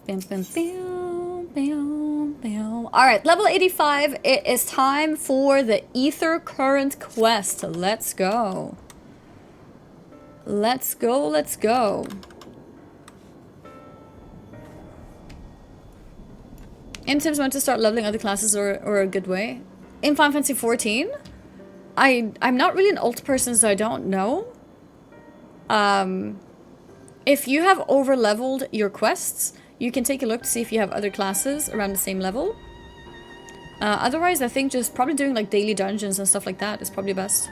Bam, bam, bam, bam, bam. Alright, level 85. It is time for the Ether Current quest. Let's go. Let's go, let's go. Any tips when to start leveling other classes or a good way? In Final Fantasy 14? I'm not really an alt person, so I don't know. If you have over-leveled your quests, you can take a look to see if you have other classes around the same level. Otherwise, I think just probably doing like daily dungeons and stuff like that is probably best.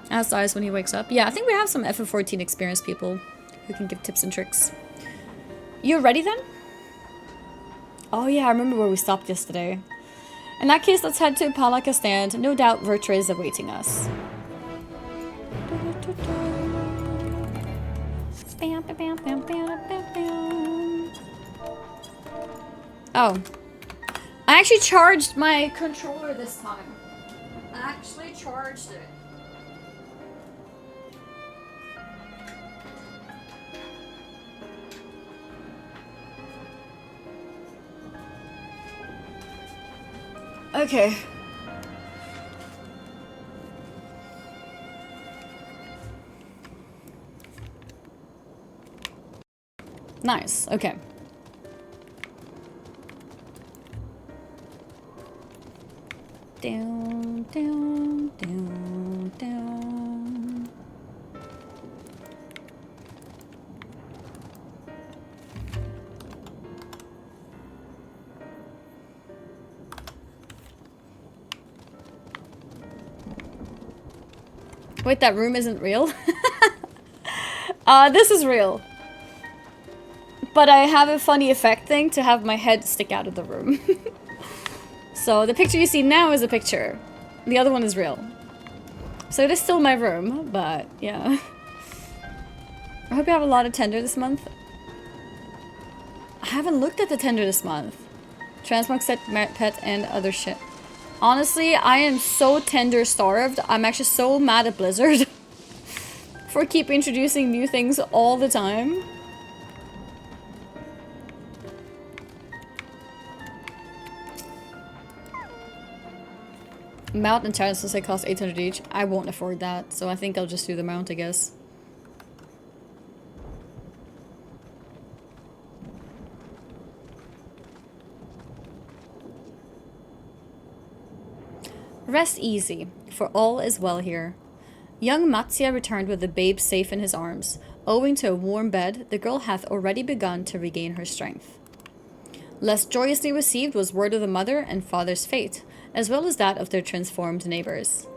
Ask Ice when he wakes up. Yeah, I think we have some FF14 experienced people who can give tips and tricks. You ready then? Oh yeah, I remember where we stopped yesterday. In that case, let's head to Palaka Stand. No doubt Vertra is awaiting us. Oh. I actually charged my controller this time. I actually charged it. Okay. Nice. Okay. Down, down, down, down. Wait, that room isn't real? This is real. But I have a funny effect thing to have my head stick out of the room. So the picture you see now is a picture. The other one is real. So it is still my room, but yeah. I hope you have a lot of tender this month. I haven't looked at the tender this month. Transmog set, pet, and other shit. Honestly, I am so tender starved. I'm actually so mad at Blizzard for keep introducing new things all the time. Mount and Chancellors they cost 800 each. I won't afford that, so I think I'll just do the mount, I guess. Rest easy, for all is well here. Young Matsuya returned with the babe safe in his arms. Owing to a warm bed, the girl hath already begun to regain her strength. Less joyously received was word of the mother and father's fate, as well as that of their transformed neighbors.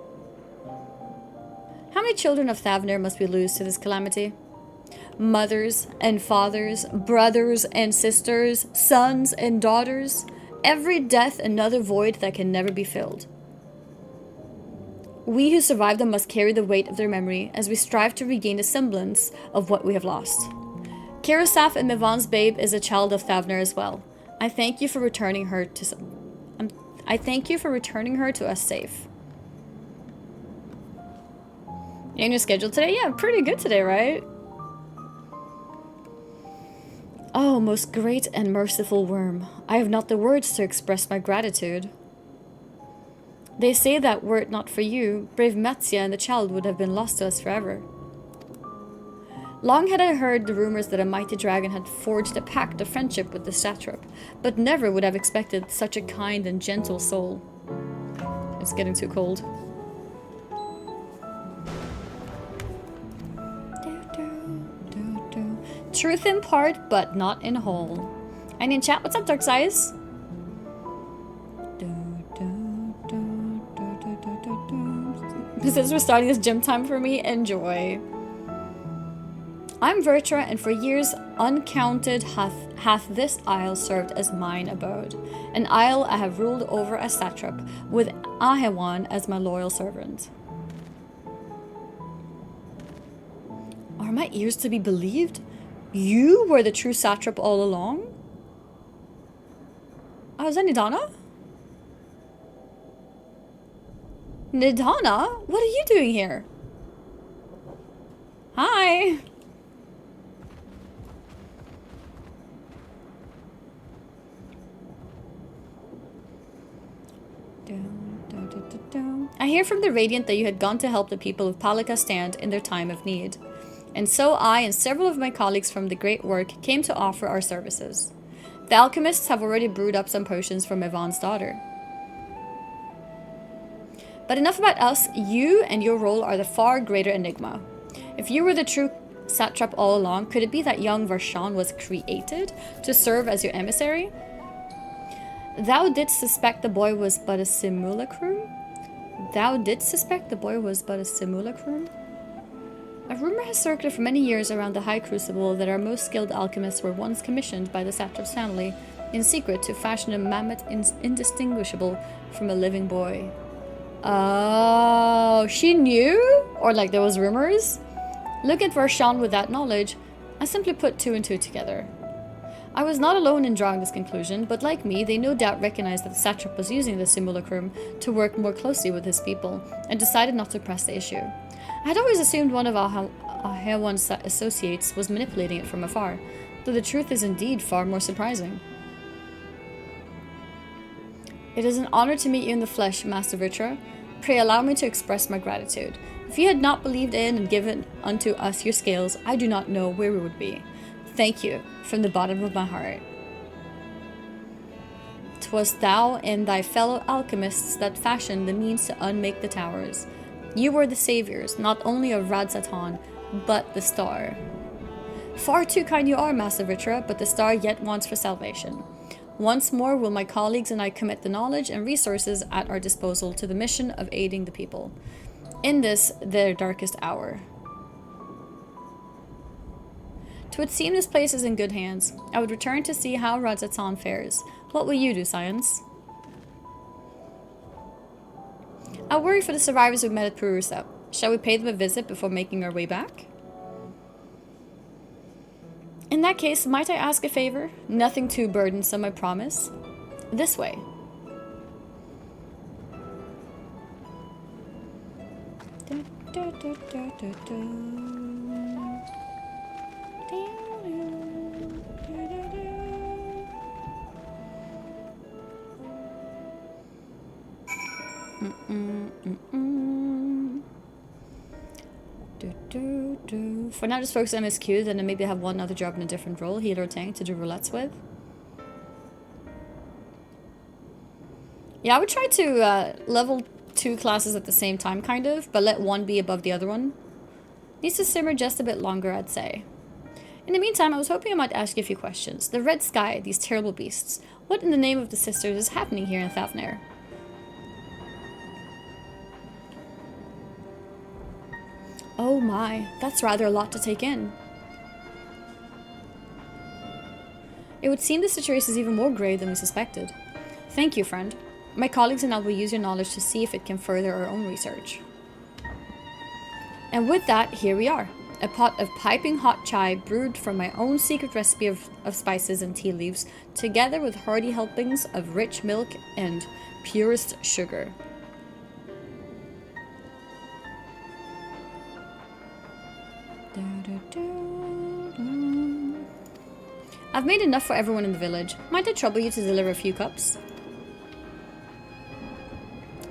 How many children of Thavner must we lose to this calamity? Mothers and fathers, brothers and sisters, sons and daughters, every death another void that can never be filled. We who survived them must carry the weight of their memory as we strive to regain a semblance of what we have lost. Karasaf and Mivan's babe is a child of Thavner as well. I thank you for returning her to us safe. You on your schedule today? Yeah, pretty good today, right? Oh, most great and merciful worm, I have not the words to express my gratitude. They say that were it not for you, brave Matsuya and the child would have been lost to us forever. Long had I heard the rumors that a mighty dragon had forged a pact of friendship with the satrap, but never would have expected such a kind and gentle soul. It's getting too cold. Truth in part, but not in whole. And in chat, what's up, Dark Size? Since we're starting this gym time for me, enjoy. I'm Vertra, and for years uncounted hath this isle served as mine abode. An isle I have ruled over as satrap, with Ahewan as my loyal servant. Are my ears to be believed? You were the true satrap all along? Oh, is that Nidana? Nidana? What are you doing here? Hi! hear from the Radiant that you had gone to help the people of Palika stand in their time of need. And so I and several of my colleagues from the Great Work came to offer our services. The alchemists have already brewed up some potions for Yvonne's daughter. But enough about us. You and your role are the far greater enigma. If you were the true satrap all along, could it be that young Varshan was created to serve as your emissary? Thou didst suspect the boy was but a simulacrum? Thou didst suspect the boy was but a simulacrum? A rumor has circulated for many years around the High Crucible that our most skilled alchemists were once commissioned by the satrap's family in secret to fashion a mammoth indistinguishable from a living boy. Oh, she knew? Or like there was rumors? Look at Varshan with that knowledge. I simply put two and two together. I was not alone in drawing this conclusion, but like me, they no doubt recognized that the satrap was using the simulacrum to work more closely with his people, and decided not to press the issue. I had always assumed one of Ahewan's associates was manipulating it from afar, though the truth is indeed far more surprising. It is an honor to meet you in the flesh, Master Vitra. Pray allow me to express my gratitude. If you had not believed in and given unto us your scales, I do not know where we would be. Thank you, from the bottom of my heart. 'Twas thou and thy fellow alchemists that fashioned the means to unmake the towers. You were the saviors, not only of Radzatan, but the star. Far too kind you are, Master Vitra, but the star yet wants for salvation. Once more will my colleagues and I commit the knowledge and resources at our disposal to the mission of aiding the people in this, their darkest hour. 'Twould seem this place is in good hands. I would return to see how Radzatan fares. What will you do, Science? I worry for the survivors we met at Purusa. Shall we pay them a visit before making our way back? In that case, might I ask a favor? Nothing too burdensome, I promise. This way. For now, just focus on MSQ, then maybe have one other job in a different role, healer or tank, to do roulettes with. Yeah, I would try to level 2 classes at the same time, kind of, but let one be above the other one. Needs to simmer just a bit longer, I'd say. In the meantime, I was hoping I might ask you a few questions. The red sky, these terrible beasts. What in the name of the sisters is happening here in Thafnir? Oh my, that's rather a lot to take in. It would seem the situation is even more grave than we suspected. Thank you, friend. My colleagues and I will use your knowledge to see if it can further our own research. And with that, here we are. A pot of piping hot chai brewed from my own secret recipe of spices and tea leaves, together with hearty helpings of rich milk and purest sugar. I've made enough for everyone in the village. Might I trouble you to deliver a few cups?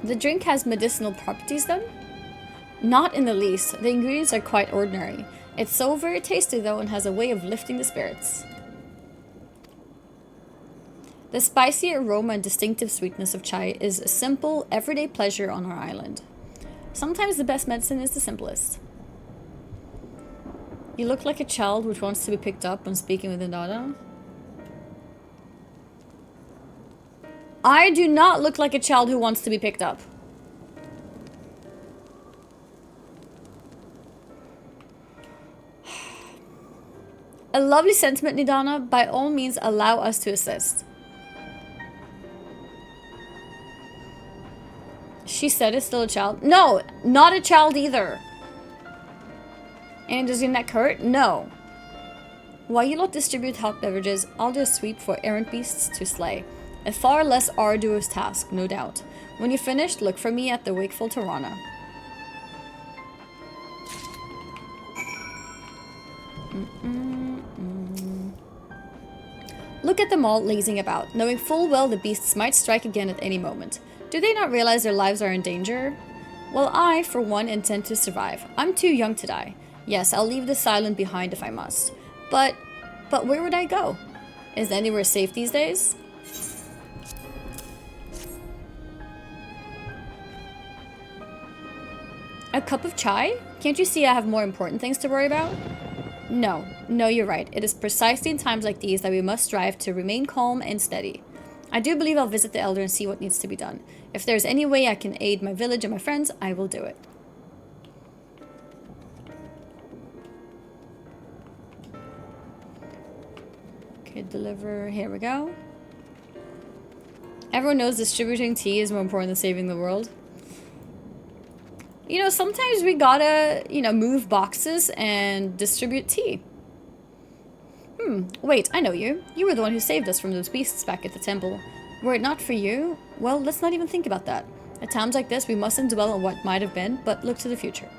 The drink has medicinal properties then? Not in the least. The ingredients are quite ordinary. It's so very tasty though and has a way of lifting the spirits. The spicy aroma and distinctive sweetness of chai is a simple, everyday pleasure on our island. Sometimes the best medicine is the simplest. You look like a child which wants to be picked up when speaking with Indada. I do not look like a child who wants to be picked up. A lovely sentiment, Nidana. By all means, allow us to assist. She said it's still a child. No, not a child either. And does your neck hurt? No. While you lot distribute hot beverages, I'll do a sweep for errant beasts to slay. A far less arduous task, no doubt. When you're finished, look for me at the Wakeful Tirana. Look at them all lazing about, knowing full well the beasts might strike again at any moment. Do they not realize their lives are in danger? Well, I, for one, intend to survive. I'm too young to die. Yes, I'll leave this island behind if I must. But where would I go? Is anywhere safe these days? A cup of chai? Can't you see I have more important things to worry about? No, you're right. It is precisely in times like these that we must strive to remain calm and steady. I do believe I'll visit the elder and see what needs to be done. If there's any way I can aid my village and my friends, I will do it. Okay, deliver. Here we go. Everyone knows distributing tea is more important than saving the world. You know, sometimes we gotta, move boxes and distribute tea. Wait, I know you. You were the one who saved us from those beasts back at the temple. Were it not for you, well, let's not even think about that. At times like this, we mustn't dwell on what might have been, but look to the future.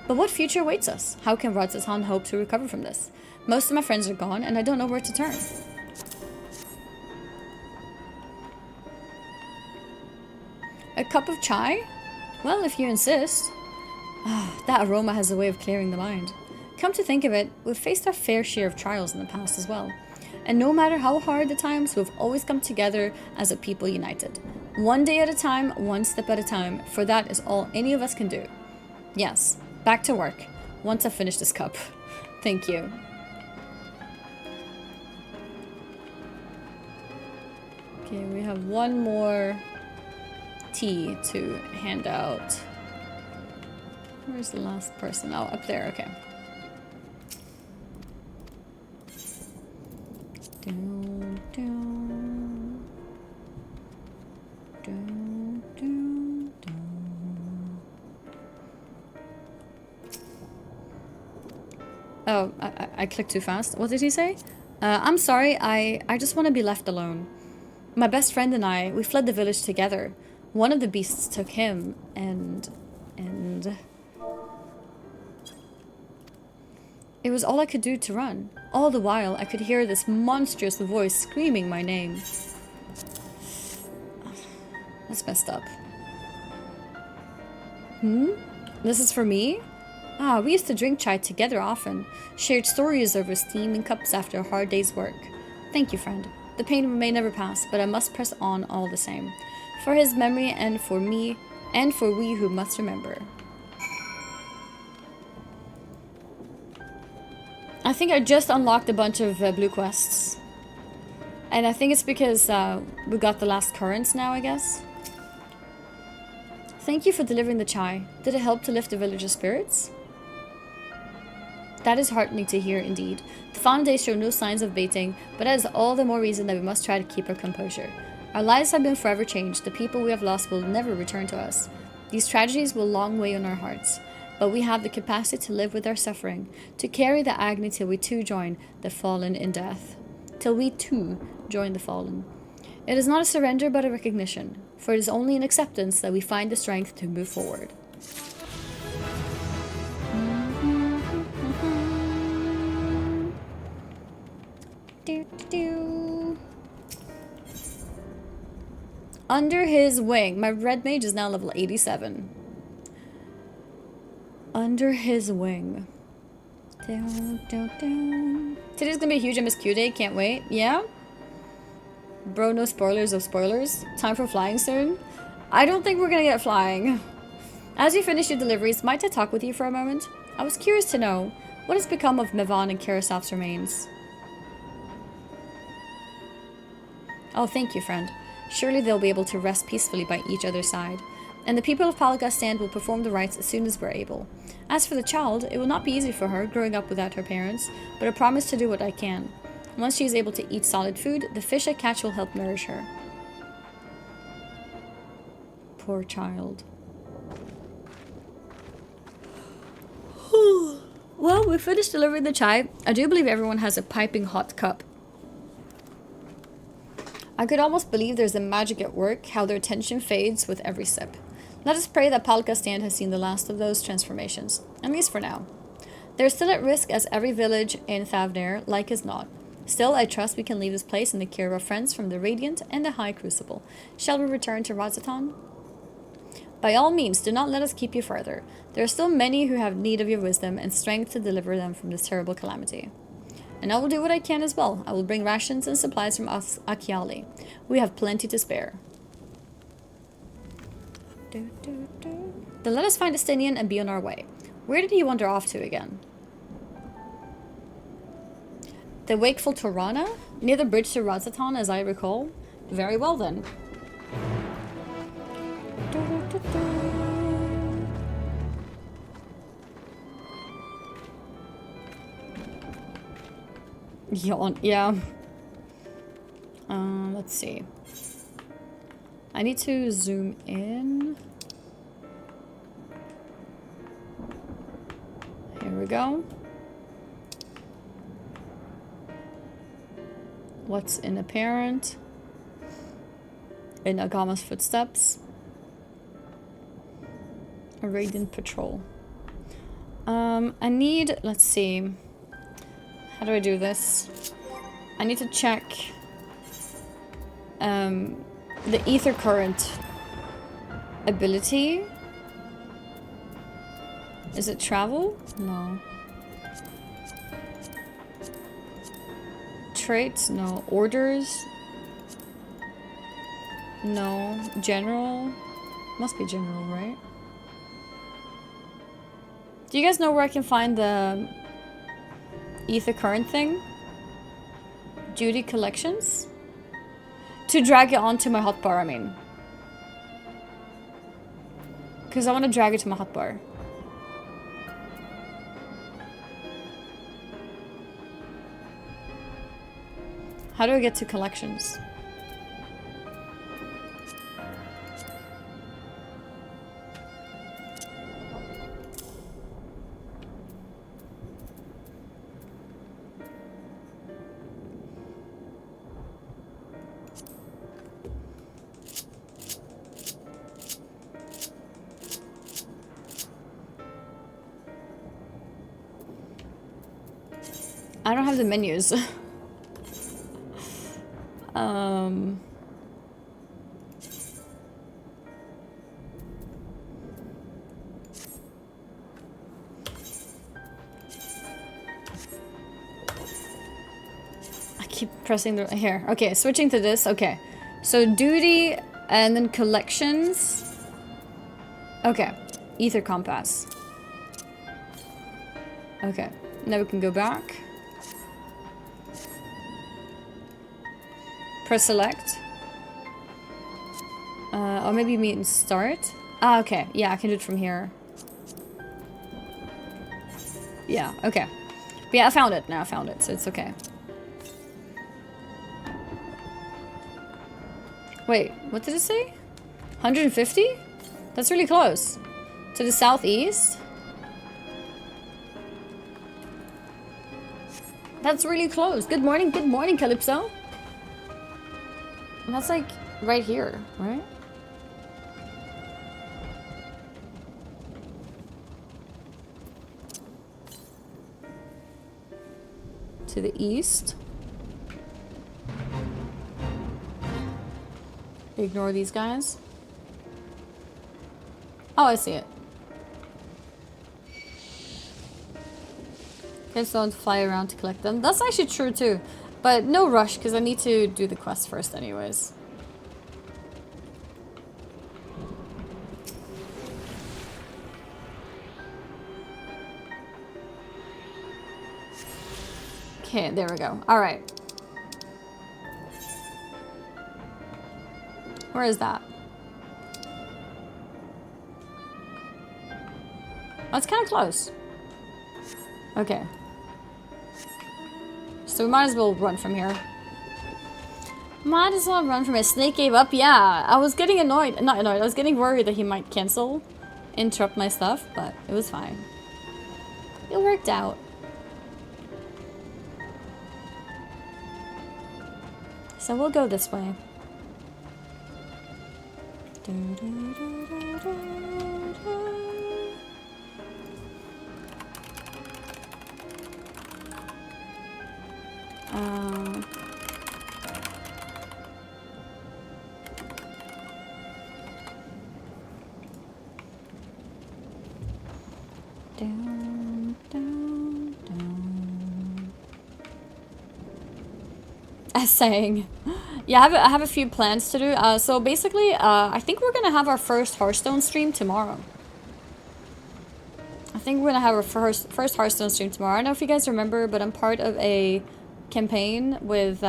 But what future awaits us? How can Radzatan hope to recover from this? Most of my friends are gone, and I don't know where to turn. A cup of chai? Well, if you insist. That aroma has a way of clearing the mind. Come to think of it, we've faced our fair share of trials in the past as well. And no matter how hard the times, we've always come together as a people united. One day at a time, one step at a time, for that is all any of us can do. Yes, back to work, once I've finished this cup. Thank you. Okay, we have one more tea to hand out. Where's the last person? Oh, up there, okay. Oh, I clicked too fast. What did he say? I'm sorry, I just want to be left alone. My best friend and I, we fled the village together. One of the beasts took him, and... It was all I could do to run. All the while, I could hear this monstrous voice screaming my name. That's messed up. This is for me? We used to drink chai together often. Shared stories over steaming cups after a hard day's work. Thank you, friend. The pain may never pass, but I must press on all the same. For his memory and for me, and for we who must remember. I think I just unlocked a bunch of blue quests. And I think it's because we got the last currents now, I guess. Thank you for delivering the chai. Did it help to lift the villagers' spirits? That is heartening to hear, indeed. The final days show no signs of abating, but that is all the more reason that we must try to keep our composure. Our lives have been forever changed. The people we have lost will never return to us. These tragedies will long weigh on our hearts. But we have the capacity to live with our suffering, to carry the agony till we too join the fallen in death. Till we too join the fallen. It is not a surrender but a recognition, for it is only in acceptance that we find the strength to move forward. Under his wing. My red mage is now level 87. Under his wing. Today's gonna be a huge MSQ day, can't wait. Yeah? Bro, no spoilers of spoilers. Time for flying soon? I don't think we're gonna get flying. As you finish your deliveries, might I talk with you for a moment? I was curious to know, what has become of Mevan and Karasov's remains? Oh, thank you, friend. Surely they'll be able to rest peacefully by each other's side. And the people of Palakastan will perform the rites as soon as we're able. As for the child, it will not be easy for her, growing up without her parents, but I promise to do what I can. Once she is able to eat solid food, the fish I catch will help nourish her. Poor child. Well, we finished delivering the chai. I do believe everyone has a piping hot cup. I could almost believe there's a magic at work, how their attention fades with every sip. Let us pray that Palakastan has seen the last of those transformations, at least for now. They're still at risk as every village in Thavnair, like as not. Still, I trust we can leave this place in the care of our friends from the Radiant and the High Crucible. Shall we return to Radzatan? By all means, do not let us keep you further. There are still many who have need of your wisdom and strength to deliver them from this terrible calamity. And I will do what I can as well. I will bring rations and supplies from Akiali. We have plenty to spare. Then let us find Estinian and be on our way. Where did he wander off to again? The wakeful Torana? Near the bridge to Razatan, as I recall. Very well then. Yawn, yeah. Let's see. I need to zoom in. Here we go. What's inapparent? In Agama's footsteps. A radiant patrol. I need, let's see. How do I do this? I need to check the ether current ability. Is it travel? No. Traits? No. Orders? No. General? Must be general, right? Do you guys know where I can find the ether current thing? Duty collections? To drag it onto my hotbar, I mean. Because I want to drag it to my hotbar. How do I get to collections? I don't have the menus. I keep pressing the here. Okay, switching to this. Okay. So duty and then collections. Okay. Ether compass. Okay. Now we can go back. Press select. Or maybe meet and start. Ah, okay. Yeah, I can do it from here. Yeah, okay. But yeah, I found it. Now I found it, so it's okay. Wait, what did it say? 150? That's really close. To the southeast? That's really close. Good morning, Calypso. And that's like right here, right? To the east. Ignore these guys. Oh, I see it. Guess don't fly around to collect them. That's actually true too. But no rush, because I need to do the quest first anyways. Okay, there we go. Alright. Where is that? Oh, it's kind of close. Okay. So we might as well run from here. Might as well run from here. Snake gave up? Yeah. I was getting annoyed. Not annoyed. I was getting worried that he might cancel. Interrupt my stuff, but it was fine. It worked out. So we'll go this way. As saying. Yeah, I have a few plans to do. So basically, I think we're gonna have our first Hearthstone stream tomorrow. I think we're gonna have our first Hearthstone stream tomorrow. I don't know if you guys remember, but I'm part of a campaign with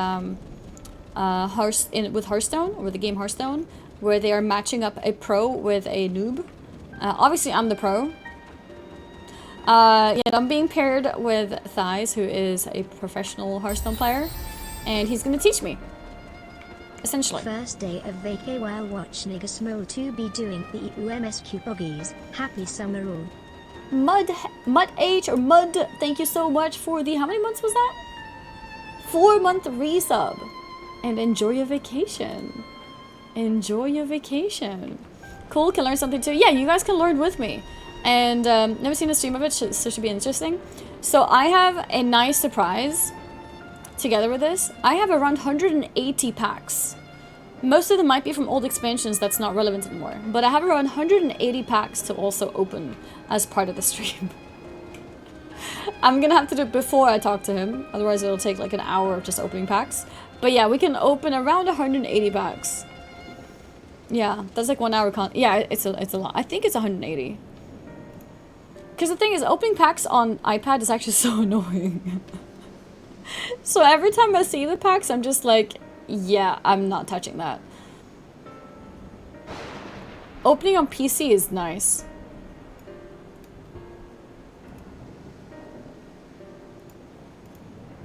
Hearthstone, with the game Hearthstone, where they are matching up a pro with a noob. Obviously, I'm the pro. Yeah, I'm being paired with Thighs, who is a professional Hearthstone player, and he's gonna teach me. Essentially. First day of vacay while watch nigga small to be doing the FFXIV MSQ boggies. Happy summer all. Mud H or Mud, thank you so much for the, how many months was that? 4-month resub. And enjoy your vacation. Enjoy your vacation. Cool, can learn something too. Yeah, you guys can learn with me. And never seen a stream of it, so it should be interesting. So I have a nice surprise together with this. I have around 180 packs. Most of them might be from old expansions that's not relevant anymore. But I have around 180 packs to also open as part of the stream. I'm gonna have to do it before I talk to him. Otherwise it'll take like an hour of just opening packs. But yeah, we can open around 180 packs. Yeah, that's like 1 hour yeah, it's a lot. I think it's 180. Because the thing is, opening packs on iPad is actually so annoying. So every time I see the packs, I'm just like, yeah, I'm not touching that. Opening on PC is nice.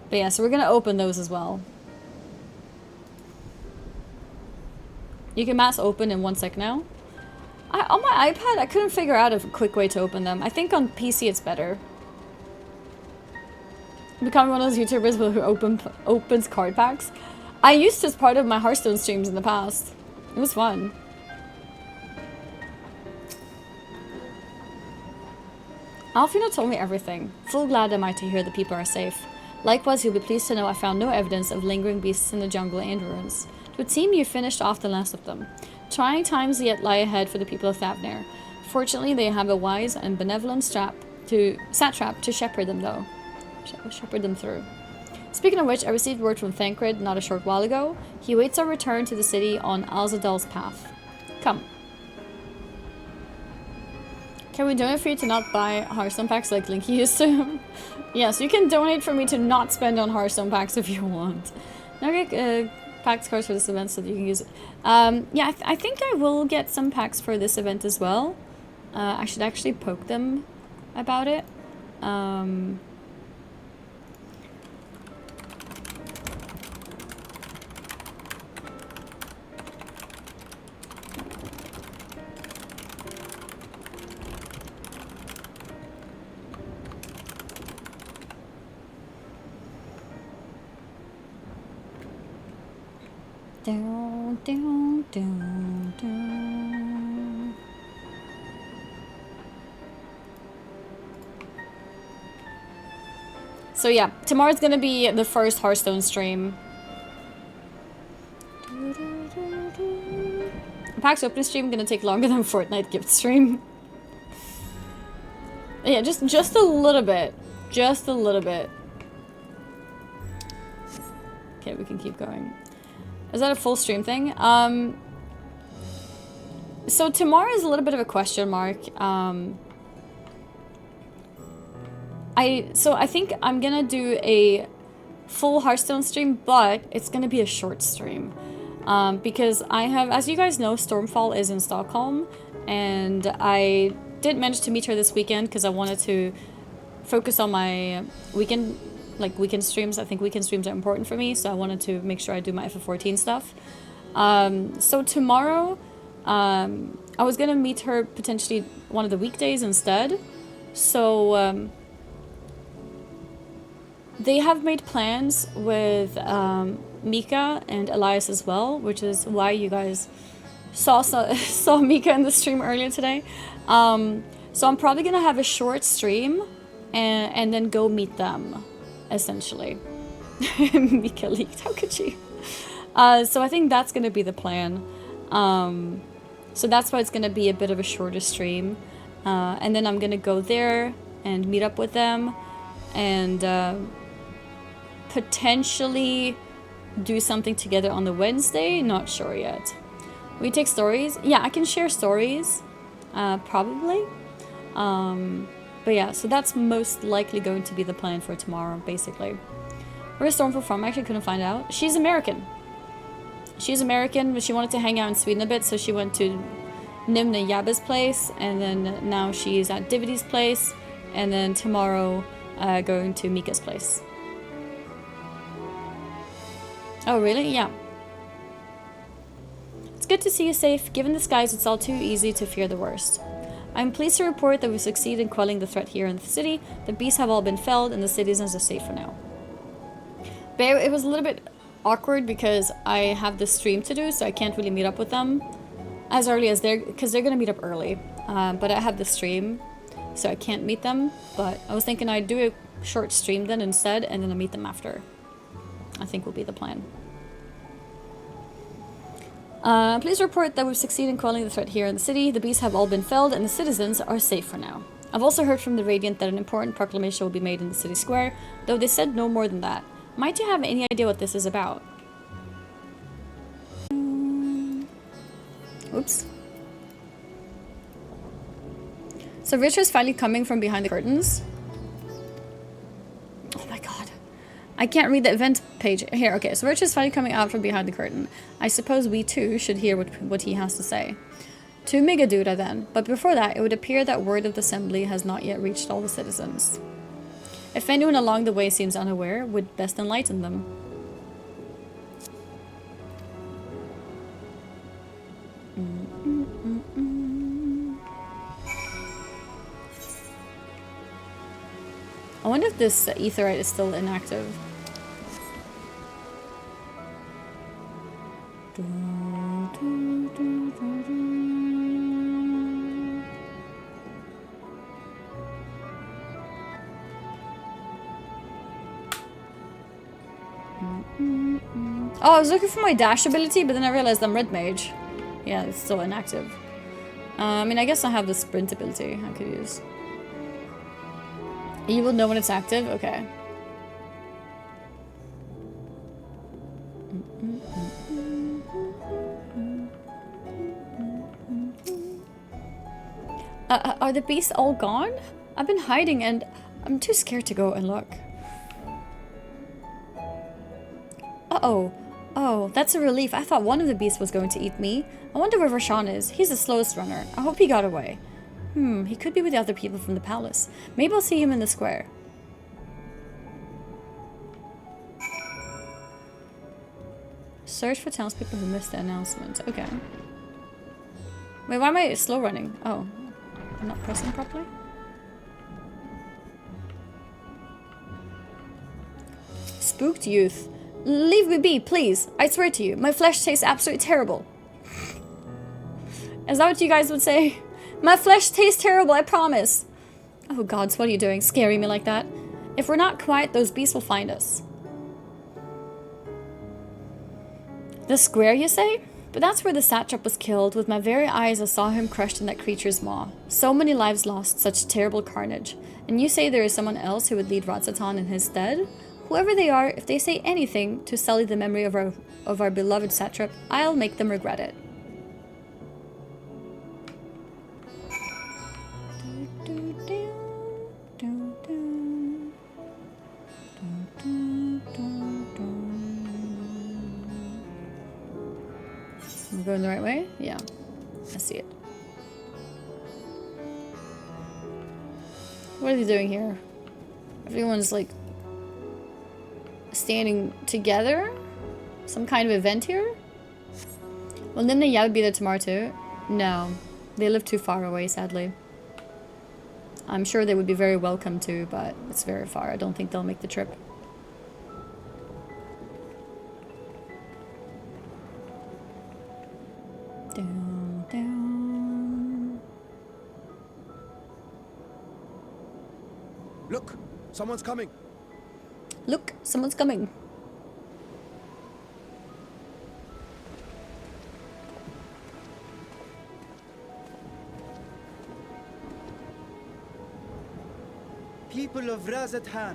But yeah, so we're gonna open those as well. You can mass open in 1 sec now. On my iPad, I couldn't figure out a quick way to open them. I think on PC it's better. Becoming one of those YouTubers who opens card packs. I used to as part of my Hearthstone streams in the past. It was fun. Alfino told me everything. Full glad am I to hear the people are safe. Likewise, you'll be pleased to know I found no evidence of lingering beasts in the jungle and ruins. It would seem you finished off the last of them. Trying times yet lie ahead for the people of Thavnir. Fortunately, they have a wise and benevolent satrap to shepherd them though. Shepherd them through. Speaking of which, I received word from Thancred not a short while ago. He awaits our return to the city on Alzadal's path. Come. Can we donate for you to not buy Hearthstone packs like Linky used to? Yes, you can donate for me to not spend on Hearthstone packs if you want. Now get packs cards for this event so that you can use it. Yeah, I think I will get some packs for this event as well. I should actually poke them about it. Down, down, down, down. So yeah, tomorrow's gonna be the first Hearthstone stream. PAX opening stream gonna take longer than Fortnite gift stream. Yeah, just a little bit. Just a little bit. Okay, we can keep going. Is that a full stream thing? So tomorrow is a little bit of a question mark. I think I'm gonna do a full Hearthstone stream, but it's gonna be a short stream. Because I have, as you guys know, Stormfall is in Stockholm, and I did manage to meet her this weekend because I wanted to focus on my weekend streams. I think weekend streams are important for me, so I wanted to make sure I do my FF14 stuff. So tomorrow, I was gonna meet her potentially one of the weekdays instead. So they have made plans with Mika and Elias as well, which is why you guys saw Mika in the stream earlier today. So I'm probably gonna have a short stream and then go meet them, essentially. Mika leaked, how could she? So I think that's gonna be the plan. So that's why it's gonna be a bit of a shorter stream. And then I'm gonna go there and meet up with them and potentially do something together on the Wednesday? Not sure yet. We take stories? Yeah, I can share stories. Probably. But yeah, so that's most likely going to be the plan for tomorrow, basically. Where's Stormful from? I actually couldn't find out. She's American. She's American, but she wanted to hang out in Sweden a bit, so she went to Nimna Yaba's place, and then now she's at Divity's place, and then tomorrow going to Mika's place. Oh, really? Yeah. It's good to see you safe. Given the skies, it's all too easy to fear the worst. I'm pleased to report that we succeeded in quelling the threat here in the city. The beasts have all been felled, and the citizens are safe for now. But it was a little bit awkward because I have this stream to do, so I can't really meet up with them as early as because they're gonna meet up early. But I have the stream, so I can't meet them. But I was thinking I'd do a short stream then instead, and then I'll meet them after. I think will be the plan. Please report that we've succeeded in quelling the threat here in the city. The beasts have all been felled, and the citizens are safe for now. I've also heard from the Radiant that an important proclamation will be made in the city square, though they said no more than that. Might you have any idea what this is about? Oops. So Richard's finally coming from behind the curtains. Oh my god. I can't read the event page. Here, okay. So Richard's finally coming out from behind the curtain. I suppose we too should hear what he has to say. To Migaduda then. But before that, it would appear that word of the assembly has not yet reached all the citizens. If anyone along the way seems unaware, would best enlighten them. I wonder if this etherite is still inactive. Oh, I was looking for my dash ability, but then I realized I'm red mage. Yeah, it's still inactive. I mean, I guess I have the sprint ability I could use. You will know when it's active? Okay. Are the beasts all gone? I've been hiding and I'm too scared to go and look. Uh-oh. Oh, that's a relief. I thought one of the beasts was going to eat me. I wonder where Rashawn is. He's the slowest runner. I hope he got away. He could be with the other people from the palace. Maybe I'll see him in the square. Search for townspeople who missed the announcement. Okay. Wait, why am I slow running? Oh, I'm not pressing properly? Spooked youth. Leave me be, please. I swear to you, my flesh tastes absolutely terrible. Is that what you guys would say? My flesh tastes terrible, I promise. Oh gods, what are you doing? Scaring me like that? If we're not quiet, those beasts will find us. The square, you say? But that's where the satrap was killed. With my very eyes, I saw him crushed in that creature's maw. So many lives lost, such terrible carnage. And you say there is someone else who would lead Ratsatan in his stead? Whoever they are, if they say anything to sully the memory of our beloved satrap, I'll make them regret it. I'm going the right way? Yeah, I see it. What are they doing here? Everyone's like standing together? Some kind of event here? Will Nimna Yab be there tomorrow too? No. They live too far away, sadly. I'm sure they would be very welcome to, but it's very far. I don't think they'll make the trip. Down, down. Look! Someone's coming! Look, someone's coming. People of Razathan,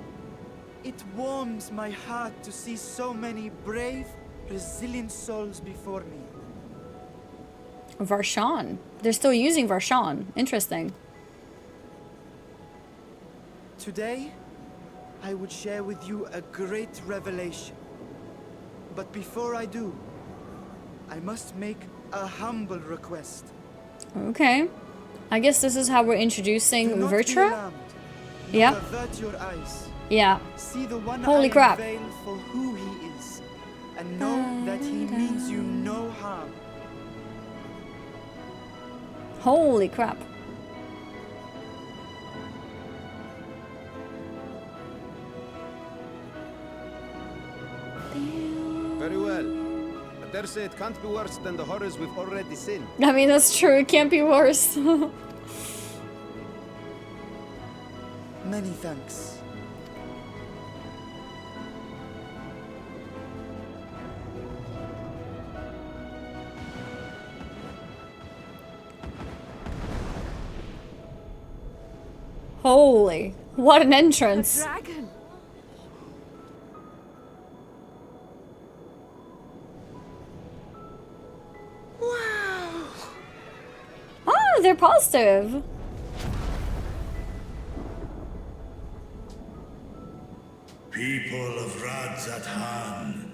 It warms my heart to see so many brave, resilient souls before me. Varshan. They're still using Varshan. Interesting. Today, I would share with you a great revelation. But before I do, I must make a humble request. Okay. I guess this is how we're introducing Do not be Vertra? alarmed. Yeah. Avert your eyes. Yeah. See the one Holy I crap. unveil for who he is, and know that he means you no harm. Holy crap. Very well. I dare say it can't be worse than the horrors we've already seen. I mean, that's true. It can't be worse. Many thanks. Holy. What an entrance. Dragon! Wow! Ah, they're positive. People of Radzathan,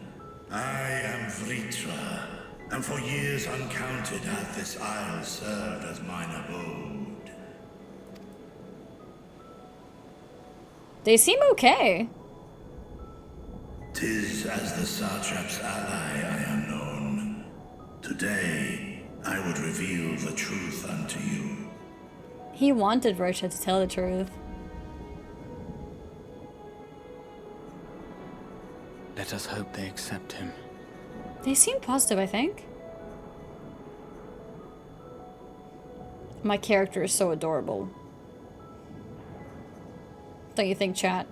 I am Vritra, and for years uncounted hath this isle served as mine abode. They seem okay. 'Tis as the Satrap's ally I am known. Today, I would reveal the truth unto you. He wanted Vertra to tell the truth. Let us hope they accept him. They seem positive, I think. My character is so adorable. Don't you think, chat?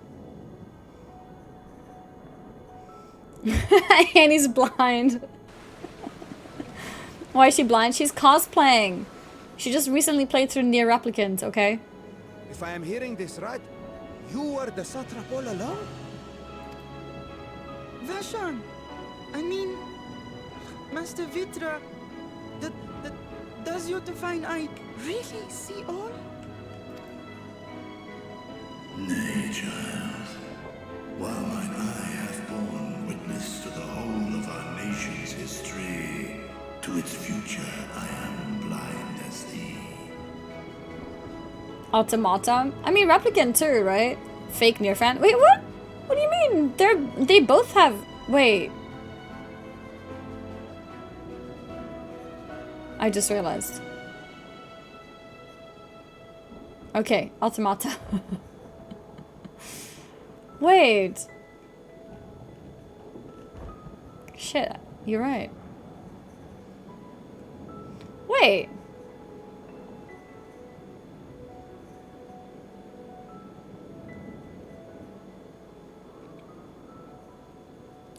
Annie's blind. Why is she blind? She's cosplaying. She just recently played through Nier Replicant, okay? If I am hearing this right, you were the satrap all along? Vashan! I mean, Master Vitra, does your divine eye really see all? Nay, child. While mine eye hath borne witness to the whole of our nation's history, to its future I am blind as thee. Automata? I mean, Replicant too, right? Fake Nier fan. Wait, what? What do you mean? They both have... Wait. I just realized. Okay, Automata. Wait. Shit, you're right. Wait.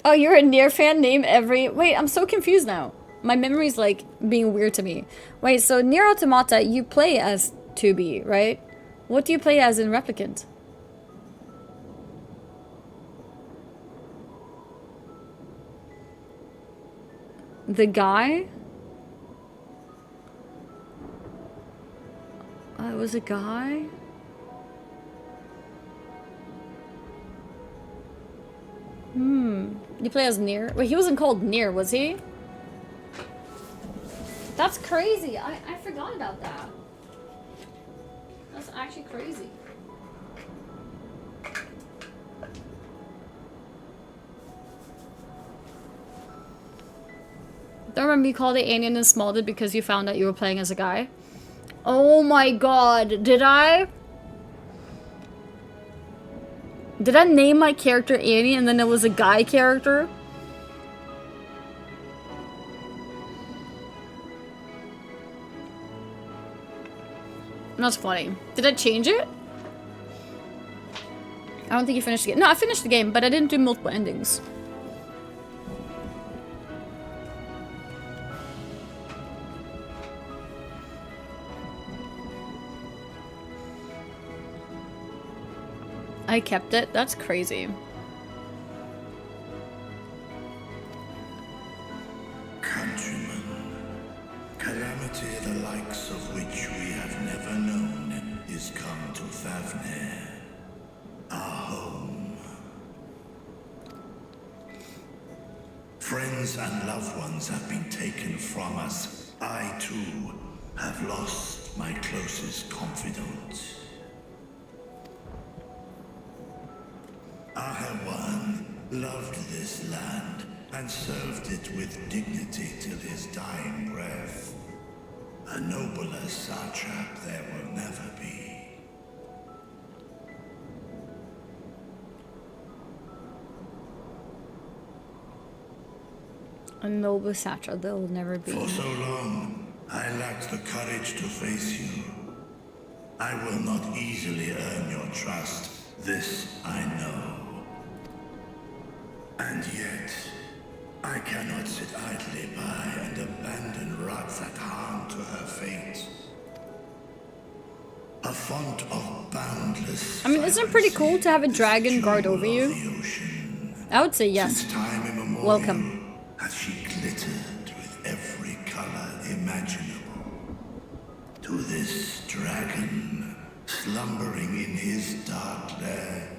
Oh, you're a Nier fan? Name every... Wait, I'm so confused now. My memory's like being weird to me. Wait, so Nier Automata, you play as 2B, right? What do you play as in Replicant? The guy? It was a guy? You play as Nier? Wait, he wasn't called Nier, was he? That's crazy. I forgot about that. That's actually crazy. Don't remember you called it Alien and Smolded because you found out you were playing as a guy? Oh my god, did I? Did I name my character Annie and then it was a guy character? That's funny. Did I change it? I don't think you finished the game. No, I finished the game, but I didn't do multiple endings. I kept it? That's crazy. calamity the likes of which we have never known is come to Fafnir, our home. Friends and loved ones have been taken from us. I, too, have lost my closest confidant. Ahawan loved this land and served it with dignity till his dying breath. A nobler satrap there will never be. A noble satrap there will never be. For so long, I lacked the courage to face you. I will not easily earn your trust, this I know. And yet, I cannot sit idly by and abandon Ratzathan to her fate. A font of boundless I mean, isn't it pretty cool to have a dragon guard over you? I would say yes. Since time immemorial, Welcome. has she glittered with every color imaginable. To this dragon, slumbering in his dark lair,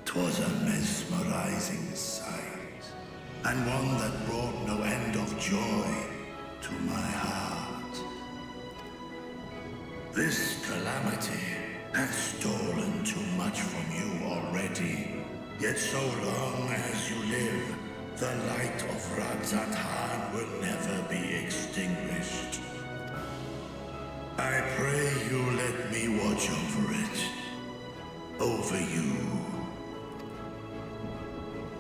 'twas a mesmerizing sight, and one that brought no end of joy to my heart. This calamity hath stolen too much from you already, yet so long as you live, the light of Ratzathan will never be extinguished. I pray you let me watch over it, over you.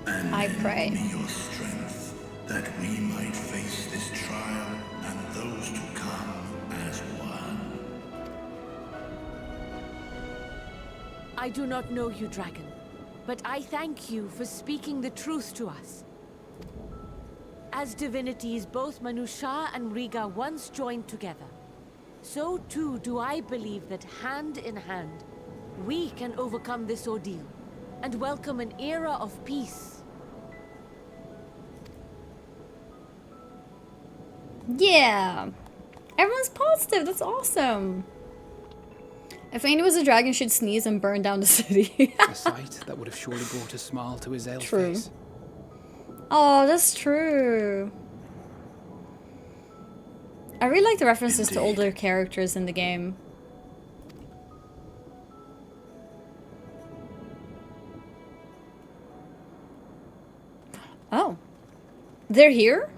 And I pray. lend me your strength, that we might face this trial and those to come as one. I do not know you, dragon, but I thank you for speaking the truth to us. As divinities, both Manusha and Riga once joined together, so too do I believe that hand in hand, we can overcome this ordeal and welcome an era of peace. Yeah. Everyone's positive. That's awesome. If Aina was a dragon, she'd sneeze and burn down the city. A sight that would have surely brought a smile to his ale True. face. Oh, that's true. I really like the references to older characters in the game. Oh. They're here?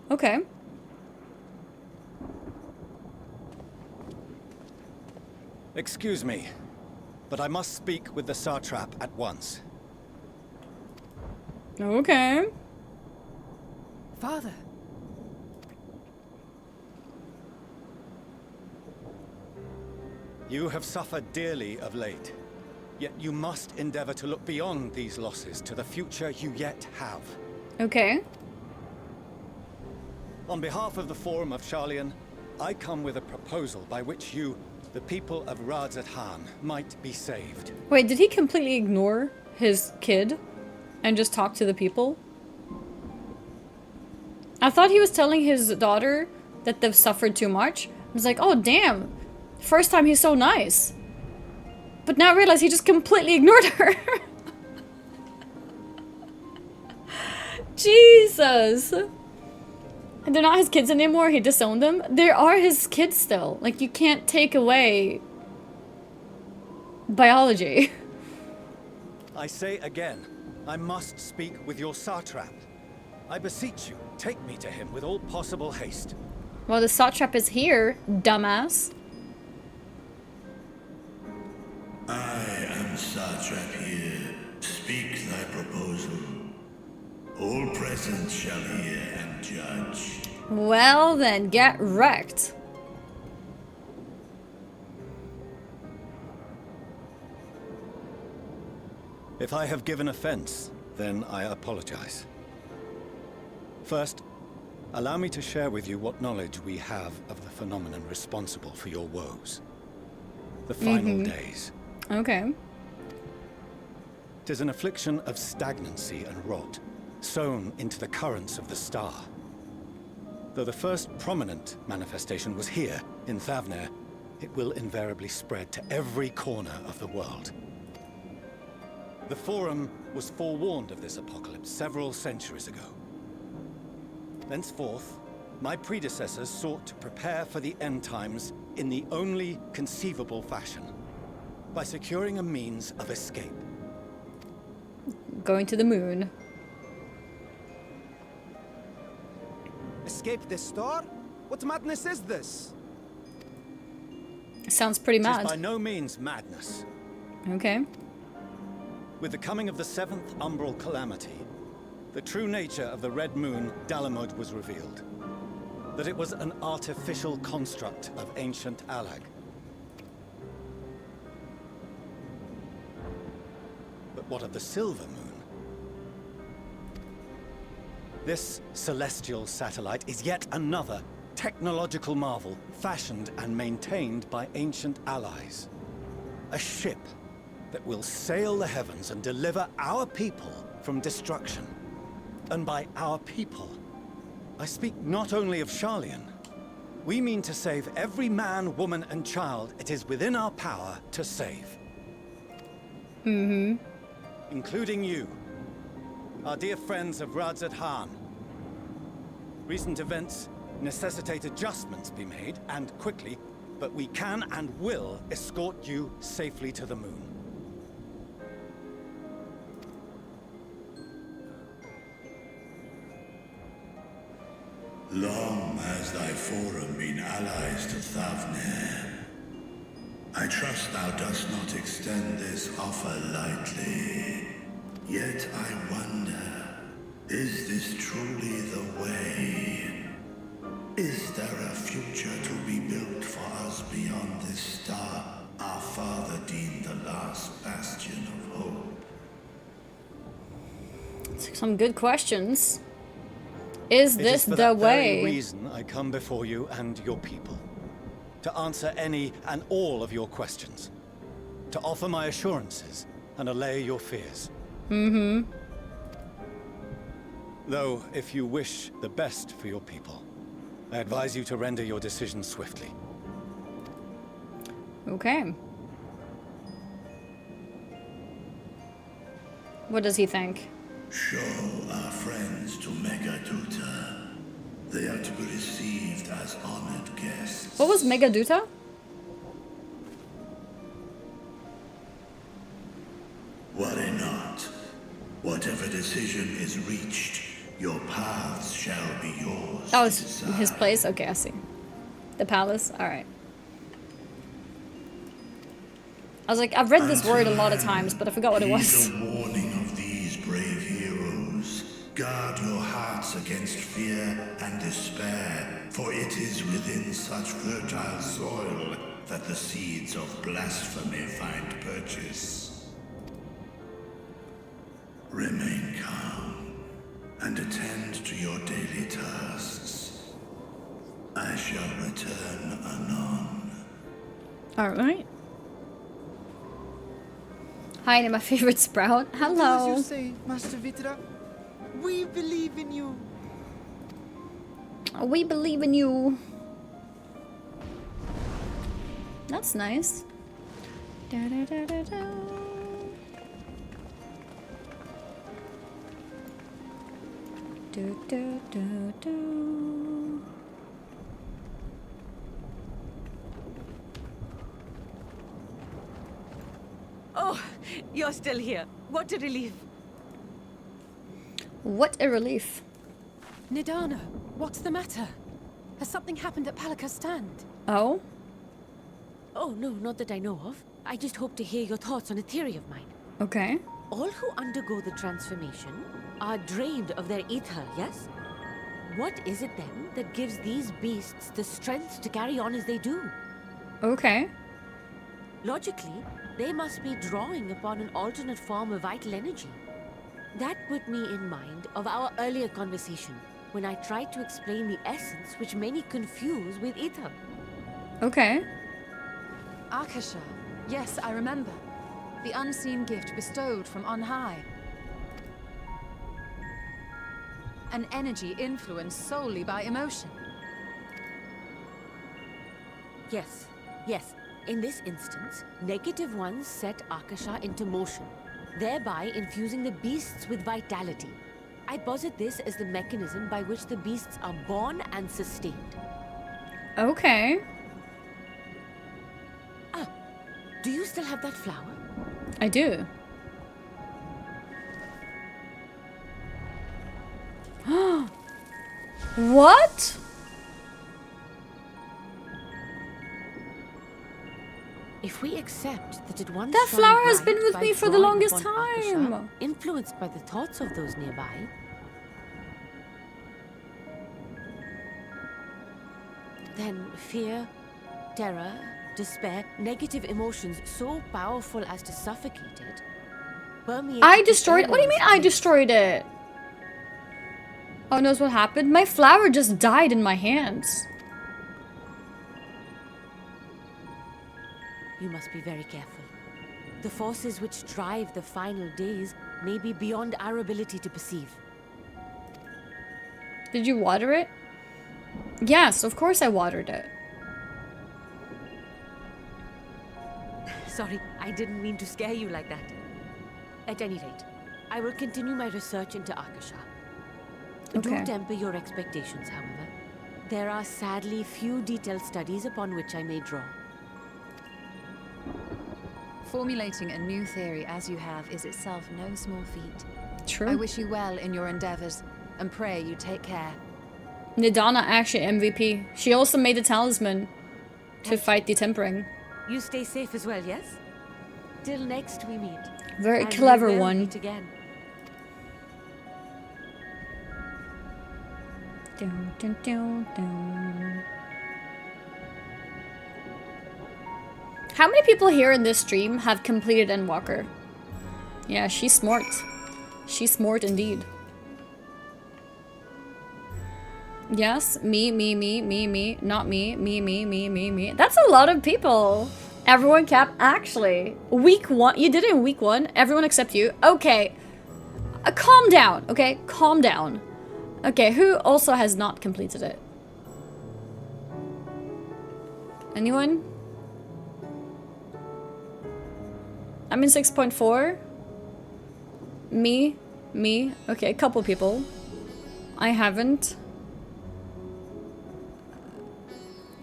Okay. Excuse me, but I must speak with the satrap at once. Okay. Father. You have suffered dearly of late, yet you must endeavor to look beyond these losses to the future you yet have. Okay. On behalf of the Forum of Sharlayan, I come with a proposal by which you, the people of Ratzathan, might be saved. Wait, did he completely ignore his kid and just talk to the people? I thought he was telling his daughter that they've suffered too much. I was like, oh damn, first time he's so nice. But now I realize he just completely ignored her. Jesus. And they're not his kids anymore, he disowned them. They are his kids still. Like, you can't take away biology. I say again, I must speak with your satrap. I beseech you, take me to him with all possible haste. Well, the satrap is here, dumbass. I am satrap here. Speak thy proposal. All present shall hear and judge. Well then, get wrecked. If I have given offense, then I apologize. First, allow me to share with you what knowledge we have of the phenomenon responsible for your woes. The final days. Okay. 'Tis an affliction of stagnancy and rot, sown into the currents of the star. Though the first prominent manifestation was here, in Thavner, it will invariably spread to every corner of the world. The Forum was forewarned of this apocalypse several centuries ago. Thenceforth, my predecessors sought to prepare for the end times in the only conceivable fashion, by securing a means of escape. Going to the moon. Escape the star? What madness is this? Sounds pretty It is mad. by no means madness. Okay. With the coming of the 7th Umbral Calamity, the true nature of the Red Moon, Dalamud, was revealed. That it was an artificial construct of ancient Alag. But what of the Silver Moon? This celestial satellite is yet another technological marvel fashioned and maintained by ancient allies. A ship that will sail the heavens and deliver our people from destruction. And by our people, I speak not only of Sharlayan. We mean to save every man, woman, and child it is within our power to save. Mm-hmm. Including you, our dear friends of Radzat Han. Recent events necessitate adjustments be made, and quickly, but we can and will escort you safely to the moon. Long has thy forum been allies to Thavner. I trust thou dost not extend this offer lightly. Yet I wonder, is this truly the way? Is there a future to be built for us beyond this star our father deemed the last bastion of hope? Some good questions. Is It this is for the that very way? reason I come before you and your people. To answer any and all of your questions. To offer my assurances and allay your fears. Mm-hmm. Though, if you wish the best for your people, I advise you to render your decision swiftly. Okay. What does he think? Show our friends to Megaduta. They are to be received as honored guests. What was Megaduta? Worry not. Whatever decision is reached, your paths shall be yours. That to was decide. his place? Okay, I see. The palace? Alright. I was like, I've read this word a lot of times, but I forgot what it was. Heed the warning of these brave heroes. Guard your hearts against fear and despair, for it is within such fertile soil that the seeds of blasphemy find purchase. Remain calm and attend to your daily tasks. I shall return anon. Alright. Hi, my favorite sprout. As Hello. you say, Master Vitra, we believe in you. We believe in you. That's nice. Da, da, da, da, da. Do, do, do, do. Oh, you're still here. What a relief. What a relief. Nidana, what's the matter? Has something happened at Palaka's stand? Oh? Oh, no, not that I know of. I just hope to hear your thoughts on a theory of mine. Okay. All who undergo the transformation are drained of their ether, yes? What is it then that gives these beasts the strength to carry on as they do? Okay. Logically, they must be drawing upon an alternate form of vital energy. That put me in mind of our earlier conversation, when I tried to explain the essence which many confuse with ether. Okay. Akasha. Yes, I remember. The unseen gift bestowed from on high. An energy influenced solely by emotion. Yes, yes. In this instance, negative ones set Akasha into motion, thereby infusing the beasts with vitality. I posit this as the mechanism by which the beasts are born and sustained. Okay. Ah, do you still have that flower? I do. What? If we accept that it once That shone flower has bright been with by me for the drawing longest upon Akasha, time. influenced by the thoughts of those nearby, then fear, terror, despair, negative emotions so powerful as to suffocate it, permeate. I destroyed. What do you mean I destroyed it? Oh, knows what happened? My flower just died in my hands. You must be very careful. The forces which drive the final days may be beyond our ability to perceive. Did you water it? Yes, of course I watered it. Sorry, I didn't mean to scare you like that. At any rate, I will continue my research into Akasha. Okay. Do temper your expectations, however. There are sadly few detailed studies upon which I may draw. Formulating a new theory as you have is itself no small feat. True. I wish you well in your endeavors, and pray you take care. Nidana actually MVP. She also made a talisman to fight the tempering. You stay safe as well, yes? Till next we meet. Very And we clever will one. meet again. Dun, dun, dun, dun. How many people here in this stream have completed Endwalker? Yeah, she's smart. She's smart indeed. Yes, me, not me. That's a lot of people. Everyone cap, actually. Week 1, you did it in week 1. Everyone except you. Okay. Calm down, okay? Calm down. Okay, who also has not completed it? Anyone? I'm in 6.4. Me. Okay, a couple people. I haven't.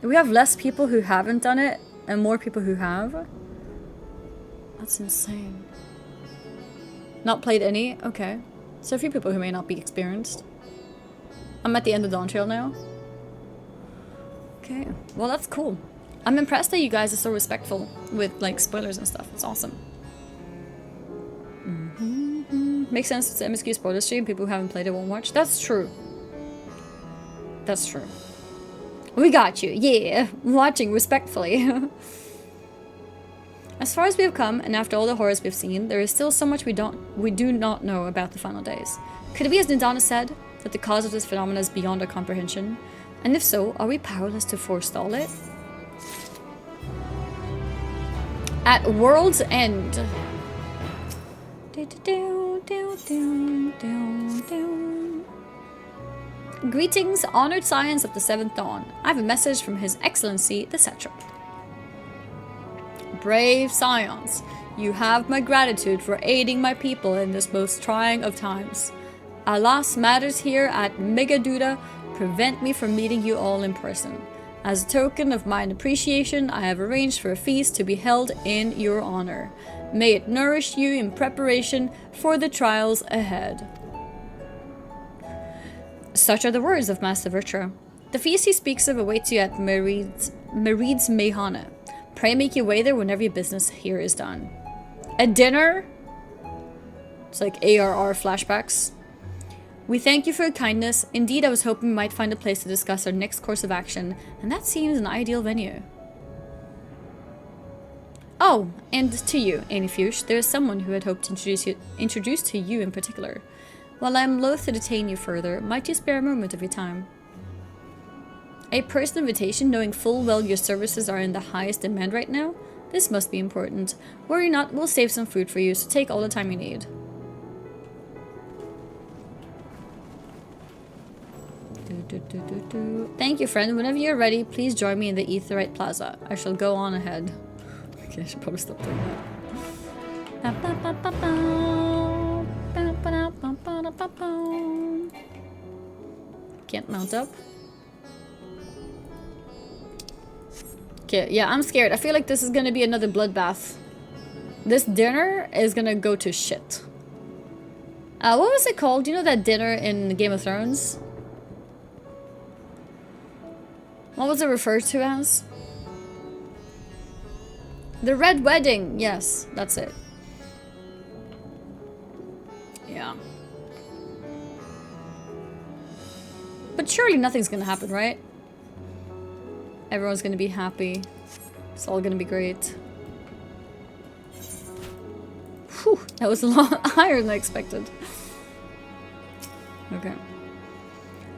We have less people who haven't done it and more people who have. That's insane. Not played any? Okay. So a few people who may not be experienced. I'm at the end of Dawn Trail now. Okay. Well, that's cool. I'm impressed that you guys are so respectful with, like, spoilers and stuff. It's awesome. Makes sense. It's an MSQ spoiler stream. People who haven't played it won't watch. That's true. That's true. We got you. Yeah. Watching respectfully. As far as we have come, and after all the horrors we've seen, there is still so much we do not know about the final days. Could it be, as Nidana said, that the cause of this phenomenon is beyond our comprehension? And if so, are we powerless to forestall it? At World's End. Greetings, honored scions of the 7th Dawn. I have a message from His Excellency, the Satrap. Brave scions, you have my gratitude for aiding my people in this most trying of times. Alas, matters here at Megaduda prevent me from meeting you all in person. As a token of my appreciation, I have arranged for a feast to be held in your honor. May it nourish you in preparation for the trials ahead. Such are the words of Master Virtua. The feast he speaks of awaits you at Merid's Mehana. Pray make your way there whenever your business here is done. A dinner? It's like ARR flashbacks. We thank you for your kindness. Indeed, I was hoping we might find a place to discuss our next course of action, and that seems an ideal venue. Oh, and to you, Anifush, there is someone who had hoped to introduce to you in particular. While I am loath to detain you further, might you spare a moment of your time? A personal invitation, knowing full well your services are in the highest demand right now? This must be important. Worry not, we'll save some food for you, so take all the time you need. Thank you, friend. Whenever you're ready, please join me in the Aetheryte Plaza. I shall go on ahead. Okay, I should probably stop doing that. Can't mount up. Okay, yeah, I'm scared. I feel like this is gonna be another bloodbath. This dinner is gonna go to shit. What was it called? Do you know that dinner in Game of Thrones? What was it referred to as? The Red Wedding! Yes, that's it. Yeah. But surely nothing's gonna happen, right? Everyone's gonna be happy. It's all gonna be great. Whew, that was a lot higher than I expected. Okay.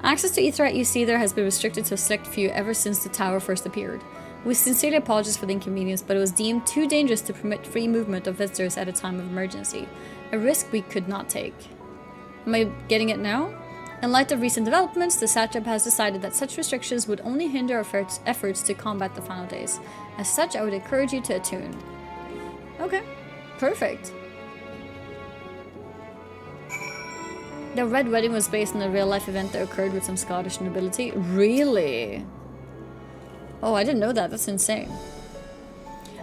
Access to Aetheryte you see there has been restricted to a select few ever since the tower first appeared. We sincerely apologize for the inconvenience, but it was deemed too dangerous to permit free movement of visitors at a time of emergency. A risk we could not take. Am I getting it now? In light of recent developments, the Satrap has decided that such restrictions would only hinder our efforts to combat the final days. As such, I would encourage you to attune. Okay. Perfect. The Red Wedding was based on a real-life event that occurred with some Scottish nobility. Really? Oh, I didn't know that. That's insane.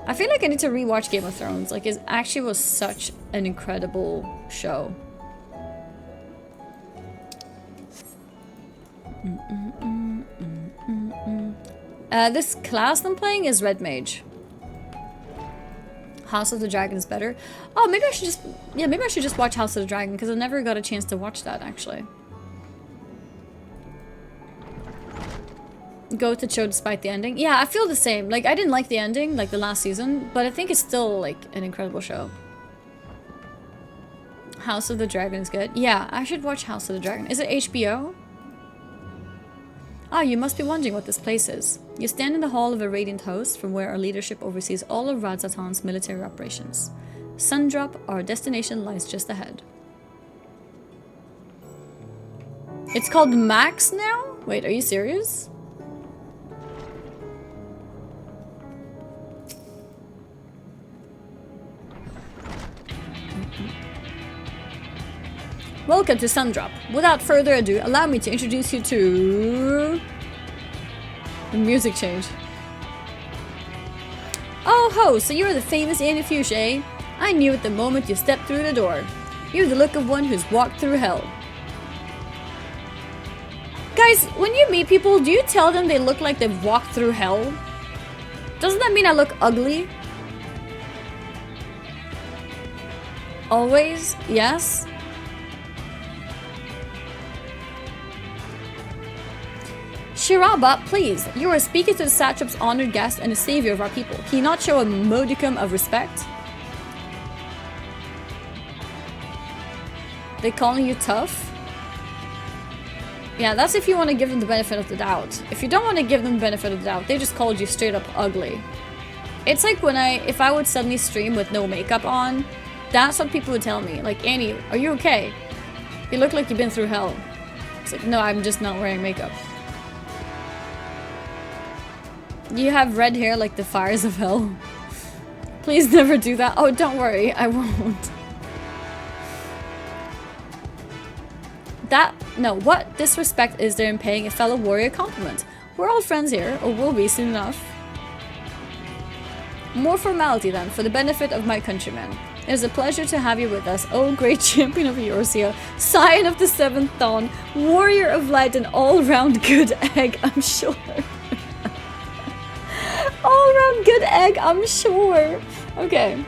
I feel like I need to rewatch Game of Thrones. Like, it actually was such an incredible show. This class I'm playing is Red Mage. House of the Dragon is better. Oh, maybe I should just... Yeah, maybe I should just watch House of the Dragon, because I never got a chance to watch that, actually. Go to show despite the ending. Yeah, I feel the same. Like, I didn't like the ending, like the last season, but I think it's still, like, an incredible show. House of the Dragon is good. Yeah, I should watch House of the Dragon. Is it HBO? Ah, you must be wondering what this place is. You stand in the hall of a radiant host from where our leadership oversees all of Radzatan's military operations. Sundrop, our destination, lies just ahead. It's called Max now? Wait, are you serious? Welcome to Sundrop. Without further ado, allow me to introduce you to... The music change. Oh ho, so you're the famous Annie Fuchs, eh? I knew it the moment you stepped through the door. You're the look of one who's walked through hell. Guys, when you meet people, do you tell them they look like they've walked through hell? Doesn't that mean I look ugly? Always? Yes? Shiraba, please. You are speaking to the Satrap's honored guest and the savior of our people. Can you not show a modicum of respect? They calling you tough? Yeah, that's if you want to give them the benefit of the doubt. If you don't want to give them the benefit of the doubt, they just called you straight up ugly. It's like when if I would suddenly stream with no makeup on, that's what people would tell me. Like, Annie, are you okay? You look like you've been through hell. It's like, no, I'm just not wearing makeup. You have red hair like the fires of hell. Please never do that. Oh, don't worry, I won't. No, what disrespect is there in paying a fellow warrior a compliment? We're all friends here, or will be soon enough. More formality then, for the benefit of my countrymen. It is a pleasure to have you with us, O great champion of Eorzea, scion of the seventh dawn, warrior of light, and all-round good egg, I'm sure. All-round good egg, I'm sure. Okay.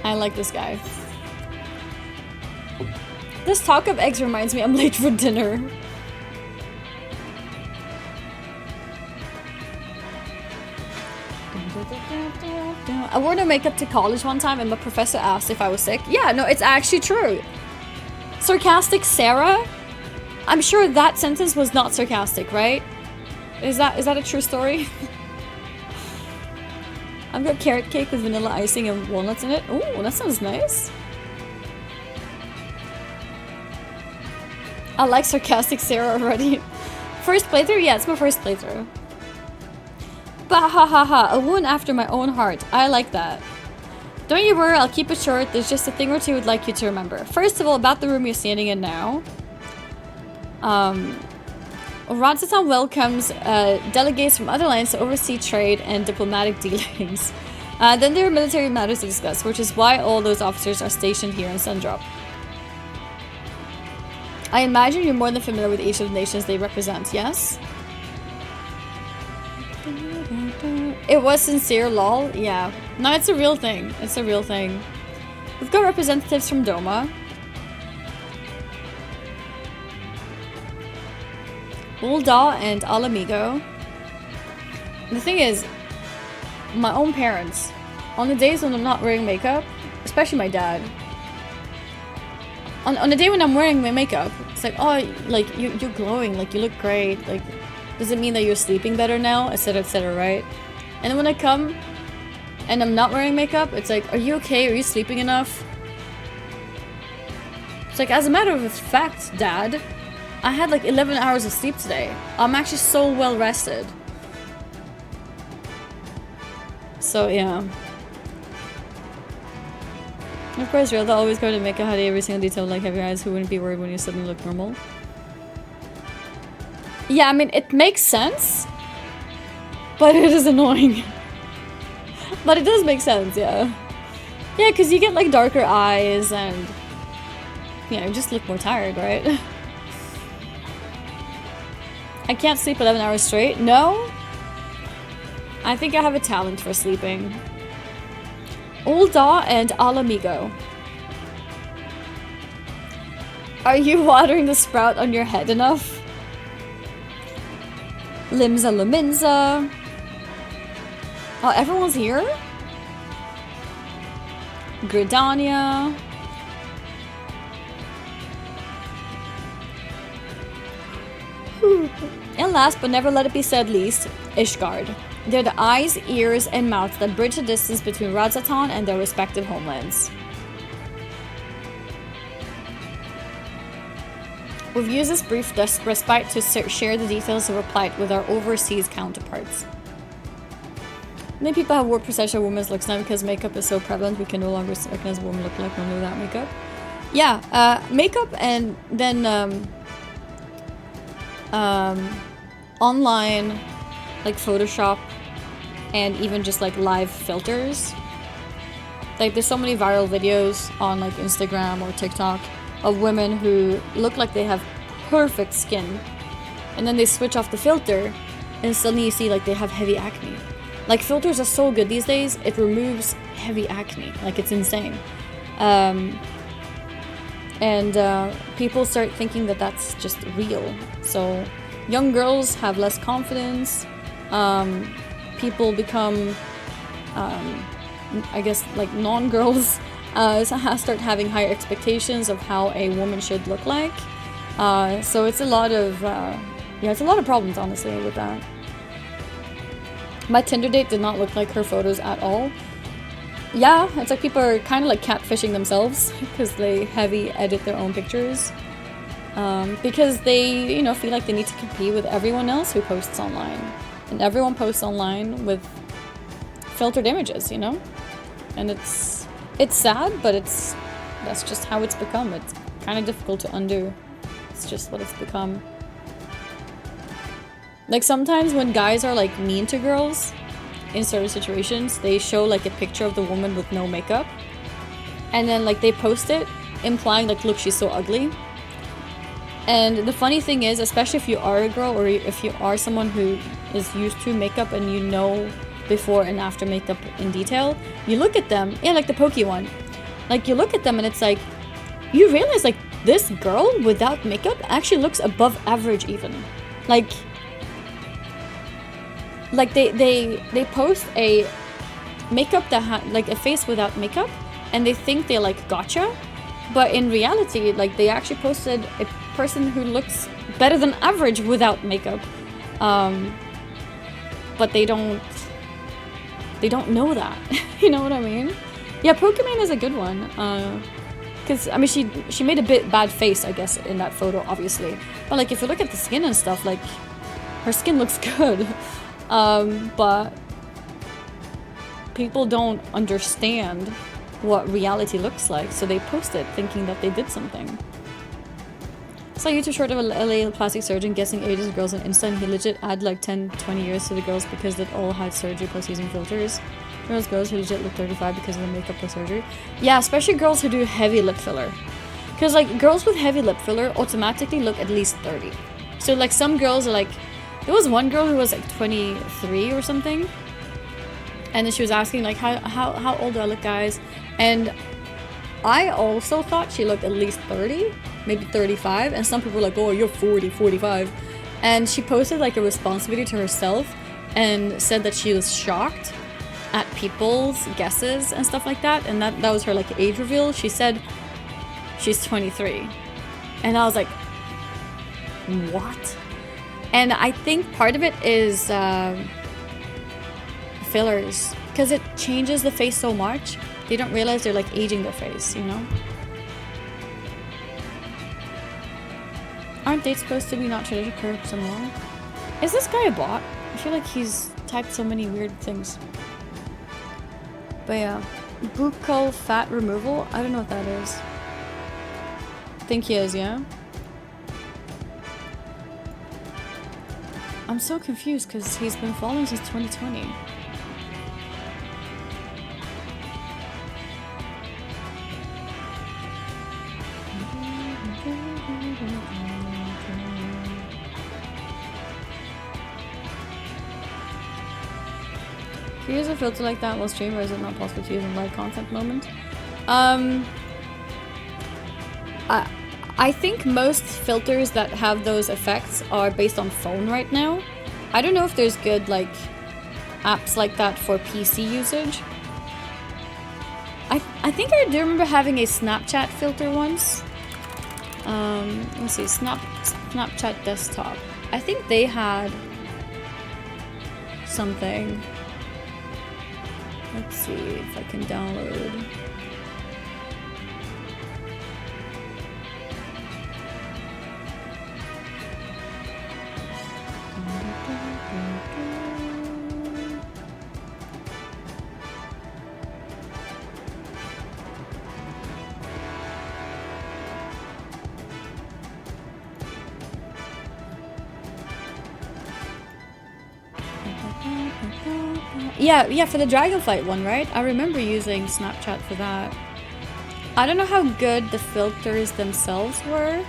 I like this guy. This talk of eggs reminds me I'm late for dinner. I wore no makeup to college one time and my professor asked if I was sick. Yeah, no, it's actually true. Sarcastic Sarah? I'm sure that sentence was not sarcastic, right? Is that a true story? I've got carrot cake with vanilla icing and walnuts in it. Oh, that sounds nice. I like sarcastic Sarah already. First playthrough? Yeah, it's my first playthrough. Bah ha ha ha, a woman after my own heart. I like that. Don't you worry, I'll keep it short. There's just a thing or two I'd like you to remember. First of all, about the room you're standing in now. Ranzatan welcomes delegates from other lands to oversee trade and diplomatic dealings. Then there are military matters to discuss, which is why all those officers are stationed here in Sundrop. I imagine you're more than familiar with each of the nations they represent, yes? It was sincere, lol. Yeah. No, it's a real thing. It's a real thing. We've got representatives from Doma. Ulda and Alamigo. The thing is, my own parents, on the days when I'm not wearing makeup, especially my dad, on the day when I'm wearing my makeup, it's like, oh, like, you're glowing, like, you look great, like, does it mean that you're sleeping better now, etc, right? And then when I come and I'm not wearing makeup, it's like, are you okay? Are you sleeping enough? It's like, as a matter of fact, Dad, I had like 11 hours of sleep today. I'm actually so well rested. So, yeah. Of course, real, they'll always go to make a hottie every single detail, like have your eyes, who wouldn't be worried when you suddenly look normal? Yeah, I mean, it makes sense, but it is annoying. But it does make sense, yeah. Yeah, because you get like darker eyes and, you know, you just look more tired, right? I can't sleep 11 hours straight. No? I think I have a talent for sleeping. Ulda and Alamigo. Are you watering the sprout on your head enough? Limza Luminza. Oh, everyone's here? Gridania. And last but never let it be said least, Ishgard. They're the eyes, ears, and mouths that bridge the distance between Ranzatan and their respective homelands. We've used this brief respite to share the details of our plight with our overseas counterparts. Many people have warped perception of women's looks now because makeup is so prevalent we can no longer recognize a woman look like normally without makeup. Yeah, makeup and then online, like Photoshop, and even just like live filters. Like there's so many viral videos on like Instagram or TikTok of women who look like they have perfect skin, and then they switch off the filter and suddenly you see like they have heavy acne. Like filters are so good these days, it removes heavy acne, like it's insane. People start thinking that that's just real. So young girls have less confidence. People become, I guess, like non-girls start having higher expectations of how a woman should look like. So it's a lot of, it's a lot of problems, honestly, with that. My Tinder date did not look like her photos at all. Yeah, it's like people are kind of like catfishing themselves because they heavy edit their own pictures. Because they, you know, feel like they need to compete with everyone else who posts online. And everyone posts online with filtered images, you know? And it's sad, but that's just how it's become. It's kind of difficult to undo. It's just what it's become. Like sometimes when guys are like mean to girls in certain situations, they show like a picture of the woman with no makeup. And then like they post it implying like, look, she's so ugly. And the funny thing is, especially if you are a girl or if you are someone who is used to makeup and you know before and after makeup in detail, you look at them, yeah, like the Pokey one. Like you look at them and it's like, you realize like this girl without makeup actually looks above average even. Like they post a makeup that like a face without makeup and they think they like gotcha, but in reality like they actually posted a person who looks better than average without makeup, but they don't know that. You know what I mean? Yeah, Pokemon is a good one. Because, I mean, she made a bit bad face, I guess, in that photo, obviously. But, like, if you look at the skin and stuff, like, her skin looks good. But people don't understand what reality looks like, so they post it thinking that they did something. So YouTube short of a LA plastic surgeon guessing ages of girls on Insta, and he legit add like 10-20 years to the girls because they all had surgery plus using filters. Those girls who legit look 35 because of the makeup plus surgery. Yeah, especially girls who do heavy lip filler. Because like girls with heavy lip filler automatically look at least 30. So like some girls are like, there was one girl who was like 23 or something. And then she was asking like, how old do I look, guys? And I also thought she looked at least 30, maybe 35. And some people were like, oh, you're 40, 45. And she posted like a response video to herself and said that she was shocked at people's guesses and stuff like that. And that was her like age reveal. She said she's 23. And I was like, what? And I think part of it is fillers, because it changes the face so much. They don't realize they're like aging their face, you know? Aren't dates supposed to be not traditional curves and long? Is this guy a bot? I feel like he's typed so many weird things. But yeah, buccal fat removal? I don't know what that is. I think he is, yeah? I'm so confused because he's been following since 2020. Can you use a filter like that while streaming, or is it not possible to use in live content moment? I think most filters that have those effects are based on phone right now. I don't know if there's good like apps like that for PC usage. I think I do remember having a Snapchat filter once. Let's see, Snapchat desktop. I think they had something. Let's see if I can download. Yeah, for the Dragonflight one, right? I remember using Snapchat for that. I don't know how good the filters themselves were.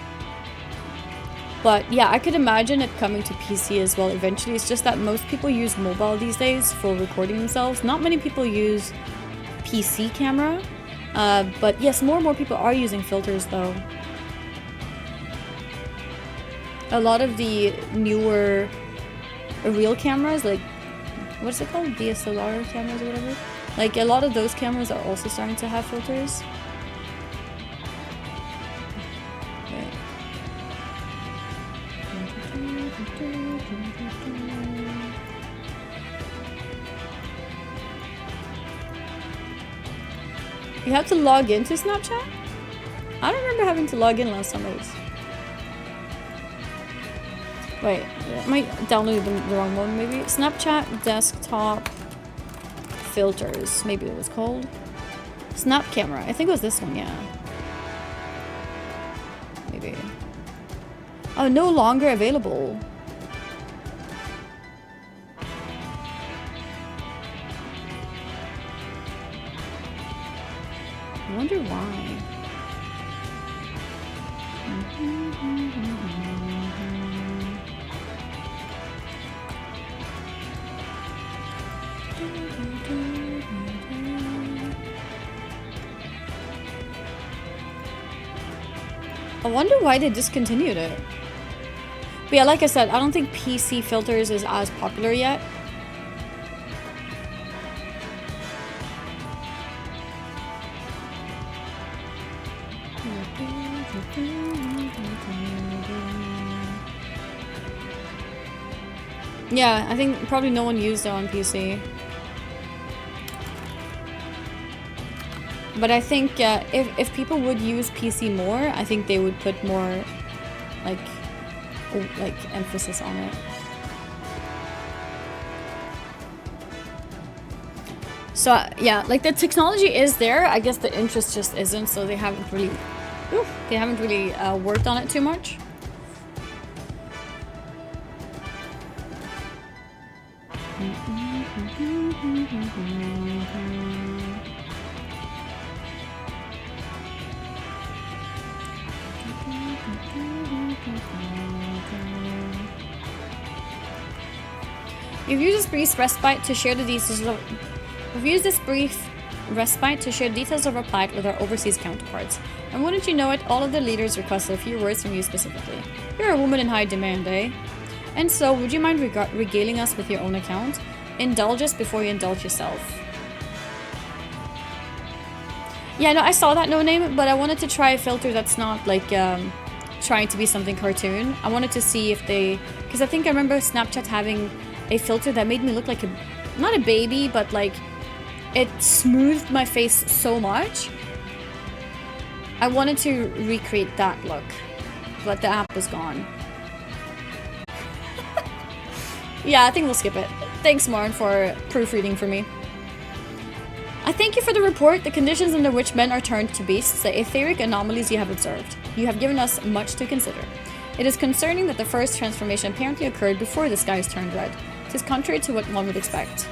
But yeah, I could imagine it coming to PC as well eventually. It's just that most people use mobile these days for recording themselves. Not many people use PC camera. But yes, more and more people are using filters though. A lot of the newer real cameras, like what's it called? DSLR cameras or whatever? Like, a lot of those cameras are also starting to have filters. Right. You have to log into Snapchat? I don't remember having to log in last time I was. Wait, I might download the wrong one maybe. Snapchat desktop filters, maybe it was called. Snap camera, I think it was this one, yeah. Maybe. Oh, no longer available. I wonder why. I wonder why they discontinued it. But yeah, like I said, I don't think PC filters is as popular yet. Yeah, I think probably no one used it on PC. But I think if people would use PC more, I think they would put more like emphasis on it. So yeah, like the technology is there. I guess the interest just isn't, so they haven't really worked on it too much. We've used this brief respite to share the details of our plight with our overseas counterparts. And wouldn't you know it, all of the leaders requested a few words from you specifically. You're a woman in high demand, eh? And so, would you mind regaling us with your own account? Indulge us before you indulge yourself. Yeah, no, I saw that no name, but I wanted to try a filter that's not like trying to be something cartoon. I wanted to see if they, because I think I remember Snapchat having a filter that made me look like not a baby, but like it smoothed my face so much. I wanted to recreate that look, but the app is gone. Yeah, I think we'll skip it. Thanks, Marn, for proofreading for me. I thank you for the report, the conditions under which men are turned to beasts, the etheric anomalies you have observed. You have given us much to consider. It is concerning that the first transformation apparently occurred before the skies turned red. It is contrary to what one would expect.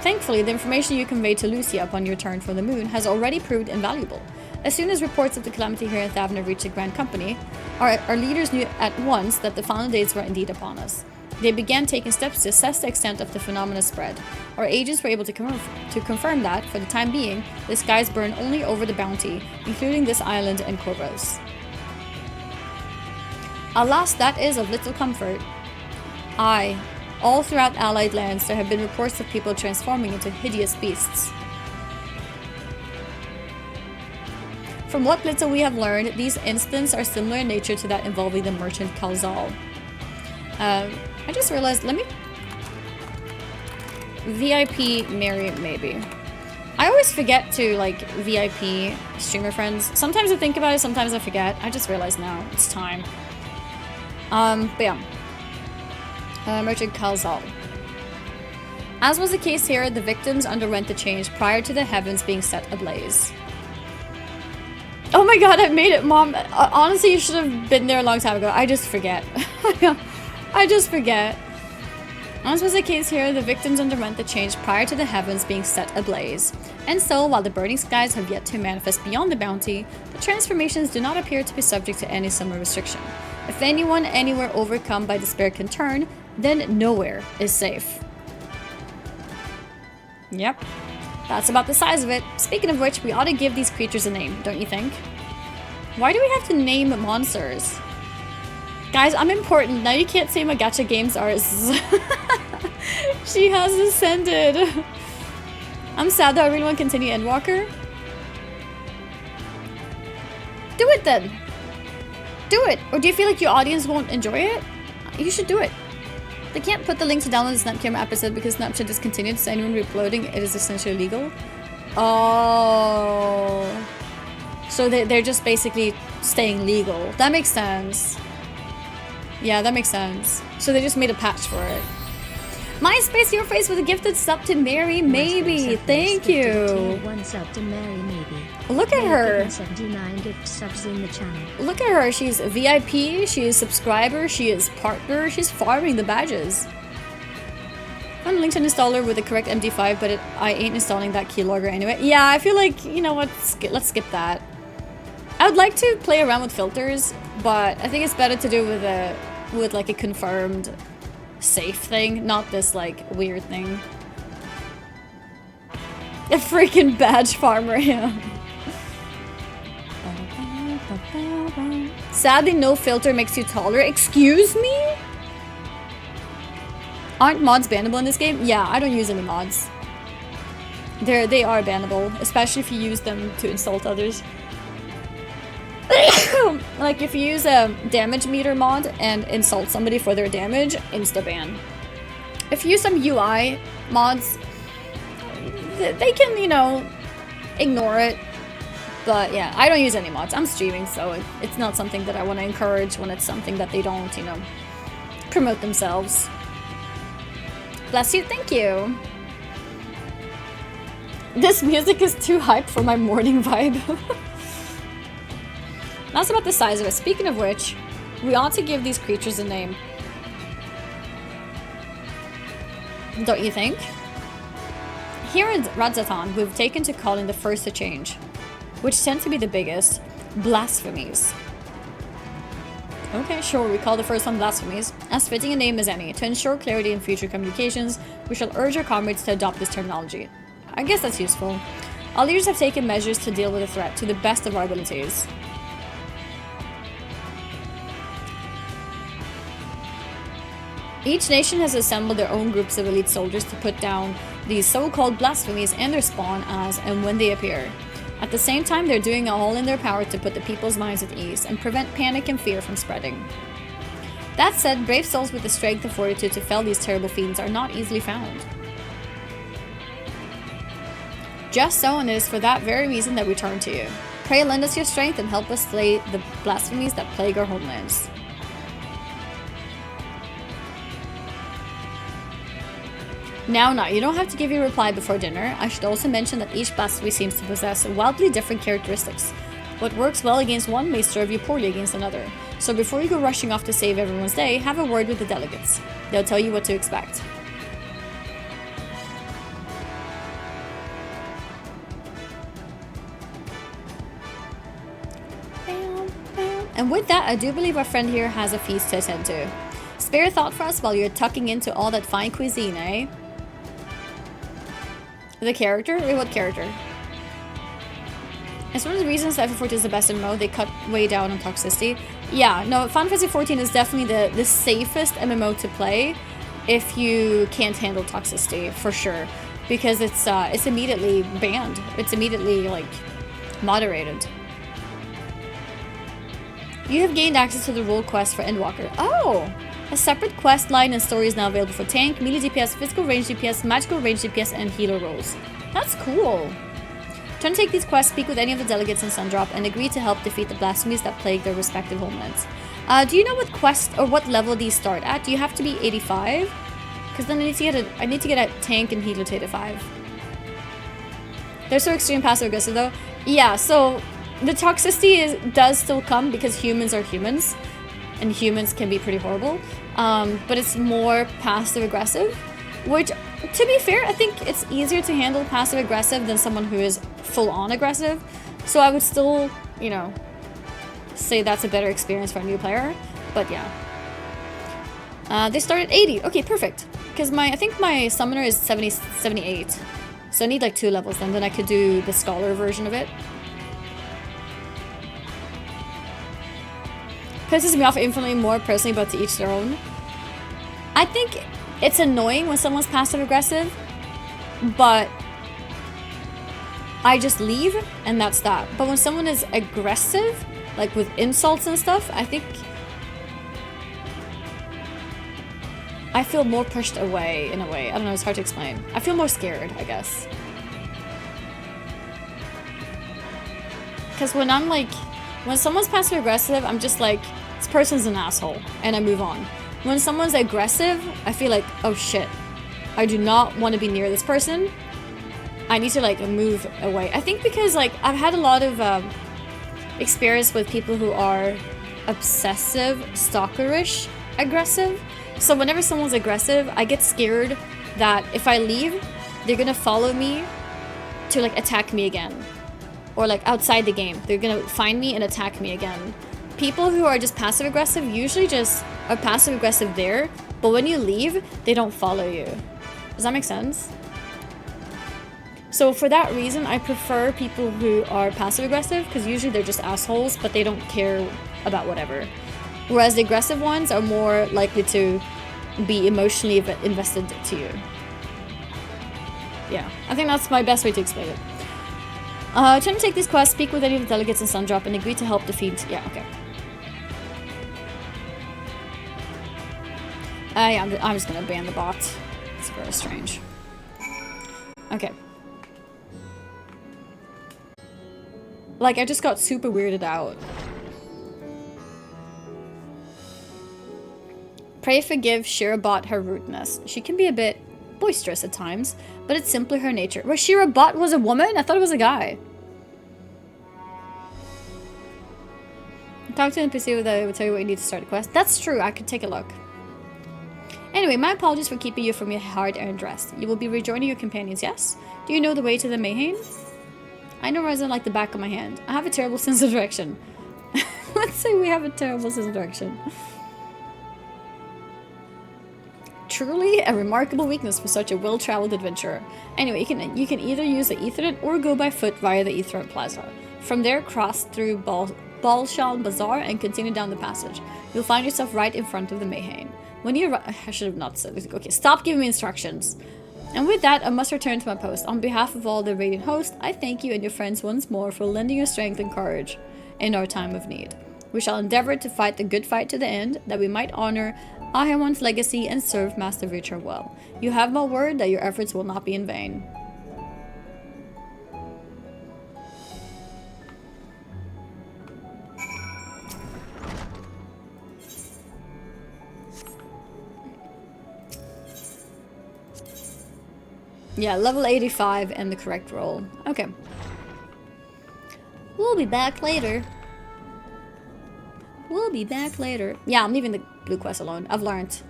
Thankfully, the information you conveyed to Lucia upon your return from the moon has already proved invaluable. As soon as reports of the calamity here in Thavna reached the Grand Company, our leaders knew at once that the final days were indeed upon us. They began taking steps to assess the extent of the phenomena's spread. Our agents were able to confirm that, for the time being, the skies burn only over the Bounty, including this island and Corvos. Alas, that is of little comfort. Aye, all throughout Allied lands there have been reports of people transforming into hideous beasts. From what little we have learned, these incidents are similar in nature to that involving the merchant Kalzal. I just realized, let me... VIP Mary, maybe. I always forget to, like, VIP streamer friends. Sometimes I think about it, sometimes I forget. I just realized now. It's time. But yeah. Merchant Kalzal. As was the case here, the victims underwent the change prior to the heavens being set ablaze. Oh my god, I made it, Mom! Honestly, you should have been there a long time ago. I just forget. I just forget. As was the case here, the victims underwent the change prior to the heavens being set ablaze. And so, while the burning skies have yet to manifest beyond the Bounty, the transformations do not appear to be subject to any similar restriction. If anyone anywhere overcome by despair can turn, then nowhere is safe. Yep. That's about the size of it. Speaking of which, we ought to give these creatures a name, don't you think? Why do we have to name monsters? Guys, I'm important. Now you can't say my gacha games are... She has ascended. I'm sad though. I really want to continue Endwalker. Do it then. Do it. Or do you feel like your audience won't enjoy it? You should do it. They can't put the link to download the Snap Camera episode because Snapchat discontinued, so anyone re-uploading it is essentially illegal. Oh. So they're just basically staying legal. That makes sense. Yeah, that makes sense. So they just made a patch for it. MySpace, your face with a gifted sub to Mary, maybe. Thank you. One sub to Mary, maybe. Look at her. 79 gift subs in the channel. Look at her. She's a VIP. She is subscriber. She is partner. She's farming the badges. I'm linked to an installer with the correct MD5, but I ain't installing that keylogger anyway. Yeah, I feel like, you know what? Let's skip that. I would like to play around with filters, but I think it's better to do with like a confirmed safe thing, not this like weird thing. A freaking badge farmer, yeah. Sadly, no filter makes you taller. Excuse me? Aren't mods bannable in this game? Yeah, I don't use any mods. They are bannable, especially if you use them to insult others. Like if you use a damage meter mod and insult somebody for their damage, insta ban. If you use some UI mods, they can, you know, ignore it. But yeah, I don't use any mods. I'm streaming, so it's not something that I want to encourage when it's something that they don't, you know, promote themselves. Bless you, thank you. This music is too hype for my morning vibe. That's about the size of it. Speaking of which, we ought to give these creatures a name. Don't you think? Here in Radzatan, we've taken to calling the first to change, which tend to be the biggest, blasphemies. Okay, sure, we call the first one blasphemies, as fitting a name as any. To ensure clarity in future communications, we shall urge our comrades to adopt this terminology. I guess that's useful. All leaders have taken measures to deal with the threat to the best of our abilities. Each nation has assembled their own groups of elite soldiers to put down these so-called blasphemies and their spawn as and when they appear. At the same time, they're doing all in their power to put the people's minds at ease and prevent panic and fear from spreading. That said, brave souls with the strength and fortitude to fell these terrible fiends are not easily found. Just so, and it is for that very reason that we turn to you. Pray lend us your strength and help us slay the blasphemies that plague our homelands. Now, you don't have to give your reply before dinner. I should also mention that each blasphemy seems to possess wildly different characteristics. What works well against one may serve you poorly against another. So before you go rushing off to save everyone's day, have a word with the delegates. They'll tell you what to expect. And with that, I do believe our friend here has a feast to attend to. Spare a thought for us while you're tucking into all that fine cuisine, eh? The character? Wait, what character? It's one of the reasons that FF14 is the best MMO. They cut way down on toxicity. Yeah, no, Final Fantasy XIV is definitely the safest MMO to play if you can't handle toxicity, for sure. Because it's immediately banned. It's immediately, like, moderated. You have gained access to the role quest for Endwalker. Oh! A separate quest line and story is now available for tank, melee DPS, physical range DPS, magical range DPS, and healer roles. That's cool! Try to take these quests, speak with any of the delegates in Sundrop, and agree to help defeat the blasphemies that plague their respective homelands. Do you know what quest or what level these start at? Do you have to be 85? Because then I need to get a tank and healer to 85. They're so extreme passive aggressive though. Yeah, so the toxicity does still come because humans are humans. And humans can be pretty horrible, but it's more passive-aggressive, which, to be fair, I think it's easier to handle passive-aggressive than someone who is full-on aggressive, so I would still, you know, say that's a better experience for a new player, but yeah. They start at 80, okay, perfect, because I think my summoner is 78, so I need like 2 levels then I could do the scholar version of it. Pisses me off infinitely more personally, but to each their own. I think it's annoying when someone's passive-aggressive, but I just leave, and that's that. But when someone is aggressive, like with insults and stuff, I think I feel more pushed away in a way. I don't know, it's hard to explain. I feel more scared, I guess. Because when someone's passive-aggressive, I'm just like, this person's an asshole, and I move on. When someone's aggressive, I feel like, oh shit, I do not want to be near this person. I need to like move away. I think because like I've had a lot of experience with people who are obsessive, stalkerish, aggressive. So whenever someone's aggressive, I get scared that if I leave, they're gonna follow me to like attack me again. Or like outside the game, they're gonna find me and attack me again. People who are just passive-aggressive usually just are passive-aggressive there, but when you leave, they don't follow you. Does that make sense? So for that reason, I prefer people who are passive-aggressive, because usually they're just assholes, but they don't care about whatever. Whereas the aggressive ones are more likely to be emotionally invested to you. Yeah, I think that's my best way to explain it. Trying to take these quests, speak with any of the delegates in Sundrop, and agree to help defeat... Yeah, okay. Yeah, I'm just gonna ban the bot. It's very strange. Okay. Like, I just got super weirded out. Pray forgive Shirabot her rudeness. She can be a bit boisterous at times, but it's simply her nature. Where Shirabot was a woman? I thought it was a guy. Talk to an NPC with it will tell you what you need to start a quest. That's true, I could take a look. Anyway, my apologies for keeping you from your hard-earned rest. You will be rejoining your companions, yes? Do you know the way to the Mayhain? I know Resin like the back of my hand. I have a terrible sense of direction. Let's say we have a terrible sense of direction. Truly a remarkable weakness for such a well-traveled adventurer. Anyway, you can either use the Ethernet or go by foot via the Ethernet Plaza. From there, cross through Balshan Bazaar and continue down the passage. You'll find yourself right in front of the Mayhain. When you I should have not said this. Okay, stop giving me instructions. And with that, I must return to my post. On behalf of all the Radiant host, I thank you and your friends once more for lending your strength and courage in our time of need. We shall endeavor to fight the good fight to the end, that we might honor Ahamon's legacy and serve Master Richard well. You have my word that your efforts will not be in vain. Yeah, level 85 and the correct roll. Okay. We'll be back later. We'll be back later. Yeah, I'm leaving the blue quest alone. I've learned.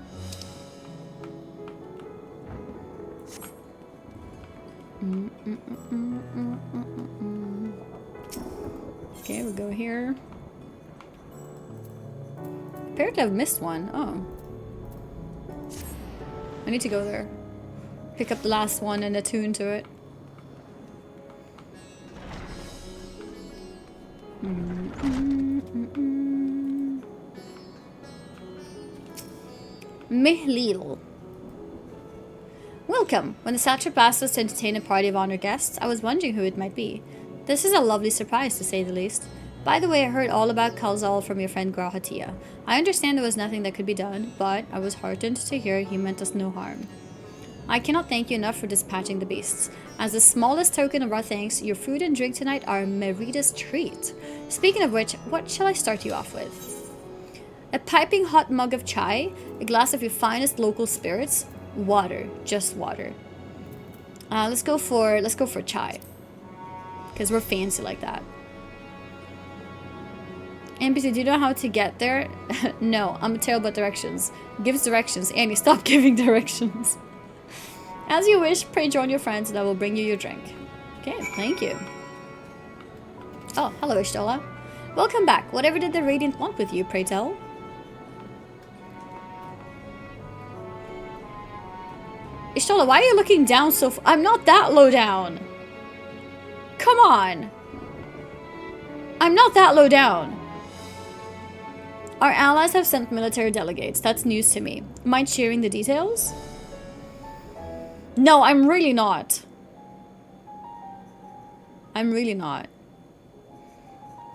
Okay, we'll go here. Apparently I've missed one. Oh. I need to go there. Pick up the last one and attune to it. Mihlil. Welcome. When the satrap asked us to entertain a party of honored guests, I was wondering who it might be. This is a lovely surprise, to say the least. By the way, I heard all about Kalzal from your friend Grahatia. I understand there was nothing that could be done, but I was heartened to hear he meant us no harm. I cannot thank you enough for dispatching the beasts. As the smallest token of our thanks, your food and drink tonight are Merita's treat. Speaking of which, what shall I start you off with? A piping hot mug of chai, a glass of your finest local spirits, water, just water. Let's go for chai, because we're fancy like that. NPC, do you know how to get there? No, I'm terrible at directions. Gives directions. Annie, stop giving directions. As you wish, pray join your friends and I will bring you your drink. Okay, thank you. Oh, hello Ishtola. Welcome back. Whatever did the Radiant want with you, pray tell? Ishtola, why are you looking down so far? I'm not that low down. Come on. I'm not that low down. Our allies have sent military delegates. That's news to me. Mind sharing the details? No, I'm really not. I'm really not.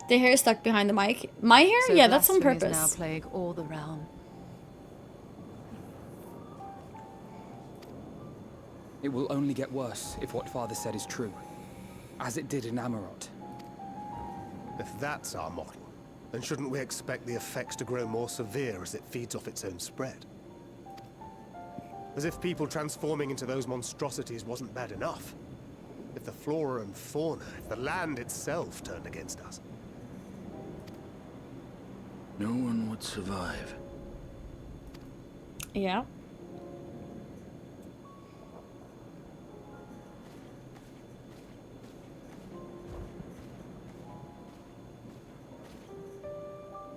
The hair stuck behind the mic. My hair? So yeah, that's on blasphemy purpose. is now plague all the realm. It will only get worse if what Father said is true, as it did in Amarot. If that's our model, then shouldn't we expect the effects to grow more severe as it feeds off its own spread? As if people transforming into those monstrosities wasn't bad enough. If the flora and fauna, if the land itself turned against us. No one would survive. Yeah.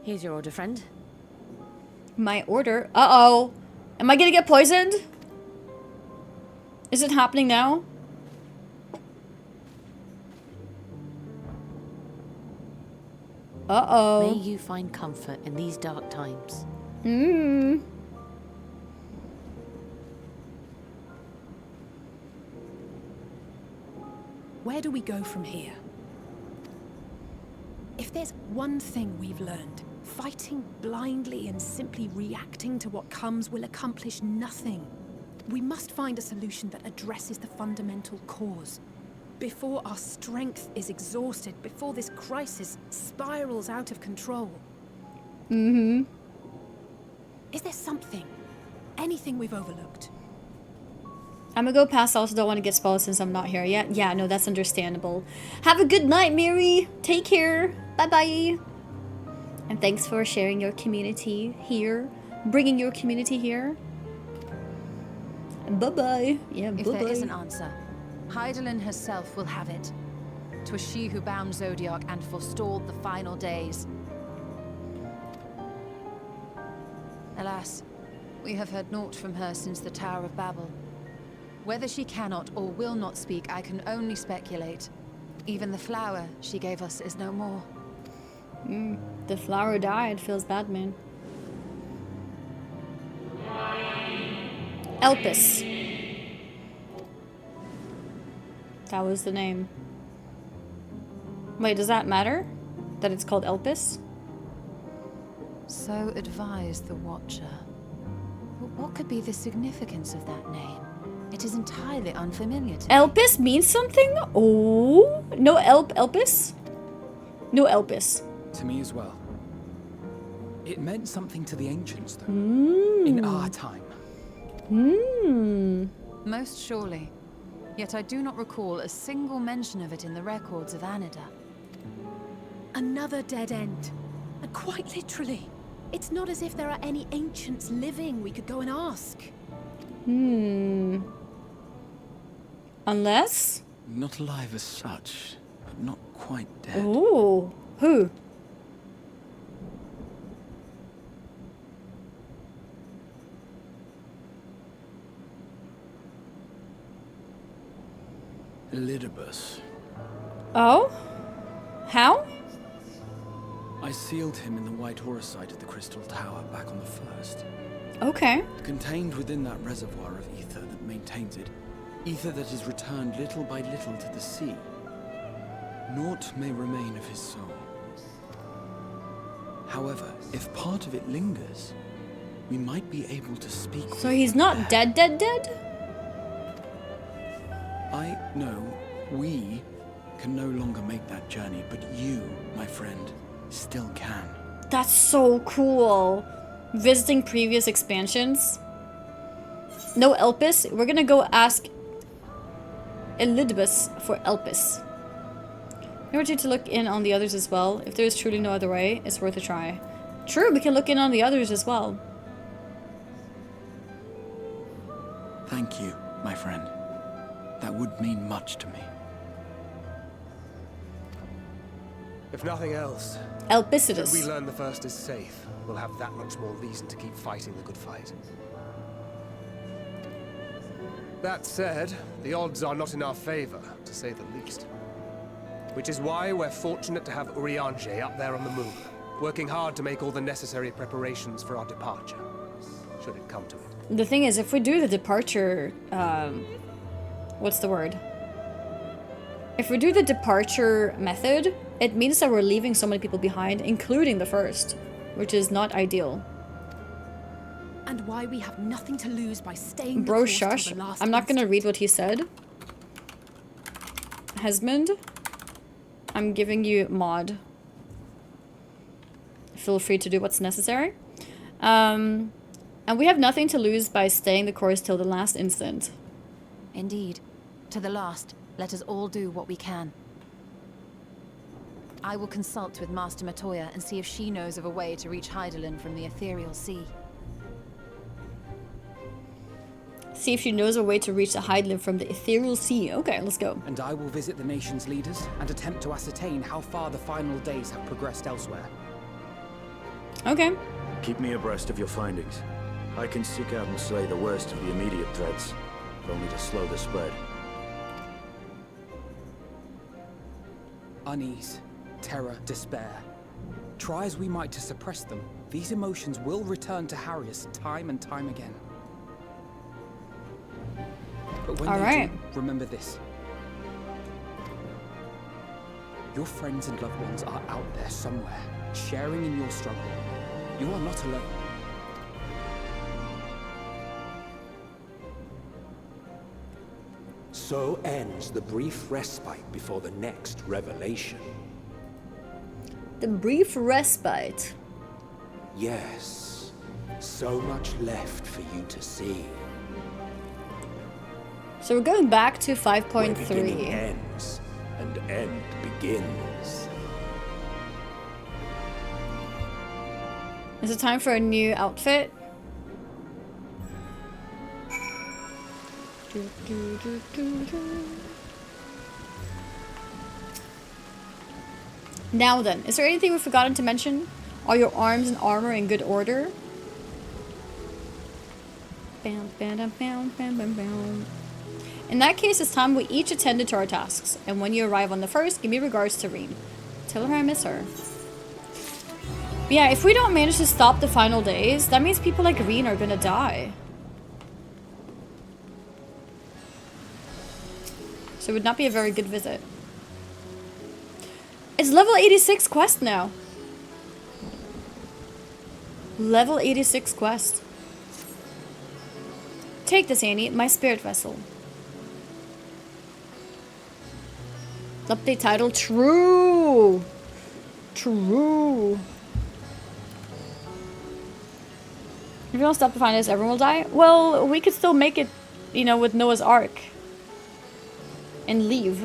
Here's your order, friend. My order? Uh-oh. Am I gonna get poisoned? Is it happening now? Uh-oh. May you find comfort in these dark times. Where do we go from here? If there's one thing we've learned, fighting blindly and simply reacting to what comes will accomplish nothing. We must find a solution that addresses the fundamental cause. Before our strength is exhausted, before this crisis spirals out of control. Mm-hmm. Is there something, anything we've overlooked? I'm gonna go past. I also don't want to get spoiled since I'm not here yet. Yeah, no, that's understandable. Have a good night, Mary. Take care. Bye-bye. And thanks for sharing your community here. Bringing your community here. Bye-bye. Yeah, bye-bye. If there is an answer, Hydaelyn herself will have it. 'Twas she who bound Zodiac and forestalled the final days. Alas, we have heard naught from her since the Tower of Babel. Whether she cannot or will not speak, I can only speculate. Even the flower she gave us is no more. The flower died. Feels bad, man. Elpis. That was the name. Wait, does that matter? That it's called Elpis? So advised the Watcher. But what could be the significance of that name? It is entirely unfamiliar to me. Elpis means something? Oh, no Elpis? No Elpis. To me as well. It meant something to the ancients, though. In our time. Most surely. Yet I do not recall a single mention of it in the records of Anida. Another dead end. And quite literally. It's not as if there are any ancients living we could go and ask. Unless? Not alive as such, but not quite dead. Oh, who? Elidibus. Oh? How? I sealed him in the White Horosite of the Crystal Tower back on the first. Okay. Contained within that reservoir of ether that maintains it, ether that is returned little by little to the sea. Naught may remain of his soul. However, if part of it lingers, we might be able to speak. So he's not dead? No, we can no longer make that journey, but you, my friend, still can. That's so cool. Visiting previous expansions. No Elpis. We're gonna go ask Elidibus for Elpis. I want you to look in on the others as well. If there is truly no other way, it's worth a try. True, we can look in on the others as well. Thank you, my friend. That would mean much to me. If nothing else, Elpicidus. should we learn the first is safe, we'll have that much more reason to keep fighting the good fight. That said, the odds are not in our favor, to say the least. Which is why we're fortunate to have Urianger up there on the moon, working hard to make all the necessary preparations for our departure, should it come to it. The thing is, if we do the departure, what's the word? If we do the departure method, it means that we're leaving so many people behind, including the first, which is not ideal. And why we have nothing to lose by staying the Bro, course till shush. the last I'm not gonna instant. read what he said. Hesmond, I'm giving you mod. Feel free to do what's necessary. And we have nothing to lose by staying the course till the last instant. Indeed. To the last, let us all do what we can. I will consult with Master Matoya and see if she knows of a way to reach Hydaelyn from the Ethereal Sea. See if she knows a way to reach the Hydaelyn from the Ethereal Sea. Okay, let's go. And I will visit the nation's leaders and attempt to ascertain how far the final days have progressed elsewhere. Okay. Keep me abreast of your findings. I can seek out and slay the worst of the immediate threats, if only to slow the spread. Unease, terror, despair. Try as we might to suppress them, these emotions will return to harry us time and time again. But when they do, remember this. Your friends and loved ones are out there somewhere, sharing in your struggle. You are not alone. So ends the brief respite before the next revelation. The brief respite. Yes. So much left for you to see. So we're going back to Where 5.3. beginning ends and end begins. Is it time for a new outfit? Now then, is there anything we've forgotten to mention? Are your arms and armor in good order? Bam, bam, bam, bam, bam, bam, bam. In that case, it's time we each attended to our tasks. And when you arrive on the first, give me regards to Reem. Tell her I miss her. But yeah, if we don't manage to stop the final days, that means people like Reen are gonna die. So it would not be a very good visit. It's level 86 quest now. Level 86 quest. Take this, Annie, my spirit vessel. Update title, true. True. If you don't stop to find us, everyone will die. Well, we could still make it, you know, with Noah's Ark. And leave.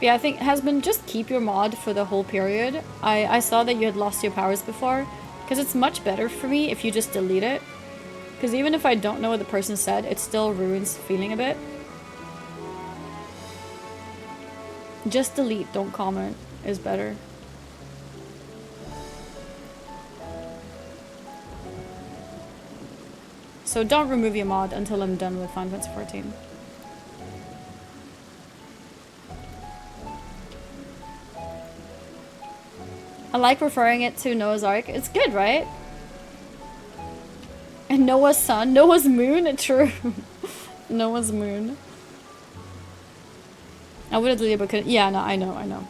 Yeah, I think Hasbin, just keep your mod for the whole period. I saw that you had lost your powers before, because it's much better for me if you just delete it. Because even if I don't know what the person said, it still ruins feeling a bit. Just delete, don't comment, is better. So don't remove your mod until I'm done with Final Fantasy 14. I like referring it to Noah's Ark. It's good, right? And Noah's sun, Noah's moon, true. Noah's moon. I would have deleted, but couldn't. Yeah, no, I know.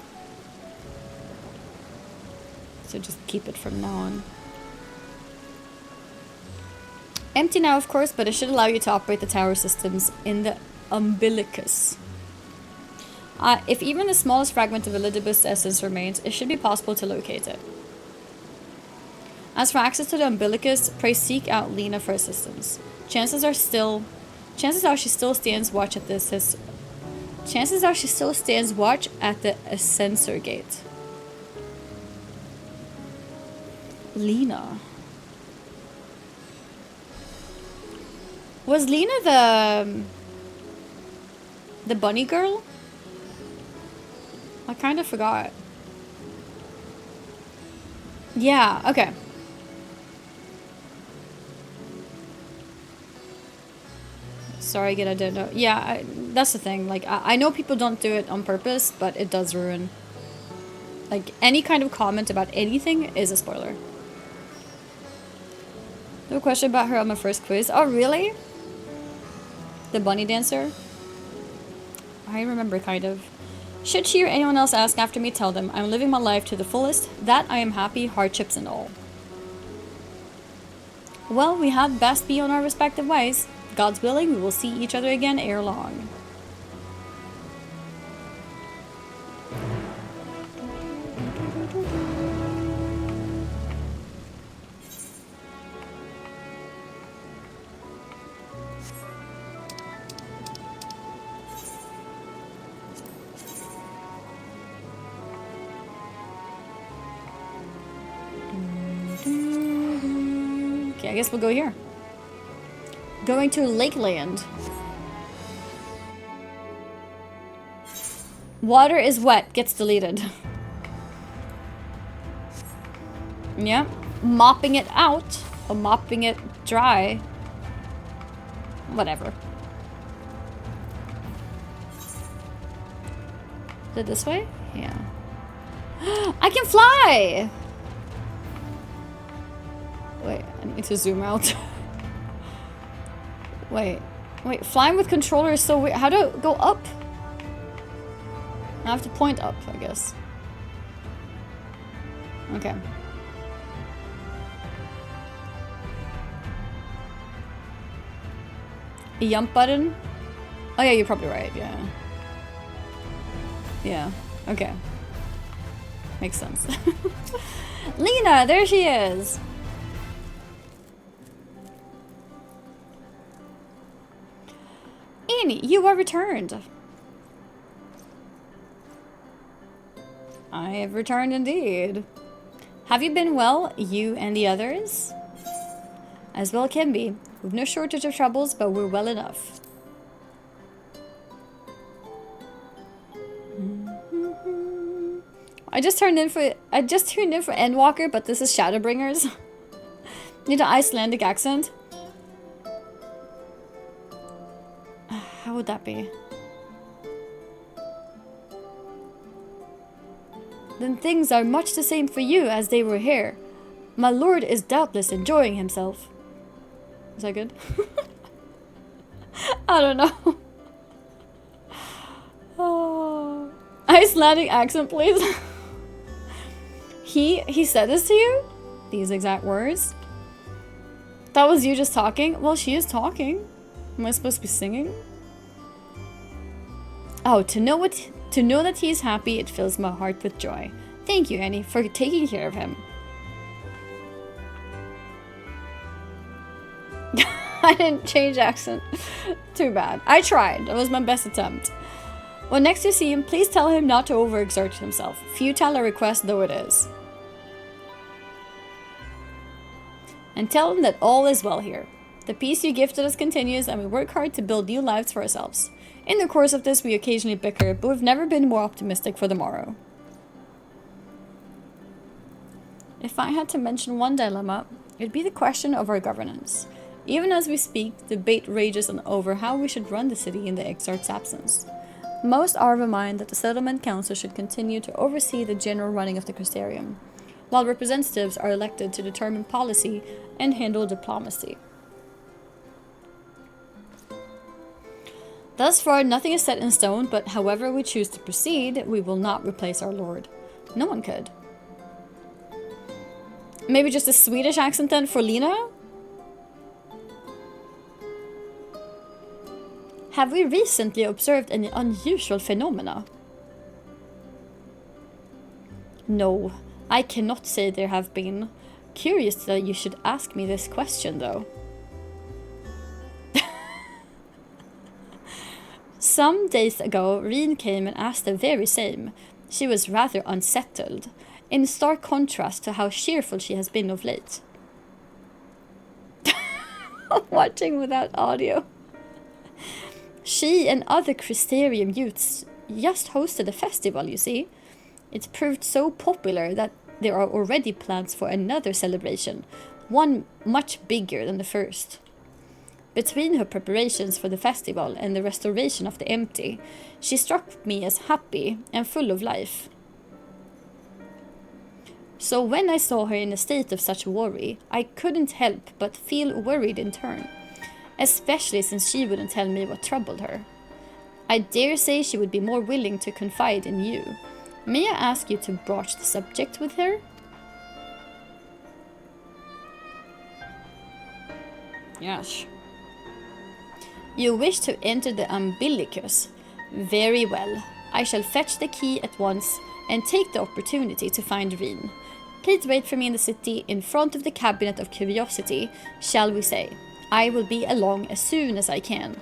So just keep it from now on. Empty now, of course, but it should allow you to operate the tower systems in the umbilicus. If even the smallest fragment of Elidibus' essence remains, it should be possible to locate it. As for access to the umbilicus, pray seek out Lena for assistance. Chances are she still stands watch at the Ascensor Gate. Lena. Was Lena the bunny girl? I kind of forgot. Yeah, okay. Sorry again, I didn't know. Yeah, that's the thing. Like, I know people don't do it on purpose, but it does ruin. Like, any kind of comment about anything is a spoiler. No question about her on my first quiz. Oh, really? The bunny dancer? I remember, kind of. Should she or anyone else ask after me, tell them I'm living my life to the fullest, that I am happy, hardships and all. Well, we had best be on our respective ways. God's willing, we will see each other again ere long. Okay, I guess we'll go here. Going to Lakeland. Water is wet, gets deleted. Yep. Mopping it out, or mopping it dry. Whatever. Is it this way? Yeah. I can fly! Wait, I need to zoom out. Wait, flying with controller is so weird. How do I go up? I have to point up, I guess. Okay. A jump button? Oh yeah, you're probably right, yeah. Yeah, okay. Makes sense. Lena, there she is! Annie, you are returned. I have returned indeed. Have you been well, you and the others? As well can be. We've no shortage of troubles, but we're well enough. I just tuned in for Endwalker, but this is Shadowbringers. Need an Icelandic accent. How would that be? Then things are much the same for you as they were here. My lord is doubtless enjoying himself. Is that good? I don't know. Oh. Icelandic accent, please. He said this to you? These exact words? That was you just talking? Well, she is talking. Am I supposed to be singing? Oh, to know that he is happy, it fills my heart with joy. Thank you, Annie, for taking care of him. I didn't change accent. Too bad. I tried. That was my best attempt. When next you see him, please tell him not to overexert himself. Futile a request though it is. And tell him that all is well here. The peace you gifted us continues, and we work hard to build new lives for ourselves. In the course of this, we occasionally bicker, but we've never been more optimistic for the morrow. If I had to mention one dilemma, it'd be the question of our governance. Even as we speak, debate rages over how we should run the city in the Exarch's absence. Most are of a mind that the Settlement Council should continue to oversee the general running of the Crystarium, while representatives are elected to determine policy and handle diplomacy. Thus far, nothing is set in stone, but however we choose to proceed, we will not replace our lord. No one could. Maybe just a Swedish accent then for Lena? Have we recently observed any unusual phenomena? No, I cannot say there have been. Curious that you should ask me this question, though. Some days ago, Reen came and asked the very same. She was rather unsettled, in stark contrast to how cheerful she has been of late. Watching without audio. She and other Crystarium youths just hosted a festival, you see. It proved so popular that there are already plans for another celebration, one much bigger than the first. Between her preparations for the festival and the restoration of the empty, she struck me as happy and full of life. So when I saw her in a state of such worry, I couldn't help but feel worried in turn, especially since she wouldn't tell me what troubled her. I dare say she would be more willing to confide in you. May I ask you to broach the subject with her? Yes. You wish to enter the umbilicus. Very well. I shall fetch the key at once and take the opportunity to find Reen. Please wait for me in the city in front of the Cabinet of Curiosity, shall we say. I will be along as soon as I can.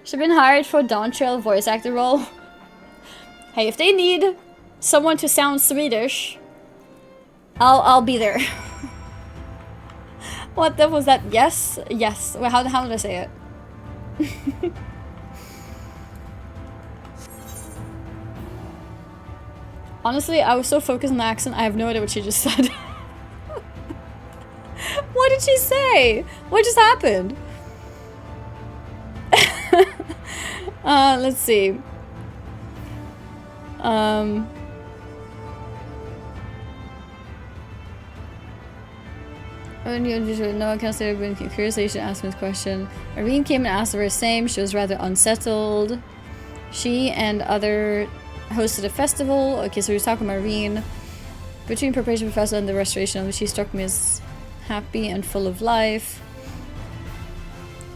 She's been hired for a Dawn Trail voice actor role. Hey, if they need someone to sound Swedish, I'll be there. What the was that? Yes? Yes. Well, how did I say it? Honestly, I was so focused on the accent, I have no idea what she just said. What did she say? What just happened? Let's see. No, I can't say I've been curious, so you should ask me this question. Irene came and asked her the same. She was rather unsettled. She and other hosted a festival. Okay, so we were talking about Irene. Between preparation for the festival and the restoration, she struck me as happy and full of life.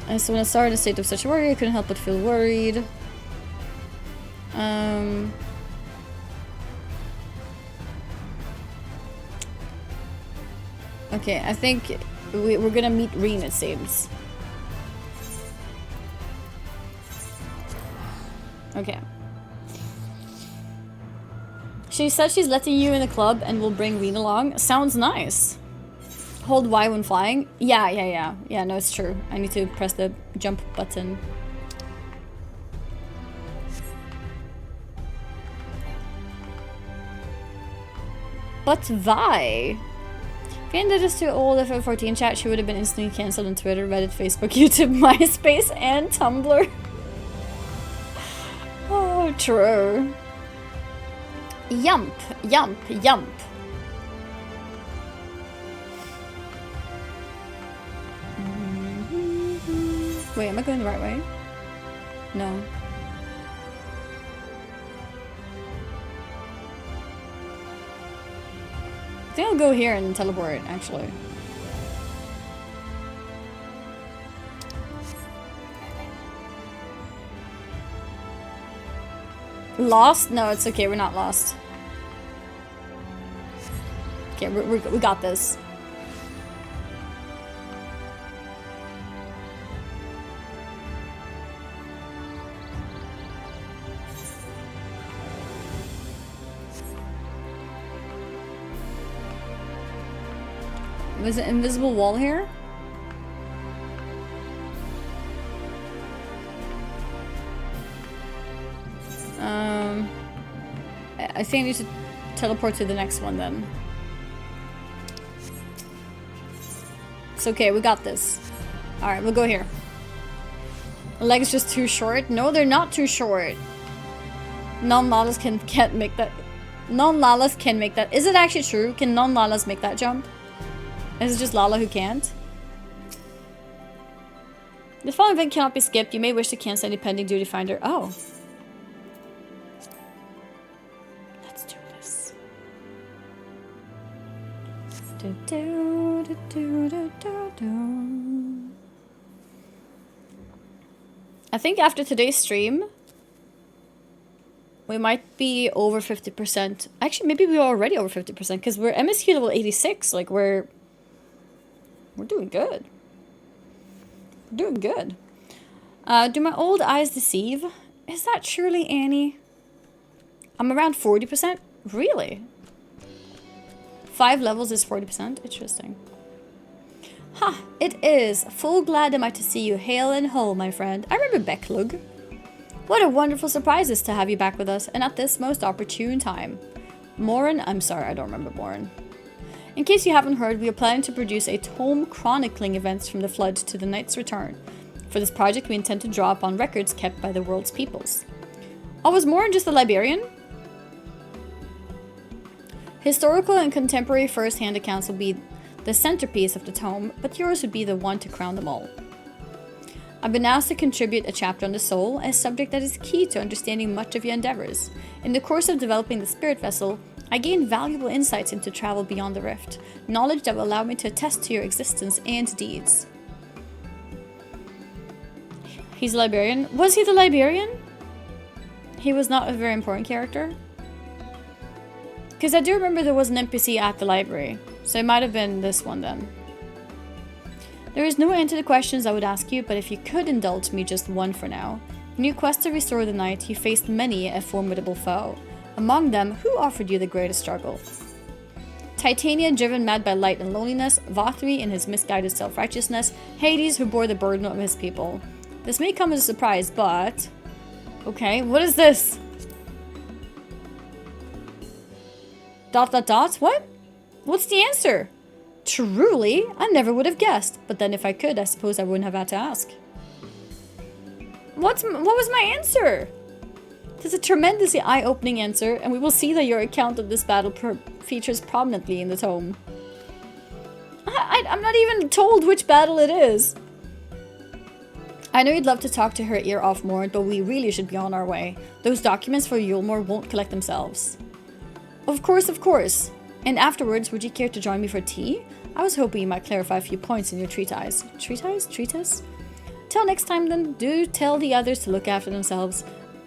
And so when I saw her in a state of such worry, I couldn't help but feel worried. Okay, I think we're gonna meet Reen, it seems. Okay. She said she's letting you in the club and will bring Reen along. Sounds nice. Hold Y when flying. Yeah, no, it's true. I need to press the jump button. But why? If you did this to old FF14 chat, she would have been instantly cancelled on Twitter, Reddit, Facebook, YouTube, MySpace, and Tumblr. Oh, true. Yump, yump, yump. Wait, am I going the right way? No. I think I'll go here and teleport, actually. Lost? No, it's okay, we're not lost. Okay, we got this. Was it invisible wall here? I think I need to teleport to the next one then. It's okay, we got this. Alright, we'll go here. The leg's just too short? No, they're not too short. Non-Lalas can't make that. Non-Lalas can make that. Is it actually true? Can non-Lalas make that jump? Is it just Lala who can't? The following event cannot be skipped. You may wish to cancel any pending duty finder. Oh. Let's do this. I think after today's stream, we might be over 50%. Actually, maybe we're already over 50% because we're MSQ level 86. Like, we're doing good. We're doing good. Do my old eyes deceive? Is that truly Annie? I'm around 40%? Really? 5 levels is 40%? Interesting. Ha! It is. Full glad am I to see you hale and whole, my friend. I remember Becklug. What a wonderful surprise it is to have you back with us, and at this most opportune time. Morin? I'm sorry, I don't remember Morin. In case you haven't heard, we are planning to produce a tome chronicling events from the Flood to the Knight's Return. For this project, we intend to draw upon records kept by the world's peoples. Oh, was Morin just a librarian? Historical and contemporary first-hand accounts will be the centerpiece of the tome, but yours would be the one to crown them all. I've been asked to contribute a chapter on the soul, a subject that is key to understanding much of your endeavors. In the course of developing the spirit vessel, I gained valuable insights into travel beyond the rift, knowledge that will allow me to attest to your existence and deeds. He's a librarian. Was he the librarian? He was not a very important character. Because I do remember there was an NPC at the library, so it might have been this one then. There is no end to the questions I would ask you, but if you could indulge me just one for now. In your quest to restore the night, you faced many a formidable foe. Among them, who offered you the greatest struggle? Titania, driven mad by light and loneliness, Vothri in his misguided self-righteousness, Hades, who bore the burden of his people. This may come as a surprise, but... Okay, what is this? ... What? What's the answer? Truly? I never would have guessed, but then if I could, I suppose I wouldn't have had to ask. What was my answer? This is a tremendously eye-opening answer, and we will see that your account of this battle features prominently in the tome. I'm not even told which battle it is. I know you'd love to talk to her ear off more, but we really should be on our way. Those documents for Yulmore won't collect themselves. Of course, of course. And afterwards, would you care to join me for tea? I was hoping you might clarify a few points in your treatise. Treatise? Till next time then, do tell the others to look after themselves.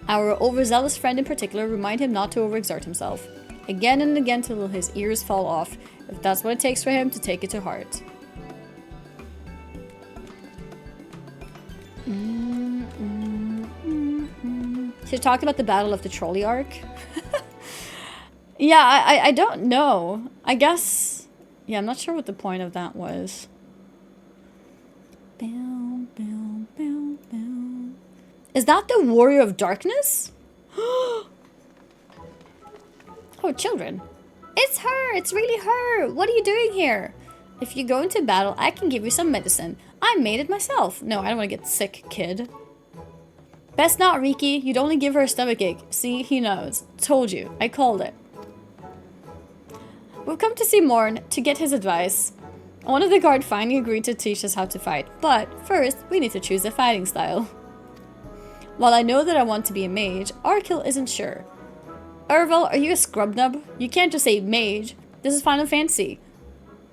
Our overzealous friend in particular, remind him not to overexert himself. Again and again till his ears fall off, if that's what it takes for him to take it to heart. So you're talking about the Battle of the Trolley Arc? Yeah, I don't know. I guess... Yeah, I'm not sure what the point of that was. Is that the Warrior of Darkness? Oh, children. It's her! It's really her! What are you doing here? If you go into battle, I can give you some medicine. I made it myself. No, I don't want to get sick, kid. Best not, Riki. You'd only give her a stomachache. See, he knows. Told you. I called it. We've come to see Morn to get his advice. One of the guard finally agreed to teach us how to fight, but first, we need to choose a fighting style. While I know that I want to be a mage, Arkil isn't sure. Erval, are you a scrubnub? You can't just say mage. This is Final Fantasy.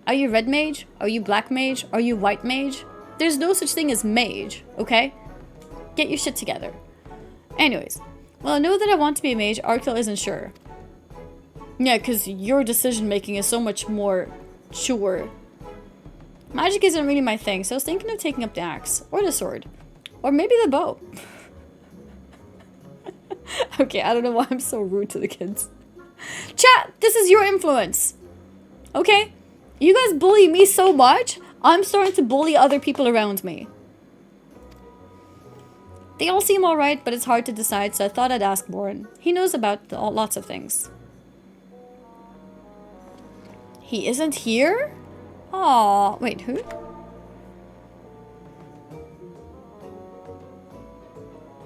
Are you red mage? Are you black mage? Are you white mage? There's no such thing as mage, okay? Get your shit together. Anyways, while I know that I want to be a mage, Arkil isn't sure. Yeah, because your decision making is so much more sure. Magic isn't really my thing, so I was thinking of taking up the axe, or the sword, or maybe the bow. Okay, I don't know why I'm so rude to the kids. Chat, this is your influence. Okay? You guys bully me so much, I'm starting to bully other people around me. They all seem alright, but it's hard to decide, so I thought I'd ask Boren. He knows about lots of things. He isn't here? Aww, wait, who?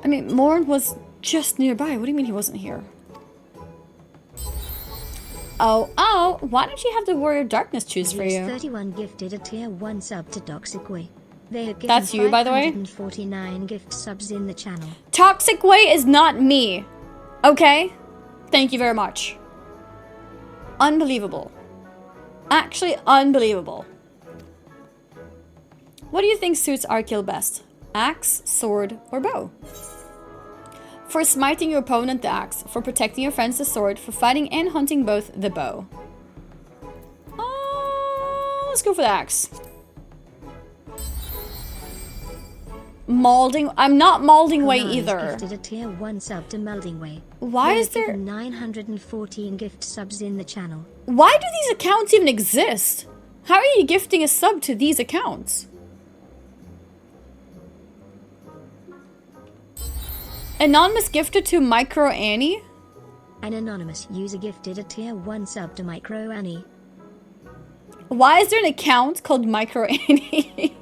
I mean, Morn was just nearby. What do you mean he wasn't here? Oh, why don't you have the Warrior of Darkness choose for you? 31 gifted a tier 1 sub to Toxic Way. They are given That's you, by the way? 549 gift subs in the channel. Toxic Way is not me. Okay? Thank you very much. Unbelievable. Actually, unbelievable. What do you think suits Arkil best? Axe, sword, or bow? For smiting your opponent, the axe. For protecting your friends, the sword. For fighting and hunting both, the bow. Let's go for the axe. Malding. I'm not Malding Way either. Gifted a tier 1 sub to Malding Way. Why is there 914 gift subs in the channel? Why do these accounts even exist? How are you gifting a sub to these accounts? Anonymous gifted to Micro Annie? An anonymous user gifted a tier 1 sub to Micro Annie. Why is there an account called Micro Annie?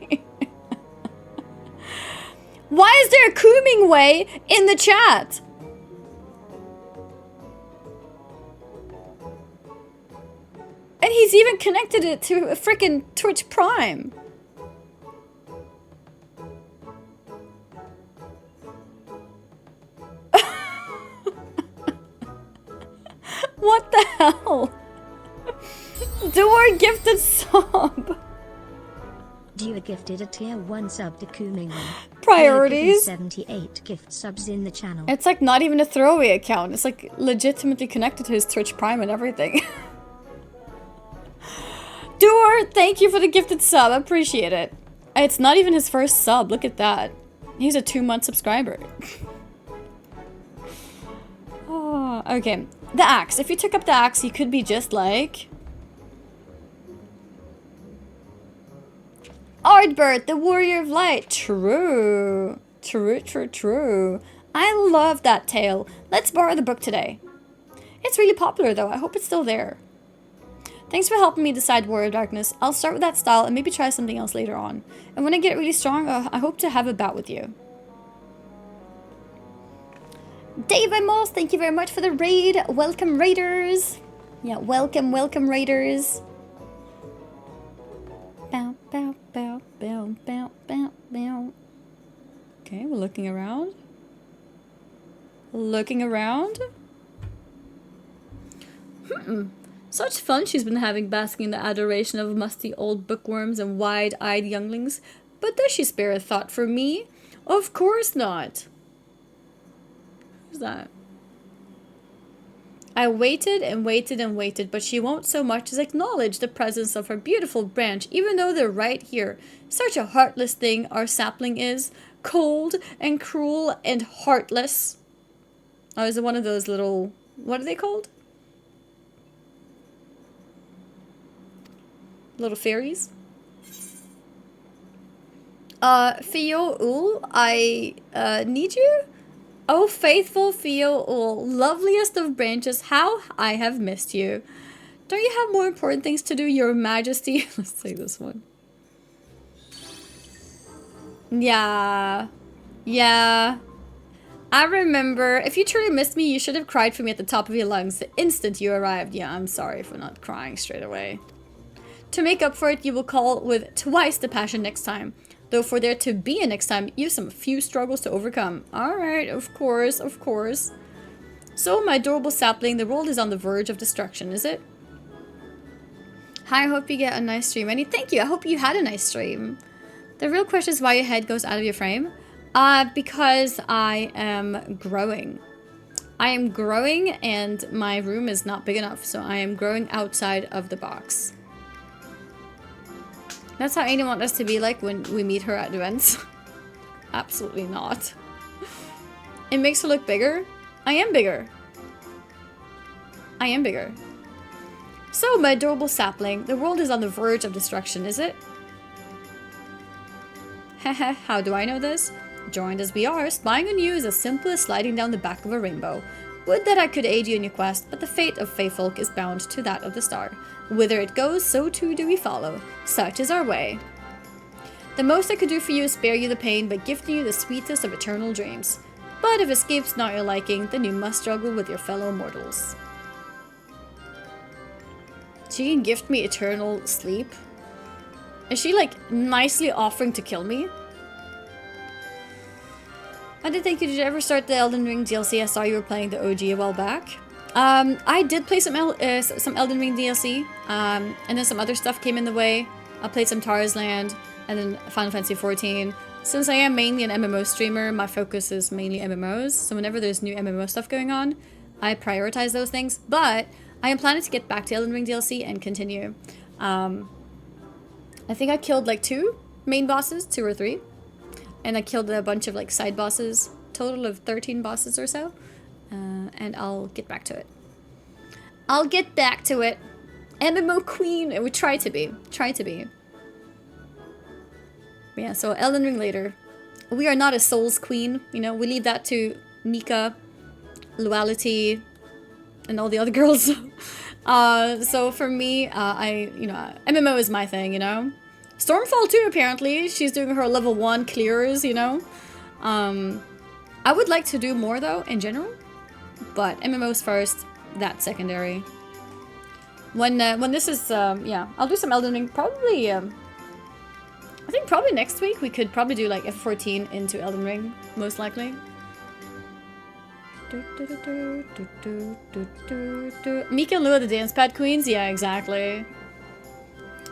Why is there a Kooming Way in the chat? And he's even connected it to a freaking Twitch Prime. What the hell? Door gifted sub. Dua gifted a tier 1 sub to Kooming Way. Priorities. 78 gift subs in the channel. It's like not even a throwaway account. It's like legitimately connected to his Twitch Prime and everything. Door, thank you for the gifted sub. I appreciate it. It's not even his first sub. Look at that. He's a 2-month subscriber. Oh, okay. The axe. If you took up the axe, you could be just like Ardbert, the Warrior of Light. True. True. I love that tale. Let's borrow the book today. It's really popular though. I hope it's still there. Thanks for helping me decide Warrior of Darkness. I'll start with that style and maybe try something else later on. And when I get really strong, I hope to have a bout with you. Dave and Moss, thank you very much for the raid. Welcome, raiders. Yeah, welcome, welcome, raiders. Bow, bow, bow, bow, bow, bow, bow. Okay, we're looking around. Looking around. Such fun she's been having basking in the adoration of musty old bookworms and wide-eyed younglings. But does she spare a thought for me? Of course not. Who's that? I waited and waited and waited, but she won't so much as acknowledge the presence of her beautiful branch, even though they're right here. Such a heartless thing our sapling is. Cold and cruel and heartless. Oh, is it one of those little... What are they called? Little fairies? Theo Ul, I need you? Oh, faithful Theo Ul, loveliest of branches, how I have missed you. Don't you have more important things to do, your majesty? Let's say this one. Yeah. Yeah. I remember. If you truly missed me, you should have cried for me at the top of your lungs the instant you arrived. Yeah, I'm sorry for not crying straight away. To make up for it, you will call with twice the passion next time. Though for there to be a next time, you have some few struggles to overcome. Alright, of course, of course. So, my adorable sapling, the world is on the verge of destruction, is it? Hi, I hope you get a nice stream. Annie, thank you. I hope you had a nice stream. The real question is why your head goes out of your frame. Because I am growing. I am growing and my room is not big enough, so I am growing outside of the box. That's how Annie wants us to be like when we meet her at events. Absolutely not. It makes her look bigger. I am bigger. I am bigger. So, my adorable sapling, the world is on the verge of destruction, is it? Haha, how do I know this? Joined as we are, spying on you is as simple as sliding down the back of a rainbow. Would that I could aid you in your quest, but the fate of Feyfolk is bound to that of the star. Whither it goes, so too do we follow. Such is our way. The most I could do for you is spare you the pain, but gifting you the sweetest of eternal dreams. But if escape's not your liking, then you must struggle with your fellow mortals. She can gift me eternal sleep? Is she, like, nicely offering to kill me? I did think you did ever start the Elden Ring DLC. I saw you were playing the OG a while back. I did play some Elden Ring DLC, and then some other stuff came in the way. I played some Tara's Land, and then Final Fantasy XIV. Since I am mainly an MMO streamer, my focus is mainly MMOs, so whenever there's new MMO stuff going on, I prioritize those things, but I am planning to get back to Elden Ring DLC and continue. I think I killed like 2 main bosses, 2 or 3. And I killed a bunch of like side bosses, total of 13 bosses or so. And I'll get back to it. I'll get back to it. MMO queen, it would try to be. Try to be. But yeah, so Elden Ring later. We are not a Souls queen, you know, we leave that to Mika, Loyalty, and all the other girls. So for me, MMO is my thing, you know. Stormfall too, apparently. She's doing her level 1 clears, you know. I would like to do more though, in general. But MMOs first, that's secondary. When this is, yeah, I'll do some Elden Ring. Probably, I think probably next week we could probably do like FF14 into Elden Ring, most likely. Mika and Lua, the dance pad queens? Yeah, exactly.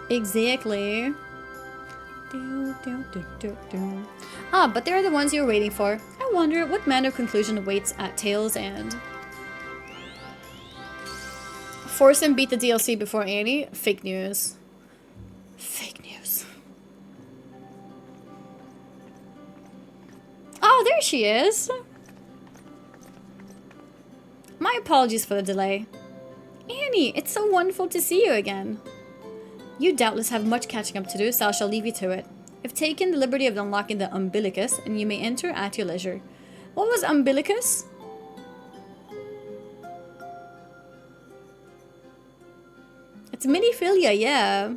Exactly. Ah, but they're the ones you're waiting for. I wonder what manner of conclusion awaits at Tale's End. Force him beat the DLC before Annie? Fake news. Fake news. Oh, there she is. My apologies for the delay. Annie, it's so wonderful to see you again. You doubtless have much catching up to do, so I shall leave you to it. I've taken the liberty of unlocking the umbilicus, and you may enter at your leisure. What was umbilicus? It's miniphilia, yeah.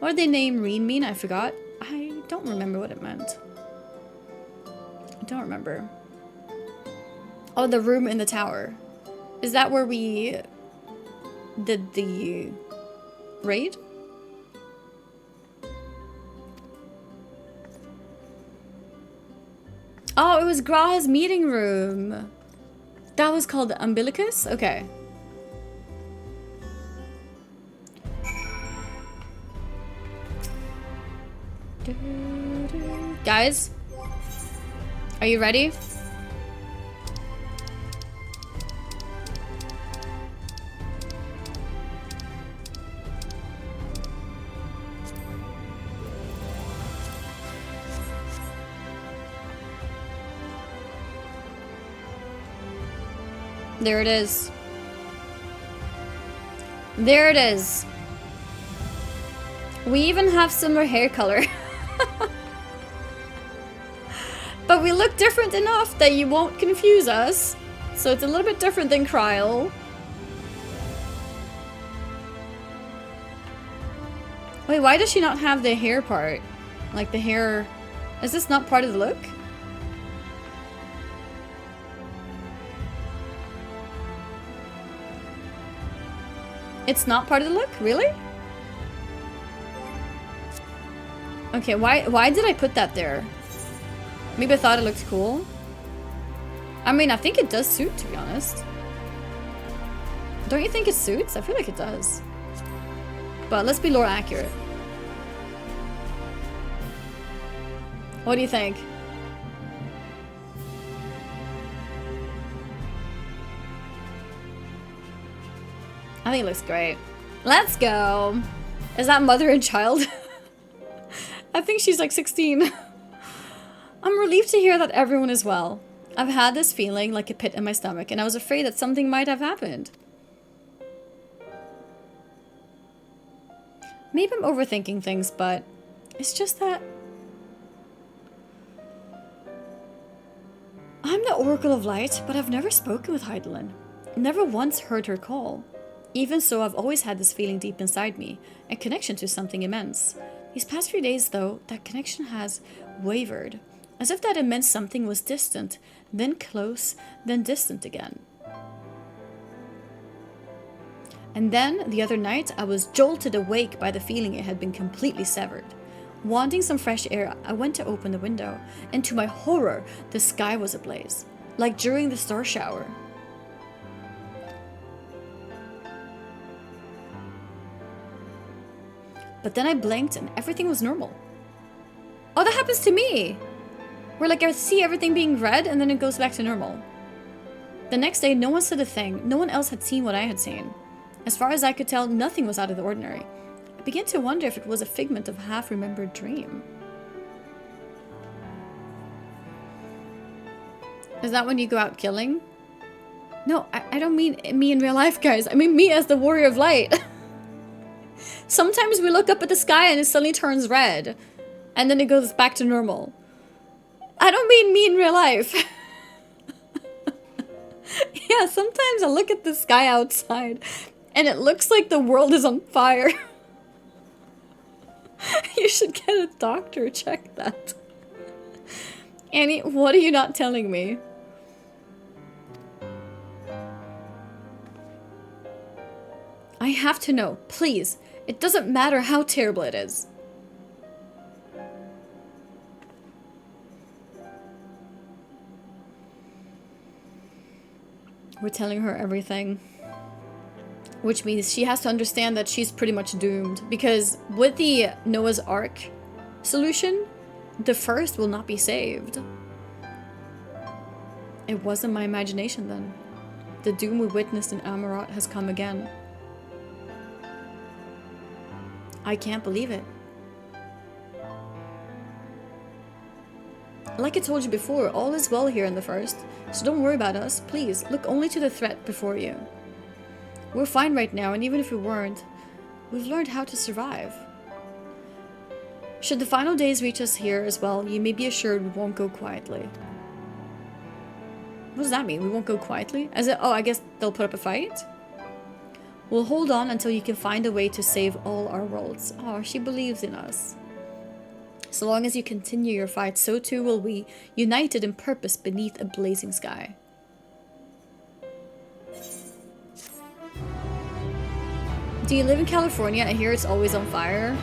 What did the name Reen mean? I forgot. I don't remember what it meant. I don't remember. Oh, the room in the tower. Is that where we did the raid? Oh, it was Graha's meeting room. That was called the Umbilicus? Okay. Guys, are you ready? There it is. There it is. We even have similar hair color. But we look different enough that you won't confuse us. So it's a little bit different than Kryl. Wait, why does she not have the hair part? Like the hair... Is this not part of the look? It's not part of the look? Really? Okay, why did I put that there? Maybe I thought it looked cool. I mean, I think it does suit, to be honest. Don't you think it suits? I feel like it does. But let's be lore accurate. What do you think? I think it looks great. Let's go. Is that mother and child? I think she's like 16. I'm relieved to hear that everyone is well. I've had this feeling like a pit in my stomach, and I was afraid that something might have happened. Maybe I'm overthinking things, but it's just that I'm the Oracle of Light, but I've never spoken with Hydaelyn. Never once heard her call. Even so, I've always had this feeling deep inside me, a connection to something immense. These past few days, though, that connection has wavered, as if that immense something was distant, then close, then distant again. And then, the other night, I was jolted awake by the feeling it had been completely severed. Wanting some fresh air, I went to open the window, and to my horror, the sky was ablaze, like during the star shower. But then I blinked and everything was normal. Oh, that happens to me! Where like I see everything being red and then it goes back to normal. The next day, no one said a thing. No one else had seen what I had seen. As far as I could tell, nothing was out of the ordinary. I began to wonder if it was a figment of a half-remembered dream. Is that when you go out killing? No, I don't mean me in real life, guys. I mean me as the Warrior of Light. Sometimes we look up at the sky and it suddenly turns red. And then it goes back to normal. I don't mean me in real life. Yeah, sometimes I look at the sky outside and it looks like the world is on fire. You should get a doctor, check that. Annie, what are you not telling me? I have to know, please. It doesn't matter how terrible it is. We're telling her everything. Which means she has to understand that she's pretty much doomed. Because with the Noah's Ark solution, the first will not be saved. It wasn't my imagination then. The doom we witnessed in Amarat has come again. I can't believe it. Like I told you before, all is well here in the first, so don't worry about us. Please, look only to the threat before you. We're fine right now, and even if we weren't, we've learned how to survive. Should the final days reach us here as well, you may be assured we won't go quietly. What does that mean? We won't go quietly? As in, oh, I guess they'll put up a fight? We'll hold on until you can find a way to save all our worlds. Oh, she believes in us. So long as you continue your fight, so too will we, united in purpose beneath a blazing sky. Do you live in California? I hear it's always on fire.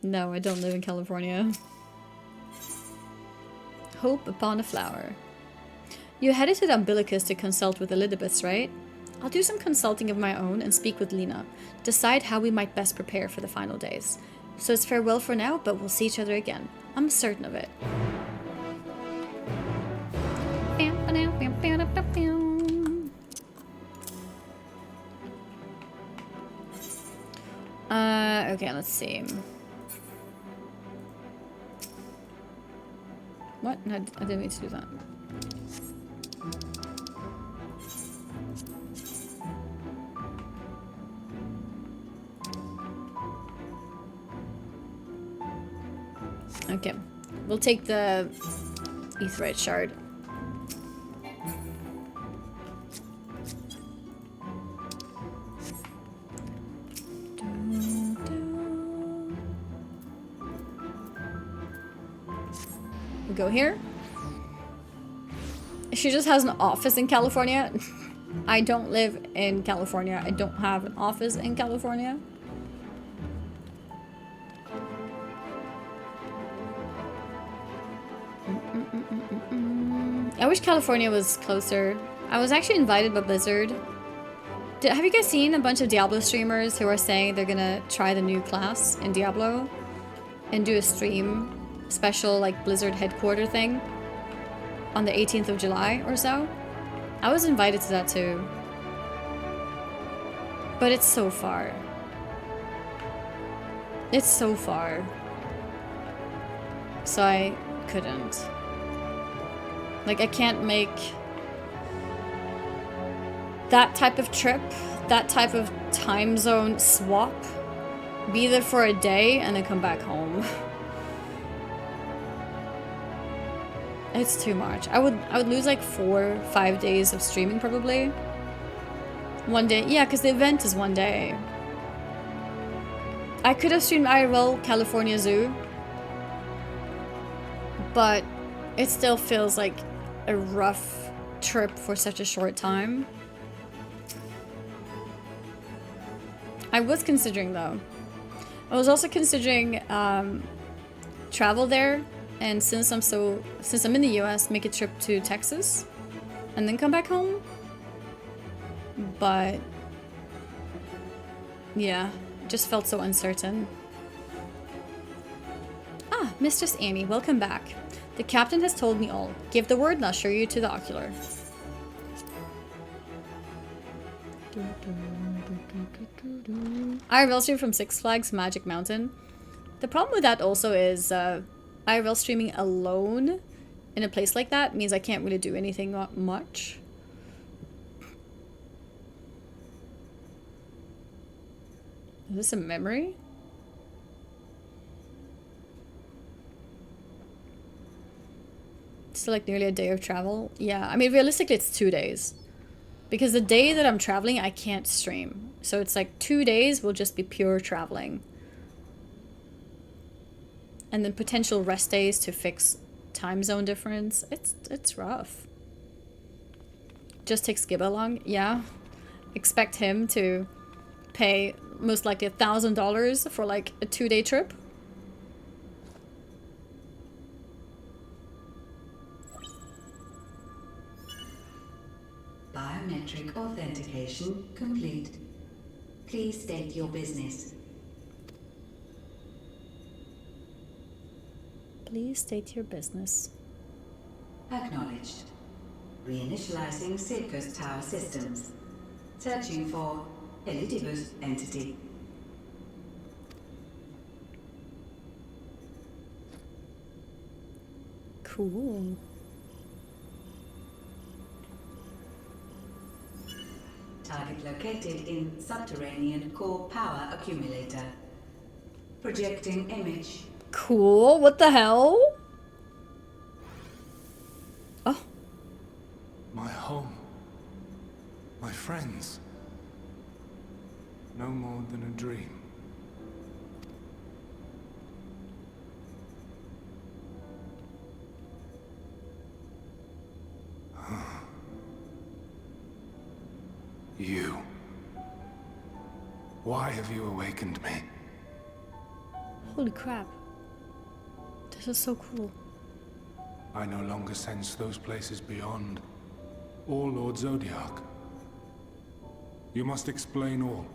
No, I don't live in California. Hope upon a flower. You headed to the Umbilicus to consult with Elizabeth, right? I'll do some consulting of my own and speak with Lena. Decide how we might best prepare for the final days. So it's farewell for now, but we'll see each other again. I'm certain of it. Okay, let's see. What? No, I didn't mean to do that. Okay, we'll take the Aetheryte shard. We go here. She just has an office in California. I don't live in California. I don't have an office in California. I wish California was closer. I was actually invited by Blizzard. Have you guys seen a bunch of Diablo streamers who are saying they're gonna try the new class in Diablo and do a stream special like Blizzard headquarter thing on the 18th of July or so? I was invited to that too. But it's so far. It's so far. So I couldn't. Like, I can't make that type of trip, that type of time zone swap, be there for a day and then come back home. It's too much. I would lose like 4 or 5 days of streaming probably. One day, yeah, because the event is one day. I could have streamed IRL California Zoo, but it still feels like a rough trip for such a short time. I was considering though. I was also considering travel there, and since I'm in the US, make a trip to Texas and then come back home. But yeah, just felt so uncertain. Ah, Mistress Amy, welcome back. The captain has told me all. Give the word and I'll show you to the ocular. IRL stream from Six Flags Magic Mountain. The problem with that also is IRL streaming alone in a place like that means I can't really do anything much. Is this a memory? Still like nearly a day of travel. Yeah, I mean realistically it's 2 days. Because the day that I'm traveling I can't stream. So it's like 2 days will just be pure traveling. And then potential rest days to fix time zone difference. It's rough. Just takes Gibba long. Yeah. Expect him to pay most likely $1,000 for like a 2-day trip. Biometric authentication complete. Please state your business. Please state your business. Acknowledged. Reinitializing Circus Tower systems. Searching for Elidibus entity. Cool. Target located in subterranean core power accumulator. Projecting image. Cool. What the hell? Oh. My home. My friends. No more than a dream. You. Why have you awakened me? Holy crap. This is so cool. I no longer sense those places beyond, or Lord Zodiac. You must explain all.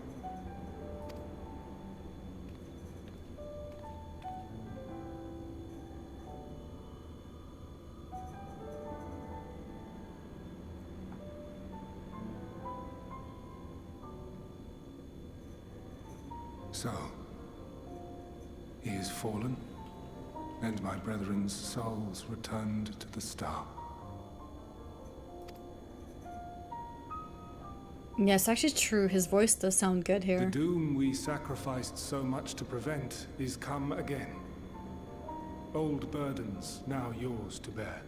So, he is fallen, and my brethren's souls returned to the star. Yeah, it's actually true. His voice does sound good here. The doom we sacrificed so much to prevent is come again. Old burdens now yours to bear.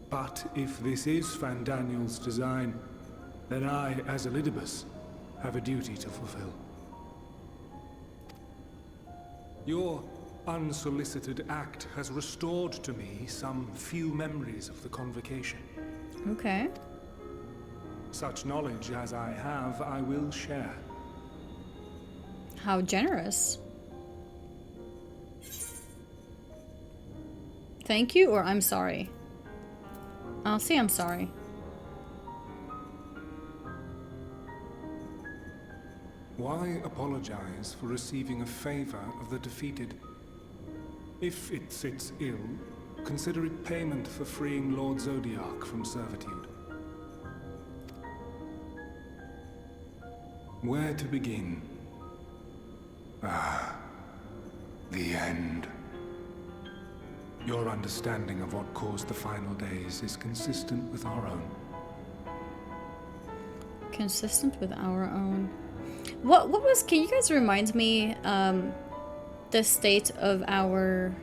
But if this is Fandaniel's design, then I, as Elidibus, have a duty to fulfill. Your unsolicited act has restored to me some few memories of the convocation. Okay. Such knowledge as I have, I will share. How generous. Thank you, or I'm sorry? I'll say I'm sorry. Why apologize for receiving a favor of the defeated? If it sits ill, consider it payment for freeing Lord Zodiac from servitude. Where to begin? Ah, the end. Your understanding of what caused the final days is consistent with our own. Consistent with our own. What was, can you guys remind me the state of our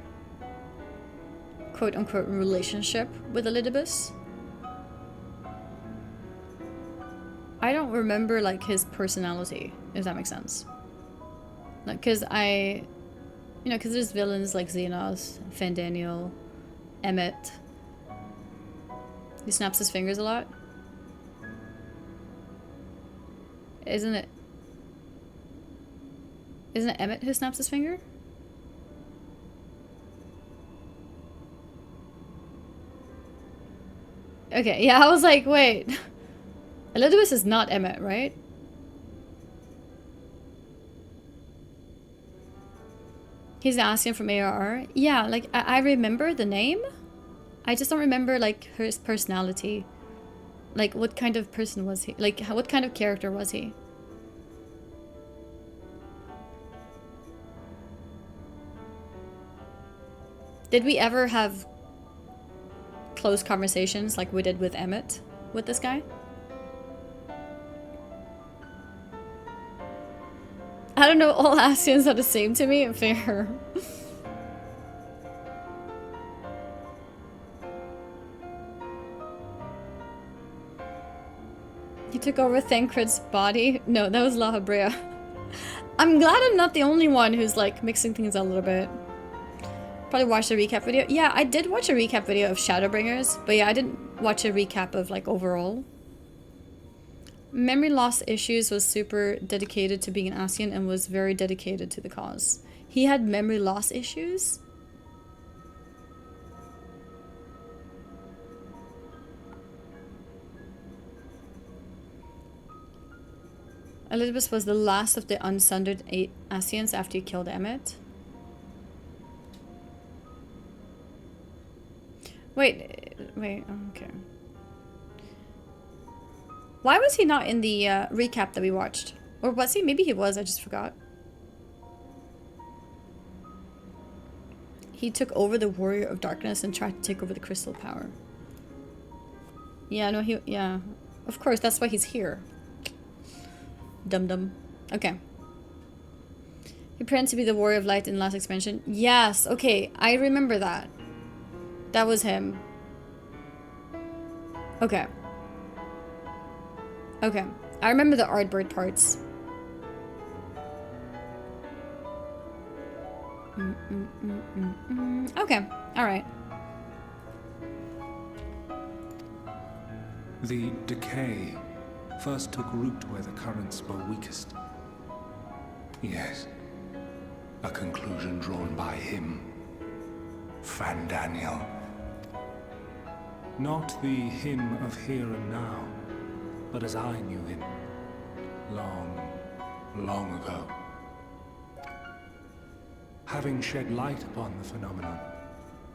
quote-unquote relationship with Elidibus? I don't remember like his personality, if that makes sense. Like, cause cause there's villains like Xenos, Fandaniel, Emmett. He snaps his fingers a lot. Isn't it Emmett who snaps his finger? Okay, yeah, I was like, wait. Elidibus is not Emmett, right? He's the Ascian from ARR. Yeah, like, I remember the name. I just don't remember, like, his personality. Like, what kind of person was he? Like, what kind of character was he? Did we ever have close conversations like we did with Emmett with this guy? I don't know, all Ascians are the same to me. Fair. He took over Thancred's body? No, that was La Habrea. I'm glad I'm not the only one who's like mixing things a little bit. Probably watched a recap video. Yeah, I did watch a recap video of Shadowbringers, but yeah, I didn't watch a recap of like overall. Memory loss issues was super dedicated to being an Ascian and was very dedicated to the cause. He had memory loss issues? Elidibus was the last of the unsundered 8 Ascians after he killed Emmett. Wait, okay. Why was he not in the recap that we watched? Or was he? Maybe he was, I just forgot. He took over the Warrior of Darkness and tried to take over the Crystal Power. Yeah, no, yeah. Of course, that's why he's here. Dum-dum. Okay. He pretended to be the Warrior of Light in the last expansion. Yes, okay, I remember that. That was him. Okay. Okay. I remember the Ardbird parts. Okay. Alright. The decay first took root where the currents were weakest. Yes, a conclusion drawn by him, Fandaniel. Not the him of here and now, but as I knew him, long, long ago. Having shed light upon the phenomenon,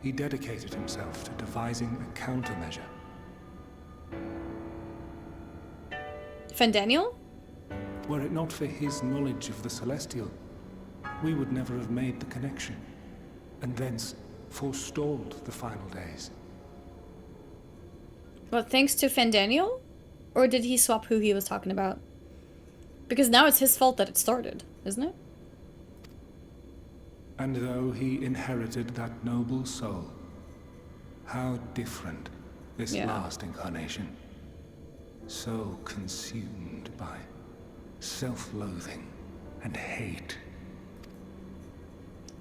he dedicated himself to devising a countermeasure. Fandaniel? Were it not for his knowledge of the Celestial, we would never have made the connection, and thence forestalled the final days. What, thanks to Fandaniel? Or did he swap who he was talking about? Because now it's his fault that it started, isn't it? And though he inherited that noble soul, how different this last incarnation. So consumed by self-loathing and hate.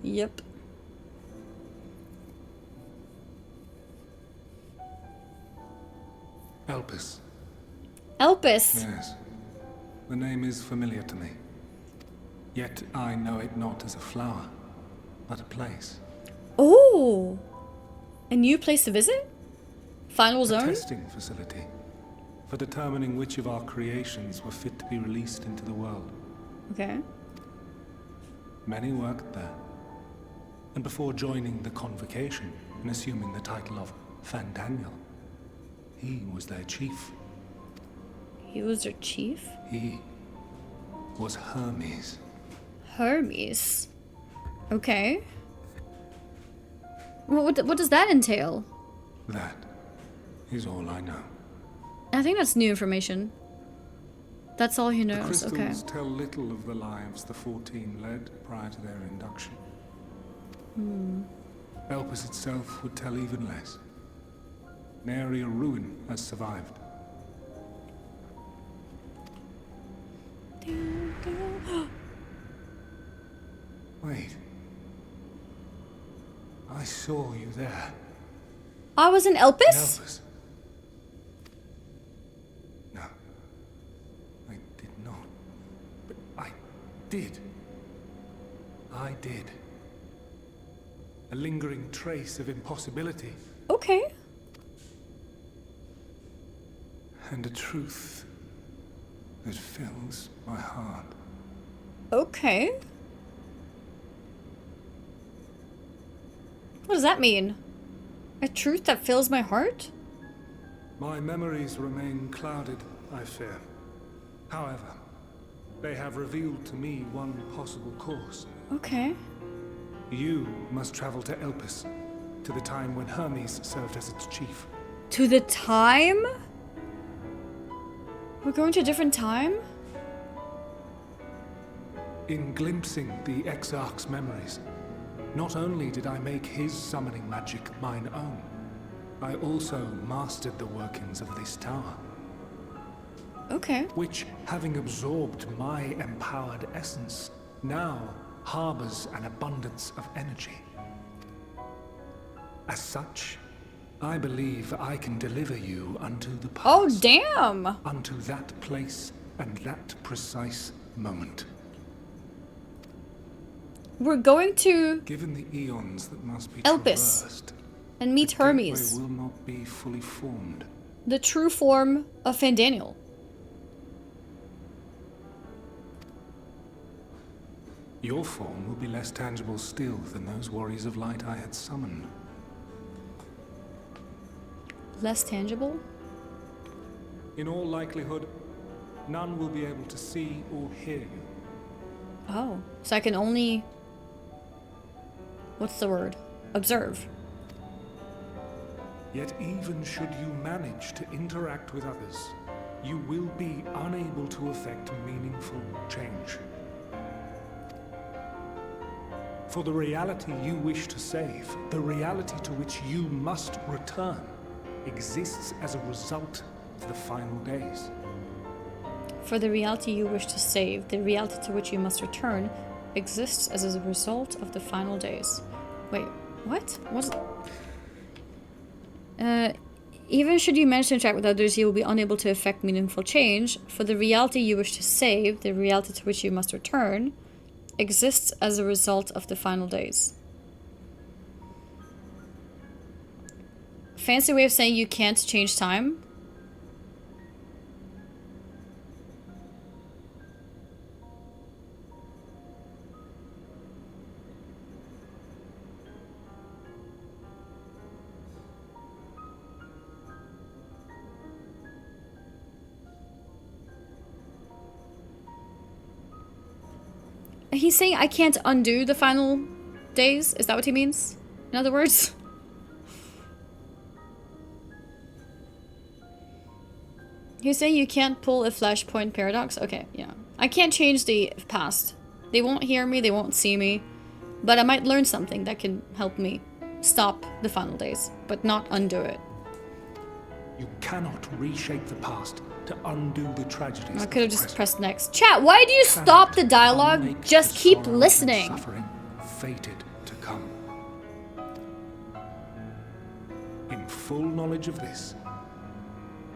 Yep. Elpis. Elpis? Yes. The name is familiar to me. Yet I know it not as a flower, but a place. Oh! A new place to visit? Final zone? A testing facility for determining which of our creations were fit to be released into the world. Okay. Many worked there. And before joining the convocation and assuming the title of Fandaniel, he was their chief. He was their chief? He was Hermes. Hermes? Okay. What does that entail? That is all I know. I think that's new information. That's all he knows, The okay. crystals tell little of the lives the 14 led prior to their induction. Elpis itself would tell even less. Nary a ruin has survived. Wait. I saw you there. I was in Elpis? Elpis. No. I did not. But I did. I did. A lingering trace of impossibility. Okay. And a truth that fills my heart. Okay. What does that mean? A truth that fills my heart? My memories remain clouded, I fear. However, they have revealed to me one possible course. Okay. You must travel to Elpis, to the time when Hermes served as its chief. To the time? We're going to a different time? In glimpsing the Exarch's memories, not only did I make his summoning magic mine own, I also mastered the workings of this tower. Okay. Which, having absorbed my empowered essence, now harbors an abundance of energy. As such, I believe I can deliver you unto the past. Oh, damn! Unto that place and that precise moment. We're going to Given the eons that must be Elpis traversed, and meet the Hermes, gateway will not be fully formed. the true form of Fandaniel. Your form will be less tangible still than those warriors of light I had summoned. Less tangible? In all likelihood, none will be able to see or hear you. Oh, so I can only... What's the word? Observe. Yet even should you manage to interact with others, you will be unable to effect meaningful change. For the reality you wish to save, the reality to which you must return, exists as a result of the final days. For the reality you wish to save, the reality to which you must return, exists as a result of the final days. Wait, what? What's... Even should you manage to interact with others, you will be unable to effect meaningful change, for the reality you wish to save, the reality to which you must return, exists as a result of the final days. Fancy way of saying you can't change time? He's saying I can't undo the final days? Is that what he means? In other words? He's saying you can't pull a flashpoint paradox? Okay, yeah. I can't change the past. They won't hear me, they won't see me. But I might learn something that can help me stop the final days, but not undo it. You cannot reshape the past to undo the tragedies. I could have just pressed next. Chat, why do you stop the dialogue? Just keep listening. Suffering fated to come. In full knowledge of this,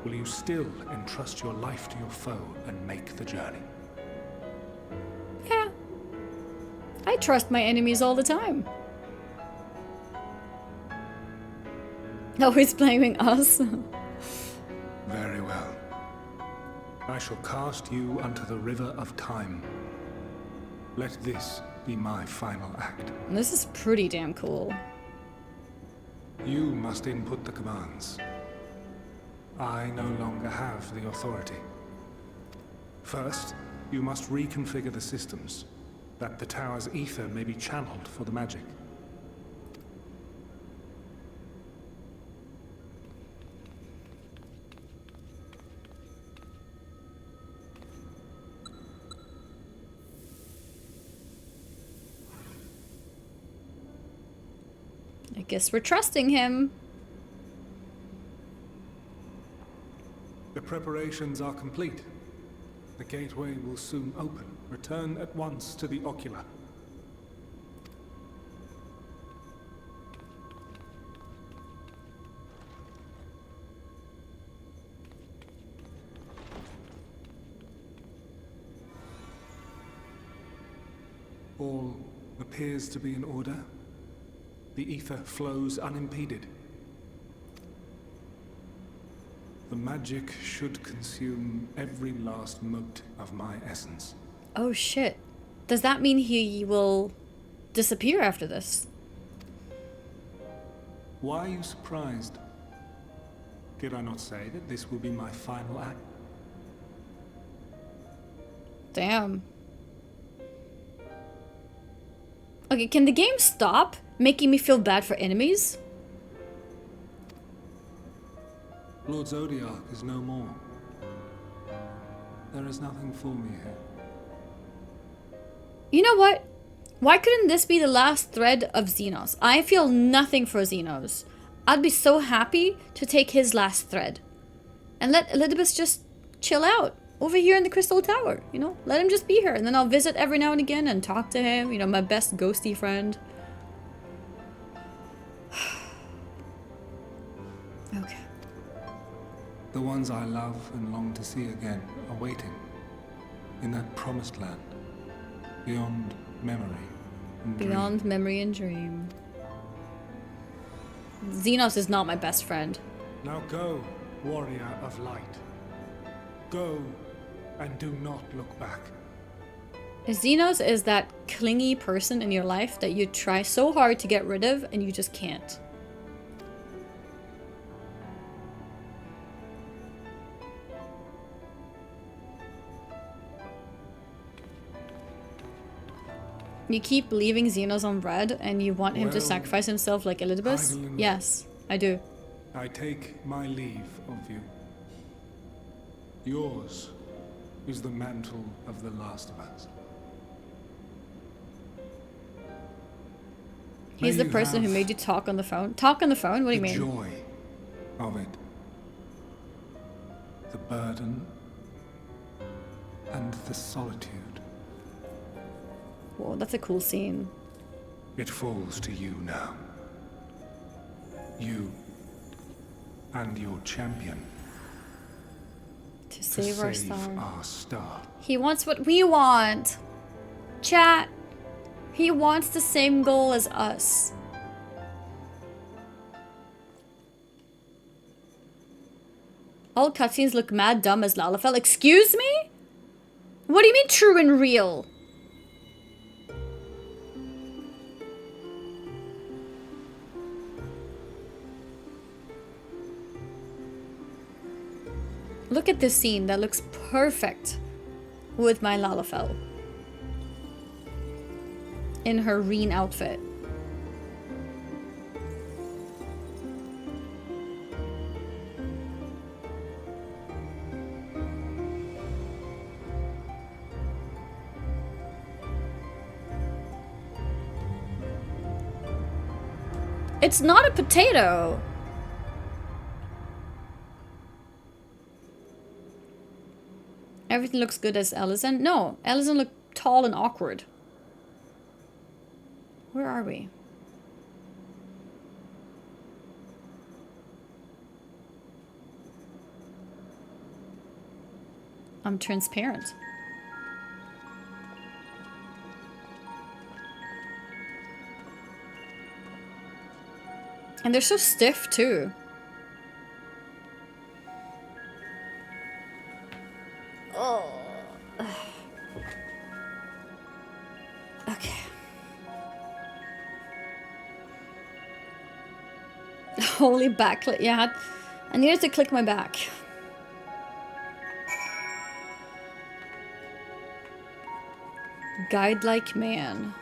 will you still entrust your life to your foe and make the journey? Yeah. I trust my enemies all the time. Oh, he's blaming us. Very well. I shall cast you unto the river of time. Let this be my final act. This is pretty damn cool. You must input the commands. I no longer have the authority. First, you must reconfigure the systems, that the tower's ether may be channeled for the magic. I guess we're trusting him. The preparations are complete. The gateway will soon open. Return at once to the ocular. All appears to be in order. The ether flows unimpeded. The magic should consume every last mote of my essence. Oh shit. Does that mean he will disappear after this? Why are you surprised? Did I not say that this will be my final act? Damn. Okay, can the game stop making me feel bad for enemies? Lord Zodiac is no more. There is nothing for me here. You know what? Why couldn't this be the last thread of Xenos? I feel nothing for Xenos. I'd be so happy to take his last thread. And let Elizabeth just chill out over here in the Crystal Tower, you know? Let him just be here, and then I'll visit every now and again and talk to him, you know, my best ghosty friend. Okay. The ones I love and long to see again are waiting. In that promised land. Beyond memory and dream. Beyond memory and dream. Xenos is not my best friend. Now go, warrior of light. Go, and do not look back. Xenos is that clingy person in your life that you try so hard to get rid of and you just can't. You keep leaving Xenos on red and you want him to sacrifice himself like Elizabeth? Yes, I do. I take my leave of you. Yours is the mantle of the last of us. He's the person who made you talk on the phone. Talk on the phone? What do you mean? The joy of it. The burden and the solitude. Whoa, that's a cool scene. It falls to you now. You and your champion. To save our star. Our star. He wants what we want. Chat. He wants the same goal as us. All cutscenes look mad dumb as Lalafell. Excuse me? What do you mean true and real? Look at this scene. That looks perfect with my Lalafell. In her Reen outfit. It's not a potato. Everything looks good as Ellison. No, Ellison looked tall and awkward. Where are we? I'm transparent. And they're so stiff too. Oh. Okay. Holy backlit. Yeah, I needed to click my back. Guide-like man.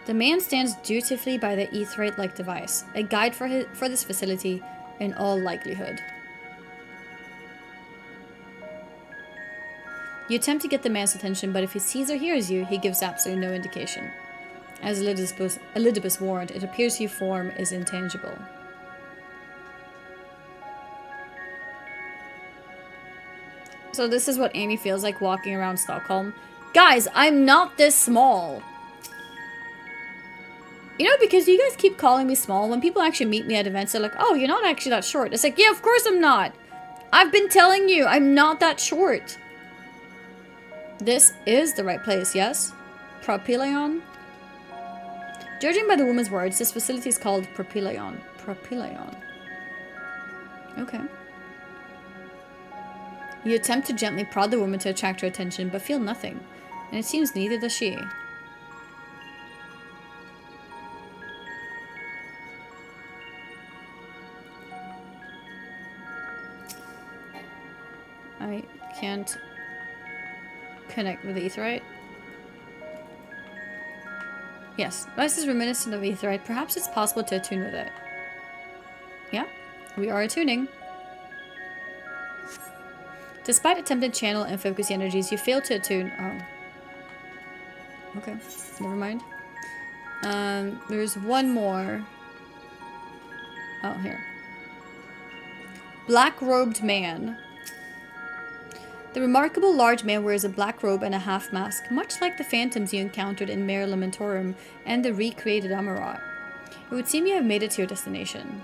The man stands dutifully by the Aetheryte-like device, a guide for this facility in all likelihood. You attempt to get the man's attention, but if he sees or hears you, he gives absolutely no indication. As Elidibus warned, it appears your form is intangible. So this is what Amy feels like walking around Stockholm. Guys, I'm not this small. You know, because you guys keep calling me small, when people actually meet me at events, they're like, oh, you're not actually that short. It's like, yeah, of course I'm not. I've been telling you, I'm not that short. This is the right place, yes? Propylaeon? Judging by the woman's words, this facility is called Propylaeon. Propylaeon. Okay. You attempt to gently prod the woman to attract her attention, but feel nothing. And it seems neither does she. I can't connect with the Aetheryte. Yes, this is reminiscent of Aetheryte. Perhaps it's possible to attune with it. Yeah, we are attuning. Despite attempted channel and focus energies, you fail to attune. Oh. Okay, never mind. There's one more. Oh, here. Black-robed man. The remarkable large man wears a black robe and a half mask, much like the phantoms you encountered in Mare Lamentorum and the recreated Amarat. It would seem you have made it to your destination.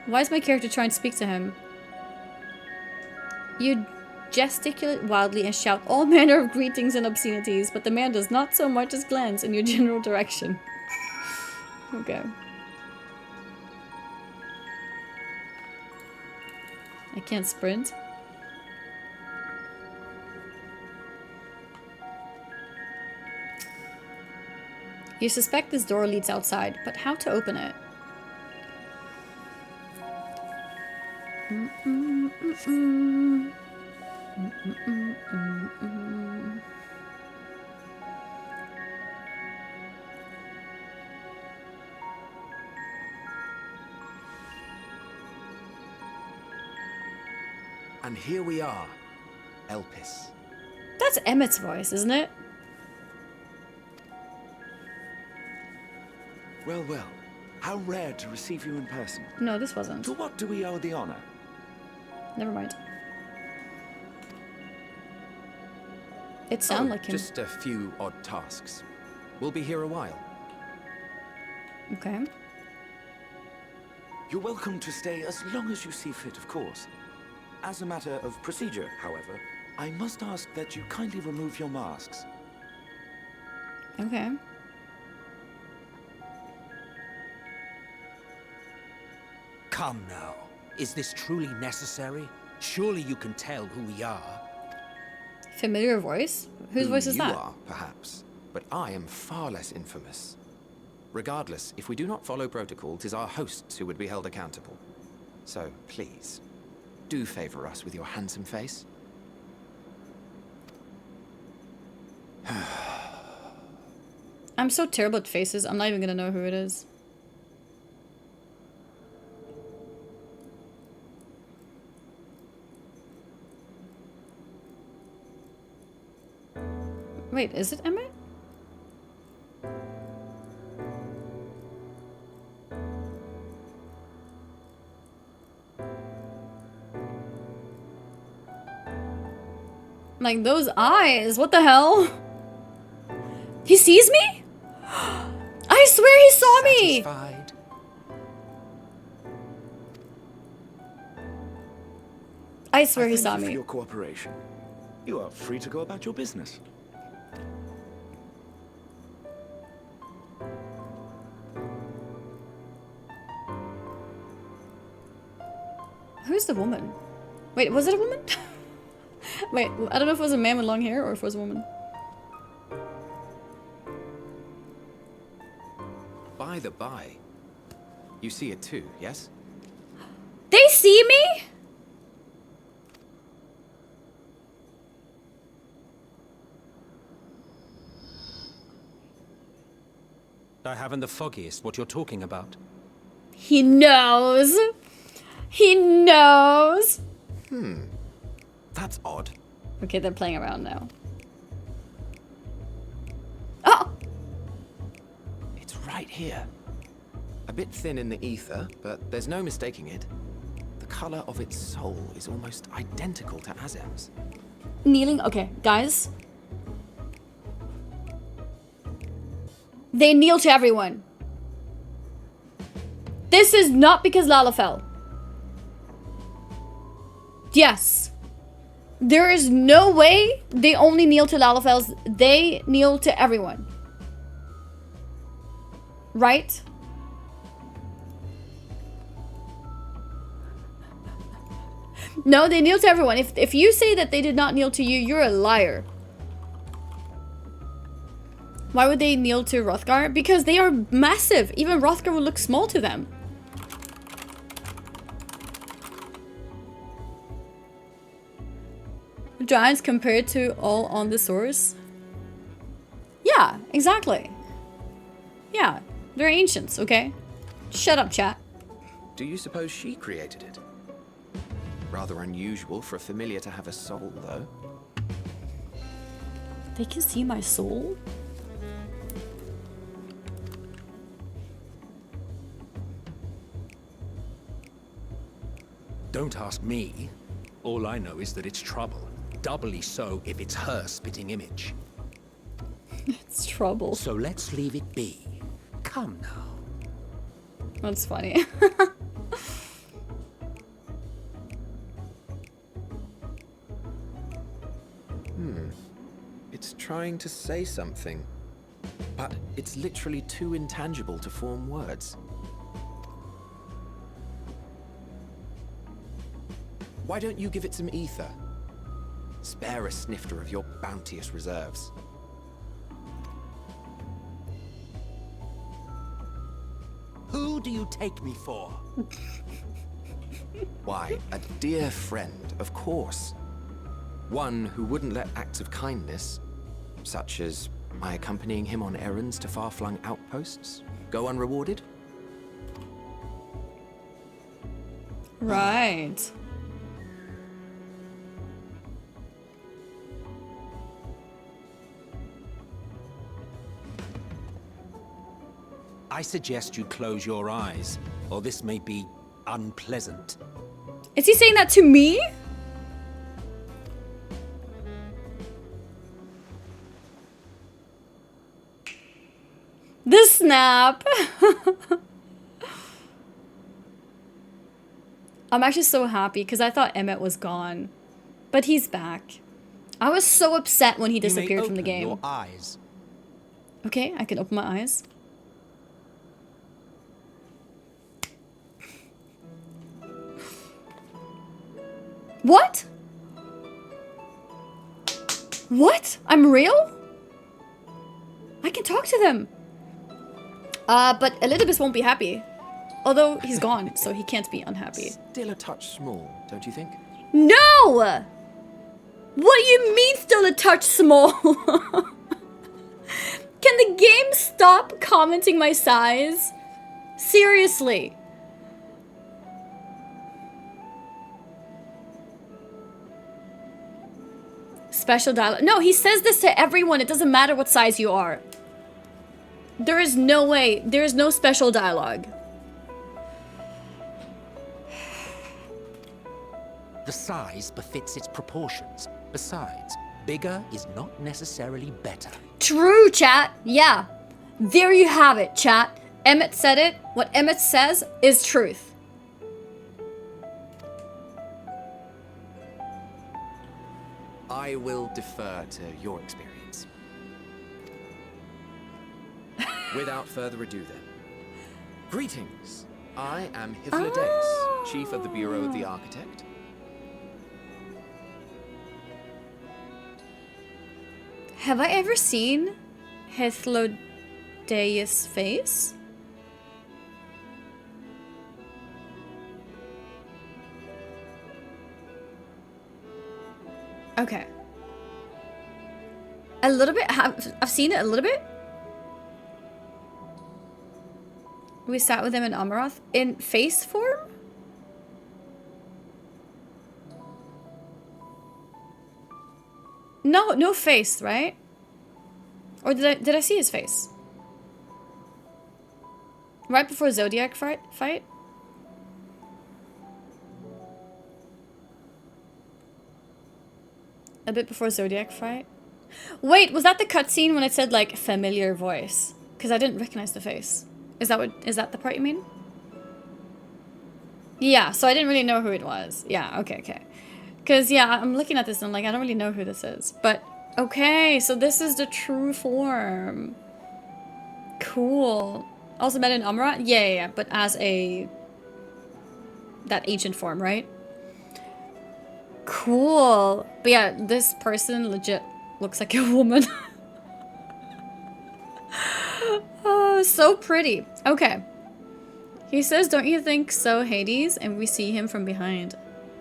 Why is my character trying to speak to him? You gesticulate wildly and shout all manner of greetings and obscenities, but the man does not so much as glance in your general direction. Okay. I can't sprint. You suspect this door leads outside, but how to open it? And here we are, Elpis. That's Emmett's voice, isn't it? Well, well. How rare to receive you in person. No, this wasn't. To what do we owe the honor? Never mind. It sounded like him. Just a few odd tasks. We'll be here a while. Okay. You're welcome to stay as long as you see fit, of course. As a matter of procedure, however, I must ask that you kindly remove your masks. Okay. Come now. Is this truly necessary? Surely you can tell who we are. Familiar voice? Whose voice is that? You are, perhaps, but I am far less infamous. Regardless, if we do not follow protocol, 'tis our hosts who would be held accountable. So, please, do favor us with your handsome face. I'm so terrible at faces, I'm not even gonna know who it is. Wait, is it Emmett? Like, those eyes, what the hell? He sees me? I swear he saw me! Satisfied? I swear he saw Thank you for me. your cooperation. You are free to go about your business. Who's the woman? Wait, was it a woman? Wait, I don't know if it was a man with long hair or if it was a woman. By the by, you see it too, yes? They see me? I haven't the foggiest what you're talking about. He knows. He knows. That's odd. Okay, they're playing around now. Oh! It's right here. A bit thin in the ether, but there's no mistaking it. The color of its soul is almost identical to Azem's. Kneeling. Okay, guys. They kneel to everyone. This is not because Lala fell. Yes. There is no way they only kneel to Lalafels. They kneel to everyone. Right? No, they kneel to everyone. If you say that they did not kneel to you, you're a liar. Why would they kneel to Hrothgar? Because they are massive. Even Hrothgar would look small to them. Giants compared to all on the source? Yeah, exactly. Yeah, they're ancients, okay? Shut up, chat. Do you suppose she created it? Rather unusual for a familiar to have a soul, though. They can see my soul? Don't ask me. All I know is that it's trouble. Doubly so if it's her spitting image. It's trouble. So let's leave it be. Come now. That's funny. It's trying to say something, but it's literally too intangible to form words. Why don't you give it some ether? Spare a snifter of your bounteous reserves. Who do you take me for? Why, a dear friend, of course. One who wouldn't let acts of kindness, such as my accompanying him on errands to far-flung outposts, go unrewarded. Right. I suggest you close your eyes, or this may be unpleasant. Is he saying that to me? This snap! I'm actually so happy because I thought Emmett was gone. But he's back. I was so upset when he disappeared from the game. Your eyes. Okay, I can open my eyes. What? What? I'm real? I can talk to them. But Elidibus won't be happy. Although he's gone, so he can't be unhappy. Still a touch small, don't you think? No! What do you mean still a touch small? Can the game stop commenting my size? Seriously. Special dialogue. No, he says this to everyone. It doesn't matter what size you are. There is no way. There is no special dialogue. The size befits its proportions. Besides, bigger is not necessarily better. True, chat. Yeah. There you have it, chat. Emmett said it. What Emmett says is truth. I will defer to your experience. Without further ado then. Greetings. I am Hythlodaeus, Chief of the Bureau of the Architect. Have I ever seen Hythlodaeus' face? Okay. A little bit. I've seen it a little bit. We sat with him in Amaroth in face form. No face, right? Or did I see his face? Right before Zodiac fight? A bit before Zodiac fight? Wait, was that the cutscene when it said like familiar voice? Because I didn't recognize the face. Is that the part you mean? Yeah, so I didn't really know who it was. Yeah, okay. Because, yeah, I'm looking at this and I'm like, I don't really know who this is. But, okay, so this is the true form. Cool. Also met in Amaroth? Yeah, but as that ancient form, right? Cool. But yeah, this person legit looks like a woman. Oh, so pretty. Okay. He says, don't you think so, Hades? And we see him from behind.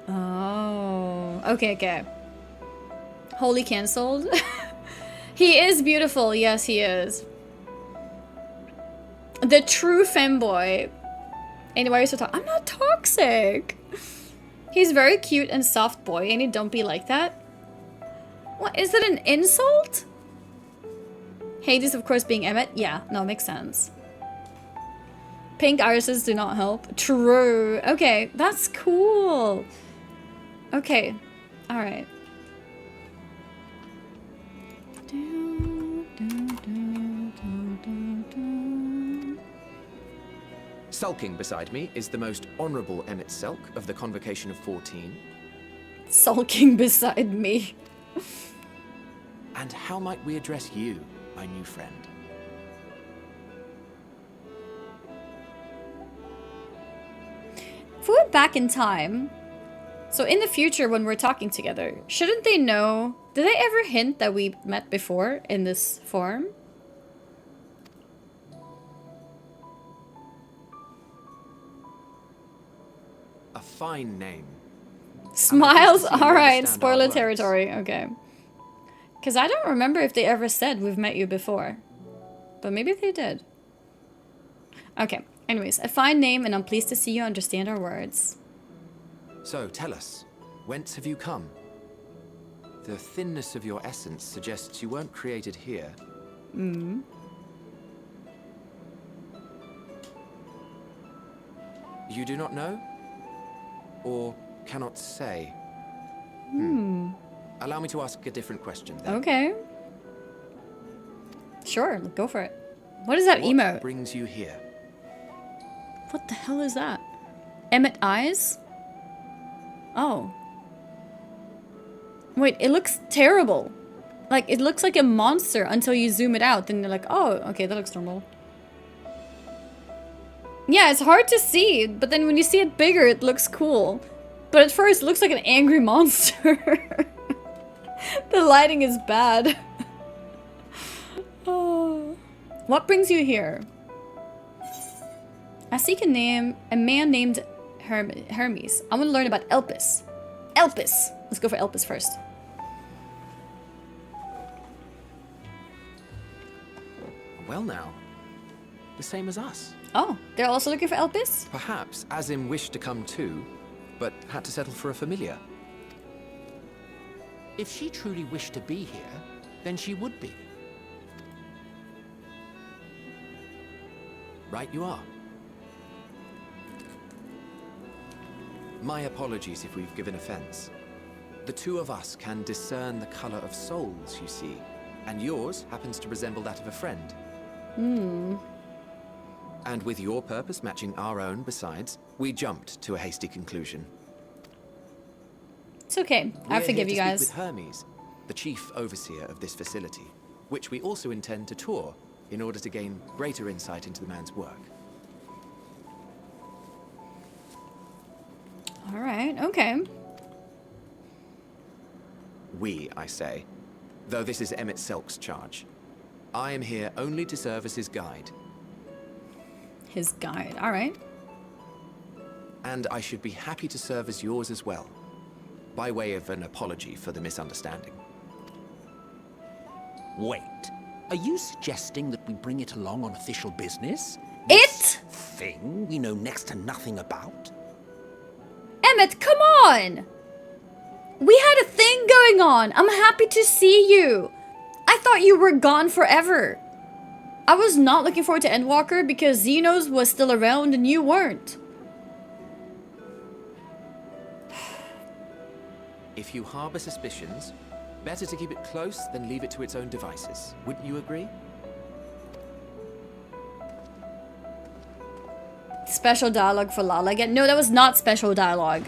Oh. Okay. Wholly cancelled. He is beautiful. Yes, he is. The true femboy. Anyway, you're so toxic. I'm not toxic. He's very cute and soft boy. And he don't be like that. What? Is it an insult? Hades, of course, being Emmett. Yeah, no, makes sense. Pink irises do not help. True. Okay, that's cool. Okay, all right. Sulking beside me is the most honorable Emmett Selk of the Convocation of 14. Sulking beside me. And how might we address you, my new friend? If we went back in time, so in the future when we're talking together, shouldn't they know? Did they ever hint that we met before in this form? A fine name. Smiles? Alright, spoiler territory. Okay. Because I don't remember if they ever said we've met you before. But maybe they did. Okay. Anyways, a fine name, and I'm pleased to see you understand our words. So, tell us, whence have you come? The thinness of your essence suggests you weren't created here. Hmm. You do not know? Or cannot say? Allow me to ask a different question then. Okay. Sure, go for it. What is that What emote? brings you here? What the hell is that? Emmet eyes? Oh. Wait, it looks terrible. Like, it looks like a monster until you zoom it out. Then you're like, oh, okay, that looks normal. Yeah, it's hard to see, but then when you see it bigger, it looks cool. But at first, it looks like an angry monster. The lighting is bad. Oh. What brings you here? I seek a man named Hermes. I want to learn about Elpis. Elpis! Let's go for Elpis first. Well now, the same as us. Oh, they're also looking for Elpis? Perhaps Azim wished to come too, but had to settle for a familiar. If she truly wished to be here, then she would be. Right you are. My apologies if we've given offense. The two of us can discern the color of souls, you see, and yours happens to resemble that of a friend. Hmm. And with your purpose matching our own besides, we jumped to a hasty conclusion. It's okay. I forgive you guys. With Hermes, the chief overseer of this facility, which we also intend to tour in order to gain greater insight into the man's work. All right, okay. We, I say, though this is Emmett Selk's charge. I am here only to serve as his guide. His guide, all right. And I should be happy to serve as yours as well, by way of an apology for the misunderstanding. Wait, are you suggesting that we bring it along on official business? It? Thing we know next to nothing about? Emmett, come on! We had a thing going on. I'm happy to see you. I thought you were gone forever. I was not looking forward to Endwalker because Xenos was still around and you weren't. If you harbor suspicions, better to keep it close than leave it to its own devices. Wouldn't you agree? Special dialogue for Lala again. No, that was not special dialogue.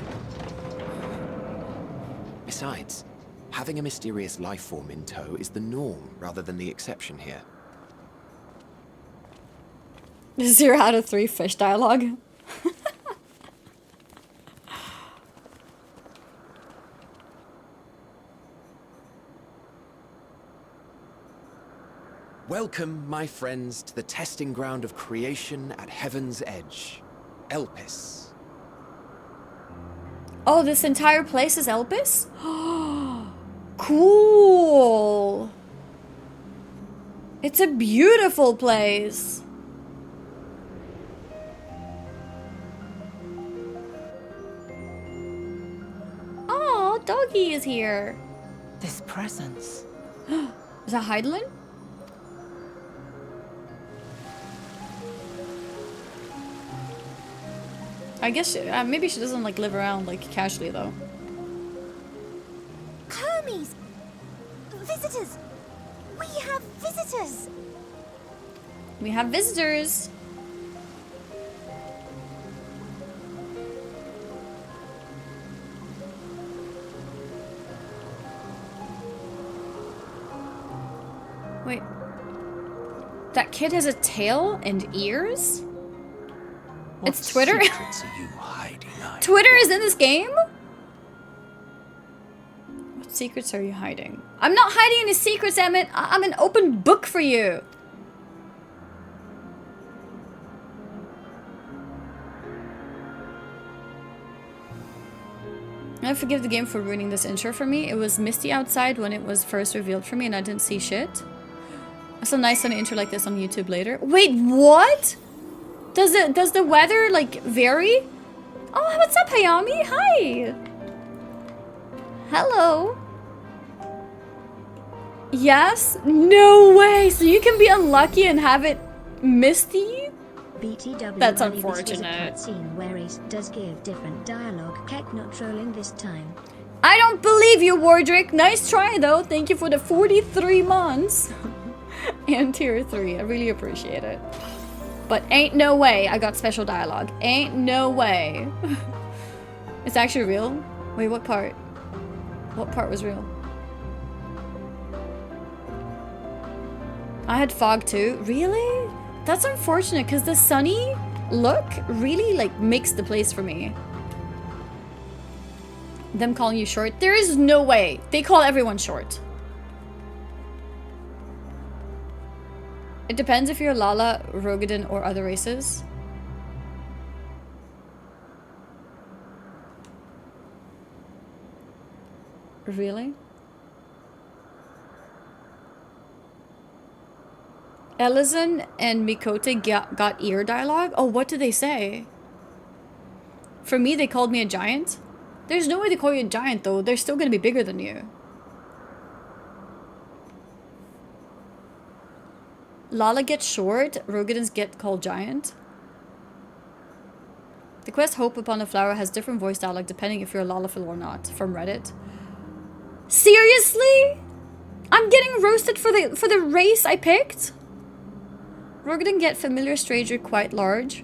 Besides, having a mysterious life form in tow is the norm rather than the exception here. 0 out of 3 fish dialogue. Welcome, my friends, to the testing ground of creation at Heaven's Edge. Elpis. Oh, this entire place is Elpis? Cool. It's a beautiful place. Oh, doggy is here. This presence. Is that Heidelin? I guess maybe she doesn't like live around like casually though. Hermes! Visitors! We have visitors! We have visitors. Wait. That kid has a tail and ears? It's Twitter? Twitter is in this game? What secrets are you hiding? I'm not hiding any secrets, Emmett. I'm an open book for you. I forgive the game for ruining this intro for me. It was misty outside when it was first revealed for me and I didn't see shit. I saw a nice sunny intro like this on YouTube later. Wait, what? Does the weather like vary? Oh, what's up, Hayami? Hi. Hello. Yes? No way. So you can be unlucky and have it misty? BTW. That's Bunny, unfortunate. This was a cutscene where Ace does give different dialogue. Keck not trolling this time. I don't believe you, Wardrick. Nice try though. Thank you for the 43 months. And tier 3. I really appreciate it. But ain't no way I got special dialogue. Ain't no way. It's actually real? Wait, what part? What part was real? I had fog too. Really? That's unfortunate because the sunny look really like makes the place for me. Them calling you short? There is no way. They call everyone short. It depends if you're Lala, Rogadin, or other races. Really? Elizan and Mikote got ear dialogue? Oh, what did they say? For me, they called me a giant. There's no way they call you a giant, though. They're still gonna be bigger than you. Lala gets short, Rogadins get called giant. The quest Hope Upon a Flower has different voice dialogue depending if you're a Lalafil or not, from Reddit. Seriously? I'm getting roasted for the race I picked? Rogadin get familiar stranger quite large,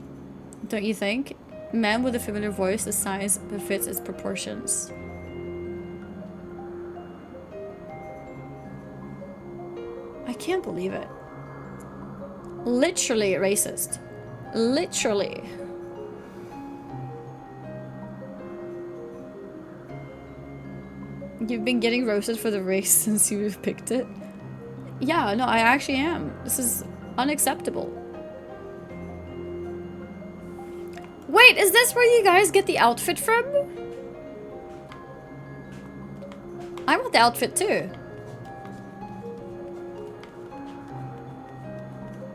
don't you think? Man with a familiar voice, the size befits its proportions. I can't believe it. Literally racist. Literally. You've been getting roasted for the race since you've picked it? Yeah, no, I actually am. This is unacceptable. Wait, is this where you guys get the outfit from? I want the outfit too.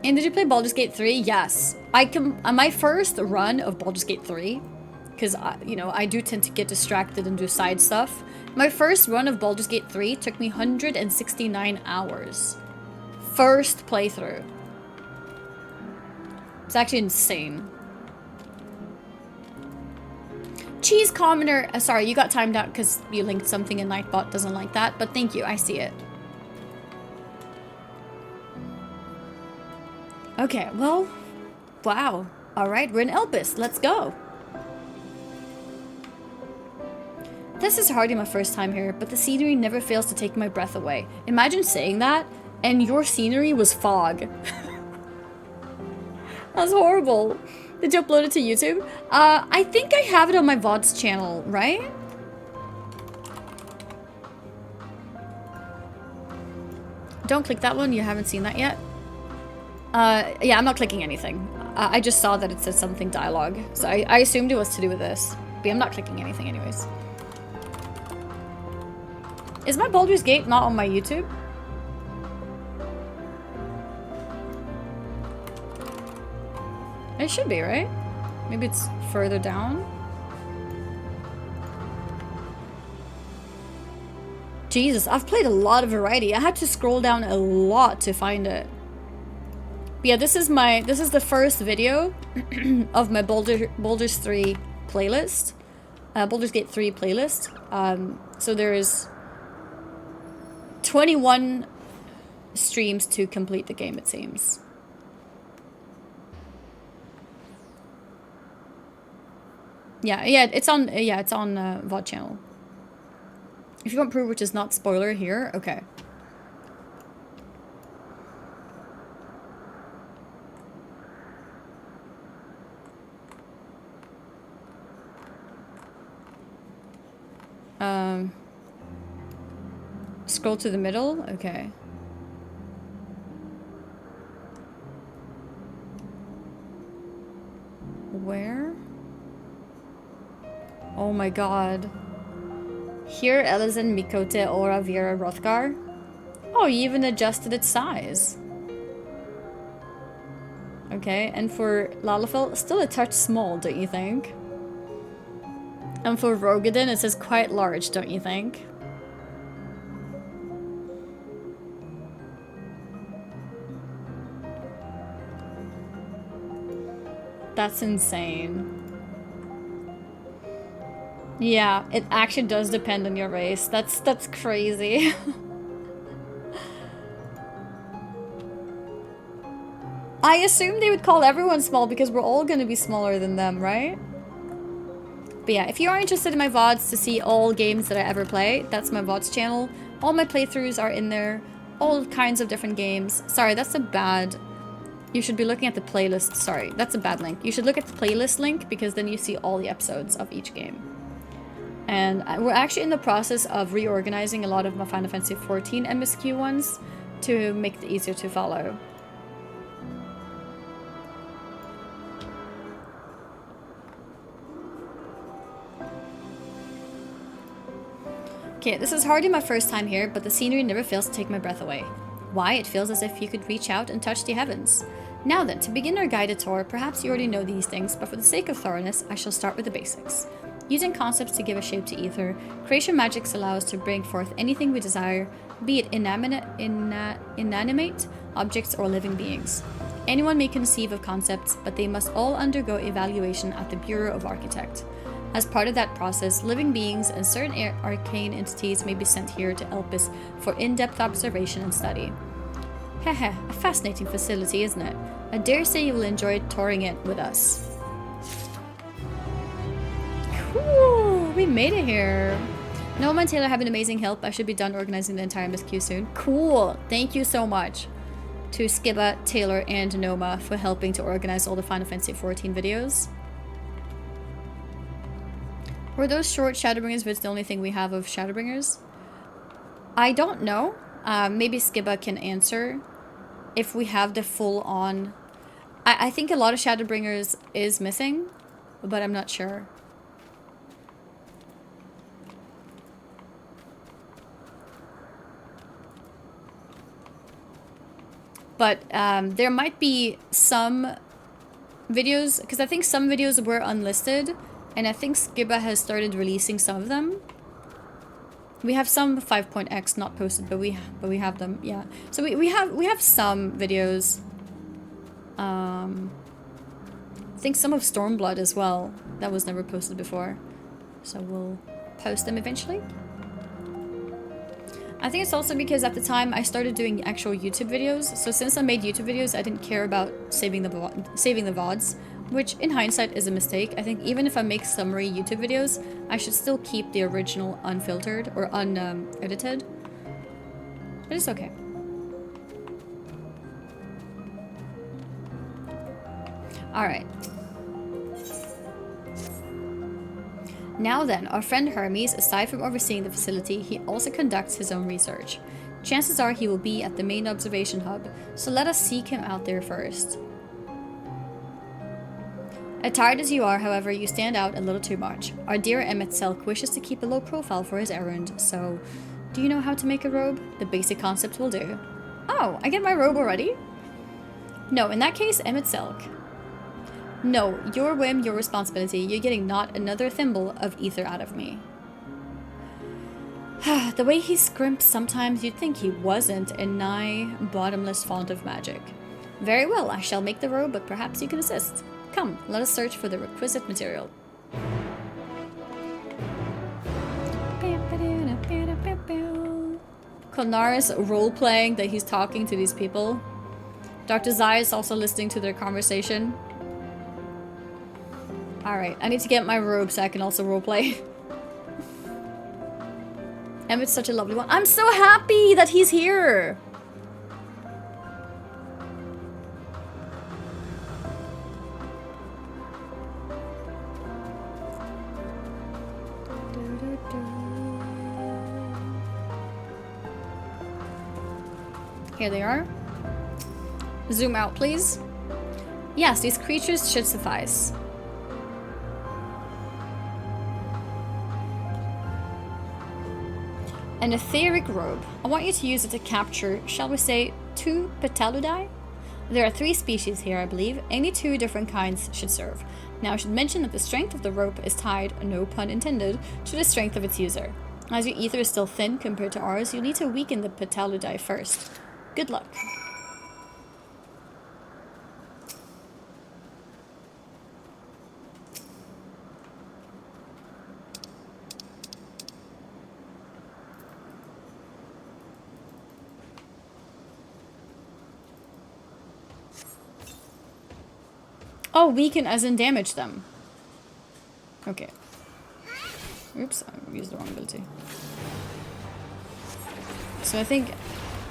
And did you play Baldur's Gate 3? Yes. My first run of Baldur's Gate 3, because you know, I do tend to get distracted and do side stuff. My first run of Baldur's Gate 3 took me 169 hours. First playthrough. It's actually insane. Cheese Commoner, sorry, you got timed out because you linked something and Nightbot doesn't like that, but thank you, I see it. Okay, well, wow. Alright, we're in Elpis, let's go. This is hardly my first time here, but the scenery never fails to take my breath away. Imagine saying that, and your scenery was fog. That's horrible. Did you upload it to YouTube? I think I have it on my VOD's channel, right? Don't click that one, you haven't seen that yet? Yeah, I'm not clicking anything. I just saw that it said something dialogue, so I assumed it was to do with this. But I'm not clicking anything anyways. Is my Baldur's Gate not on my YouTube? It should be, right? Maybe it's further down? Jesus, I've played a lot of variety. I had to scroll down a lot to find it. But yeah, this is the first video of my Baldur's 3 playlist. Baldur's Gate 3 playlist. So there's 21 streams to complete the game, it seems. Yeah, it's on VOD channel. If you want proof which is not spoiler here, okay. Scroll to the middle? Okay. Where? Oh my god. Here, Elizan, Mikote, Aura, Vera, Rothgar. Oh, you even adjusted its size. Okay, and for Lalafell, still a touch small, don't you think? And for Rogadin, it says quite large, don't you think? That's insane. Yeah, it actually does depend on your race. That's crazy. I assume they would call everyone small because we're all gonna be smaller than them, right? But yeah, if you are interested in my VODs to see all games that I ever play, that's my VODs channel. All my playthroughs are in there. All kinds of different games. Sorry, that's a bad... You should be looking at the playlist. Sorry, that's a bad link. You should look at the playlist link because then you see all the episodes of each game. And we're actually in the process of reorganizing a lot of my Final Fantasy XIV MSQ ones to make it easier to follow. Okay, this is hardly my first time here, but the scenery never fails to take my breath away. Why? It feels as if you could reach out and touch the heavens. Now then, to begin our guided tour, perhaps you already know these things, but for the sake of thoroughness, I shall start with the basics. Using concepts to give a shape to ether, creation magics allow us to bring forth anything we desire, be it inanimate objects or living beings. Anyone may conceive of concepts, but they must all undergo evaluation at the Bureau of Architect. As part of that process, living beings and certain arcane entities may be sent here to Elpis for in-depth observation and study. Heh, a fascinating facility, isn't it? I dare say you will enjoy touring it with us. Cool, we made it here. Noma and Taylor have been amazing help. I should be done organizing the entire MSQ soon. Cool, thank you so much to Skiba, Taylor, and Noma for helping to organize all the Final Fantasy XIV videos. Were those short Shadowbringers vids the only thing we have of Shadowbringers? I don't know. Maybe Skiba can answer if we have the full on... I think a lot of Shadowbringers is missing, but I'm not sure. But there might be some videos, because I think some videos were unlisted, and I think Skiba has started releasing some of them. We have some 5.x not posted, but we have them, yeah. So we have some videos. I think some of Stormblood as well. That was never posted before. So we'll post them eventually. I think it's also because at the time I started doing actual YouTube videos. So since I made YouTube videos, I didn't care about saving the VODs. Which, in hindsight, is a mistake. I think even if I make summary YouTube videos, I should still keep the original unfiltered or unedited. But it's okay. Alright. Now then, our friend Hermes, aside from overseeing the facility, he also conducts his own research. Chances are he will be at the main observation hub, so let us seek him out there first. Attired as you are, however, you stand out a little too much. Our dear Emmett Selk wishes to keep a low profile for his errand, so... Do you know how to make a robe? The basic concept will do. Oh, I get my robe already? No, in that case, Emmett Selk. No, your whim, your responsibility. You're getting not another thimble of ether out of me. The way he scrimps sometimes, you'd think he wasn't a nigh bottomless font of magic. Very well, I shall make the robe, but perhaps you can assist. Come, let us search for the requisite material. Kolnar's role-playing that he's talking to these people. Dr. Zai is also listening to their conversation. Alright, I need to get my robe so I can also roleplay. Emmett's such a lovely one. I'm so happy that he's here! Here they are. Zoom out, please. Yes, these creatures should suffice. An etheric robe. I want you to use it to capture, shall we say, 2 Petaludai? There are 3 species here, I believe. Any 2 different kinds should serve. Now I should mention that the strength of the rope is tied, no pun intended, to the strength of its user. As your ether is still thin compared to ours, you need to weaken the Petaludai first. Good luck. Oh, weaken as in damage them. Okay. Oops, I used the wrong ability. So I think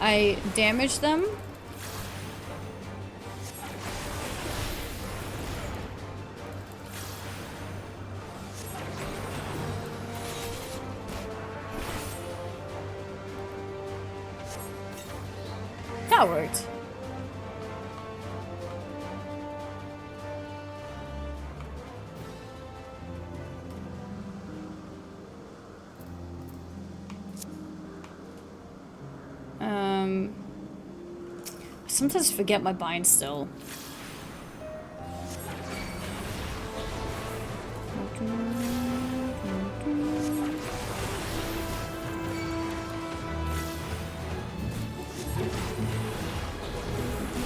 I damage them. That worked. I sometimes forget my bind still.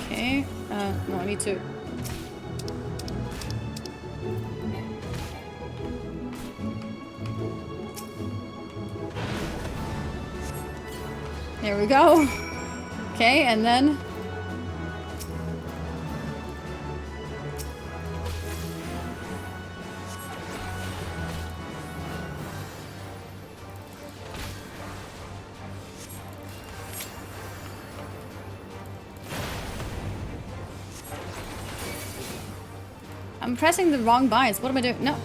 Okay, no, I need to... There we go. Okay, and then... I'm pressing the wrong binds. What am I doing? No.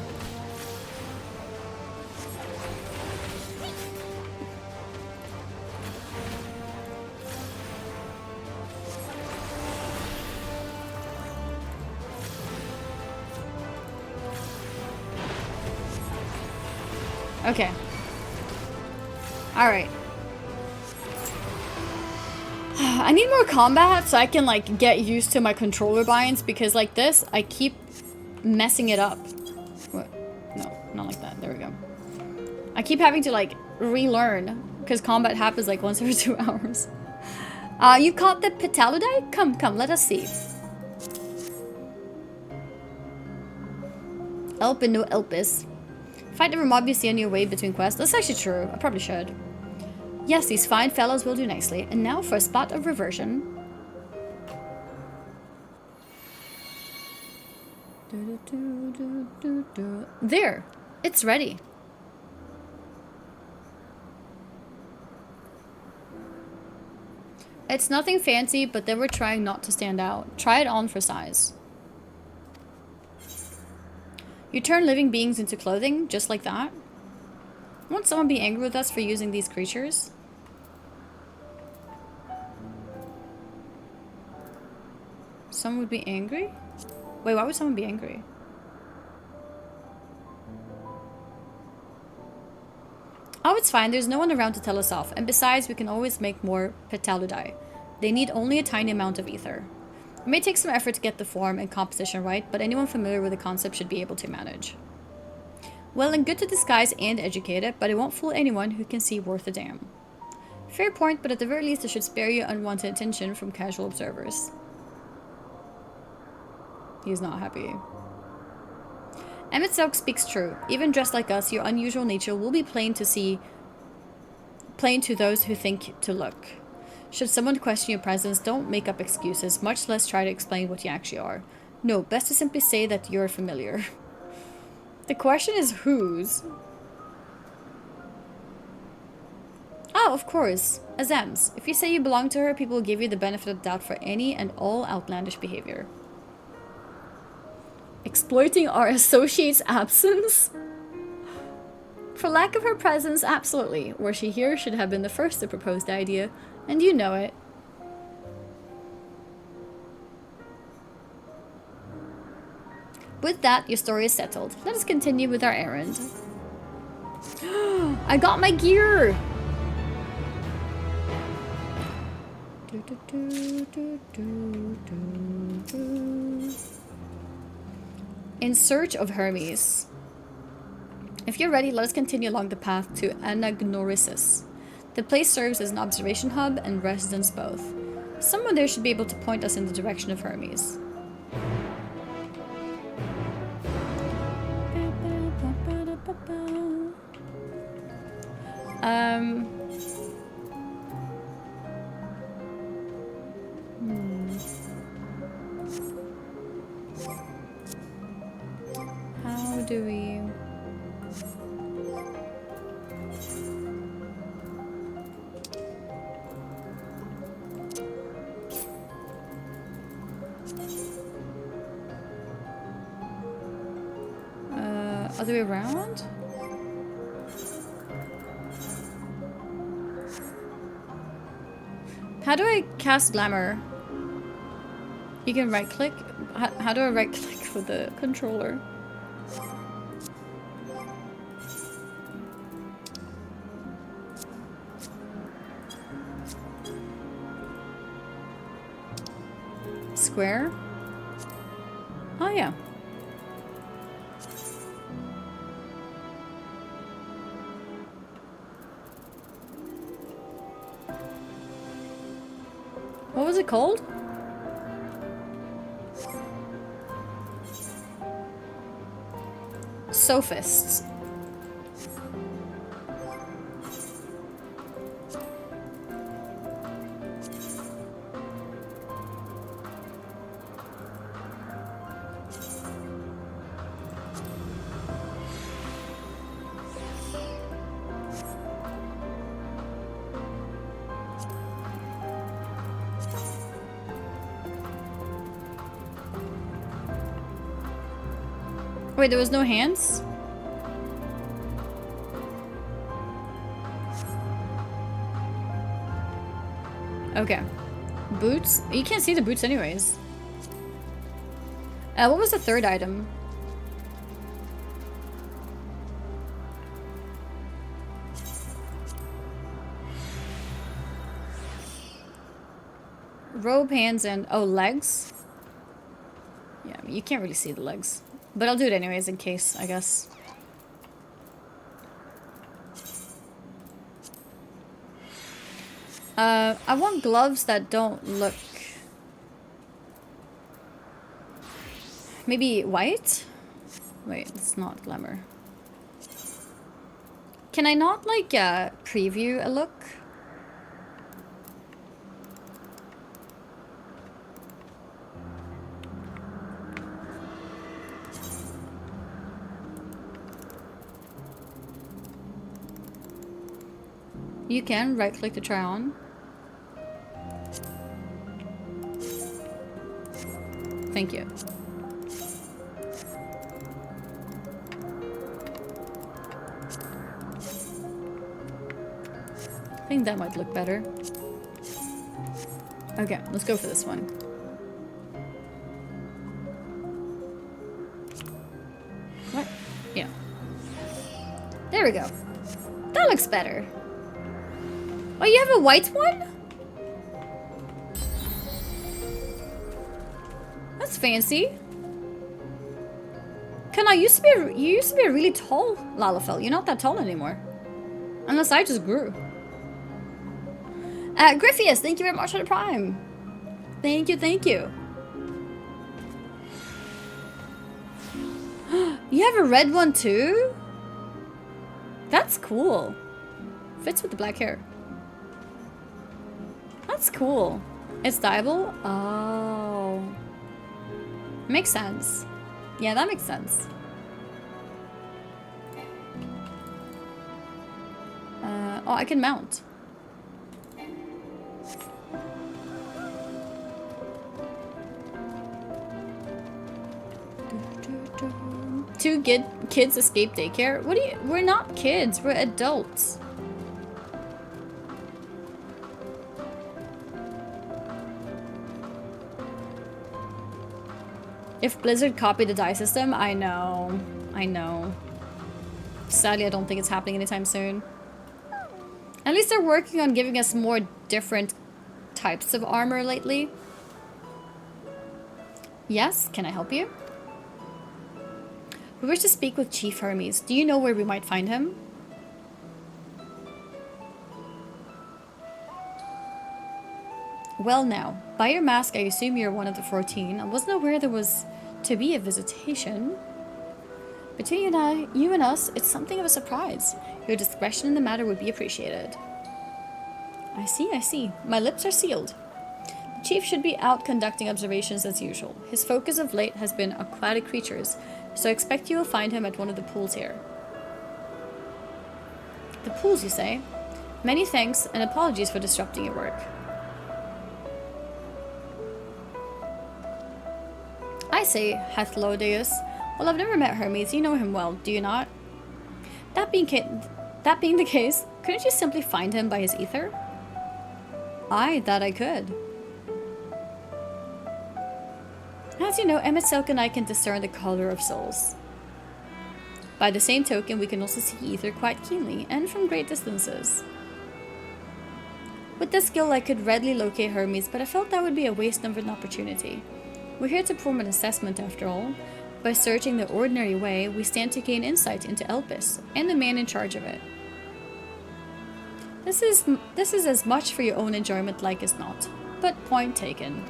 Okay. Alright. I need more combat so I can like get used to my controller binds because like this, I keep messing it up. What? No, not like that. There we go. I keep having to like relearn because combat happens like once every 2 hours. You caught the Petalodite? Come, come, let us see. Elp and no Elpis. Fight every mob you see on your way between quests. That's actually true. I probably should. Yes, these fine fellows will do nicely. And now for a spot of reversion. There! It's ready. It's nothing fancy, but they were trying not to stand out. Try it on for size. You turn living beings into clothing, just like that. Won't someone be angry with us for using these creatures? Someone would be angry? Wait, why would someone be angry? Oh, it's fine. There's no one around to tell us off. And besides, we can always make more Petalodai. They need only a tiny amount of ether. It may take some effort to get the form and composition right, but anyone familiar with the concept should be able to manage. Well and good to disguise and educate it, but it won't fool anyone who can see worth a damn. Fair point, but at the very least it should spare you unwanted attention from casual observers. He's not happy. Emmett Silk speaks true. Even dressed like us, your unusual nature will be plain to those who think to look. Should someone question your presence, don't make up excuses, much less try to explain what you actually are. No, best to simply say that you're familiar. The question is whose? Oh, of course. Azem's. If you say you belong to her, people will give you the benefit of the doubt for any and all outlandish behavior. Exploiting our associate's absence? For lack of her presence, absolutely. Were she here, should have been the first to propose the idea, and you know it. With that, your story is settled. Let us continue with our errand. I got my gear! In search of Hermes. If you're ready, let us continue along the path to Anagnorisis. The place serves as an observation hub and residence both. Someone there should be able to point us in the direction of Hermes. Other way around? How do I cast Glamour? You can right click? How do I right click with the controller? Square? Oh yeah. What was it called? Sophists. Wait, there was no hands? Okay. Boots? You can't see the boots anyways. What was the third item? Robe, hands, and... oh, legs? Yeah, I mean, you can't really see the legs. But I'll do it anyways in case, I guess. I want gloves that don't look... maybe white? Wait, it's not Glamour. Can I not, like, preview a look? You can right-click to try on. Thank you. I think that might look better. Okay, let's go for this one. What? Yeah. There we go. That looks better. Oh, you have a white one? That's fancy. Kana, you used to be a really tall Lalafell. You're not that tall anymore. Unless I just grew. Griffius, thank you very much for the Prime. Thank you, thank you. You have a red one too? That's cool. Fits with the black hair. That's cool. It's dyeable? Oh. Makes sense. Yeah, that makes sense. Oh, I can mount. Two kids escape daycare? What do you... We're not kids, we're adults. If Blizzard copied the dye system, I know. I know. Sadly, I don't think it's happening anytime soon. At least they're working on giving us more different types of armor lately. Yes, can I help you? We wish to speak with Chief Hermes. Do you know where we might find him? Well now, by your mask I assume you're one of the 14. I wasn't aware there was to be a visitation. Between you and us, it's something of a surprise. Your discretion in the matter would be appreciated. I see, I see. My lips are sealed. The Chief should be out conducting observations as usual. His focus of late has been aquatic creatures, so I expect you will find him at one of the pools here. The pools, you say? Many thanks, and apologies for disrupting your work. I say, Hathlodius, Well, I've never met Hermes. You know him well, do you not? That being the case, couldn't you simply find him by his ether? Aye, that I could. As you know, Emet and I can discern the color of souls. By the same token, we can also see ether quite keenly, and from great distances. With this skill, I could readily locate Hermes, but I felt that would be a waste of an opportunity. We're here to perform an assessment, after all. By searching the ordinary way, we stand to gain insight into Elpis, and the man in charge of it. This is as much for your own enjoyment like as not, but point taken.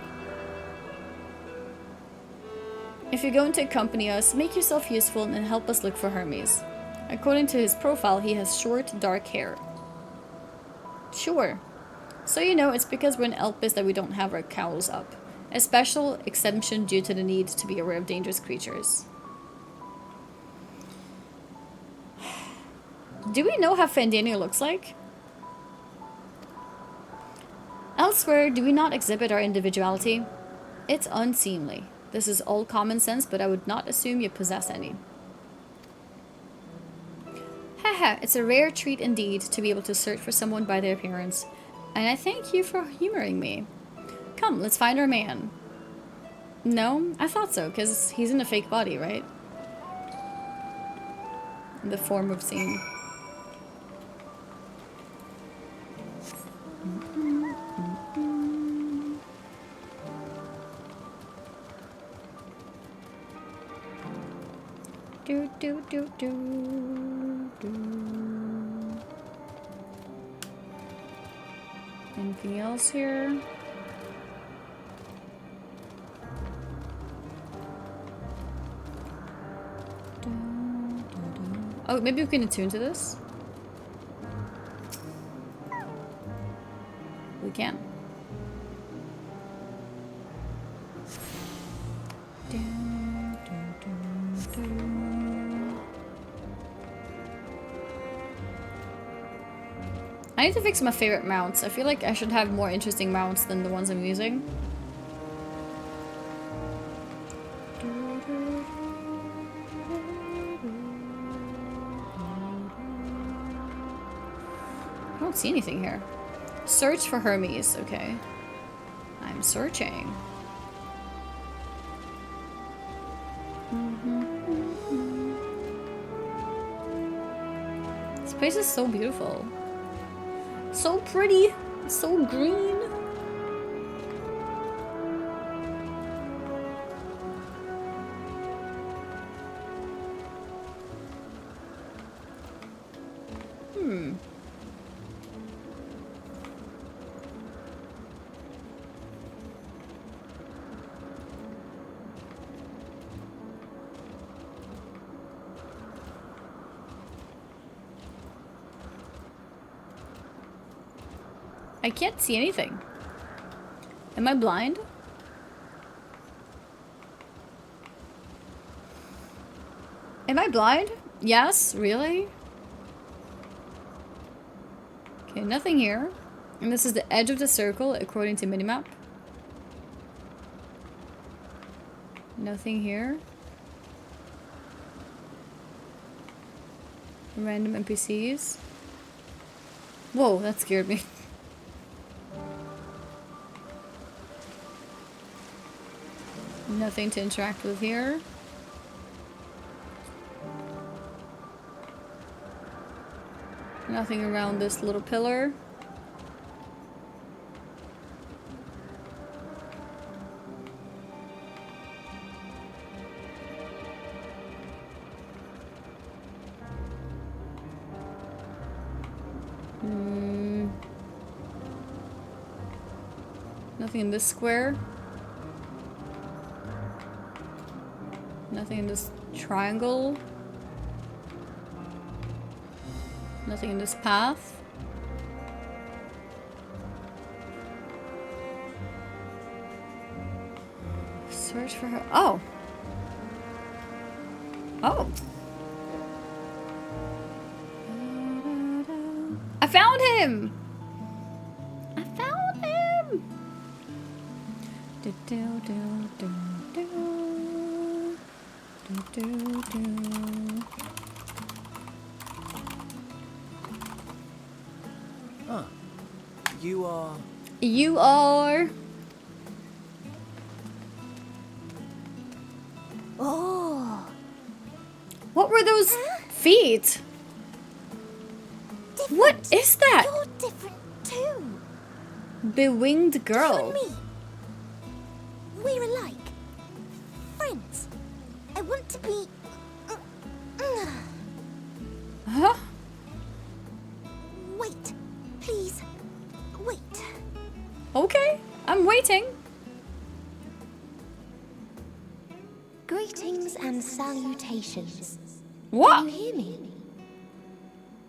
If you're going to accompany us, make yourself useful and help us look for Hermes. According to his profile, he has short, dark hair. Sure. So you know, it's because we're in Elpis that we don't have our cowls up. A special exemption due to the need to be aware of dangerous creatures. Do we know how Fandania looks like? Elsewhere, do we not exhibit our individuality? It's unseemly. This is all common sense, but I would not assume you possess any. Haha, it's a rare treat indeed to be able to search for someone by their appearance. And I thank you for humoring me. Come, let's find our man. No? I thought so, because he's in a fake body, right? In the form we've seen. Do do do do do. Anything else here? Oh, maybe we can attune to this? We can. I need to fix my favorite mounts. I feel like I should have more interesting mounts than the ones I'm using. I don't see anything here. Search for Hermes. Okay. I'm searching. This place is so beautiful. So pretty. So green. I can't see anything. Am I blind? Am I blind? Yes, really? Okay, nothing here. And this is the edge of the circle according to minimap. Nothing here. Random NPCs. Whoa, that scared me. Nothing to interact with here. Nothing around this little pillar. Nothing in this square. Nothing in this triangle. Nothing in this path. Search for her. Oh! Oh! I found him! I found him! Do, do, do, do, do. Huh. You are... You are... Oh. What were those feet? What is that? You're different too. Bewinged girl. You and me. We're alike. Friends. I want to be... Huh? Wait. Please. Wait. Okay, I'm waiting. Greetings and salutations. What? Can you hear me?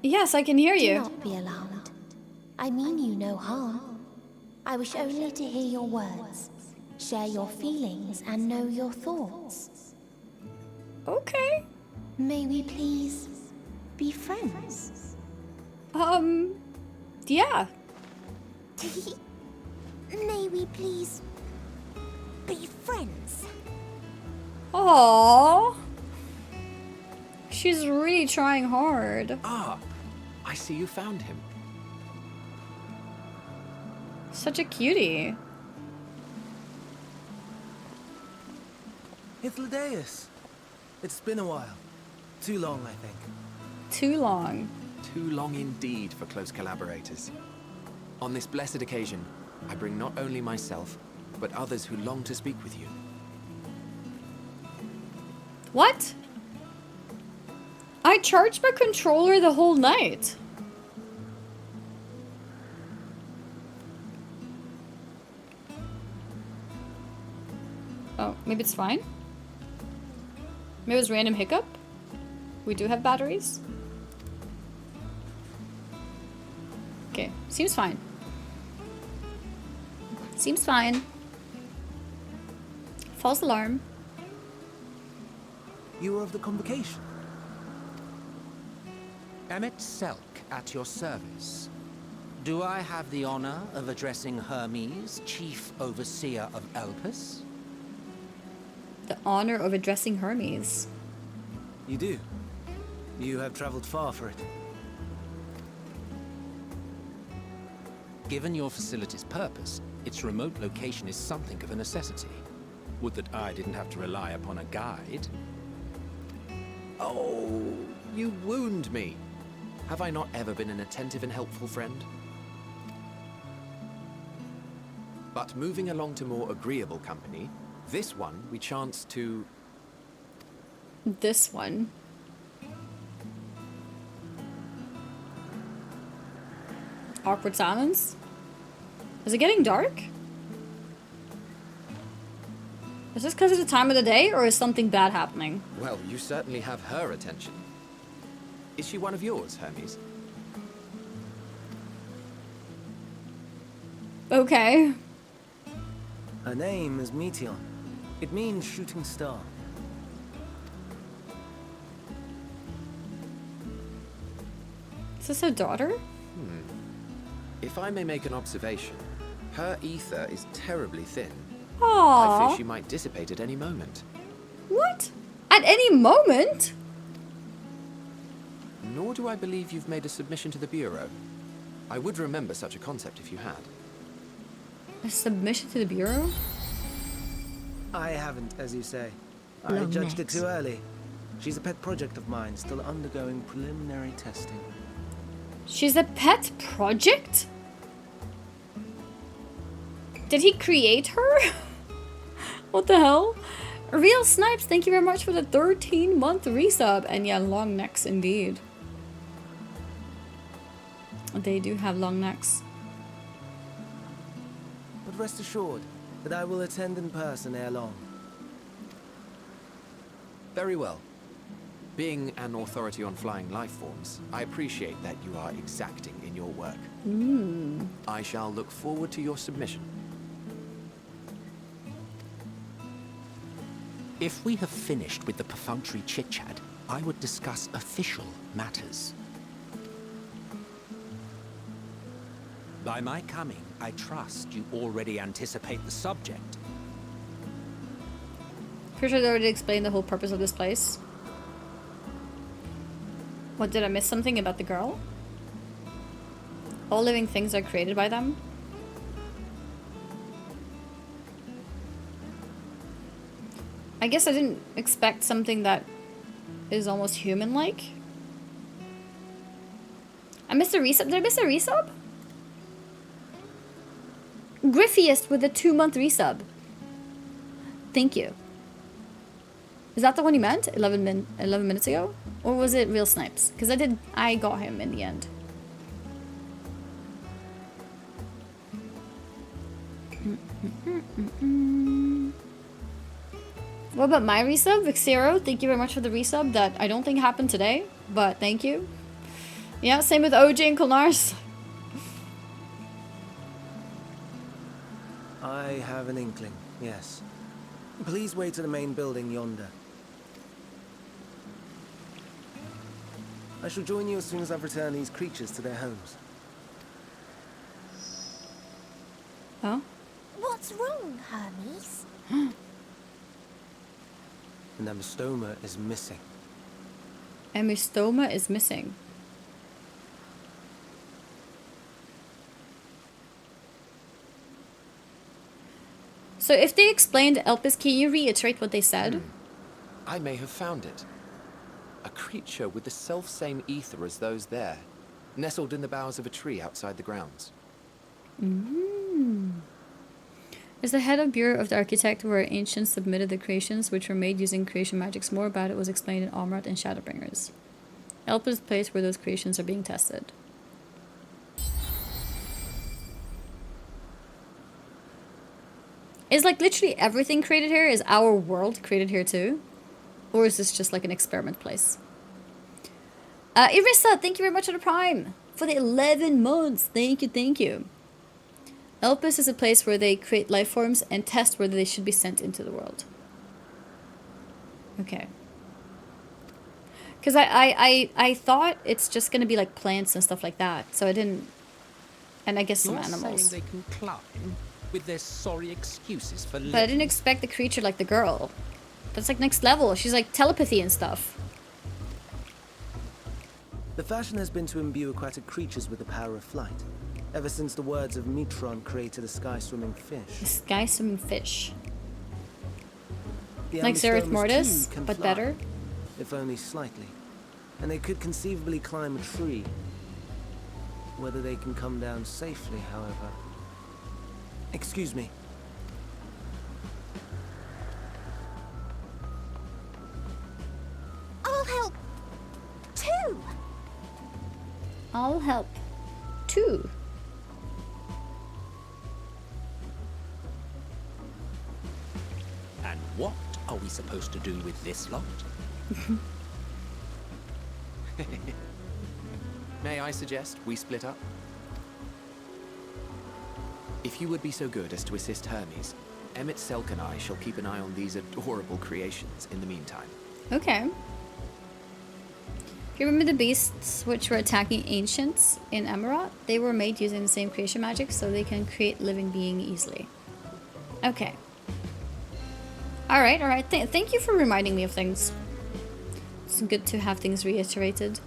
Yes, I can hear you. Do not be alarmed. I mean you no harm. I wish only to hear your words, share your feelings, and know your thoughts. Okay. May we please be friends? Yeah. May we please be friends? Aww. She's really trying hard. Ah, I see you found him. Such a cutie. It's Ladeus. It's been a while. Too long, I think. Too long. Too long indeed for close collaborators. On this blessed occasion, I bring not only myself, but others who long to speak with you. What? I charged my controller the whole night. Oh, maybe it's fine? Maybe it was random hiccup? We do have batteries? Okay, seems fine. Seems fine. False alarm. You were of the convocation. Emmett Selk at your service. Do I have the honor of addressing Hermes, Chief Overseer of Elpis? The honor of addressing Hermes. You do. You have traveled far for it. Given your facility's purpose, its remote location is something of a necessity. Would that I didn't have to rely upon a guide. Oh, you wound me. Have I not ever been an attentive and helpful friend? But moving along to more agreeable company, this one we chance to... This one. Awkward silence? Is it getting dark? Is this because of the time of the day, or is something bad happening? Well, you certainly have her attention. Is she one of yours, Hermes? Okay. Her name is Meteor. It means shooting star. Is this her daughter? If I may make an observation, her ether is terribly thin. I Aww. fear she might dissipate at any moment. What? At any moment? Nor do I believe you've made a submission to the Bureau. I would remember such a concept if you had. A submission to the Bureau? I haven't, as you say. I Long judged it necks. too early. She's a pet project of mine, still undergoing preliminary testing. She's a pet project? Did he create her? What the hell? Real Snipes, thank you very much for the 13-month resub. And yeah, long necks indeed. They do have long necks. But rest assured that I will attend in person ere long. Very well. Being an authority on flying life forms, I appreciate that you are exacting in your work. I shall look forward to your submission. If we have finished with the perfunctory chit-chat, I would discuss official matters. By my coming, I trust you already anticipate the subject. Pretty sure they already explained the whole purpose of this place. What, did I miss something about the girl? All living things are created by them. I guess I didn't expect something that is almost human-like. I missed a resub. Did I miss a resub? Griffiest with a 2-month resub. Thank you. Is that the one you meant? 11 minutes ago? Or was it Real Snipes? Because I got him in the end. What about my resub? Vixero, thank you very much for the resub that I don't think happened today, but thank you. Yeah, same with OJ and Kulnars. I have an inkling, yes. Please wait to the main building yonder. I shall join you as soon as I've returned these creatures to their homes. Huh? What's wrong, Hermes? An amistoma is missing. Amistoma is missing. So if they explained Elpis, can you reiterate what they said? I may have found it. A creature with the self-same ether as those there, nestled in the boughs of a tree outside the grounds. As the head of Bureau of the Architect, where ancients submitted the creations which were made using creation magics, more about it was explained in Amrat and Shadowbringers. Elpis is the place where those creations are being tested. Is like literally everything created here? Is our world created here too? Or is this just like an experiment place? Irissa, thank you very much for the Prime. For the 11 months. Thank you, thank you. Elpis is a place where they create life forms and test whether they should be sent into the world. Okay. Because I thought it's just going to be like plants and stuff like that. So I didn't... And I guess some animals. Saying they can climb with their sorry excuses for living. But I didn't expect the creature like the girl. That's like next level. She's like telepathy and stuff. The fashion has been to imbue aquatic creatures with the power of flight, ever since the words of Mitron created a sky-swimming fish. A sky-swimming fish. The Like Zereth Amistomas, Mortis, too, can but fly, better. if only slightly. And they could conceivably climb a tree. Whether they can come down safely, however. Excuse me. I'll help too. I'll help too. And what are we supposed to do with this lot? May I suggest we split up? If you would be so good as to assist Hermes, Emmett Selk and I shall keep an eye on these adorable creations in the meantime. Okay. You remember the beasts which were attacking ancients in Amarat? They were made using the same creation magic, so they can create living being easily. Okay. Alright, alright. Thank you for reminding me of things. It's good to have things reiterated.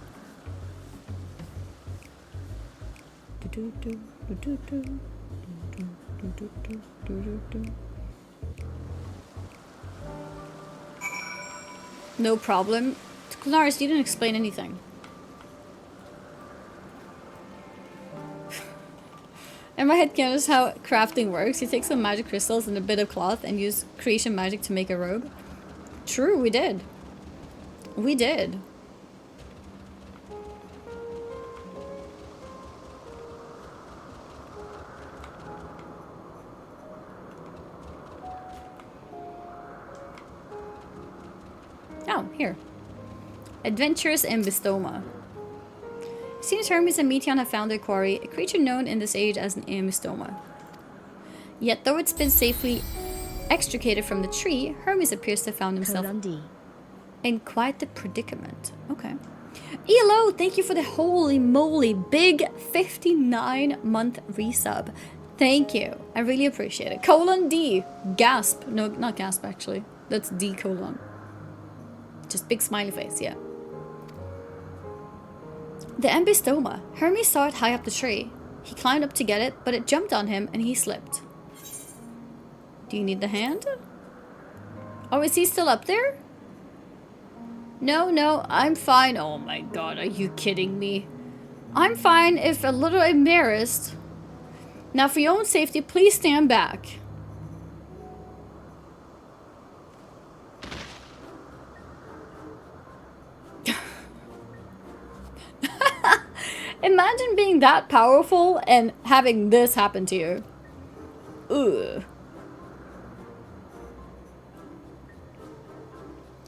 No problem. Kulnaris, you didn't explain anything. In my head canon is how crafting works. You take some magic crystals and a bit of cloth and use creation magic to make a robe. True, we did. We did. Oh, here. Adventures in Bistoma. Seems Hermes and Meteon have found their quarry, a creature known in this age as an Amistoma. Yet though it's been safely extricated from the tree, Hermes appears to have found himself in quite the predicament. Okay. ELO, thank you for the holy moly big 59-month resub. Thank you. I really appreciate it. Colon D. Gasp. No, not gasp actually. That's D colon. Just big smiley face, yeah. The ambystoma. Hermes saw it high up the tree. He climbed up to get it, but it jumped on him and he slipped. Do you need the hand? Oh, is he still up there? No, no, I'm fine. Oh my god, are you kidding me? I'm fine if a little embarrassed. Now for your own safety, please stand back. Imagine being that powerful and having this happen to you. Ugh.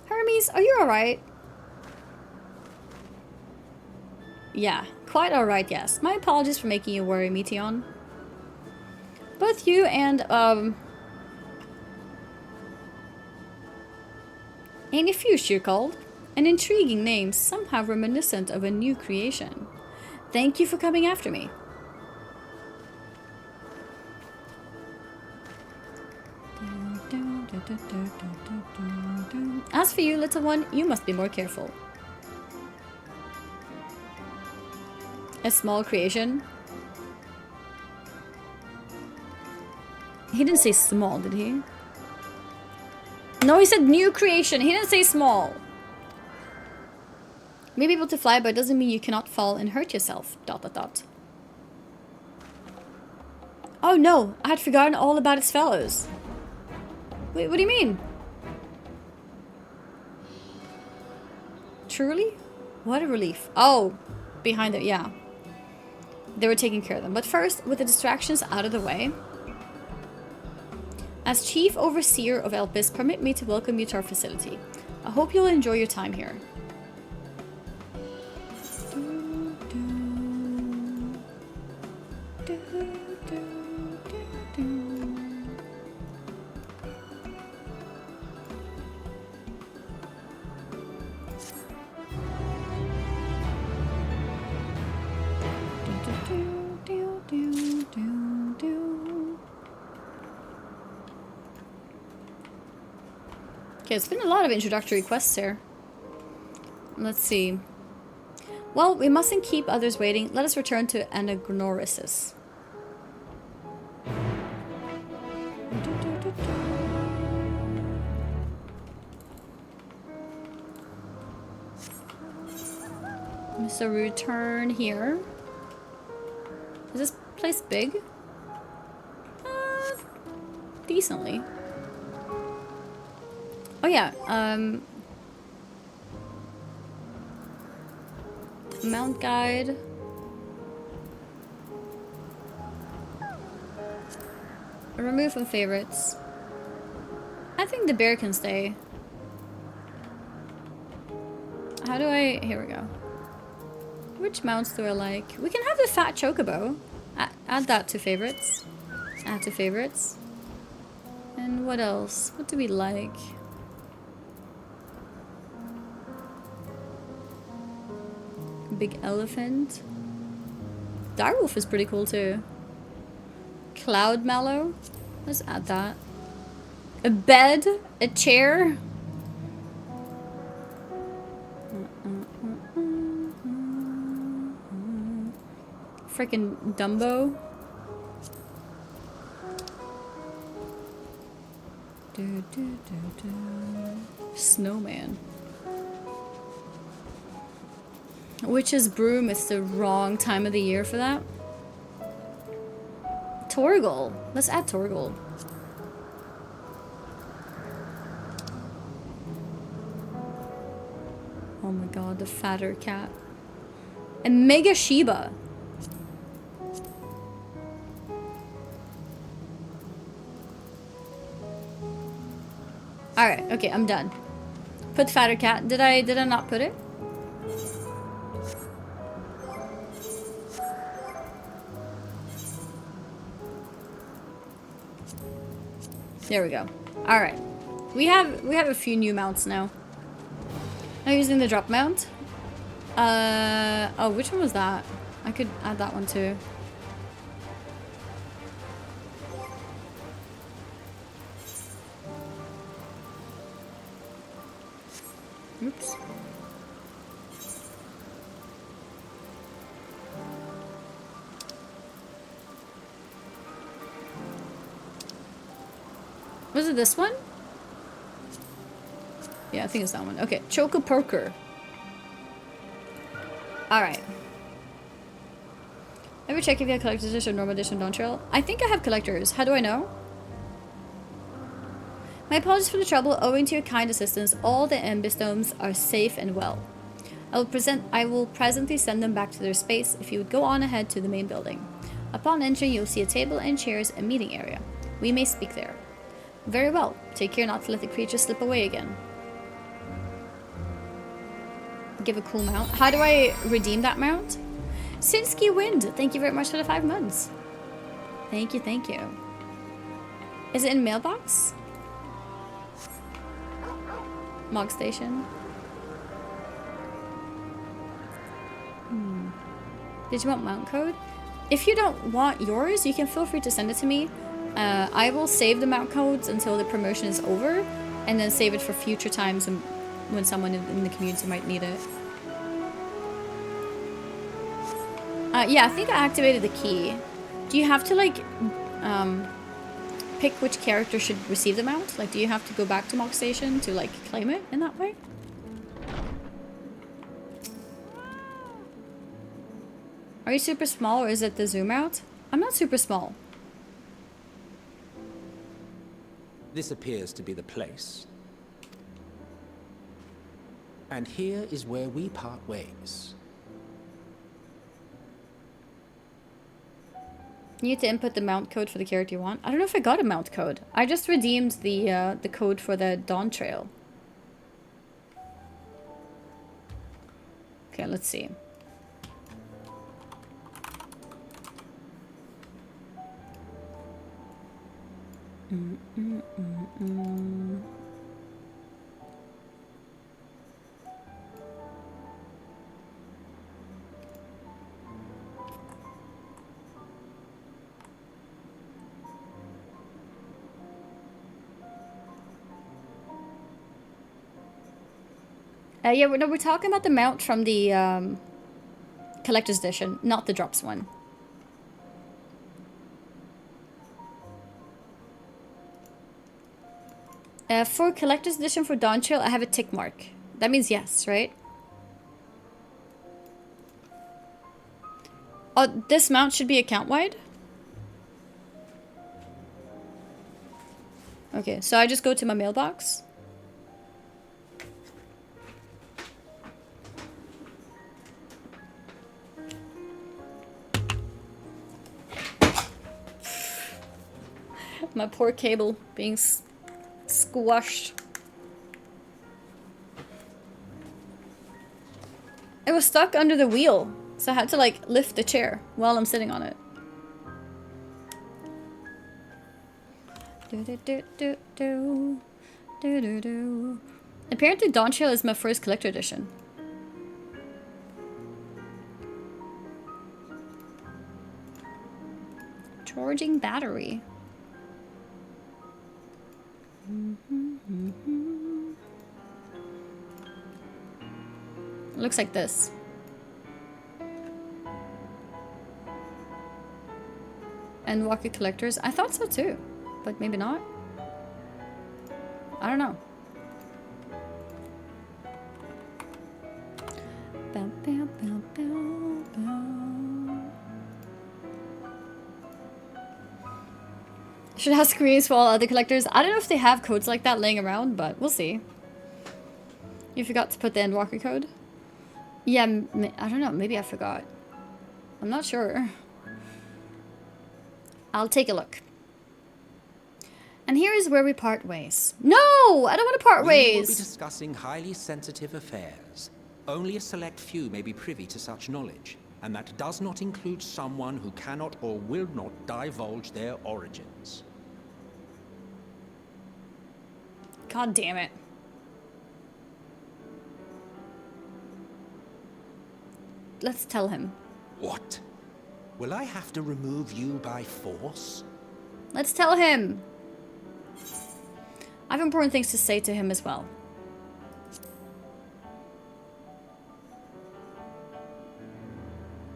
Hermes, are you alright? Yeah, quite alright, yes. My apologies for making you worry, Meteon. Both you and, Anifush, you're called. An intriguing name, somehow reminiscent of a new creation. Thank you for coming after me. As for you, little one, you must be more careful. A small creation? He didn't say small, did he? No, he said new creation. He didn't say small. You may be able to fly, but it doesn't mean you cannot fall and hurt yourself. ... Oh no, I had forgotten all about its fellows. Wait, what do you mean? Truly? What a relief. Oh, behind it, yeah. They were taking care of them. But first, with the distractions out of the way, as Chief Overseer of Elpis, permit me to welcome you to our facility. I hope you'll enjoy your time here. Okay, it's been a lot of introductory quests here. Let's see. Well, we mustn't keep others waiting. Let us return to Anagnorisis. So we return here. Is this place big? Decently. Oh yeah, Mount Guide. Remove from favorites. I think the bear can stay. How do I... Here we go. Which mounts do I like? We can have the fat chocobo. Add that to favorites. Add to favorites. And what else? What do we like? Big elephant. Direwolf is pretty cool too. Cloud mallow. Let's add that. A bed, a chair. Freaking Dumbo. Snowman. Witch's Broom is the wrong time of the year for that. Torgal. Let's add Torgal. Oh my god, the fatter cat. And Mega Shiba. Alright, okay, I'm done. Put fatter cat. Did I not put it? There we go. Alright. We have a few new mounts now. I'm using the drop mount. Oh, which one was that? I could add that one too. Oops. Was it this one? Yeah, I think it's that one. Okay, Choco Poker. Alright. Ever check if you have collector's edition or normal edition Dawn Trail? I think I have collectors. How do I know? My apologies for the trouble. Owing to your kind assistance, all the Embistomes are safe and well. I will presently send them back to their space if you would go on ahead to the main building. Upon entering, you'll see a table and chairs and meeting area. We may speak there. Very well. Take care not to let the creature slip away again. Give a cool mount. How do I redeem that mount? Sinsky Wind, thank you very much for the 5 months. Thank you, thank you. Is it in mailbox? Mog station. Did you want mount code? If you don't want yours, you can feel free to send it to me. I will save the mount codes until the promotion is over, and then save it for future times when someone in the community might need it. Yeah, I think I activated the key. Do you have to, like, pick which character should receive the mount? Like, do you have to go back to Mock Station to, like, claim it in that way? Are you super small, or is it the zoom out? I'm not super small. This appears to be the place. And here is where we part ways. You need to input the mount code for the character you want. I don't know if I got a mount code. I just redeemed the code for the Dawn Trail. Okay, let's see. Yeah, we're talking about the mount from the collector's edition, not the drops one. For collector's edition for Dawn Trail, I have a tick mark. That means yes, right? Oh, this mount should be account-wide? Okay, so I just go to my mailbox. My poor cable being squashed. It was stuck under the wheel, so I had to like lift the chair while I'm sitting on it. Apparently Dawn Trail is my first collector edition. Charging battery. It looks like this. Endwalker collectors. I thought so too, but maybe not. I don't know. Should have screens for all other collectors. I don't know if they have codes like that laying around, but we'll see. You forgot to put the Endwalker code? Yeah, I don't know. Maybe I forgot. I'm not sure. I'll take a look. And here is where we part ways. No! I don't want to part ways! We will be discussing highly sensitive affairs. Only a select few may be privy to such knowledge, and that does not include someone who cannot or will not divulge their origins. God damn it. Let's tell him. What? Will I have to remove you by force? Let's tell him. I have important things to say to him as well.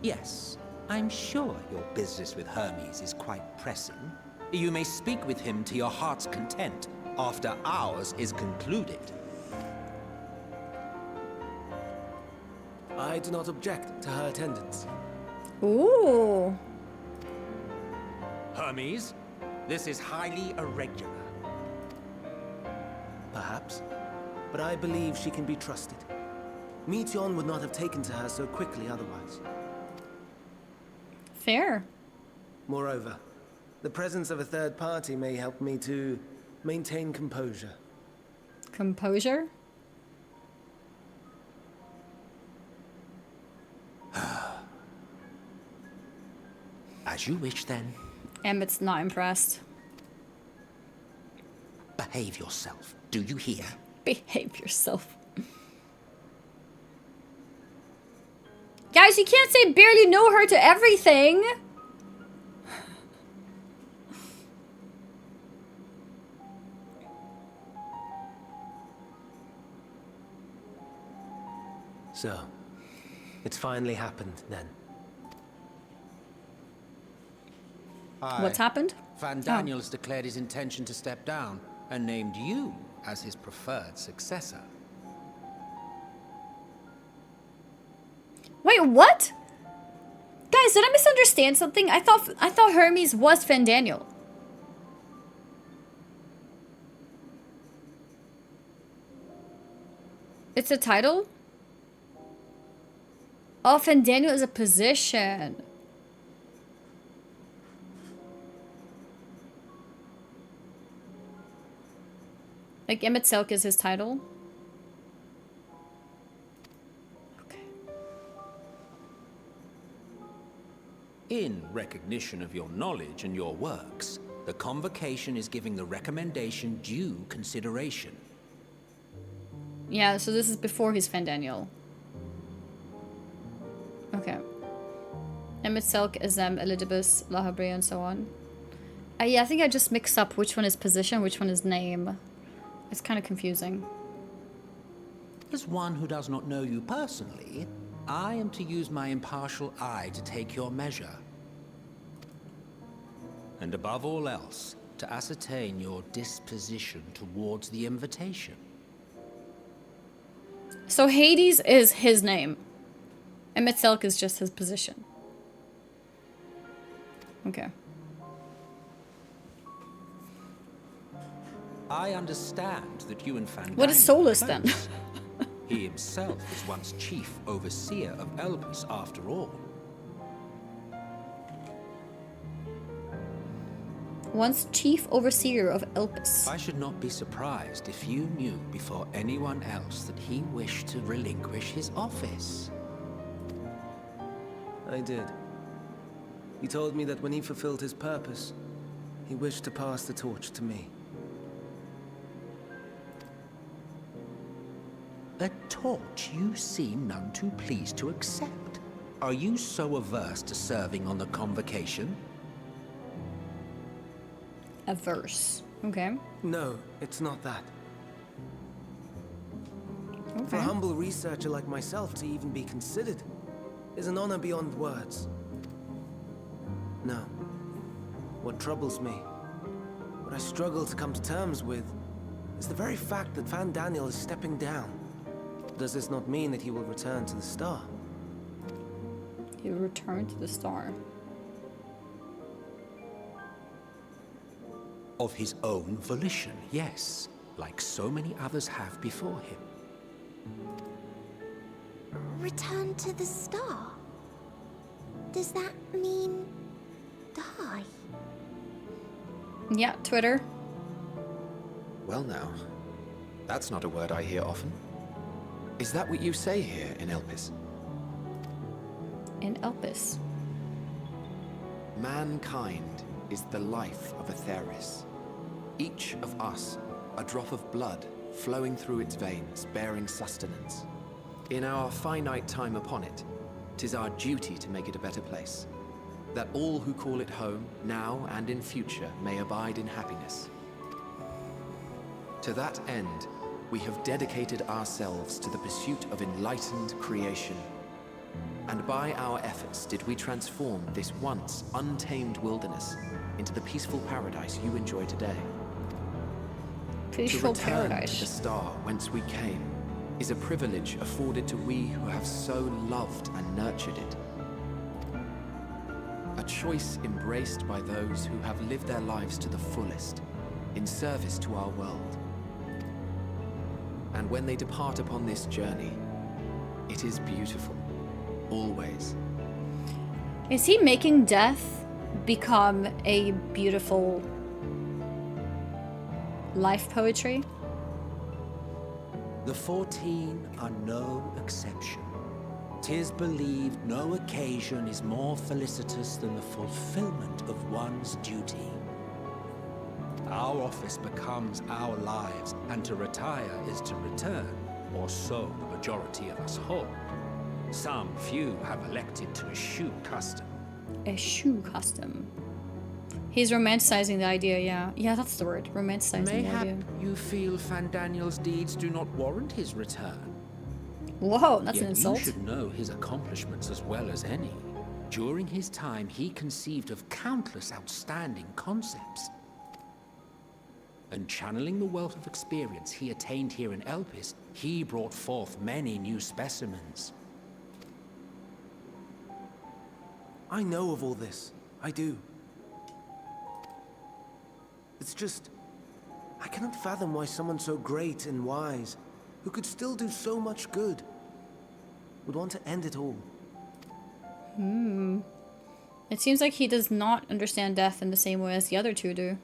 Yes, I'm sure your business with Hermes is quite pressing. You may speak with him to your heart's content after ours is concluded. I do not object to her attendance. Ooh. Hermes, this is highly irregular. Perhaps, but I believe she can be trusted. Meteion would not have taken to her so quickly otherwise. Fair. Moreover, the presence of a third party may help me to maintain composure. Composure? As you wish, then. Emmett's not impressed. Behave yourself. Do you hear? Behave yourself. Guys, you can't say barely know her to everything. So, it's finally happened then. What's happened? Van Daniels declared his intention to step down and named you as his preferred successor. Wait, what? Guys, did I misunderstand something? I thought Hermes was Van Daniel. It's a title? Oh, Van Daniel is a position. Like Emmett Selk is his title? In recognition of your knowledge and your works, the Convocation is giving the recommendation due consideration. Yeah, so this is before he's Van Daniel. Okay. Emmett Selk, Azem, Elidibus, Lahabre, and so on. Yeah, I think I just mixed up which one is position, which one is name. It's kind of confusing. As one who does not know you personally, I am to use my impartial eye to take your measure. And above all else, to ascertain your disposition towards the invitation. So Hades is his name. Emmett Selk is just his position. Okay. I understand that you and Van What is Daniel Solus are then? close. He himself was once chief overseer of Elpis after all. Once chief overseer of Elpis. I should not be surprised if you knew before anyone else that he wished to relinquish his office. I did. He told me that when he fulfilled his purpose, he wished to pass the torch to me. A torch you seem none too pleased to accept. Are you so averse to serving on the Convocation? Averse. Okay. No, it's not that. Okay. For a humble researcher like myself to even be considered is an honor beyond words. No. What troubles me, what I struggle to come to terms with, is the very fact that Van Daniel is stepping down. Does this not mean that he will return to the Star? He will return to the Star. Of his own volition, yes. Like so many others have before him. Return to the Star? Does that mean die? Yeah, Twitter. Well now, that's not a word I hear often. Is that what you say here in Elpis? In Elpis. Mankind is the life of Atheris. Each of us, a drop of blood flowing through its veins, bearing sustenance. In our finite time upon it, 'tis our duty to make it a better place, that all who call it home, now and in future, may abide in happiness. To that end, we have dedicated ourselves to the pursuit of enlightened creation. And by our efforts did we transform this once untamed wilderness into the peaceful paradise you enjoy today. Peaceful to return paradise. to the star whence we came is a privilege afforded to we who have so loved and nurtured it. A choice embraced by those who have lived their lives to the fullest, in service to our world. And when they depart upon this journey, it is beautiful, always. Is he making death become a beautiful life poetry? The 14 are no exception. 'Tis believed no occasion is more felicitous than the fulfillment of one's duty. Our office becomes our lives, and to retire is to return, or so the majority of us hold. Some few have elected to eschew custom. Eschew custom. He's romanticizing the idea, yeah. Yeah, that's the word. Romanticizing the Mayhap idea. you feel Fandaniel's deeds do not warrant his return. Whoa, that's Yet an insult. you should know his accomplishments as well as any. During his time, he conceived of countless outstanding concepts. And channeling the wealth of experience he attained here in Elpis, he brought forth many new specimens. I know of all this. I do. It's just, I cannot fathom why someone so great and wise, who could still do so much good, would want to end it all. It seems like he does not understand death in the same way as the other two do.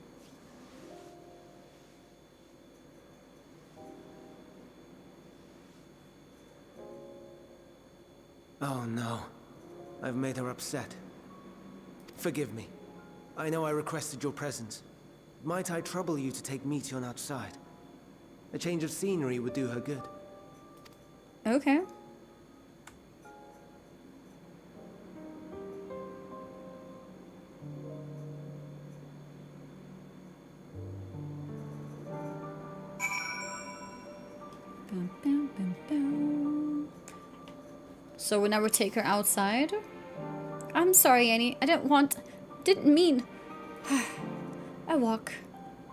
Oh no, I've made her upset. Forgive me. I know I requested your presence. Might I trouble you to take Meteon outside? A change of scenery would do her good. Okay. Bum, bum, bum, bum. So we never take her outside? I'm sorry, Annie. Didn't mean. A walk.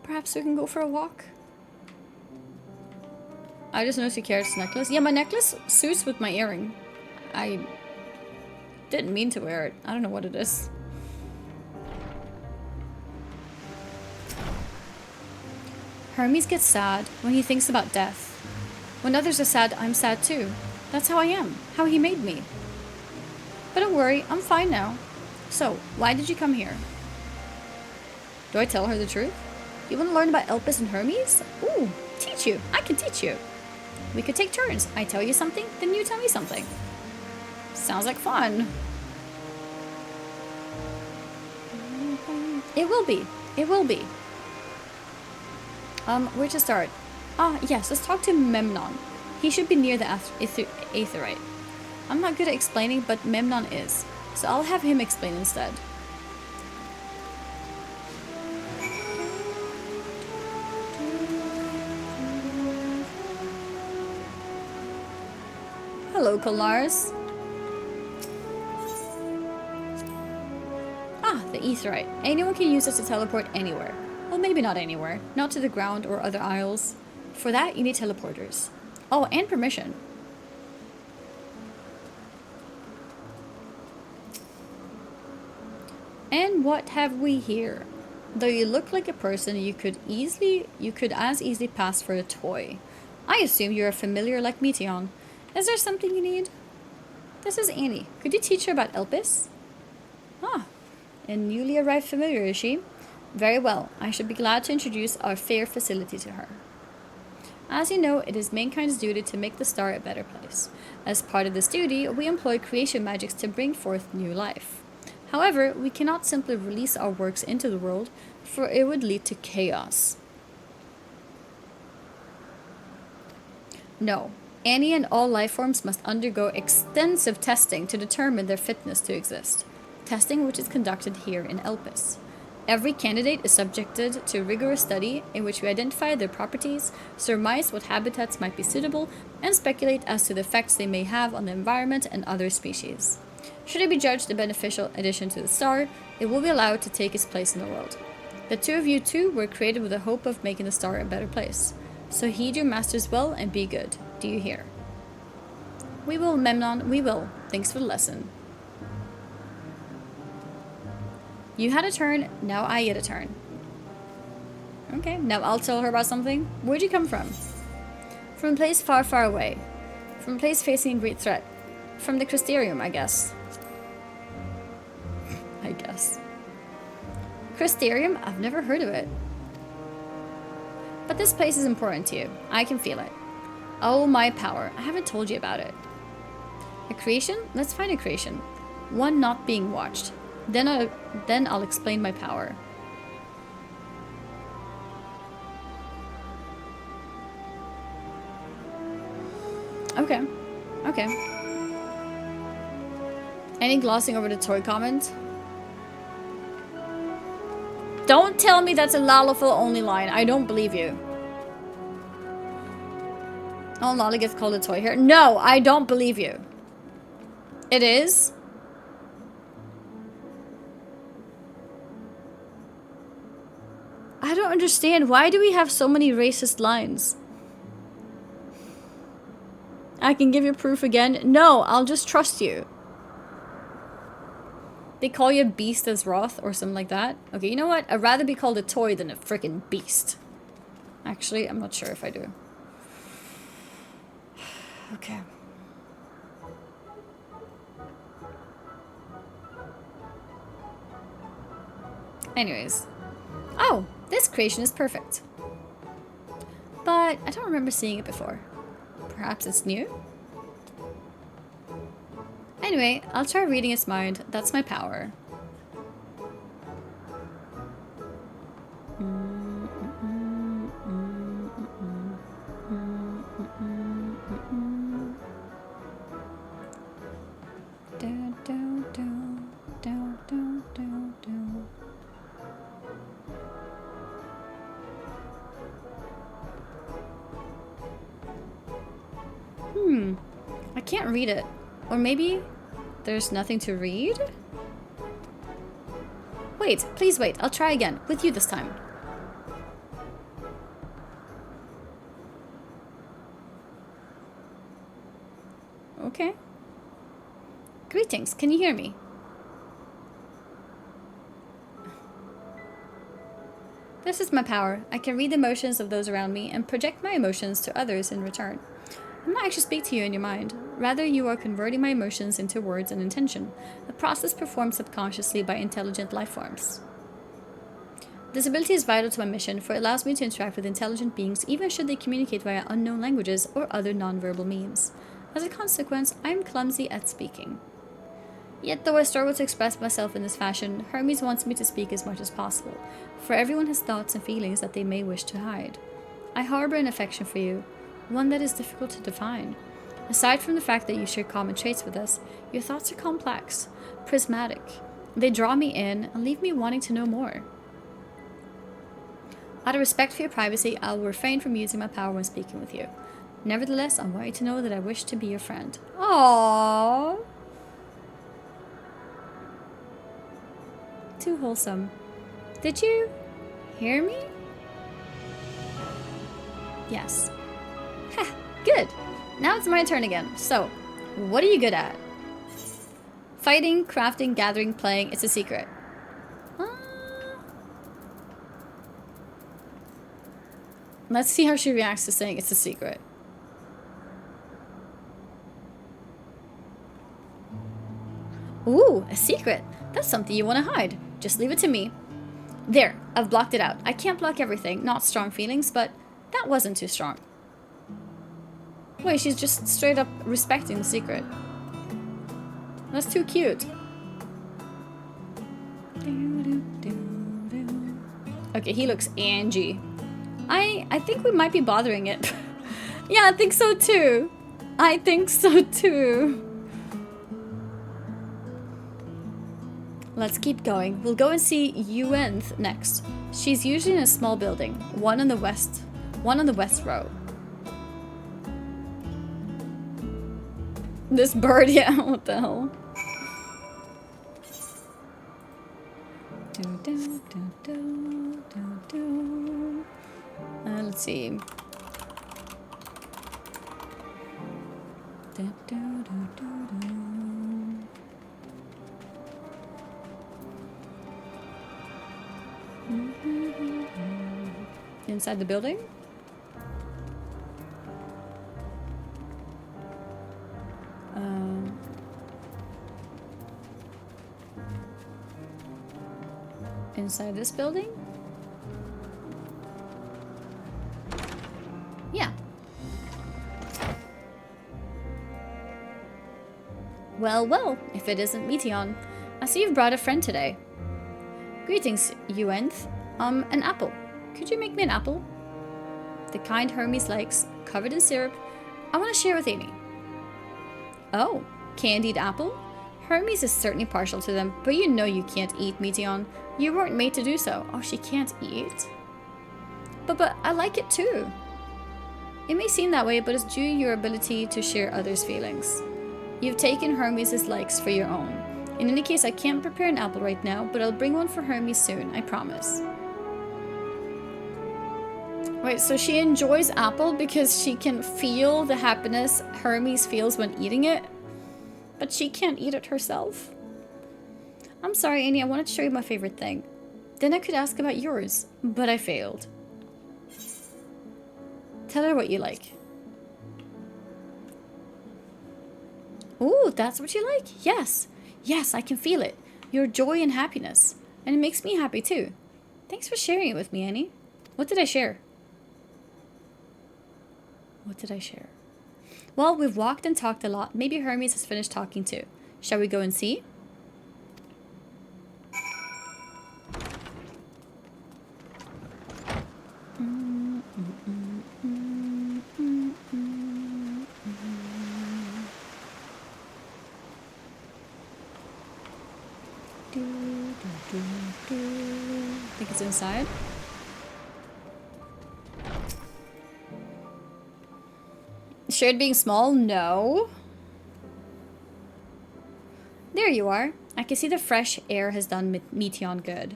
Perhaps we can go for a walk? I just noticed you carried this necklace. Yeah, my necklace suits with my earring. I didn't mean to wear it. I don't know what it is. Hermes gets sad when he thinks about death. When others are sad, I'm sad too. That's how I am. How he made me. But don't worry, I'm fine now. So, why did you come here? Do I tell her the truth? You want to learn about Elpis and Hermes? Ooh, teach you. I can teach you. We could take turns. I tell you something, then you tell me something. Sounds like fun. It will be. It will be. Where to start? Ah, yes, let's talk to Memnon. He should be near the Aetheryte. I'm not good at explaining, but Memnon is. So I'll have him explain instead. Hello, Kolars. Ah, the Aetheryte. Anyone can use it to teleport anywhere. Well, maybe not anywhere. Not to the ground or other isles. For that, you need teleporters. Oh, and permission. And what have we here? Though you look like a person, you could as easily pass for a toy. I assume you're a familiar like Meteon. Is there something you need? This is Annie. Could you teach her about Elpis? Ah, a newly arrived familiar, is she? Very well. I should be glad to introduce our fair facility to her. As you know, it is mankind's duty to make the star a better place. As part of this duty, we employ creation magics to bring forth new life. However, we cannot simply release our works into the world, for it would lead to chaos. No, Annie and all life forms must undergo extensive testing to determine their fitness to exist. Testing which is conducted here in Elpis. Every candidate is subjected to a rigorous study in which we identify their properties, surmise what habitats might be suitable, and speculate as to the effects they may have on the environment and other species. Should it be judged a beneficial addition to the star, it will be allowed to take its place in the world. The two of you too were created with the hope of making the star a better place. So heed your masters well and be good. Do you hear? We will, Memnon, we will. Thanks for the lesson. You had a turn, now I get a turn. Okay, now I'll tell her about something. Where'd you come from? From a place far, far away. From a place facing a great threat. From the Crystarium, I guess. I guess. Crystarium? I've never heard of it. But this place is important to you. I can feel it. Oh, my power. I haven't told you about it. A creation? Let's find a creation. One not being watched. Then I'll explain my power. Okay. Okay. Any glossing over the toy comment? Don't tell me that's a Lalafell only line. I don't believe you. Oh, Lala gets called a toy here. No, I don't believe you. It is? I don't understand. Why do we have so many racist lines? I can give you proof again. No, I'll just trust you. They call you a beast as Roth or something like that. Okay, you know what? I'd rather be called a toy than a freaking beast. Actually, I'm not sure if I do. Okay. Anyways. Oh, this creation is perfect. But I don't remember seeing it before. Perhaps it's new? Anyway, I'll try reading its mind. That's my power. I can't read it. Or maybe there's nothing to read? Wait, please wait. I'll try again. With you this time. Okay. Greetings. Can you hear me? This is my power. I can read the emotions of those around me and project my emotions to others in return. I'm not actually speaking to you in your mind. Rather, you are converting my emotions into words and intention, a process performed subconsciously by intelligent life forms. This ability is vital to my mission, for it allows me to interact with intelligent beings even should they communicate via unknown languages or other nonverbal means. As a consequence, I am clumsy at speaking. Yet though I struggle to express myself in this fashion, Hermes wants me to speak as much as possible, for everyone has thoughts and feelings that they may wish to hide. I harbor an affection for you, one that is difficult to define. Aside from the fact that you share common traits with us, your thoughts are complex, prismatic. They draw me in and leave me wanting to know more. Out of respect for your privacy, I will refrain from using my power when speaking with you. Nevertheless, I want you to know that I wish to be your friend. Aww. Too wholesome. Did you hear me? Yes. Ha! Good! Now it's my turn again. So, what are you good at? Fighting, crafting, gathering, playing. It's a secret. Let's see how she reacts to saying it's a secret. Ooh, a secret. That's something you want to hide. Just leave it to me. There, I've blocked it out. I can't block everything. Not strong feelings, but that wasn't too strong. Wait, she's just straight up respecting the secret. That's too cute. Okay, he looks Angie. I think we might be bothering it. Yeah, I think so too. I think so too. Let's keep going. We'll go and see Yuenth next. She's usually in a small building, one on the west row. This bird, yeah, what the hell? Let's see. Inside the building? Inside this building? Yeah. Well, if it isn't Meteon. I see you've brought a friend today. Greetings, Yuenth. An apple. Could you make me an apple? The kind Hermes likes, covered in syrup. I want to share with Amy. Oh, candied apple? Hermes is certainly partial to them, but you know you can't eat, Meteon. You weren't made to do so. Oh, she can't eat? But I like it too. It may seem that way, but it's due to your ability to share others' feelings. You've taken Hermes' likes for your own. In any case, I can't prepare an apple right now, but I'll bring one for Hermes soon, I promise. Wait, so she enjoys apple because she can feel the happiness Hermes feels when eating it? But she can't eat it herself? I'm sorry, Annie, I wanted to show you my favorite thing. Then I could ask about yours, but I failed. Tell her what you like. Ooh, that's what you like? Yes. Yes, I can feel it. Your joy and happiness. And it makes me happy too. Thanks for sharing it with me, Annie. What did I share? What did I share? Well, we've walked and talked a lot. Maybe Hermes has finished talking too. Shall we go and see? Think it's inside? Shared being small? No. There you are. I can see the fresh air has done Meteon good.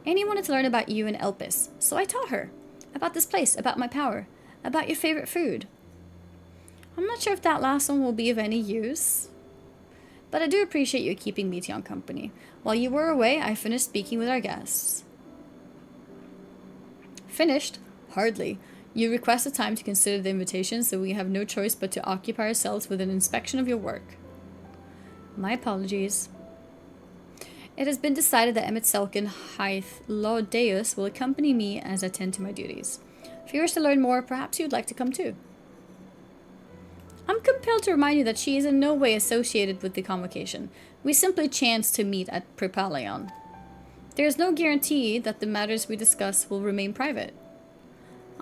Annie wanted to learn about you and Elpis, so I taught her. About this place, about my power, about your favorite food. I'm not sure if that last one will be of any use. But I do appreciate you keeping Meteon company. While you were away, I finished speaking with our guests. Finished? Hardly. You requested time to consider the invitation, so we have no choice but to occupy ourselves with an inspection of your work. My apologies. It has been decided that Emmett Selkin Hythe Laudeus will accompany me as I tend to my duties. If you wish to learn more, perhaps you'd like to come too. I'm compelled to remind you that she is in no way associated with the convocation. We simply chanced to meet at Prepalion. There is no guarantee that the matters we discuss will remain private.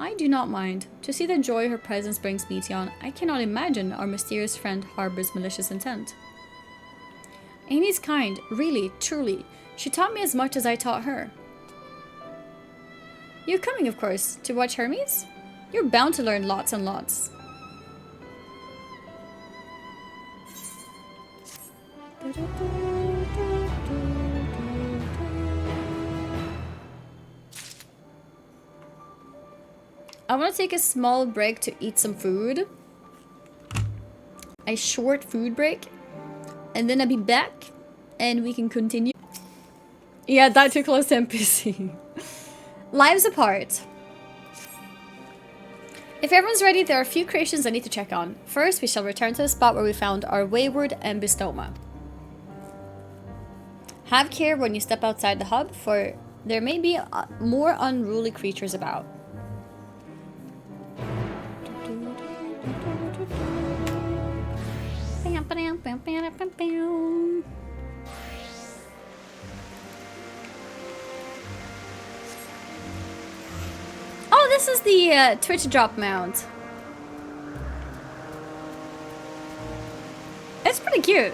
I do not mind. To see the joy her presence brings Meteon, I cannot imagine our mysterious friend harbors malicious intent. Amy's kind, really, truly. She taught me as much as I taught her. You're coming, of course, to watch Hermes? You're bound to learn lots and lots. I want to take a small break to eat some food. A short food break. And then I'll be back and we can continue. Yeah, died too close to NPC. Lives apart. If everyone's ready, there are a few creations I need to check on. First, we shall return to the spot where we found our wayward Embystoma. Have care when you step outside the hub, for there may be more unruly creatures about. Oh, this is the Twitch drop mount. It's pretty cute.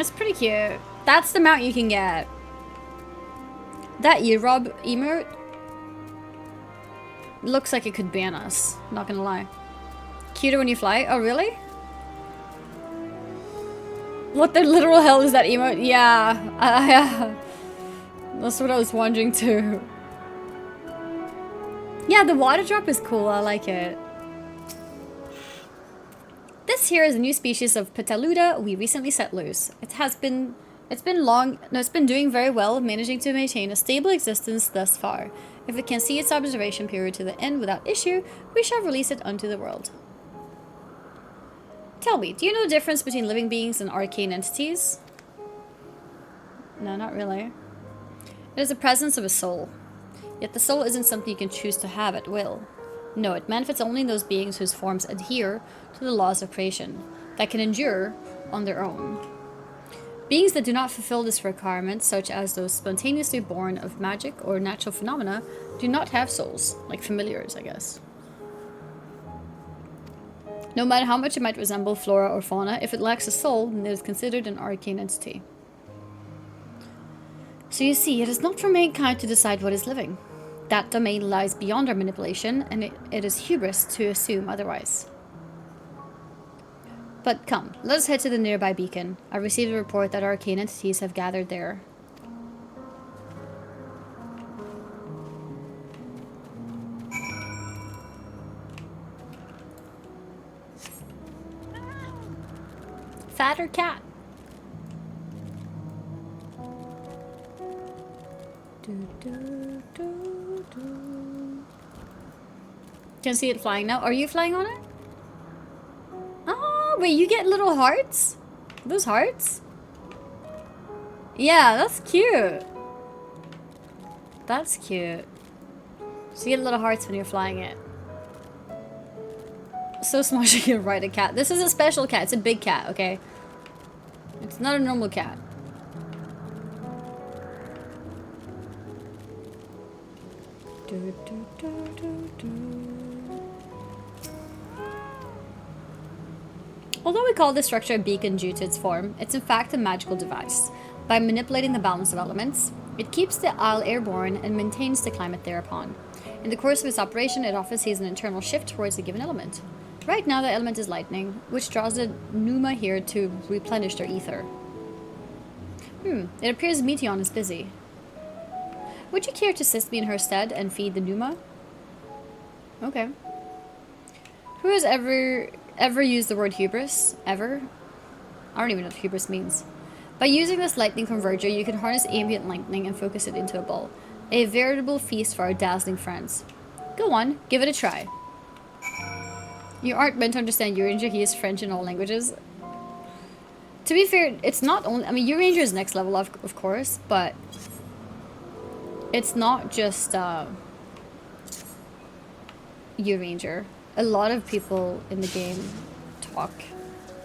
It's pretty cute. That's the mount you can get. That Rob emote looks like it could ban us. Not gonna lie. Cuter when you fly? Oh, really? What the literal hell is that emote? Yeah. That's what I was wondering too. Yeah, the water drop is cool. I like it. This here is a new species of Petaluda we recently set loose. It's been doing very well, managing to maintain a stable existence thus far. If it can see its observation period to the end without issue, we shall release it unto the world. Tell me, do you know the difference between living beings and arcane entities? No, not really. It is the presence of a soul. Yet the soul isn't something you can choose to have at will. No, it manifests only in those beings whose forms adhere to the laws of creation, that can endure on their own. Beings that do not fulfill this requirement, such as those spontaneously born of magic or natural phenomena, do not have souls, like familiars, I guess. No matter how much it might resemble flora or fauna, if it lacks a soul, then it is considered an arcane entity. So you see, it is not for mankind to decide what is living. That domain lies beyond our manipulation, and it is hubris to assume otherwise. But come, let us head to the nearby beacon. I received a report that arcane entities have gathered there. Fatter cat. Can see it flying now. Are you flying on it? Oh, wait, you get little hearts? Those hearts? Yeah, that's cute. That's cute. So you get little hearts when you're flying it. So small you can ride a cat. This is a special cat. It's a big cat, okay? It's not a normal cat. Although we call this structure a beacon due to its form, it's in fact a magical device. By manipulating the balance of elements, it keeps the isle airborne and maintains the climate thereupon. In the course of its operation, it often sees an internal shift towards a given element. Right now, the element is lightning, which draws the Pneuma here to replenish their ether. It appears Meteon is busy. Would you care to assist me in her stead and feed the Pneuma? Okay. Who has ever used the word hubris? Ever? I don't even know what hubris means. By using this lightning converger, you can harness ambient lightning and focus it into a ball. A veritable feast for our dazzling friends. Go on, give it a try. You aren't meant to understand Uranger, he is French in all languages. To be fair, it's not only... I mean, Uranger is next level, of course, but... It's not just, Uranger. A lot of people in the game talk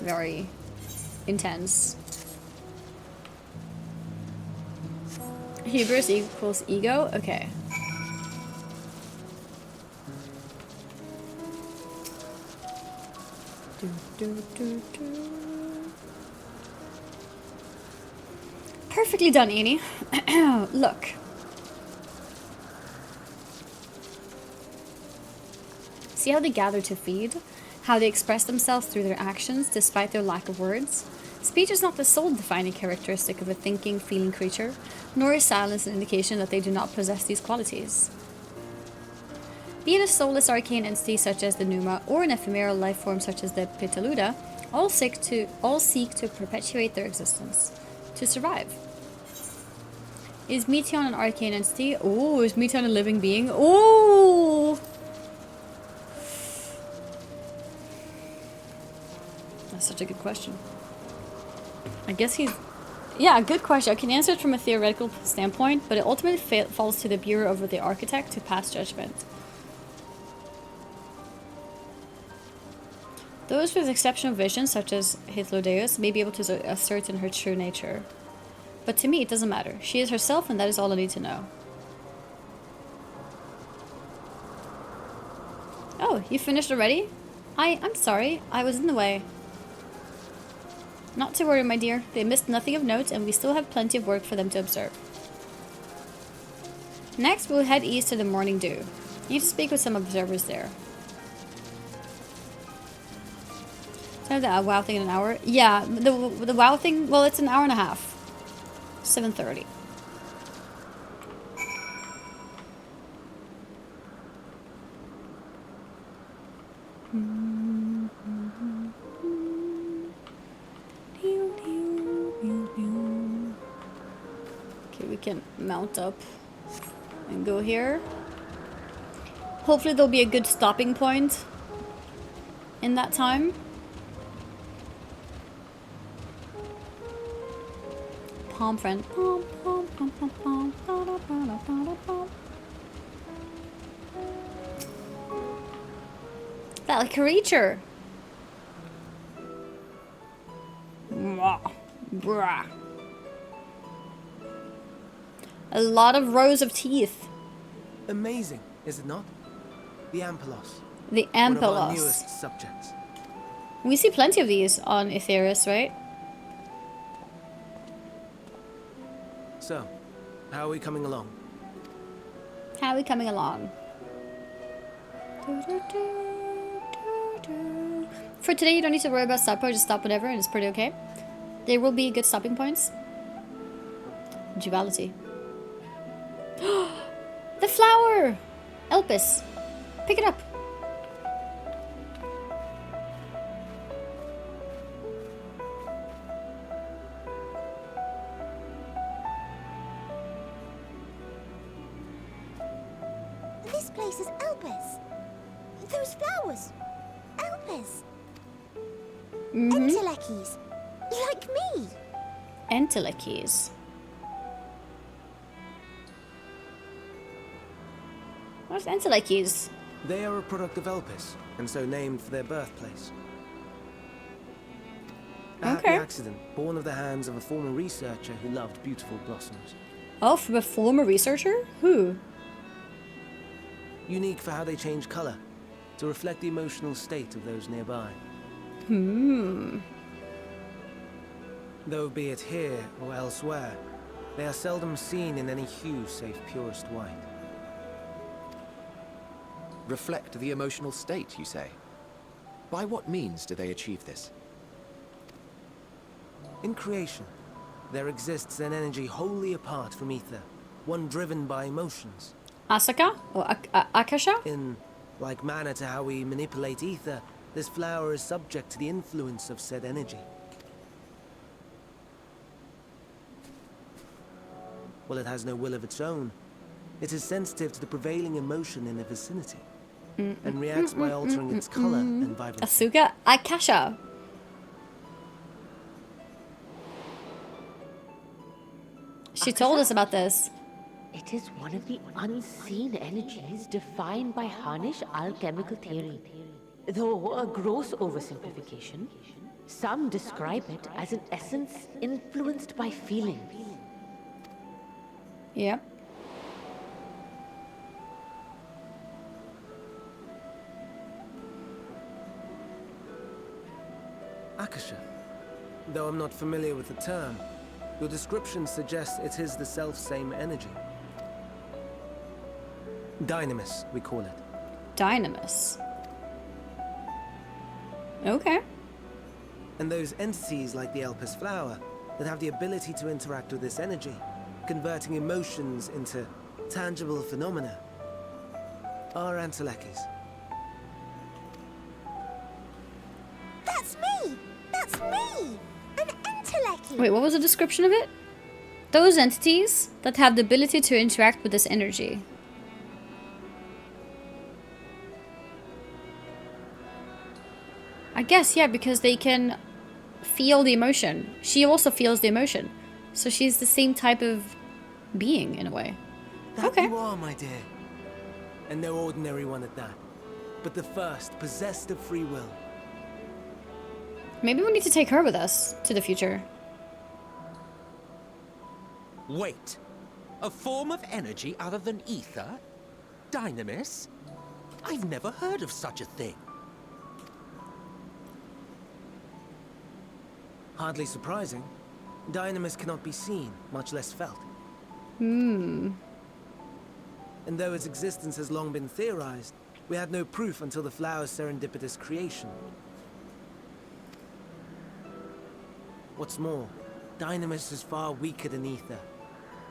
very intense. Hubris equals ego? Okay. Perfectly done, Annie. Look. See how they gather to feed? How they express themselves through their actions despite their lack of words? Speech is not the sole defining characteristic of a thinking, feeling creature, nor is silence an indication that they do not possess these qualities. Be it a soulless arcane entity such as the Pneuma, or an ephemeral life form such as the Petaluda, all seek to perpetuate their existence, to survive. Is Meteon an arcane entity? Oh, is Meteon a living being? Oh! That's such a good question. I guess he's... Yeah, good question. I can answer it from a theoretical standpoint, but it ultimately falls to the Bureau of the Architect to pass judgment. Those with exceptional vision, such as Hythlodeus, may be able to ascertain her true nature. But to me, it doesn't matter. She is herself, and that is all I need to know. Oh, you finished already? I'm sorry. I was in the way. Not to worry, my dear. They missed nothing of note, and we still have plenty of work for them to observe. Next, we'll head east to the Morning Dew. Need to speak with some observers there. So the WoW thing in an hour? Yeah, the WoW thing, well, it's an hour and a half. 7:30. Okay, we can mount up and go here. Hopefully there'll be a good stopping point in that time. Palm friend. Pom, pom, pom, pom, pom, da, da, da, da, da, da. That like a creature. Mwah. Brah. A lot of rows of teeth. Amazing, is it not? The Ampelos. The One of our Ampelos. newest subjects. We see plenty of these on Aetheris, right? So, how are we coming along? How are we coming along? For today, you don't need to worry about stop point, just stop whenever, and it's pretty okay. There will be good stopping points. Duality. The flower! Elpis. Pick it up. This place is Elpis. Those flowers. Elpis. Entelekis. Like me. Entelekis. What's Entelekis? They are a product of Elpis, and so named for their birthplace. A happy accident, born of the hands of a former researcher who loved beautiful blossoms. Oh, from a former researcher? Who? Unique for how they change color, to reflect the emotional state of those nearby. Though be it here or elsewhere, they are seldom seen in any hue save purest white. Reflect the emotional state, you say? By what means do they achieve this? In creation, there exists an energy wholly apart from ether, one driven by emotions. Asaka? Or Akasha? In like manner to how we manipulate ether, this flower is subject to the influence of said energy. While it has no will of its own, it is sensitive to the prevailing emotion in the vicinity, and reacts by altering its color and vibrancy. Asuka? Akasha. She told us about this. It is one of the unseen energies defined by Harnish alchemical theory. Though a gross oversimplification, some describe it as an essence influenced by feelings. Yep. Akasha. Though I'm not familiar with the term, your description suggests it is the self-same energy. Dynamis, we call it. Dynamis. Okay. And those entities like the Elpis flower that have the ability to interact with this energy, converting emotions into tangible phenomena, are Entelekis. That's me! That's me! An Enteleki! Wait, what was the description of it? Those entities that have the ability to interact with this energy. I guess, yeah, because they can feel the emotion. She also feels the emotion. So she's the same type of being, in a way. That you are, my dear. And no ordinary one at that. But the first, possessed of free will. Maybe we need to take her with us to the future. Wait. A form of energy other than ether? Dynamis? I've never heard of such a thing. Hardly surprising. Dynamis cannot be seen, much less felt. Hmm. And though its existence has long been theorized, we had no proof until the flower's serendipitous creation. What's more, Dynamis is far weaker than Ether.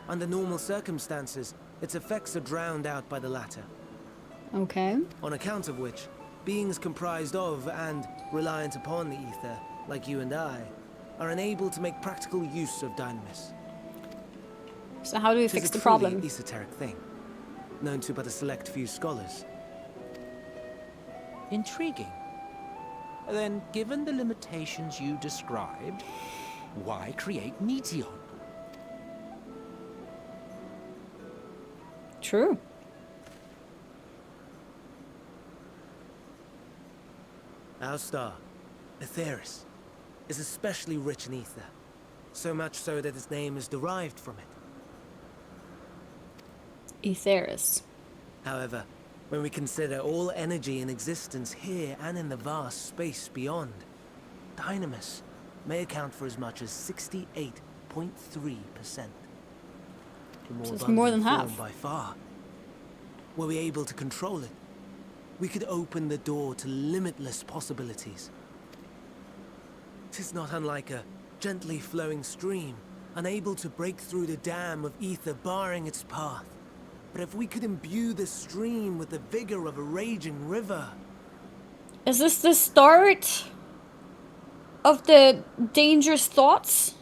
Under normal circumstances, its effects are drowned out by the latter. Okay. On account of which, beings comprised of and reliant upon the Ether, like you and I, are unable to make practical use of Dynamis. So how do we fix the problem? It is a truly esoteric thing, known to but a select few scholars. Intriguing. Then, given the limitations you described, why create Meteon? True. Our star, Aetheris, is especially rich in ether. So much so that its name is derived from it. Aetheris. However, when we consider all energy in existence here and in the vast space beyond, Dynamis may account for as much as 68.3%. So it's more than half. By far. Were we able to control it, we could open the door to limitless possibilities. 'Tis not unlike a gently flowing stream, unable to break through the dam of ether barring its path. But if we could imbue the stream with the vigor of a raging river... Is this the start of the dangerous thoughts?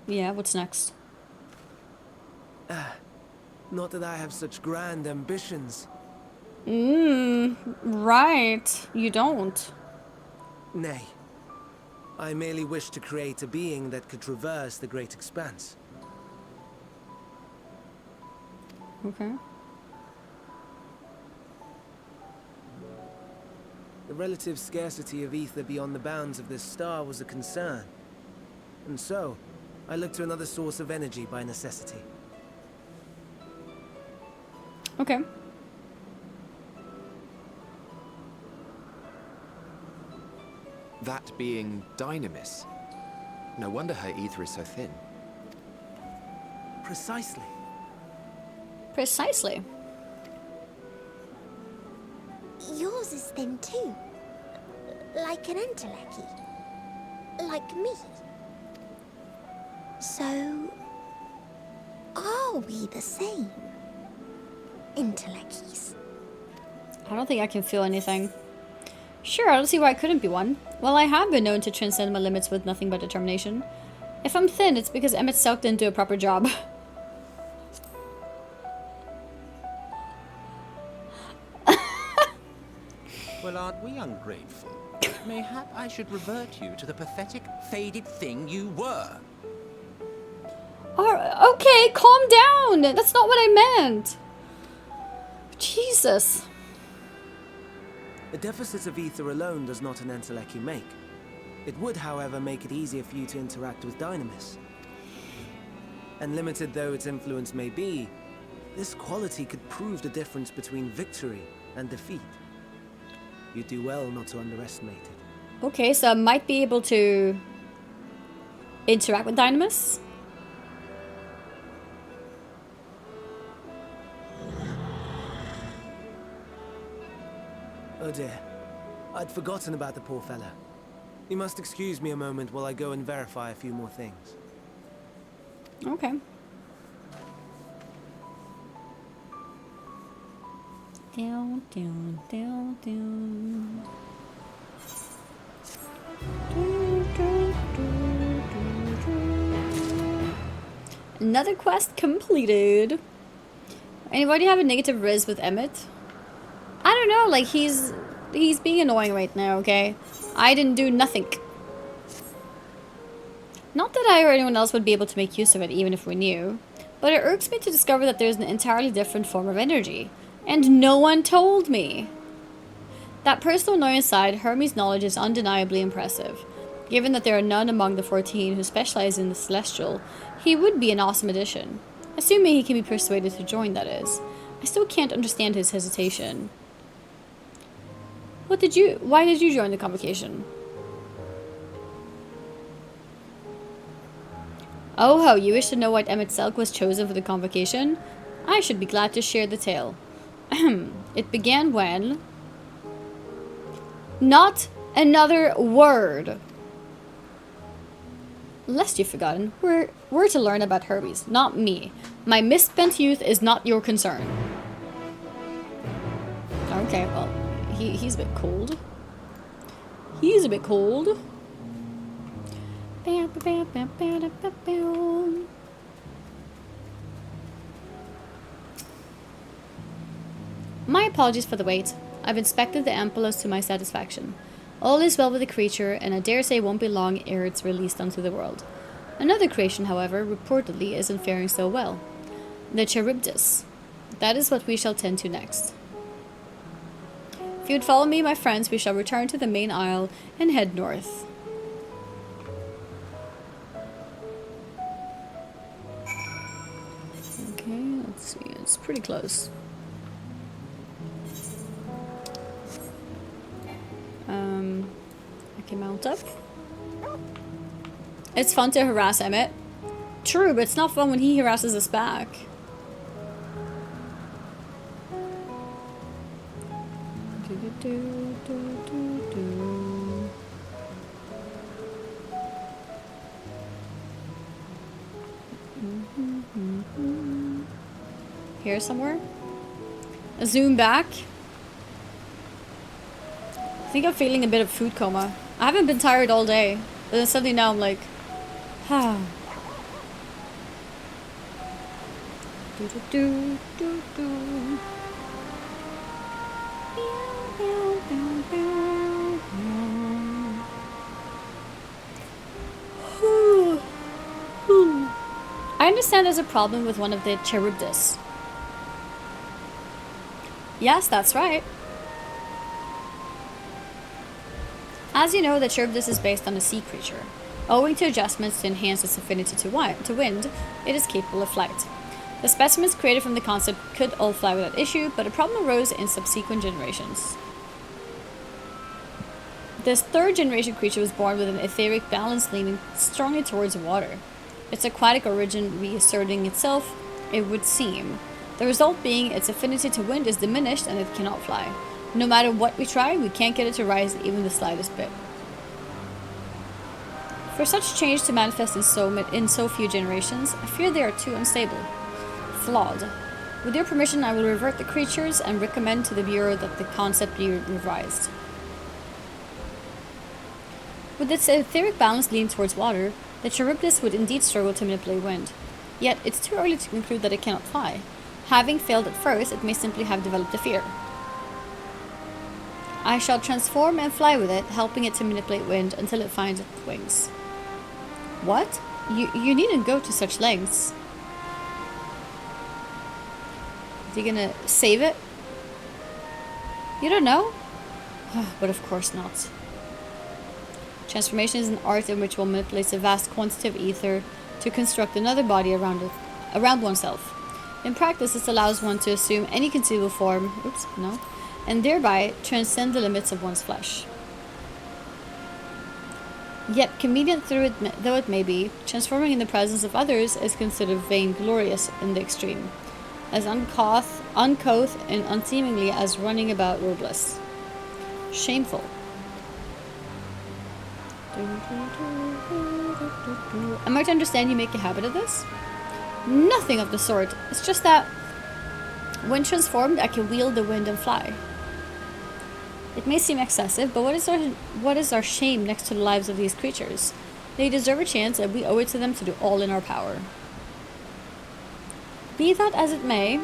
Yeah, what's next? Not that I have such grand ambitions. Right. You don't. Nay. I merely wish to create a being that could traverse the great expanse. Okay. The relative scarcity of ether beyond the bounds of this star was a concern. And so, I looked to another source of energy by necessity. Okay. That being Dynamis. No wonder her ether is so thin. Precisely. Precisely. Yours is thin too. Like an entelechy. Like me. So, are we the same? Intelleckies. I don't think I can feel anything. Sure, I don't see why I couldn't be one. Well, I have been known to transcend my limits with nothing but determination. If I'm thin, it's because Emmett Selk didn't do a proper job. Well, aren't we ungrateful? Mayhap I should revert you to the pathetic, faded thing you were. Okay, calm down! That's not what I meant! Jesus. The deficit of ether alone does not an entelechy make. It would, however, make it easier for you to interact with Dynamis. And limited though its influence may be, this quality could prove the difference between victory and defeat. You do well not to underestimate it. Okay, so I might be able to interact with Dynamis? Oh dear. I'd forgotten about the poor fella. You must excuse me a moment while I go and verify a few more things. Okay. Down, down, down, down. Another quest completed. Anybody have a negative riz with Emmett? I don't know, like he's being annoying right now, okay? I didn't do nothing. Not that I or anyone else would be able to make use of it even if we knew, but it irks me to discover that there's an entirely different form of energy. And no one told me! That personal annoyance aside, Hermes' knowledge is undeniably impressive. Given that there are none among the 14 who specialize in the Celestial, he would be an awesome addition. Assuming he can be persuaded to join, that is. I still can't understand his hesitation. Why did you join the convocation? Oh ho, you wish to know why Emmett Selk was chosen for the convocation? I should be glad to share the tale. It began when... Not another word! Lest you've forgotten, we're to learn about Hermes, not me. My misspent youth is not your concern. Okay, well, he's a bit cold. He's a bit cold. My apologies for the wait. I've inspected the ampulas to my satisfaction. All is well with the creature, and I dare say it won't be long ere it's released onto the world. Another creation, however, reportedly isn't faring so well. The Charybdis. That is what we shall tend to next. If you would follow me, my friends, we shall return to the main isle and head north. Okay, let's see. It's pretty close. I can mount up. It's fun to harass Emmett. True, but it's not fun when he harasses us back. Here somewhere? A zoom back. I think I'm feeling a bit of food coma. I haven't been tired all day, but then suddenly now I'm like, ah. I understand there's a problem with one of the Charybdis. Yes, that's right. As you know, the Charybdis is based on a sea creature. Owing to adjustments to enhance its affinity to wind, it is capable of flight. The specimens created from the concept could all fly without issue, but a problem arose in subsequent generations. This third generation creature was born with an etheric balance leaning strongly towards water. Its aquatic origin reasserting itself, it would seem. The result being its affinity to wind is diminished and it cannot fly. No matter what we try, we can't get it to rise even the slightest bit. For such change to manifest in so few generations, I fear they are too unstable. Flawed. With your permission, I will revert the creatures and recommend to the Bureau that the concept be revised. With its etheric balance leaning towards water, the Charybdis would indeed struggle to manipulate wind. Yet, it's too early to conclude that it cannot fly. Having failed at first, it may simply have developed a fear. I shall transform and fly with it, helping it to manipulate wind until it finds its wings. What? You needn't go to such lengths. Is he gonna save it? You don't know? But of course not. Transformation is an art in which one manipulates a vast quantity of ether to construct another body around oneself. In practice, this allows one to assume any conceivable form, and thereby transcend the limits of one's flesh. Yet, convenient though it may be, transforming in the presence of others is considered vainglorious in the extreme, as uncouth and unseemly as running about robless. Shameful. Am I to understand you make a habit of this? Nothing of the sort. It's just that when transformed, I can wield the wind and fly. It may seem excessive, but what is our shame next to the lives of these creatures? They deserve a chance, and we owe it to them to do all in our power. Be that as it may,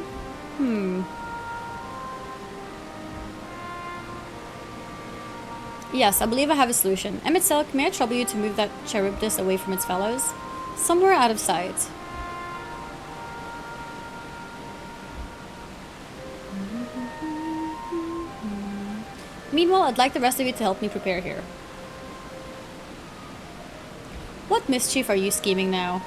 Yes, I believe I have a solution. Emmett Selk, may I trouble you to move that Charybdis away from its fellows? Somewhere out of sight. Meanwhile, I'd like the rest of you to help me prepare here. What mischief are you scheming now?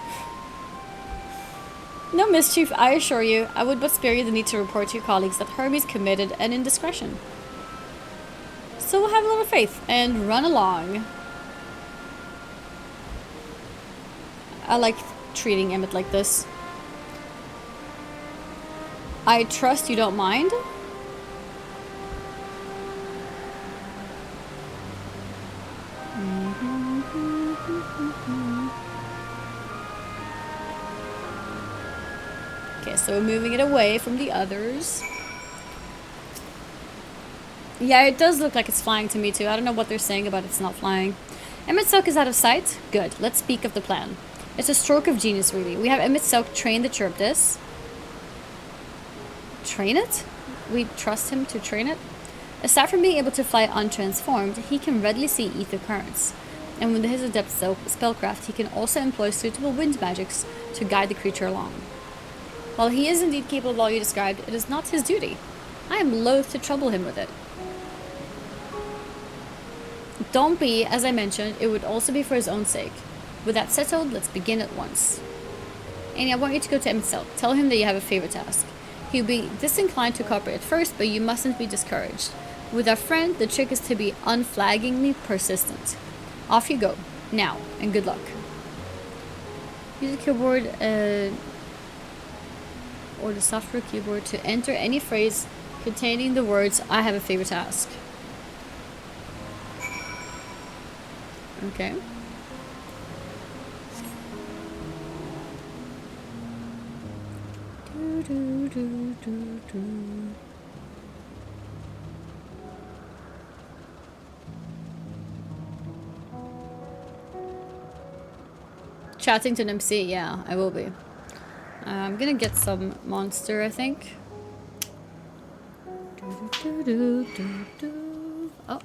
No mischief, I assure you. I would but spare you the need to report to your colleagues that Hermes committed an indiscretion. So we'll have a little faith and run along. I like treating Emmett like this. I trust you don't mind. Okay, so we're moving it away from the others. Yeah, it does look like it's flying to me too. I don't know what they're saying about it's not flying. Emmett Silk is out of sight. Good. Let's speak of the plan. It's a stroke of genius, really. We have Emmett Silk train the Chirptis. Train it? We trust him to train it? Aside from being able to fly untransformed, he can readily see ether currents. And with his adept spellcraft, he can also employ suitable wind magics to guide the creature along. While he is indeed capable of all you described, it is not his duty. I am loath to trouble him with it. Don't be, as I mentioned, it would also be for his own sake. With that settled, let's begin at once. Annie, I want you to go to Emmett Silk. Tell him that you have a favor to ask. He'll be disinclined to cooperate at first, but you mustn't be discouraged. With our friend, the trick is to be unflaggingly persistent. Off you go. Now, and good luck. Use the keyboard or the software keyboard to enter any phrase containing the words, I have a favor to ask. Okay. Chatting to an MC, yeah, I will be. I'm gonna get some monster, I think. Oh.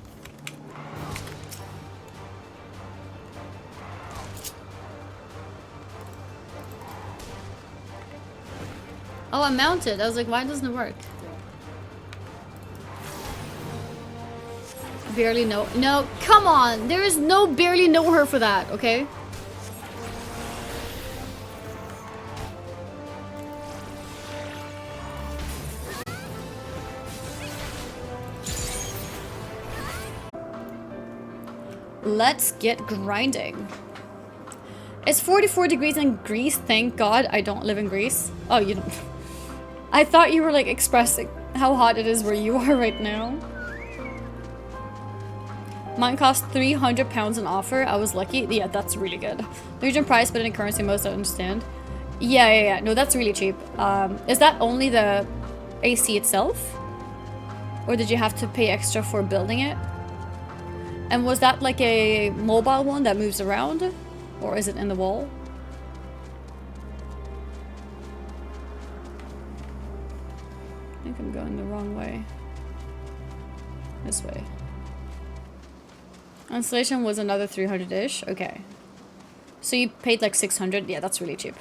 Oh, I'm mounted. I was like, why doesn't it work? Barely know. No, come on. There is no barely know her for that, okay? Let's get grinding. It's 44 degrees in Greece. Thank God I don't live in Greece. Oh, you don't. I thought you were like expressing how hot it is where you are right now. Mine cost 300 pounds an offer. I was lucky. Yeah, that's really good. Norwegian price, but in currency most I understand. Yeah. No, that's really cheap. Is that only the AC itself? Or did you have to pay extra for building it? And was that like a mobile one that moves around? Or is it in the wall? I think I'm going the wrong way. This way. Installation was another 300-ish. Okay. So you paid like 600? Yeah, that's really cheap.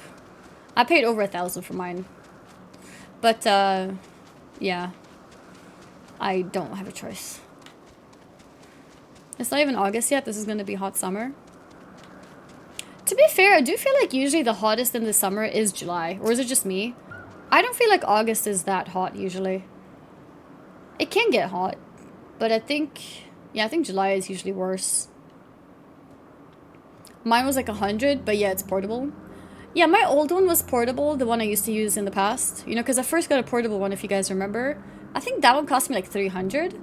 I paid over 1,000 for mine. But, yeah. I don't have a choice. It's not even August yet. This is going to be hot summer. To be fair, I do feel like usually the hottest in the summer is July. Or is it just me? I don't feel like August is that hot usually. It can get hot. But I think... yeah, I think July is usually worse. Mine was like 100, but yeah, it's portable. Yeah, my old one was portable, the one I used to use in the past. You know, because I first got a portable one, if you guys remember. I think that one cost me like 300.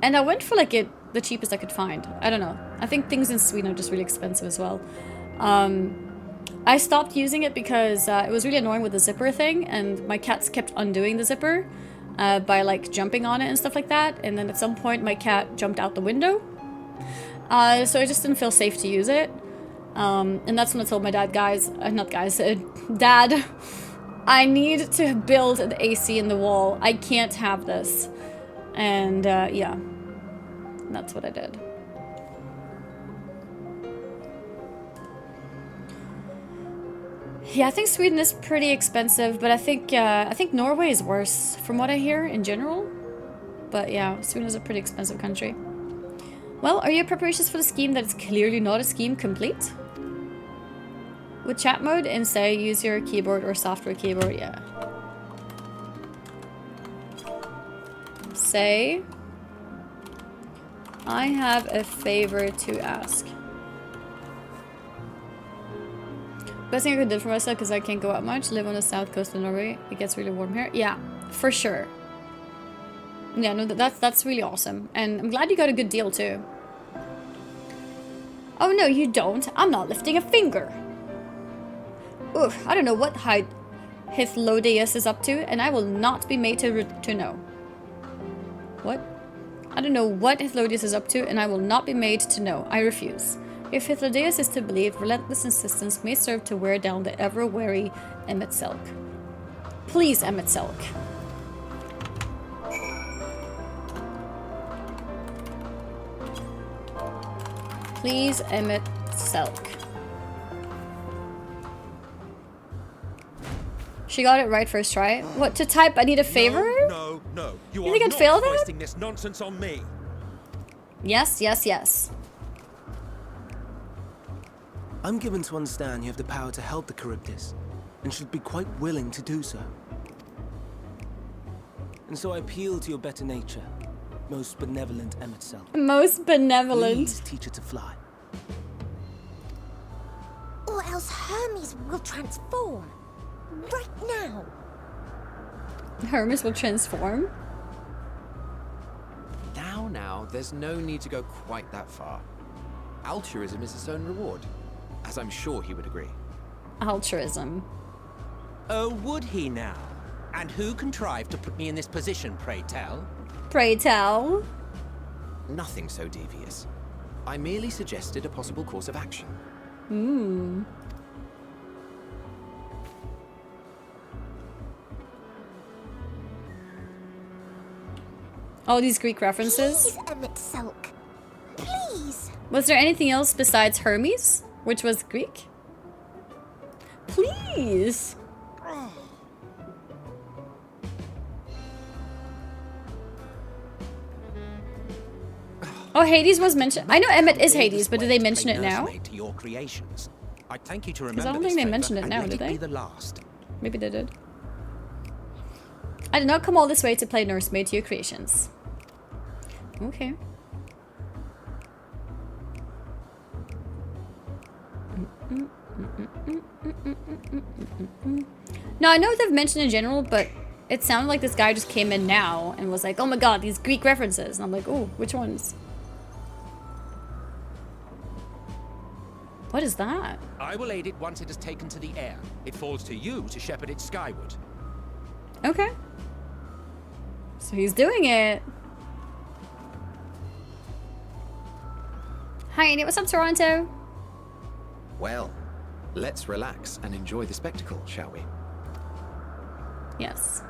And I went for like the cheapest I could find. I don't know. I think things in Sweden are just really expensive as well. I stopped using it because it was really annoying with the zipper thing. And my cats kept undoing the zipper by like jumping on it and stuff like that. And then at some point my cat jumped out the window. So I just didn't feel safe to use it. And that's when I told my dad, Dad, I need to build the AC in the wall. I can't have this. And yeah, that's what I did. Yeah, I think Sweden is pretty expensive, but I think Norway is worse from what I hear in general. But yeah, Sweden is a pretty expensive country. Well, are your preparations for the scheme that is clearly not a scheme complete? With chat mode and say use your keyboard or software keyboard, yeah. Say I have a favor to ask. Best thing I could do for myself because I can't go out much. Live on the south coast of Norway. It gets really warm here. Yeah, for sure. Yeah, no, that's really awesome. And I'm glad you got a good deal too. Oh no, you don't. I'm not lifting a finger. Ugh, I don't know what Hythlodius is up to, and I will not be made to know. What? I don't know what Hythlodius is up to, and I will not be made to know. I refuse. If Hythlodius is to believe, relentless insistence may serve to wear down the ever-wary Emmett Selk. Please, Emmett Selk. Please, Emmett Selk. She got it right first try. What, to type I need a favor? No. You think I'd fail that? Wasting this nonsense on me. Yes, yes, yes. I'm given to understand you have the power to help the Charybdis, and should be quite willing to do so. And so I appeal to your better nature, most benevolent Emmett Selk. Most benevolent. Please teach her to fly. Or else Hermes will transform. Right now. Hermes will transform? Now, there's no need to go quite that far. Altruism is its own reward, as I'm sure he would agree. Altruism. Oh, would he now? And who contrived to put me in this position, pray tell? Pray tell. Nothing so devious. I merely suggested a possible course of action. Hmm. All these Greek references. Please, Emmett Selk. Please. Was there anything else besides Hermes, which was Greek? Please. Oh, Hades was mentioned. I know Emmett is Hades, but did they mention it now? To your creations. I thank you to Because remember I don't this think they favor, mentioned it and now, let did it they? be the last. Maybe they did. I did not come all this way to play nursemaid to your creations. Okay. No, I know they've mentioned in general, but it sounded like this guy just came in now and was like, oh my god, these Greek references. And I'm like, oh, which ones? What is that? I will aid it once it has taken to the air. It falls to you to shepherd it skyward. Okay. So he's doing it. Hi, Andy. What's up, Toronto? Well, let's relax and enjoy the spectacle, shall we? Yes.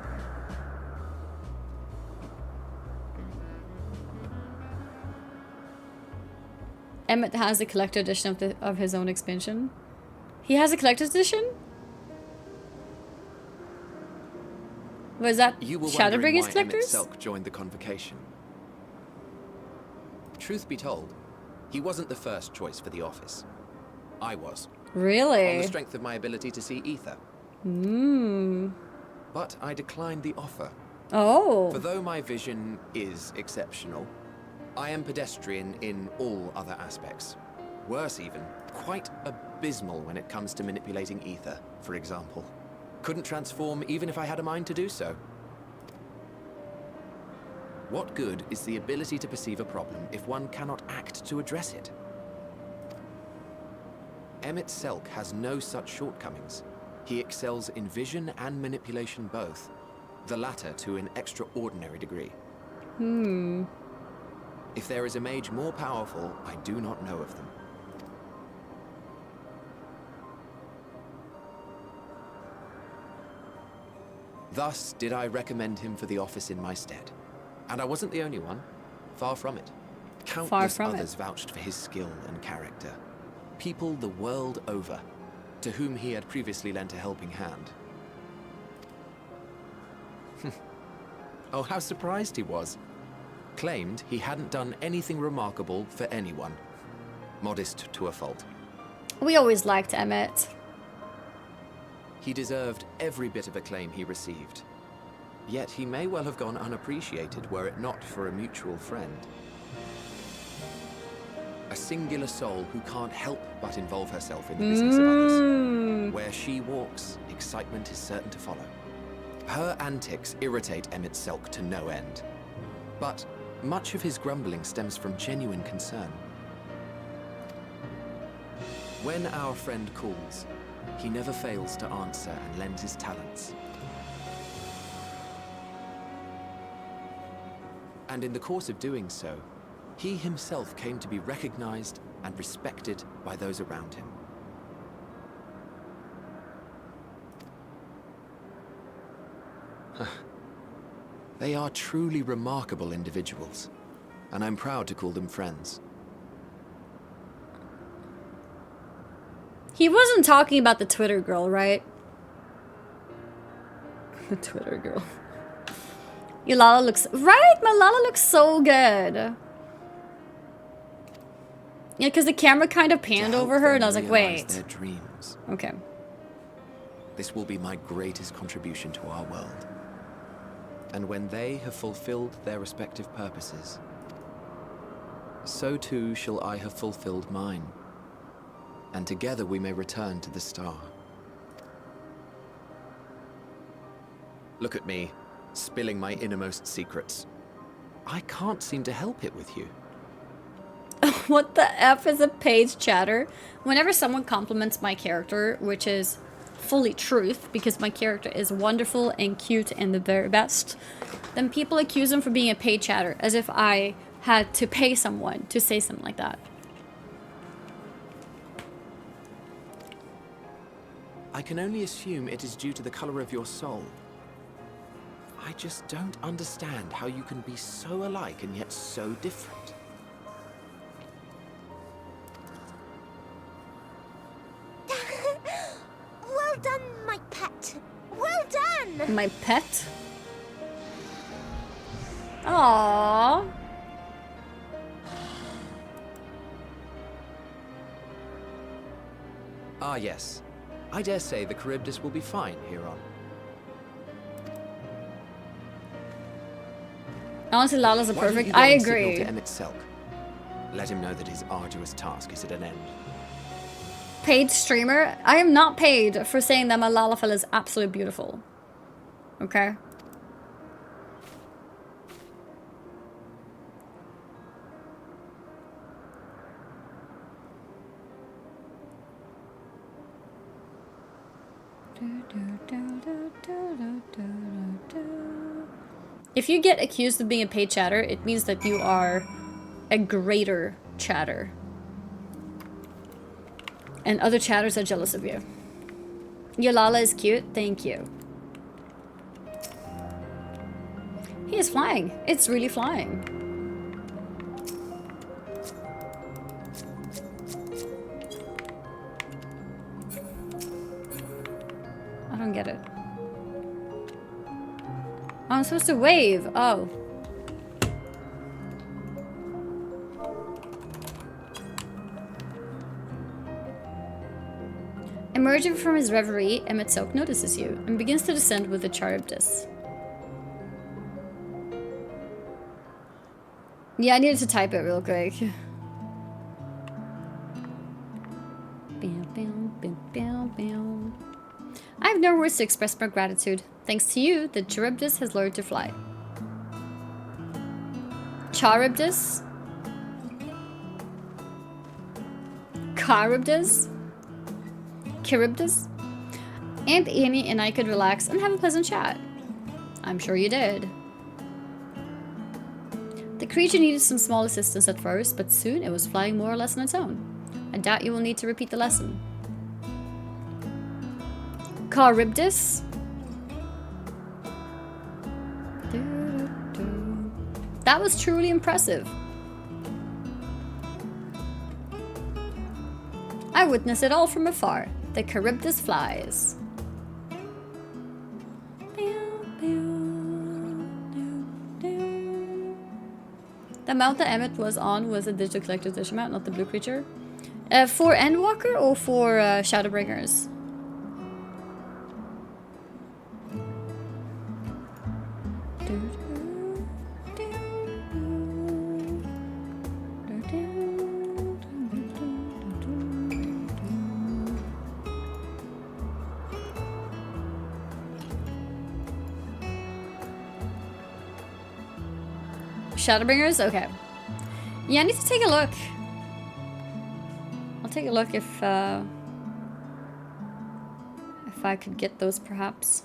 Emmett has a collector edition of his own expansion. He has a collector's edition? Was that You were Shadowbringers wondering why Emmett collectors? Selk joined the convocation. Truth be told, he wasn't the first choice for the office. I was. Really? On the strength of my ability to see ether. Hmm. But I declined the offer. Oh. For though my vision is exceptional, I am pedestrian in all other aspects. Worse even, quite abysmal when it comes to manipulating ether, for example. Couldn't transform even if I had a mind to do so. What good is the ability to perceive a problem if one cannot act to address it? Emmett Selk has no such shortcomings. He excels in vision and manipulation both, the latter to an extraordinary degree. Hmm. If there is a mage more powerful, I do not know of them. Thus did I recommend him for the office in my stead. And I wasn't the only one. Far from it. Countless others vouched for his skill and character. People the world over, to whom he had previously lent a helping hand. Oh, how surprised he was. Claimed he hadn't done anything remarkable for anyone. Modest to a fault. We always liked Emmett. He deserved every bit of acclaim he received. Yet he may well have gone unappreciated were it not for a mutual friend. singular soul who can't help but involve herself in the business of others. Where she walks, excitement is certain to follow. Her antics irritate Emmett Selk to no end. But much of his grumbling stems from genuine concern. When our friend calls, he never fails to answer and lend his talents. And in the course of doing so, he himself came to be recognized and respected by those around him. They are truly remarkable individuals, and I'm proud to call them friends. He wasn't talking about the Twitter girl, right? The Twitter girl. Yulala looks... Right? Malala looks so good. Yeah, because the camera kind of panned over her, and I was like, wait. Their dreams. Okay. This will be my greatest contribution to our world. And when they have fulfilled their respective purposes, so too shall I have fulfilled mine. And together we may return to the star. Look at me, spilling my innermost secrets. I can't seem to help it with you. What the F is a page chatter? Whenever someone compliments my character, which is fully truth, because my character is wonderful and cute and the very best, then people accuse him for being a paid chatter, as if I had to pay someone to say something like that. I can only assume it is due to the color of your soul. I just don't understand how you can be so alike and yet so different. Well done, my pet. Well done. My pet? Aww. Ah, yes. I dare say the Charybdis will be fine here on. Honestly, Lala's a Why don't perfect... you go I and signal agree. to Emmett Selk. Let him know that his arduous task is at an end. Paid streamer? I am not paid for saying that my Lalafell is absolutely beautiful. Okay? If you get accused of being a paid chatter, it means that you are a greater chatter. And other chatters are jealous of you. Your Lala is cute, thank you. He is flying. It's really flying. I don't get it. Oh, I'm supposed to wave. Oh. Emerging from his reverie, Emmett Selk notices you and begins to descend with the Charybdis. Yeah, I needed to type it real quick. I have no words to express my gratitude. Thanks to you, the Charybdis has learned to fly. Charybdis? Charybdis? Charybdis? Aunt Amy and I could relax and have a pleasant chat. I'm sure you did. The creature needed some small assistance at first, but soon it was flying more or less on its own. I doubt you will need to repeat the lesson. Charybdis? That was truly impressive. I witnessed it all from afar. The Charybdis flies. The mount that Emmett was on was a digital collector's edition mount, not the blue creature. For Endwalker or for Shadowbringers? Shadowbringers? Okay. Yeah, I need to take a look. I'll take a look if I could get those, perhaps.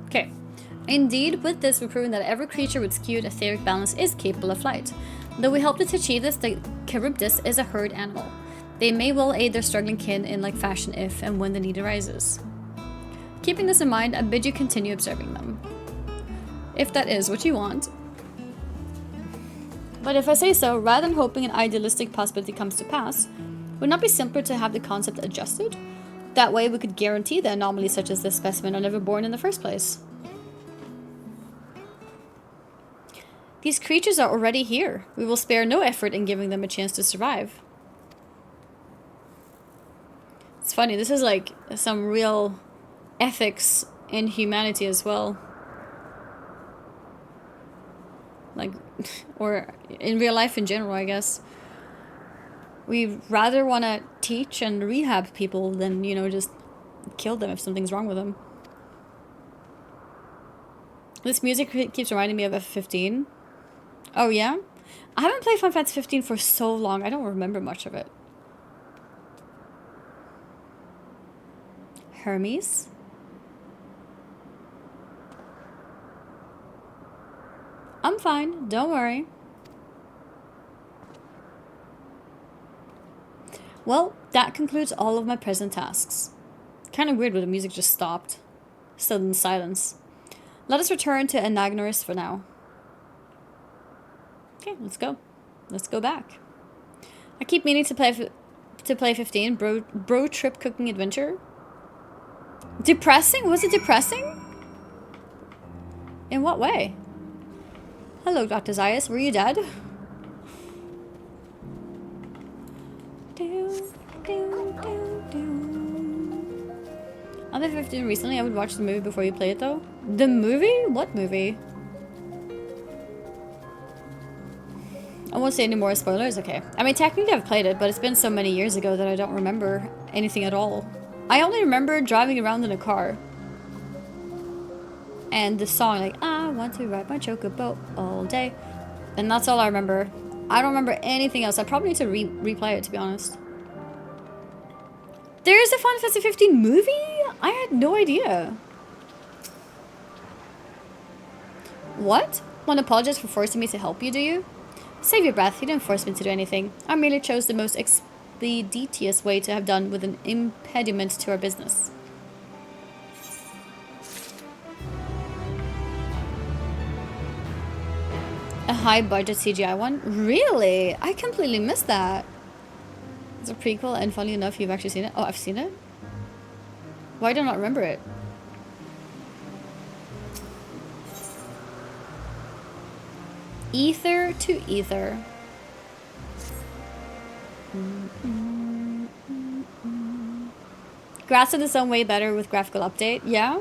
Okay. Indeed, with this, we're proving that every creature with skewed etheric balance is capable of flight. Though we helped it to achieve this, the Charybdis is a herd animal. They may well aid their struggling kin in like fashion if and when the need arises. Keeping this in mind, I bid you continue observing them. If that is what you want. But if I say so, rather than hoping an idealistic possibility comes to pass, would it not be simpler to have the concept adjusted? That way we could guarantee that anomalies such as this specimen are never born in the first place. These creatures are already here. We will spare no effort in giving them a chance to survive. It's funny, this is like some real ethics in humanity as well. Like, or in real life in general, I guess. We rather want to teach and rehab people than, you know, just kill them if something's wrong with them. This music keeps reminding me of FF15. Oh, yeah? I haven't played Final Fantasy 15 for so long, I don't remember much of it. Hermes? I'm fine, don't worry. Well, that concludes all of my present tasks. Kind of weird when the music just stopped. Sudden silence. Let us return to Anagnoris for now. Okay, let's go. Let's go back. I keep meaning to play 15. Bro trip cooking adventure. Depressing? Was it depressing? In what way? Hello, Dr. Zayas. Were you dead? I played 15 recently. I would watch the movie before you play it, though. The movie? What movie? I won't say any more spoilers. Okay. I mean, technically I've played it, but it's been so many years ago that I don't remember anything at all. I only remember driving around in a car. And the song, like, I want to ride my chocobo all day. And that's all I remember. I don't remember anything else. I probably need to replay it, to be honest. There's a Final Fantasy 15 movie? I had no idea. What? Want to apologize for forcing me to help you, do you? Save your breath. You didn't force me to do anything. I merely chose the most expeditious way to have done with an impediment to our business. A high-budget CGI one? Really? I completely missed that. It's a prequel, and funny enough, you've actually seen it. Oh, I've seen it? Why do I not remember it? Ether to ether. Grass in its own way better with graphical update. Yeah?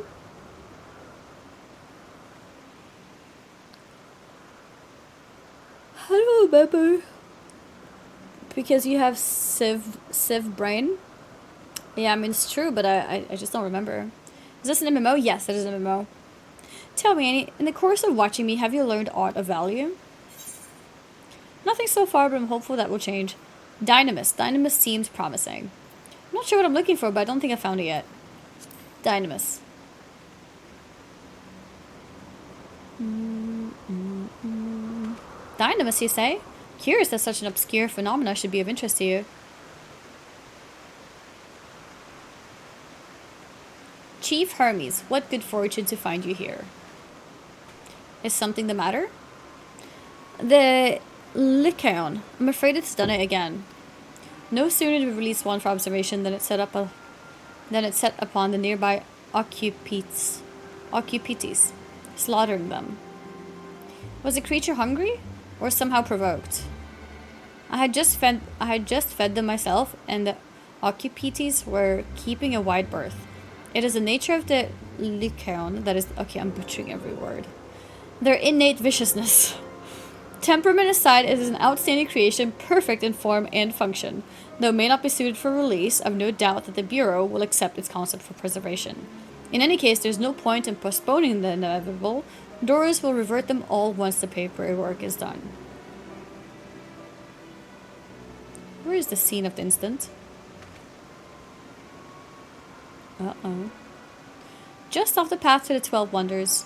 I don't remember. Because you have Civ brain? Yeah, I mean, it's true, but I just don't remember. Is this an MMO? Yes, it is an MMO. Tell me, Annie, in the course of watching me, have you learned aught of value? Nothing so far, but I'm hopeful that will change. Dynamis. Dynamis seems promising. I'm not sure what I'm looking for, but I don't think I found it yet. Dynamis. Dynamis, you say? Curious that such an obscure phenomena should be of interest to you. Chief Hermes, what good fortune to find you here. Is something the matter? The Lycaon. I'm afraid it's done it again. No sooner did we release one for observation than it set upon the nearby occupites, slaughtering them. Was the creature hungry, or somehow provoked? I had just fed them myself, and occupites were keeping a wide berth. It is the nature of the Lycaon that is... Okay, I'm butchering every word. Their innate viciousness. Temperament aside, it is an outstanding creation, perfect in form and function. Though it may not be suited for release, I've no doubt that the Bureau will accept its concept for preservation. In any case, there's no point in postponing the inevitable. Doris will revert them all once the paperwork is done. Where is the scene of the instant? Uh-oh. Just off the path to the 12 Wonders.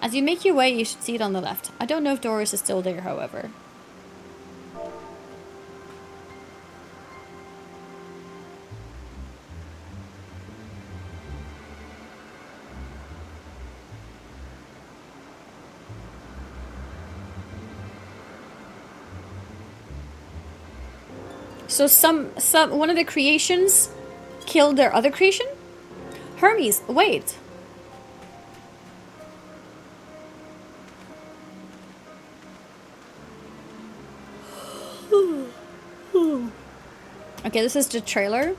As you make your way, you should see it on the left. I don't know if Doris is still there, however. So one of the creations killed their other creation? Hermes, wait. Okay, this is the trailer.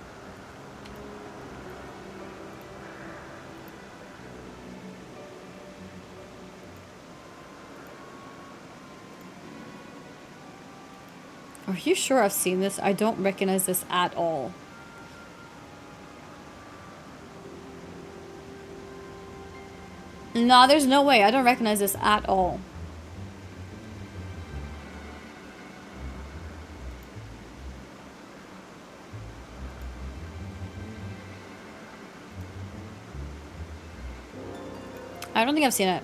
Are you sure I've seen this? I don't recognize this at all. No, there's no way. I don't recognize this at all. I don't think I've seen it.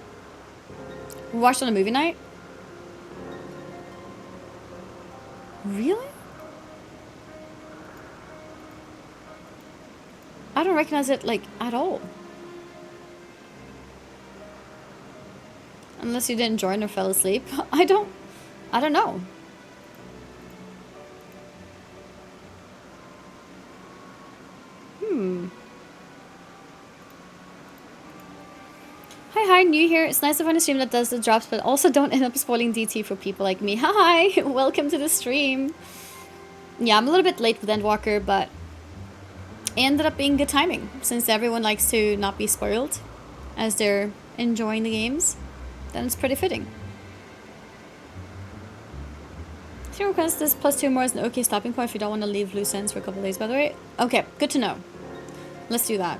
We watched on a movie night? Really? I don't recognize it, like, at all. Unless you didn't join or fell asleep. I don't know. Hi, new here. It's nice to find a stream that does the drops, but also don't end up spoiling DT for people like me. Hi, welcome to the stream. Yeah, I'm a little bit late with Endwalker, but ended up being good timing, since everyone likes to not be spoiled as they're enjoying the games. Then it's pretty fitting. Team request this +2 more is an okay stopping point if you don't want to leave loose ends for a couple days, by the way. Okay, good to know. Let's do that.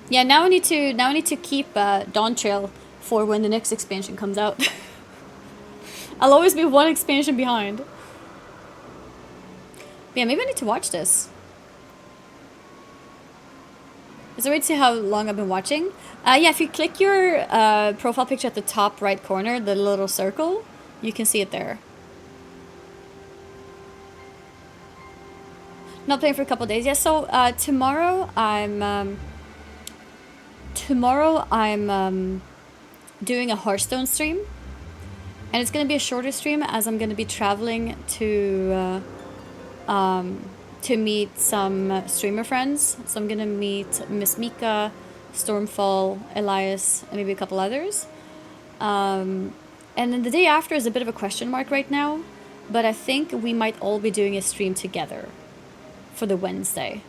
Yeah, now I need to keep Dawn Trail for when the next expansion comes out. I'll always be one expansion behind. But yeah, maybe I need to watch this. Is there a way to see how long I've been watching? Yeah, if you click your profile picture at the top right corner, the little circle, you can see it there. Not playing for a couple days. Yeah, so tomorrow I'm doing a Hearthstone stream, and it's gonna be a shorter stream as I'm gonna be traveling to meet some streamer friends. So I'm gonna meet Miss Mika, Stormfall, Elias, and maybe a couple others. And then the day after is a bit of a question mark right now, but I think we might all be doing a stream together for the Wednesday.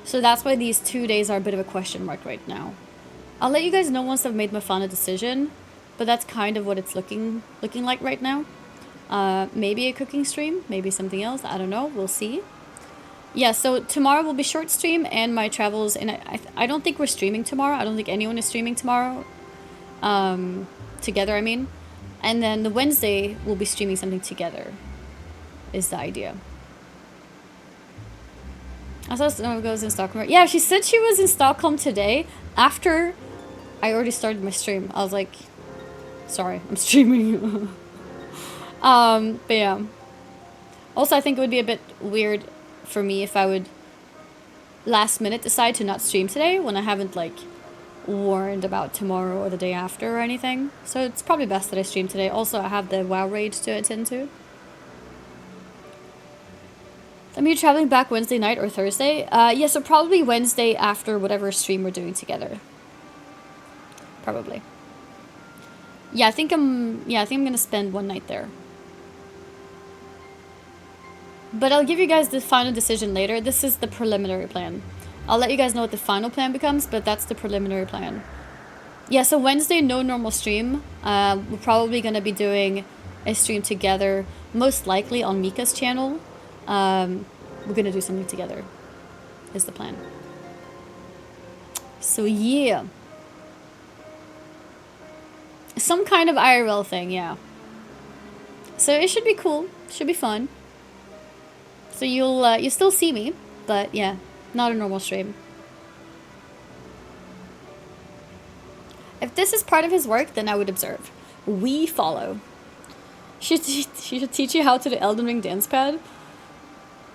So that's why these 2 days are a bit of a question mark right now. I'll let you guys know once I've made my final decision, but that's kind of what it's looking like right now. Maybe a cooking stream, maybe something else, I don't know, we'll see. Yeah, so tomorrow will be short stream and my travels, and I don't think we're streaming tomorrow. I don't think anyone is streaming tomorrow. Together, I mean. And then the Wednesday, we'll be streaming something together, is the idea. I saw someone goes in Stockholm. Yeah, she said she was in Stockholm today after I already started my stream. I was like, sorry, I'm streaming. But yeah. Also, I think it would be a bit weird for me if I would last minute decide to not stream today when I haven't like warned about tomorrow or the day after or anything. So it's probably best that I stream today. Also, I have the WoW raid to attend to. Are you traveling back Wednesday night or Thursday? Yeah, so probably Wednesday after whatever stream we're doing together. Probably. Yeah, I think I'm gonna spend one night there. But I'll give you guys the final decision later. This is the preliminary plan. I'll let you guys know what the final plan becomes, but that's the preliminary plan. Yeah, so Wednesday, no normal stream. We're probably gonna be doing a stream together, most likely on Mika's channel. We're gonna do something together, is the plan. So yeah. Some kind of IRL thing, yeah. So it should be cool, should be fun. So you'll still see me, but yeah, not a normal stream. If this is part of his work, then I would observe. We follow. She should teach you how to do Elden Ring dance pad.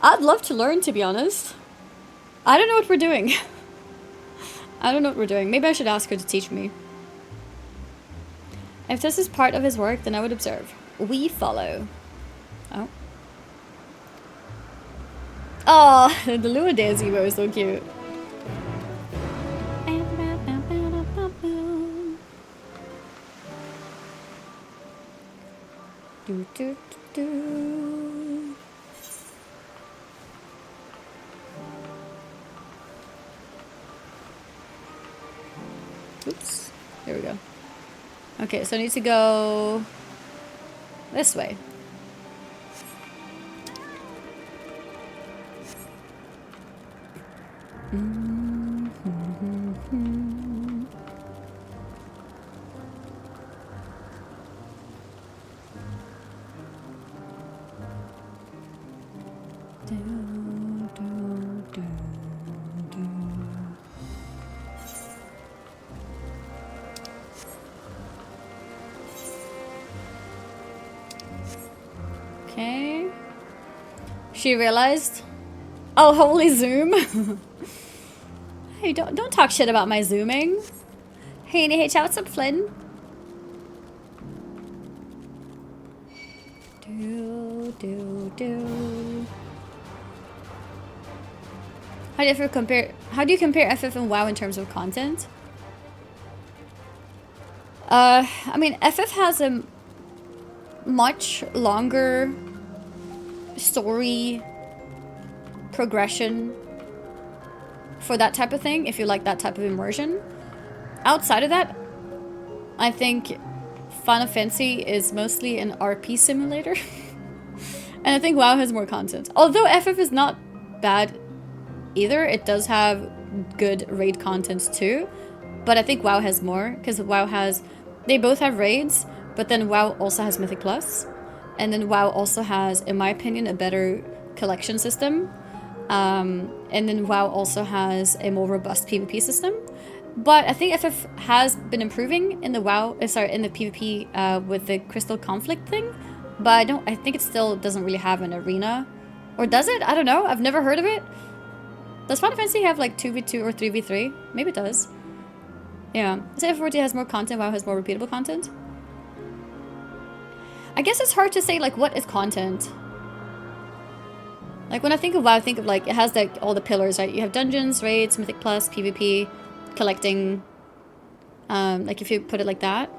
I'd love to learn, to be honest. I don't know what we're doing. I don't know what we're doing. Maybe I should ask her to teach me. If this is part of his work, then I would observe. We follow. Oh. Oh, the Lua dance emo is so cute. Do, do, do. Oops. Here we go. Okay, so I need to go this way. Okay. She realized. Oh, holy zoom. Hey, don't talk shit about my zooming. Hey, what's up, Flynn? Do. How do you compare FF and WoW in terms of content? I mean, FF has a much longer story progression for that type of thing, if you like that type of immersion. Outside of that, I think Final Fantasy is mostly an RP simulator. And I think WoW has more content. Although FF is not bad either, it does have good raid content too. But I think WoW has more, because WoW has... They both have raids, but then WoW also has Mythic Plus. And then WoW also has, in my opinion, a better collection system. And then WoW also has a more robust PvP system. But I think FF has been improving in the in the PvP with the Crystal Conflict thing. But I think it still doesn't really have an arena. Or does it? I don't know. I've never heard of it. Does Final Fantasy have like 2v2 or 3v3? Maybe it does. Yeah. So FF14 has more content, WoW has more repeatable content. I guess it's hard to say like what is content. Like when I think of WoW, I think of like it has like all the pillars, right? You have dungeons, raids, Mythic Plus, PvP, collecting. Like if you put it like that.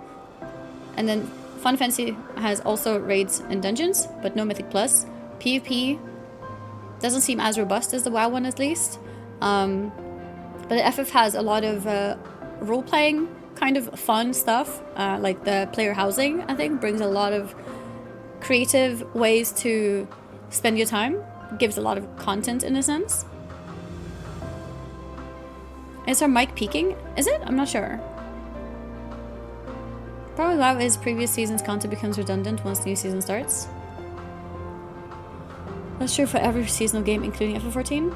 And then Final Fantasy has also raids and dungeons, but no Mythic Plus. PvP doesn't seem as robust as the WoW one, at least. But FF has a lot of role-playing kind of fun stuff, like the player housing, I think, brings a lot of creative ways to spend your time. Gives a lot of content in a sense. Is our mic peaking? Is it? I'm not sure. Probably WoW is previous season's content becomes redundant once the new season starts. That's true for every seasonal game, including FF14.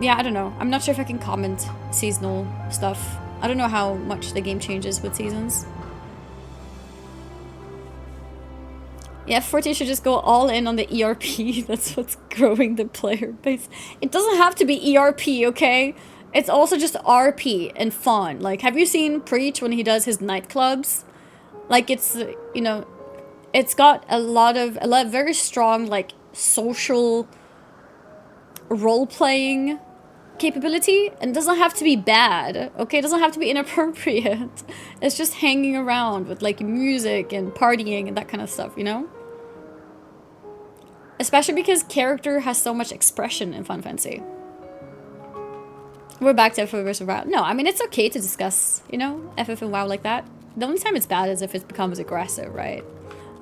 Yeah, I don't know. I'm not sure if I can comment seasonal stuff. I don't know how much the game changes with seasons. Yeah, FF14 should just go all in on the ERP. That's what's growing the player base. It doesn't have to be ERP, okay? It's also just RP and fun. Like, have you seen Preach when he does his nightclubs? Like, it's, you know, it's got a lot of very strong, like, social role-playing capability, and it doesn't have to be bad, okay? It doesn't have to be inappropriate. It's just hanging around with like music and partying and that kind of stuff, you know? Especially because character has so much expression in Final Fantasy. We're back to FF versus WoW. No, I mean, it's okay to discuss, you know, FF and WoW like that. The only time it's bad is if it becomes aggressive, right?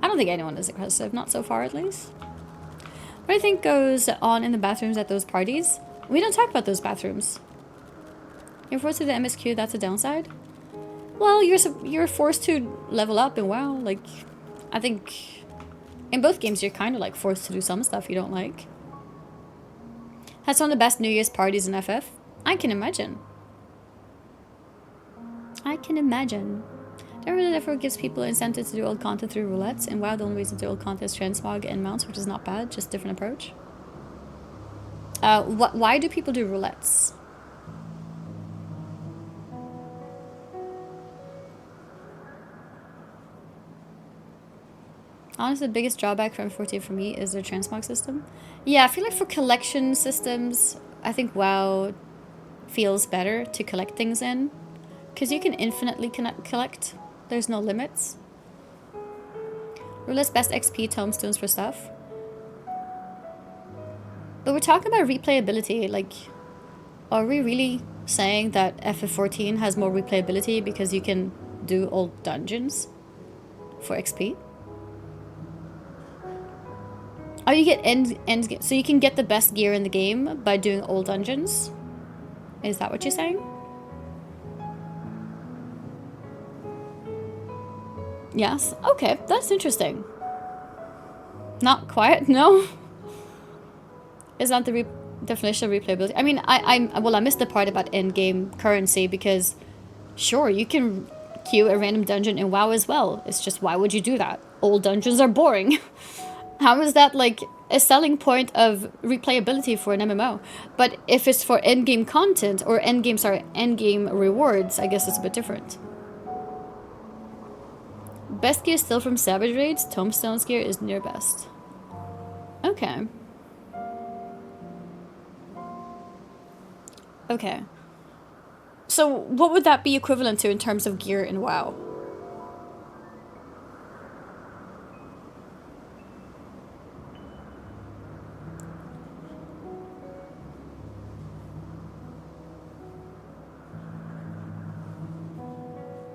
I don't think anyone is aggressive, not so far at least. What do you think goes on in the bathrooms at those parties? We don't talk about those bathrooms. You're forced to the MSQ, that's a downside? Well, you're forced to level up in WoW. Like, I think in both games you're kind of like forced to do some stuff you don't like. That's one of the best New Year's parties in FF. I can imagine. I can imagine. Don't really therefore gives people incentive to do old content through roulettes. And WoW, the only reason to do old content is transmog and mounts, which is not bad, just different approach. Why do people do roulettes? Honestly, the biggest drawback from 14 for me is their transmog system. Yeah, I feel like for collection systems, I think WoW feels better to collect things in. Because you can infinitely collect. There's no limits. Roulette's best XP tomestones for stuff. But we're talking about replayability. Like, are we really saying that FF14 has more replayability because you can do old dungeons for XP? Oh, you get so you can get the best gear in the game by doing old dungeons? Is that what you're saying? Yes. Okay, that's interesting. Not quite. No. Is that the definition of replayability? I mean, I missed the part about end-game currency because, sure, you can queue a random dungeon in WoW as well. It's just, why would you do that? Old dungeons are boring. How is that like a selling point of replayability for an MMO? But if it's for end-game content or end-game rewards, I guess it's a bit different. Best gear still from Savage Raids. Tomestone's gear is near best. Okay. Okay. So what would that be equivalent to in terms of gear in WoW?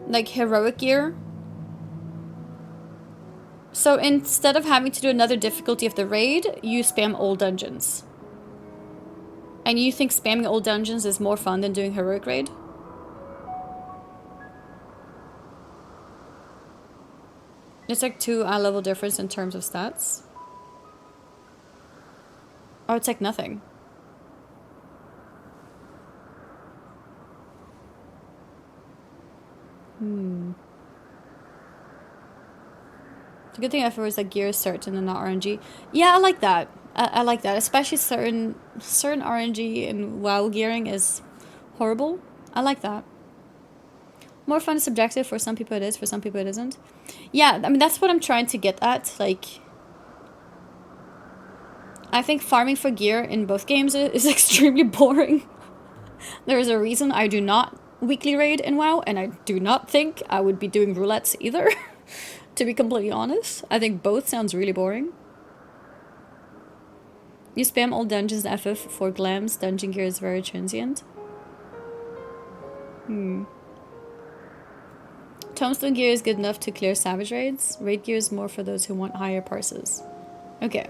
Like heroic gear? So instead of having to do another difficulty of the raid, you spam old dungeons. And you think spamming old dungeons is more fun than doing heroic raid? It's like 2 eye level difference in terms of stats. Oh, it's like nothing. It's a good thing afterwards that gear is certain and not RNG. Yeah, I like that. I like that. Especially certain RNG and WoW gearing is horrible. I like that. More fun is subjective. For some people it is, for some people it isn't. Yeah, I mean, that's what I'm trying to get at. Like, I think farming for gear in both games is extremely boring. There is a reason I do not weekly raid in WoW, and I do not think I would be doing roulettes either. To be completely honest, I think both sounds really boring. You spam old dungeons in FF for glams. Dungeon gear is very transient. Tombstone gear is good enough to clear savage raids. Raid gear is more for those who want higher parses. Okay.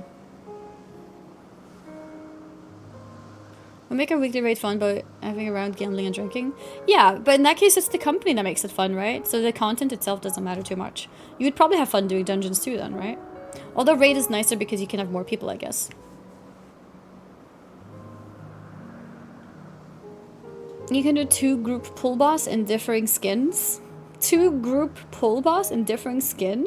We'll make our weekly raid fun by having around gambling and drinking. Yeah, but in that case, it's the company that makes it fun, right? So the content itself doesn't matter too much. You would probably have fun doing dungeons too then, right? Although raid is nicer because you can have more people, I guess. You can do 2 group pull boss in differing skins. 2 group pull boss in differing skin?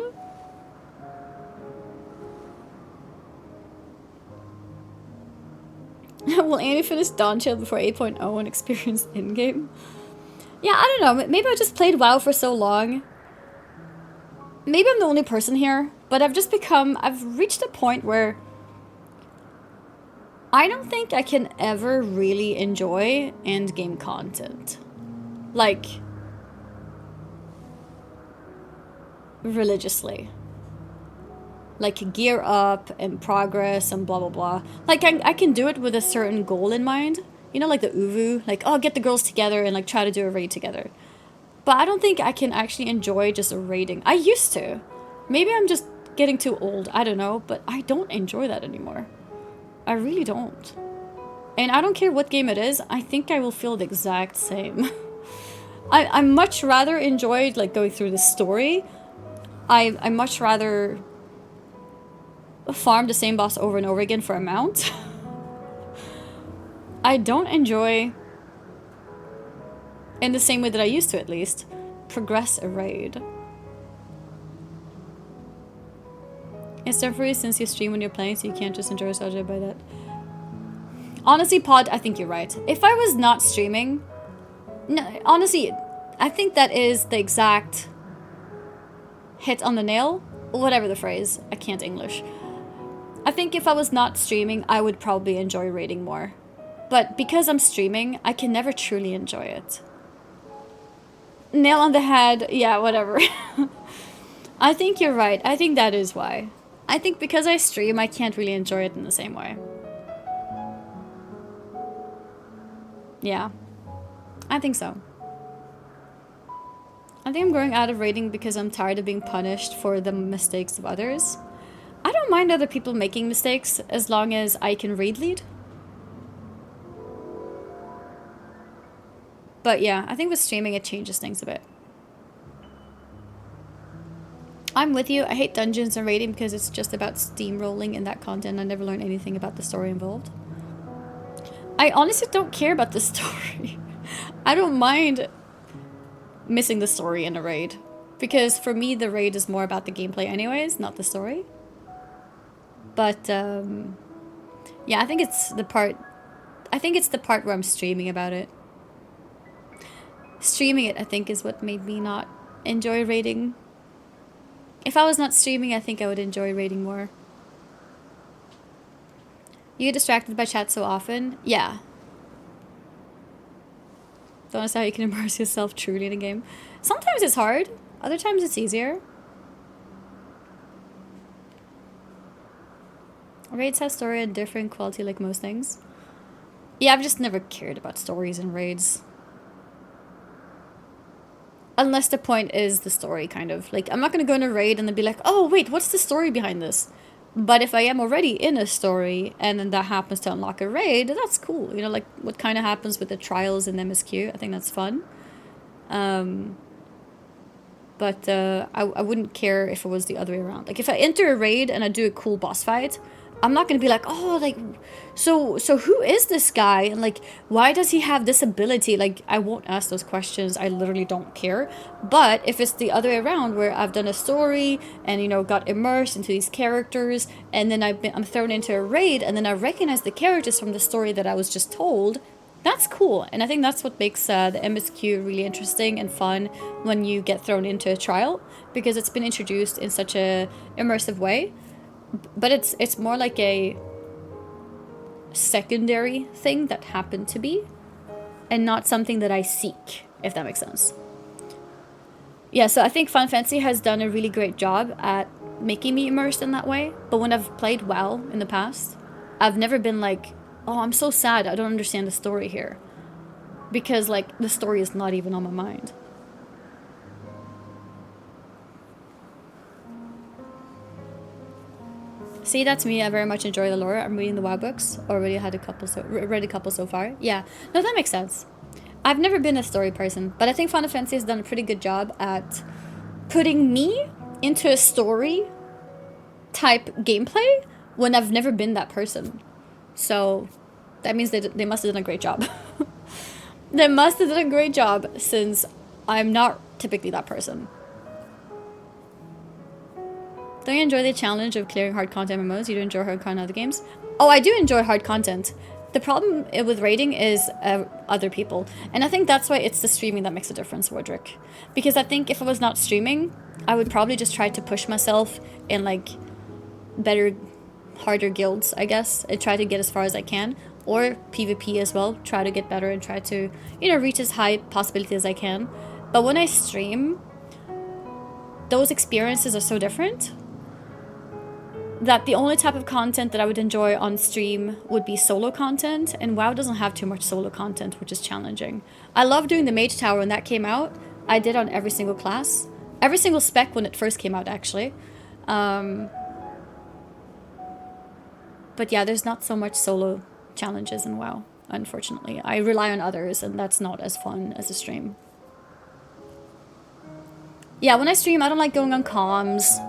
Will Annie finish Dawn Chill before 8.0 and experience in-game? Yeah, I don't know. Maybe I just played WoW for so long. Maybe I'm the only person here, but I've reached a point where I don't think I can ever really enjoy endgame content. Like, religiously. Like, gear up and progress and blah blah blah. Like, I can do it with a certain goal in mind. You know, like the Uvu. Like, oh, get the girls together and like try to do a raid together. But I don't think I can actually enjoy just a raiding. I used to. Maybe I'm just getting too old. I don't know. But I don't enjoy that anymore. I really don't. And I don't care what game it is. I think I will feel the exact same. I much rather enjoyed like going through the story. I much rather farm the same boss over and over again for a mount. I don't enjoy, in the same way that I used to at least, progress a raid. It's temporary since you stream when you're playing, so you can't just enjoy nostalgia by that. Honestly, Pod, I think you're right. If I was not streaming, no, honestly, I think that is the exact hit on the nail. Whatever the phrase, I can't English. I think if I was not streaming, I would probably enjoy raiding more. But because I'm streaming, I can never truly enjoy it. Nail on the head, yeah, whatever. I think you're right. I think that is why. I think because I stream, I can't really enjoy it in the same way. Yeah, I think so. I think I'm growing out of raiding because I'm tired of being punished for the mistakes of others. I don't mind other people making mistakes as long as I can raid lead. But yeah, I think with streaming it changes things a bit. I'm with you. I hate dungeons and raiding because it's just about steamrolling in that content. I never learn anything about the story involved. I honestly don't care about the story. I don't mind missing the story in a raid. Because for me, the raid is more about the gameplay anyways, not the story. But, yeah, I think it's the part where I'm streaming about it. Streaming it, I think, is what made me not enjoy raiding. If I was not streaming, I think I would enjoy raiding more. You get distracted by chat so often? Yeah. Don't understand how you can immerse yourself truly in a game. Sometimes it's hard. Other times it's easier. Raids have story and different quality like most things. Yeah, I've just never cared about stories in raids. Unless the point is the story, kind of. Like, I'm not gonna go in a raid and then be like, oh, wait, what's the story behind this? But if I am already in a story and then that happens to unlock a raid, that's cool. You know, like what kind of happens with the trials in MSQ. I think that's fun. But I wouldn't care if it was the other way around. Like, if I enter a raid and I do a cool boss fight, I'm not gonna be like, oh, like, so who is this guy? And like, why does he have this ability? Like, I won't ask those questions. I literally don't care. But if it's the other way around, where I've done a story and, you know, got immersed into these characters, and then I'm thrown into a raid, and then I recognize the characters from the story that I was just told, that's cool. And I think that's what makes the MSQ really interesting and fun when you get thrown into a trial, because it's been introduced in such a immersive way. But it's more like a secondary thing that happened to be, and not something that I seek, if that makes sense. Yeah, so I think Final Fantasy has done a really great job at making me immersed in that way. But when I've played WoW in the past, I've never been like, oh, I'm so sad, I don't understand the story here. Because, like, the story is not even on my mind. See, that's me. I very much enjoy the lore. I'm reading the WoW books. Already had read a couple so far. Yeah, no, that makes sense. I've never been a story person, but I think Final Fantasy has done a pretty good job at putting me into a story type gameplay when I've never been that person. So that means they must have done a great job. They must have done a great job, since I'm not typically that person. Don't you enjoy the challenge of clearing hard content MMOs? You do enjoy hard content in other games? Oh, I do enjoy hard content. The problem with raiding is other people. And I think that's why it's the streaming that makes a difference, Wodrick. Because I think if I was not streaming, I would probably just try to push myself in, like, better harder guilds, I guess, and try to get as far as I can. Or PvP as well, try to get better and try to, you know, reach as high possibility as I can. But when I stream, those experiences are so different that the only type of content that I would enjoy on stream would be solo content, and WoW doesn't have too much solo content, which is challenging. I love doing the Mage Tower when that came out. I did on every single class. Every single spec when it first came out, actually. But yeah, there's not so much solo challenges in WoW, unfortunately. I rely on others, and that's not as fun as a stream. Yeah, when I stream, I don't like going on comms.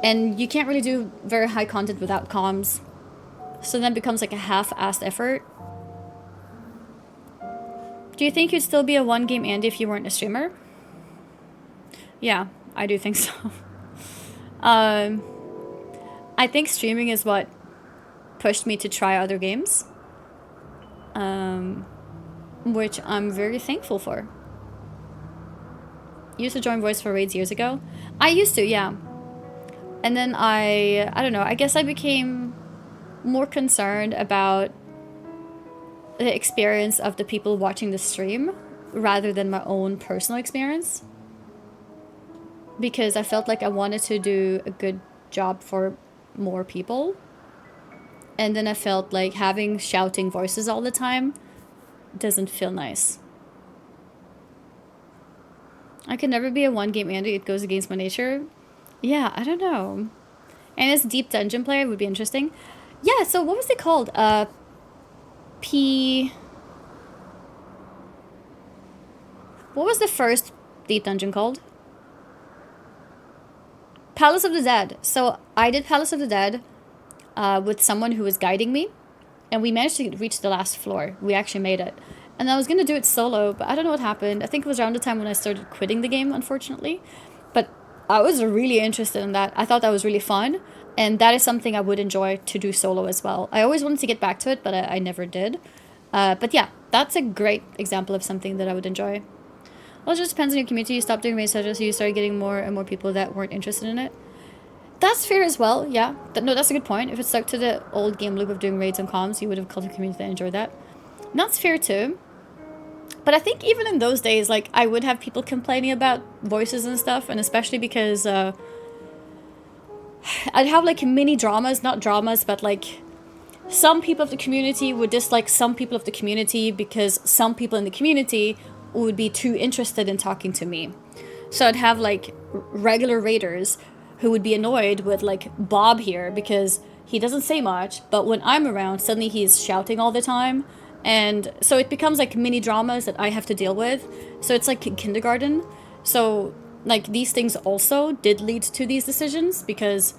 And you can't really do very high content without comms. So then it becomes like a half-assed effort. Do you think you'd still be a one-game Andy if you weren't a streamer? Yeah, I do think so. I think streaming is what pushed me to try other games. Which I'm very thankful for. You used to join Voice for Raids years ago? I used to, yeah. And then I don't know, I guess I became more concerned about the experience of the people watching the stream rather than my own personal experience. Because I felt like I wanted to do a good job for more people. And then I felt like having shouting voices all the time doesn't feel nice. I could never be a one-game Andy, it goes against my nature. Yeah, I don't know. And as deep dungeon player would be interesting. Yeah, so what was it called? What was the first deep dungeon called? Palace of the Dead. So I did Palace of the Dead with someone who was guiding me. And we managed to reach the last floor. We actually made it. And I was going to do it solo, but I don't know what happened. I think it was around the time when I started quitting the game, unfortunately. But I was really interested in that. I thought that was really fun. And that is something I would enjoy to do solo as well. I always wanted to get back to it, but I never did. But yeah, that's a great example of something that I would enjoy. Well, it just depends on your community. You stopped doing raids, so you started getting more and more people that weren't interested in it. That's fair as well, yeah. No, that's a good point. If it stuck to the old game loop of doing raids and comms, you would have called a community that enjoyed that. And that's fair too. But I think even in those days, like, I would have people complaining about voices and stuff, and especially because I'd have like mini dramas, not dramas, but like some people of the community would dislike some people of the community because some people in the community would be too interested in talking to me. So I'd have like regular raiders who would be annoyed with like Bob here because he doesn't say much, but when I'm around, suddenly he's shouting all the time. And so it becomes like mini dramas that I have to deal with. So it's like kindergarten. So like these things also did lead to these decisions because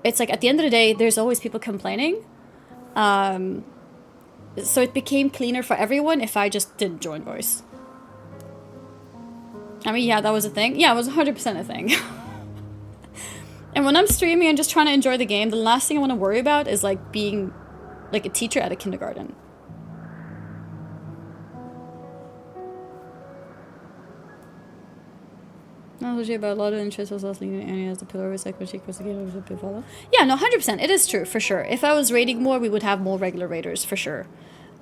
it's like at the end of the day, there's always people complaining. So it became cleaner for everyone if I just didn't join voice. I mean, yeah, that was a thing. Yeah, it was 100% a thing. And when I'm streaming and just trying to enjoy the game, the last thing I want to worry about is like being like a teacher at a kindergarten. About a lot of interest was also Annie as the pillar was like when she was again was a bit follow. Yeah, no, 100%. It is true for sure. If I was raiding more, we would have more regular raiders for sure.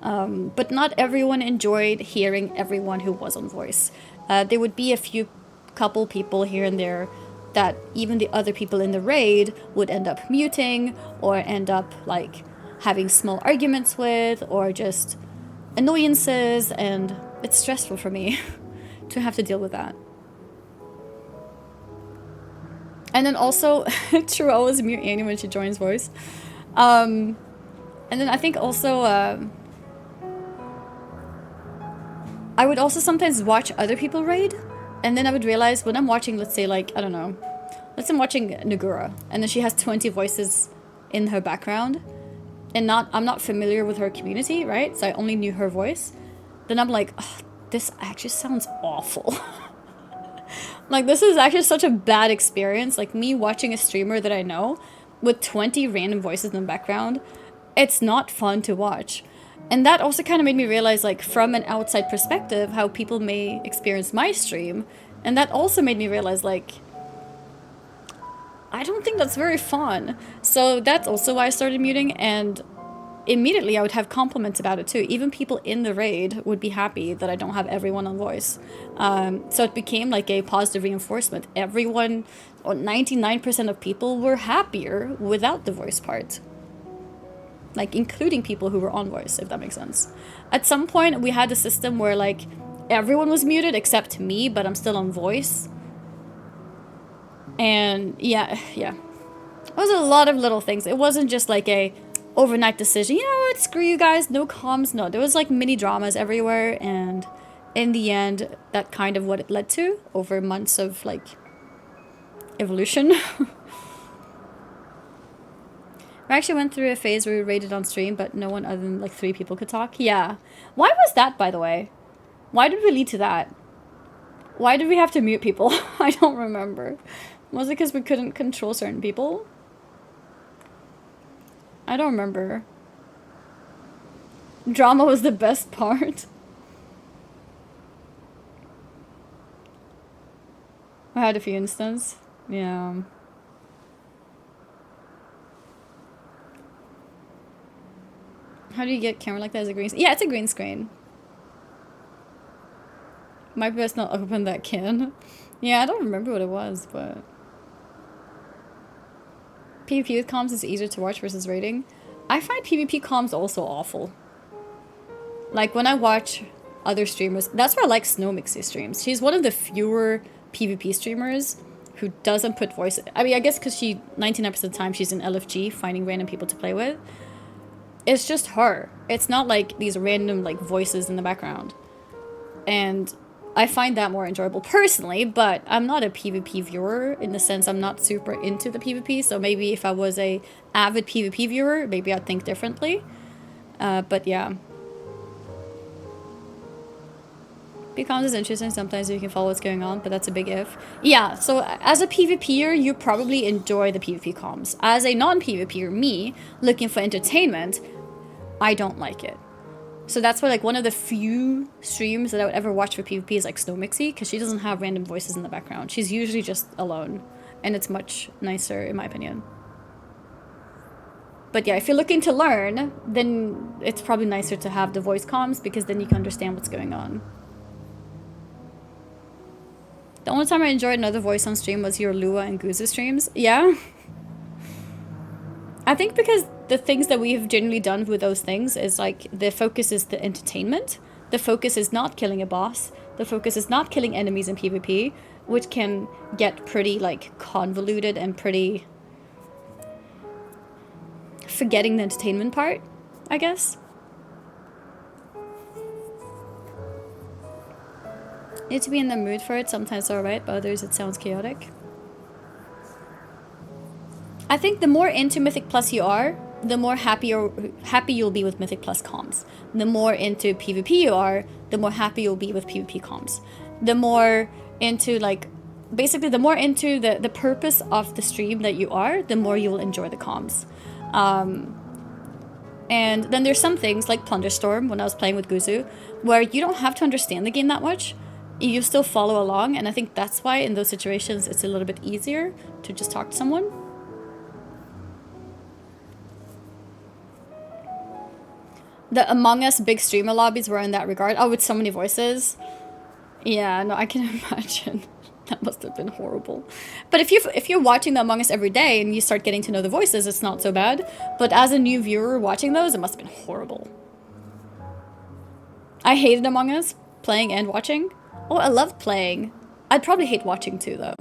But not everyone enjoyed hearing everyone who was on voice. There would be a couple people here and there that even the other people in the raid would end up muting or end up like having small arguments with or just annoyances, and it's stressful for me to have to deal with that. And then also, true, I always mute Annie when she joins voice. And then I think also, I would also sometimes watch other people raid. And then I would realize when I'm watching, let's say like, I don't know. Let's say I'm watching Nagura. And then she has 20 voices in her background. And I'm not familiar with her community, right? So I only knew her voice. Then I'm like, oh, this actually sounds awful. Like, this is actually such a bad experience. Like, me watching a streamer that I know with 20 random voices in the background, it's not fun to watch. And that also kind of made me realize, like, from an outside perspective, how people may experience my stream. And that also made me realize, like, I don't think that's very fun. So that's also why I started muting, and immediately I would have compliments about it too. Even people in the raid would be happy that I don't have everyone on voice. So it became like a positive reinforcement. Everyone, or 99% of people, were happier without the voice part. Like, including people who were on voice, if that makes sense. At some point, we had a system where, like, everyone was muted except me, but I'm still on voice. And, yeah. It was a lot of little things. It wasn't just, like, a overnight decision. You know what? Screw you guys. No comms. No, there was, like, mini dramas everywhere. And in the end, that kind of what it led to over months of, like, evolution. I actually went through a phase where we raided on stream, but no one other than like 3 people could talk. Yeah. Why was that, by the way? Why did we lead to that? Why did we have to mute people? I don't remember. Was it because we couldn't control certain people? I don't remember. Drama was the best part. I had a few instances. Yeah. How do you get camera like that as a green screen? Yeah, it's a green screen. Might best not open that can. Yeah, I don't remember what it was, but... PvP with comms is easier to watch versus raiding. I find PvP comms also awful. Like, when I watch other streamers... That's why I like Snow Mixie streams. She's one of the fewer PvP streamers who doesn't put voice... I mean, I guess because she... 99% of the time she's in LFG, finding random people to play with. It's just her. It's not like these random like voices in the background. And I find that more enjoyable personally, but I'm not a PvP viewer in the sense I'm not super into the PvP. So maybe if I was a avid PvP viewer, maybe I'd think differently. But yeah. Becomes is interesting sometimes you can follow what's going on, but that's a big if. Yeah, so as a PvPer, you probably enjoy the PvP comms. As a non-PvPer, me, looking for entertainment, I don't like it. So that's why, like, one of the few streams that I would ever watch for PvP is like Snow Mixie, because she doesn't have random voices in the background. She's usually just alone, and it's much nicer in my opinion. But yeah, if you're looking to learn, then it's probably nicer to have the voice comms, because then you can understand what's going on. The only time I enjoyed another voice on stream was your Lua and Guzu streams. Yeah. I think because the things that we've generally done with those things is like the focus is the entertainment. The focus is not killing a boss. The focus is not killing enemies in PvP, which can get pretty like convoluted and pretty forgetting the entertainment part, I guess. Need to be in the mood for it. Sometimes alright, but others it sounds chaotic. I think the more into Mythic Plus you are, the more happy you'll be with Mythic Plus comms. The more into PvP you are, the more happy you'll be with PvP comms. The more into like, basically the more into the purpose of the stream that you are, the more you will enjoy the comms. And then there's some things like Plunderstorm when I was playing with Guzu, where you don't have to understand the game that much. You still follow along, and I think that's why in those situations it's a little bit easier to just talk to someone. The Among Us big streamer lobbies were in that regard. Oh, with so many voices. Yeah, no, I can imagine. That must have been horrible. But if you're watching the Among Us every day and you start getting to know the voices, it's not so bad. But as a new viewer watching those, it must have been horrible. I hated Among Us, playing and watching. Oh, I loved playing. I'd probably hate watching too, though.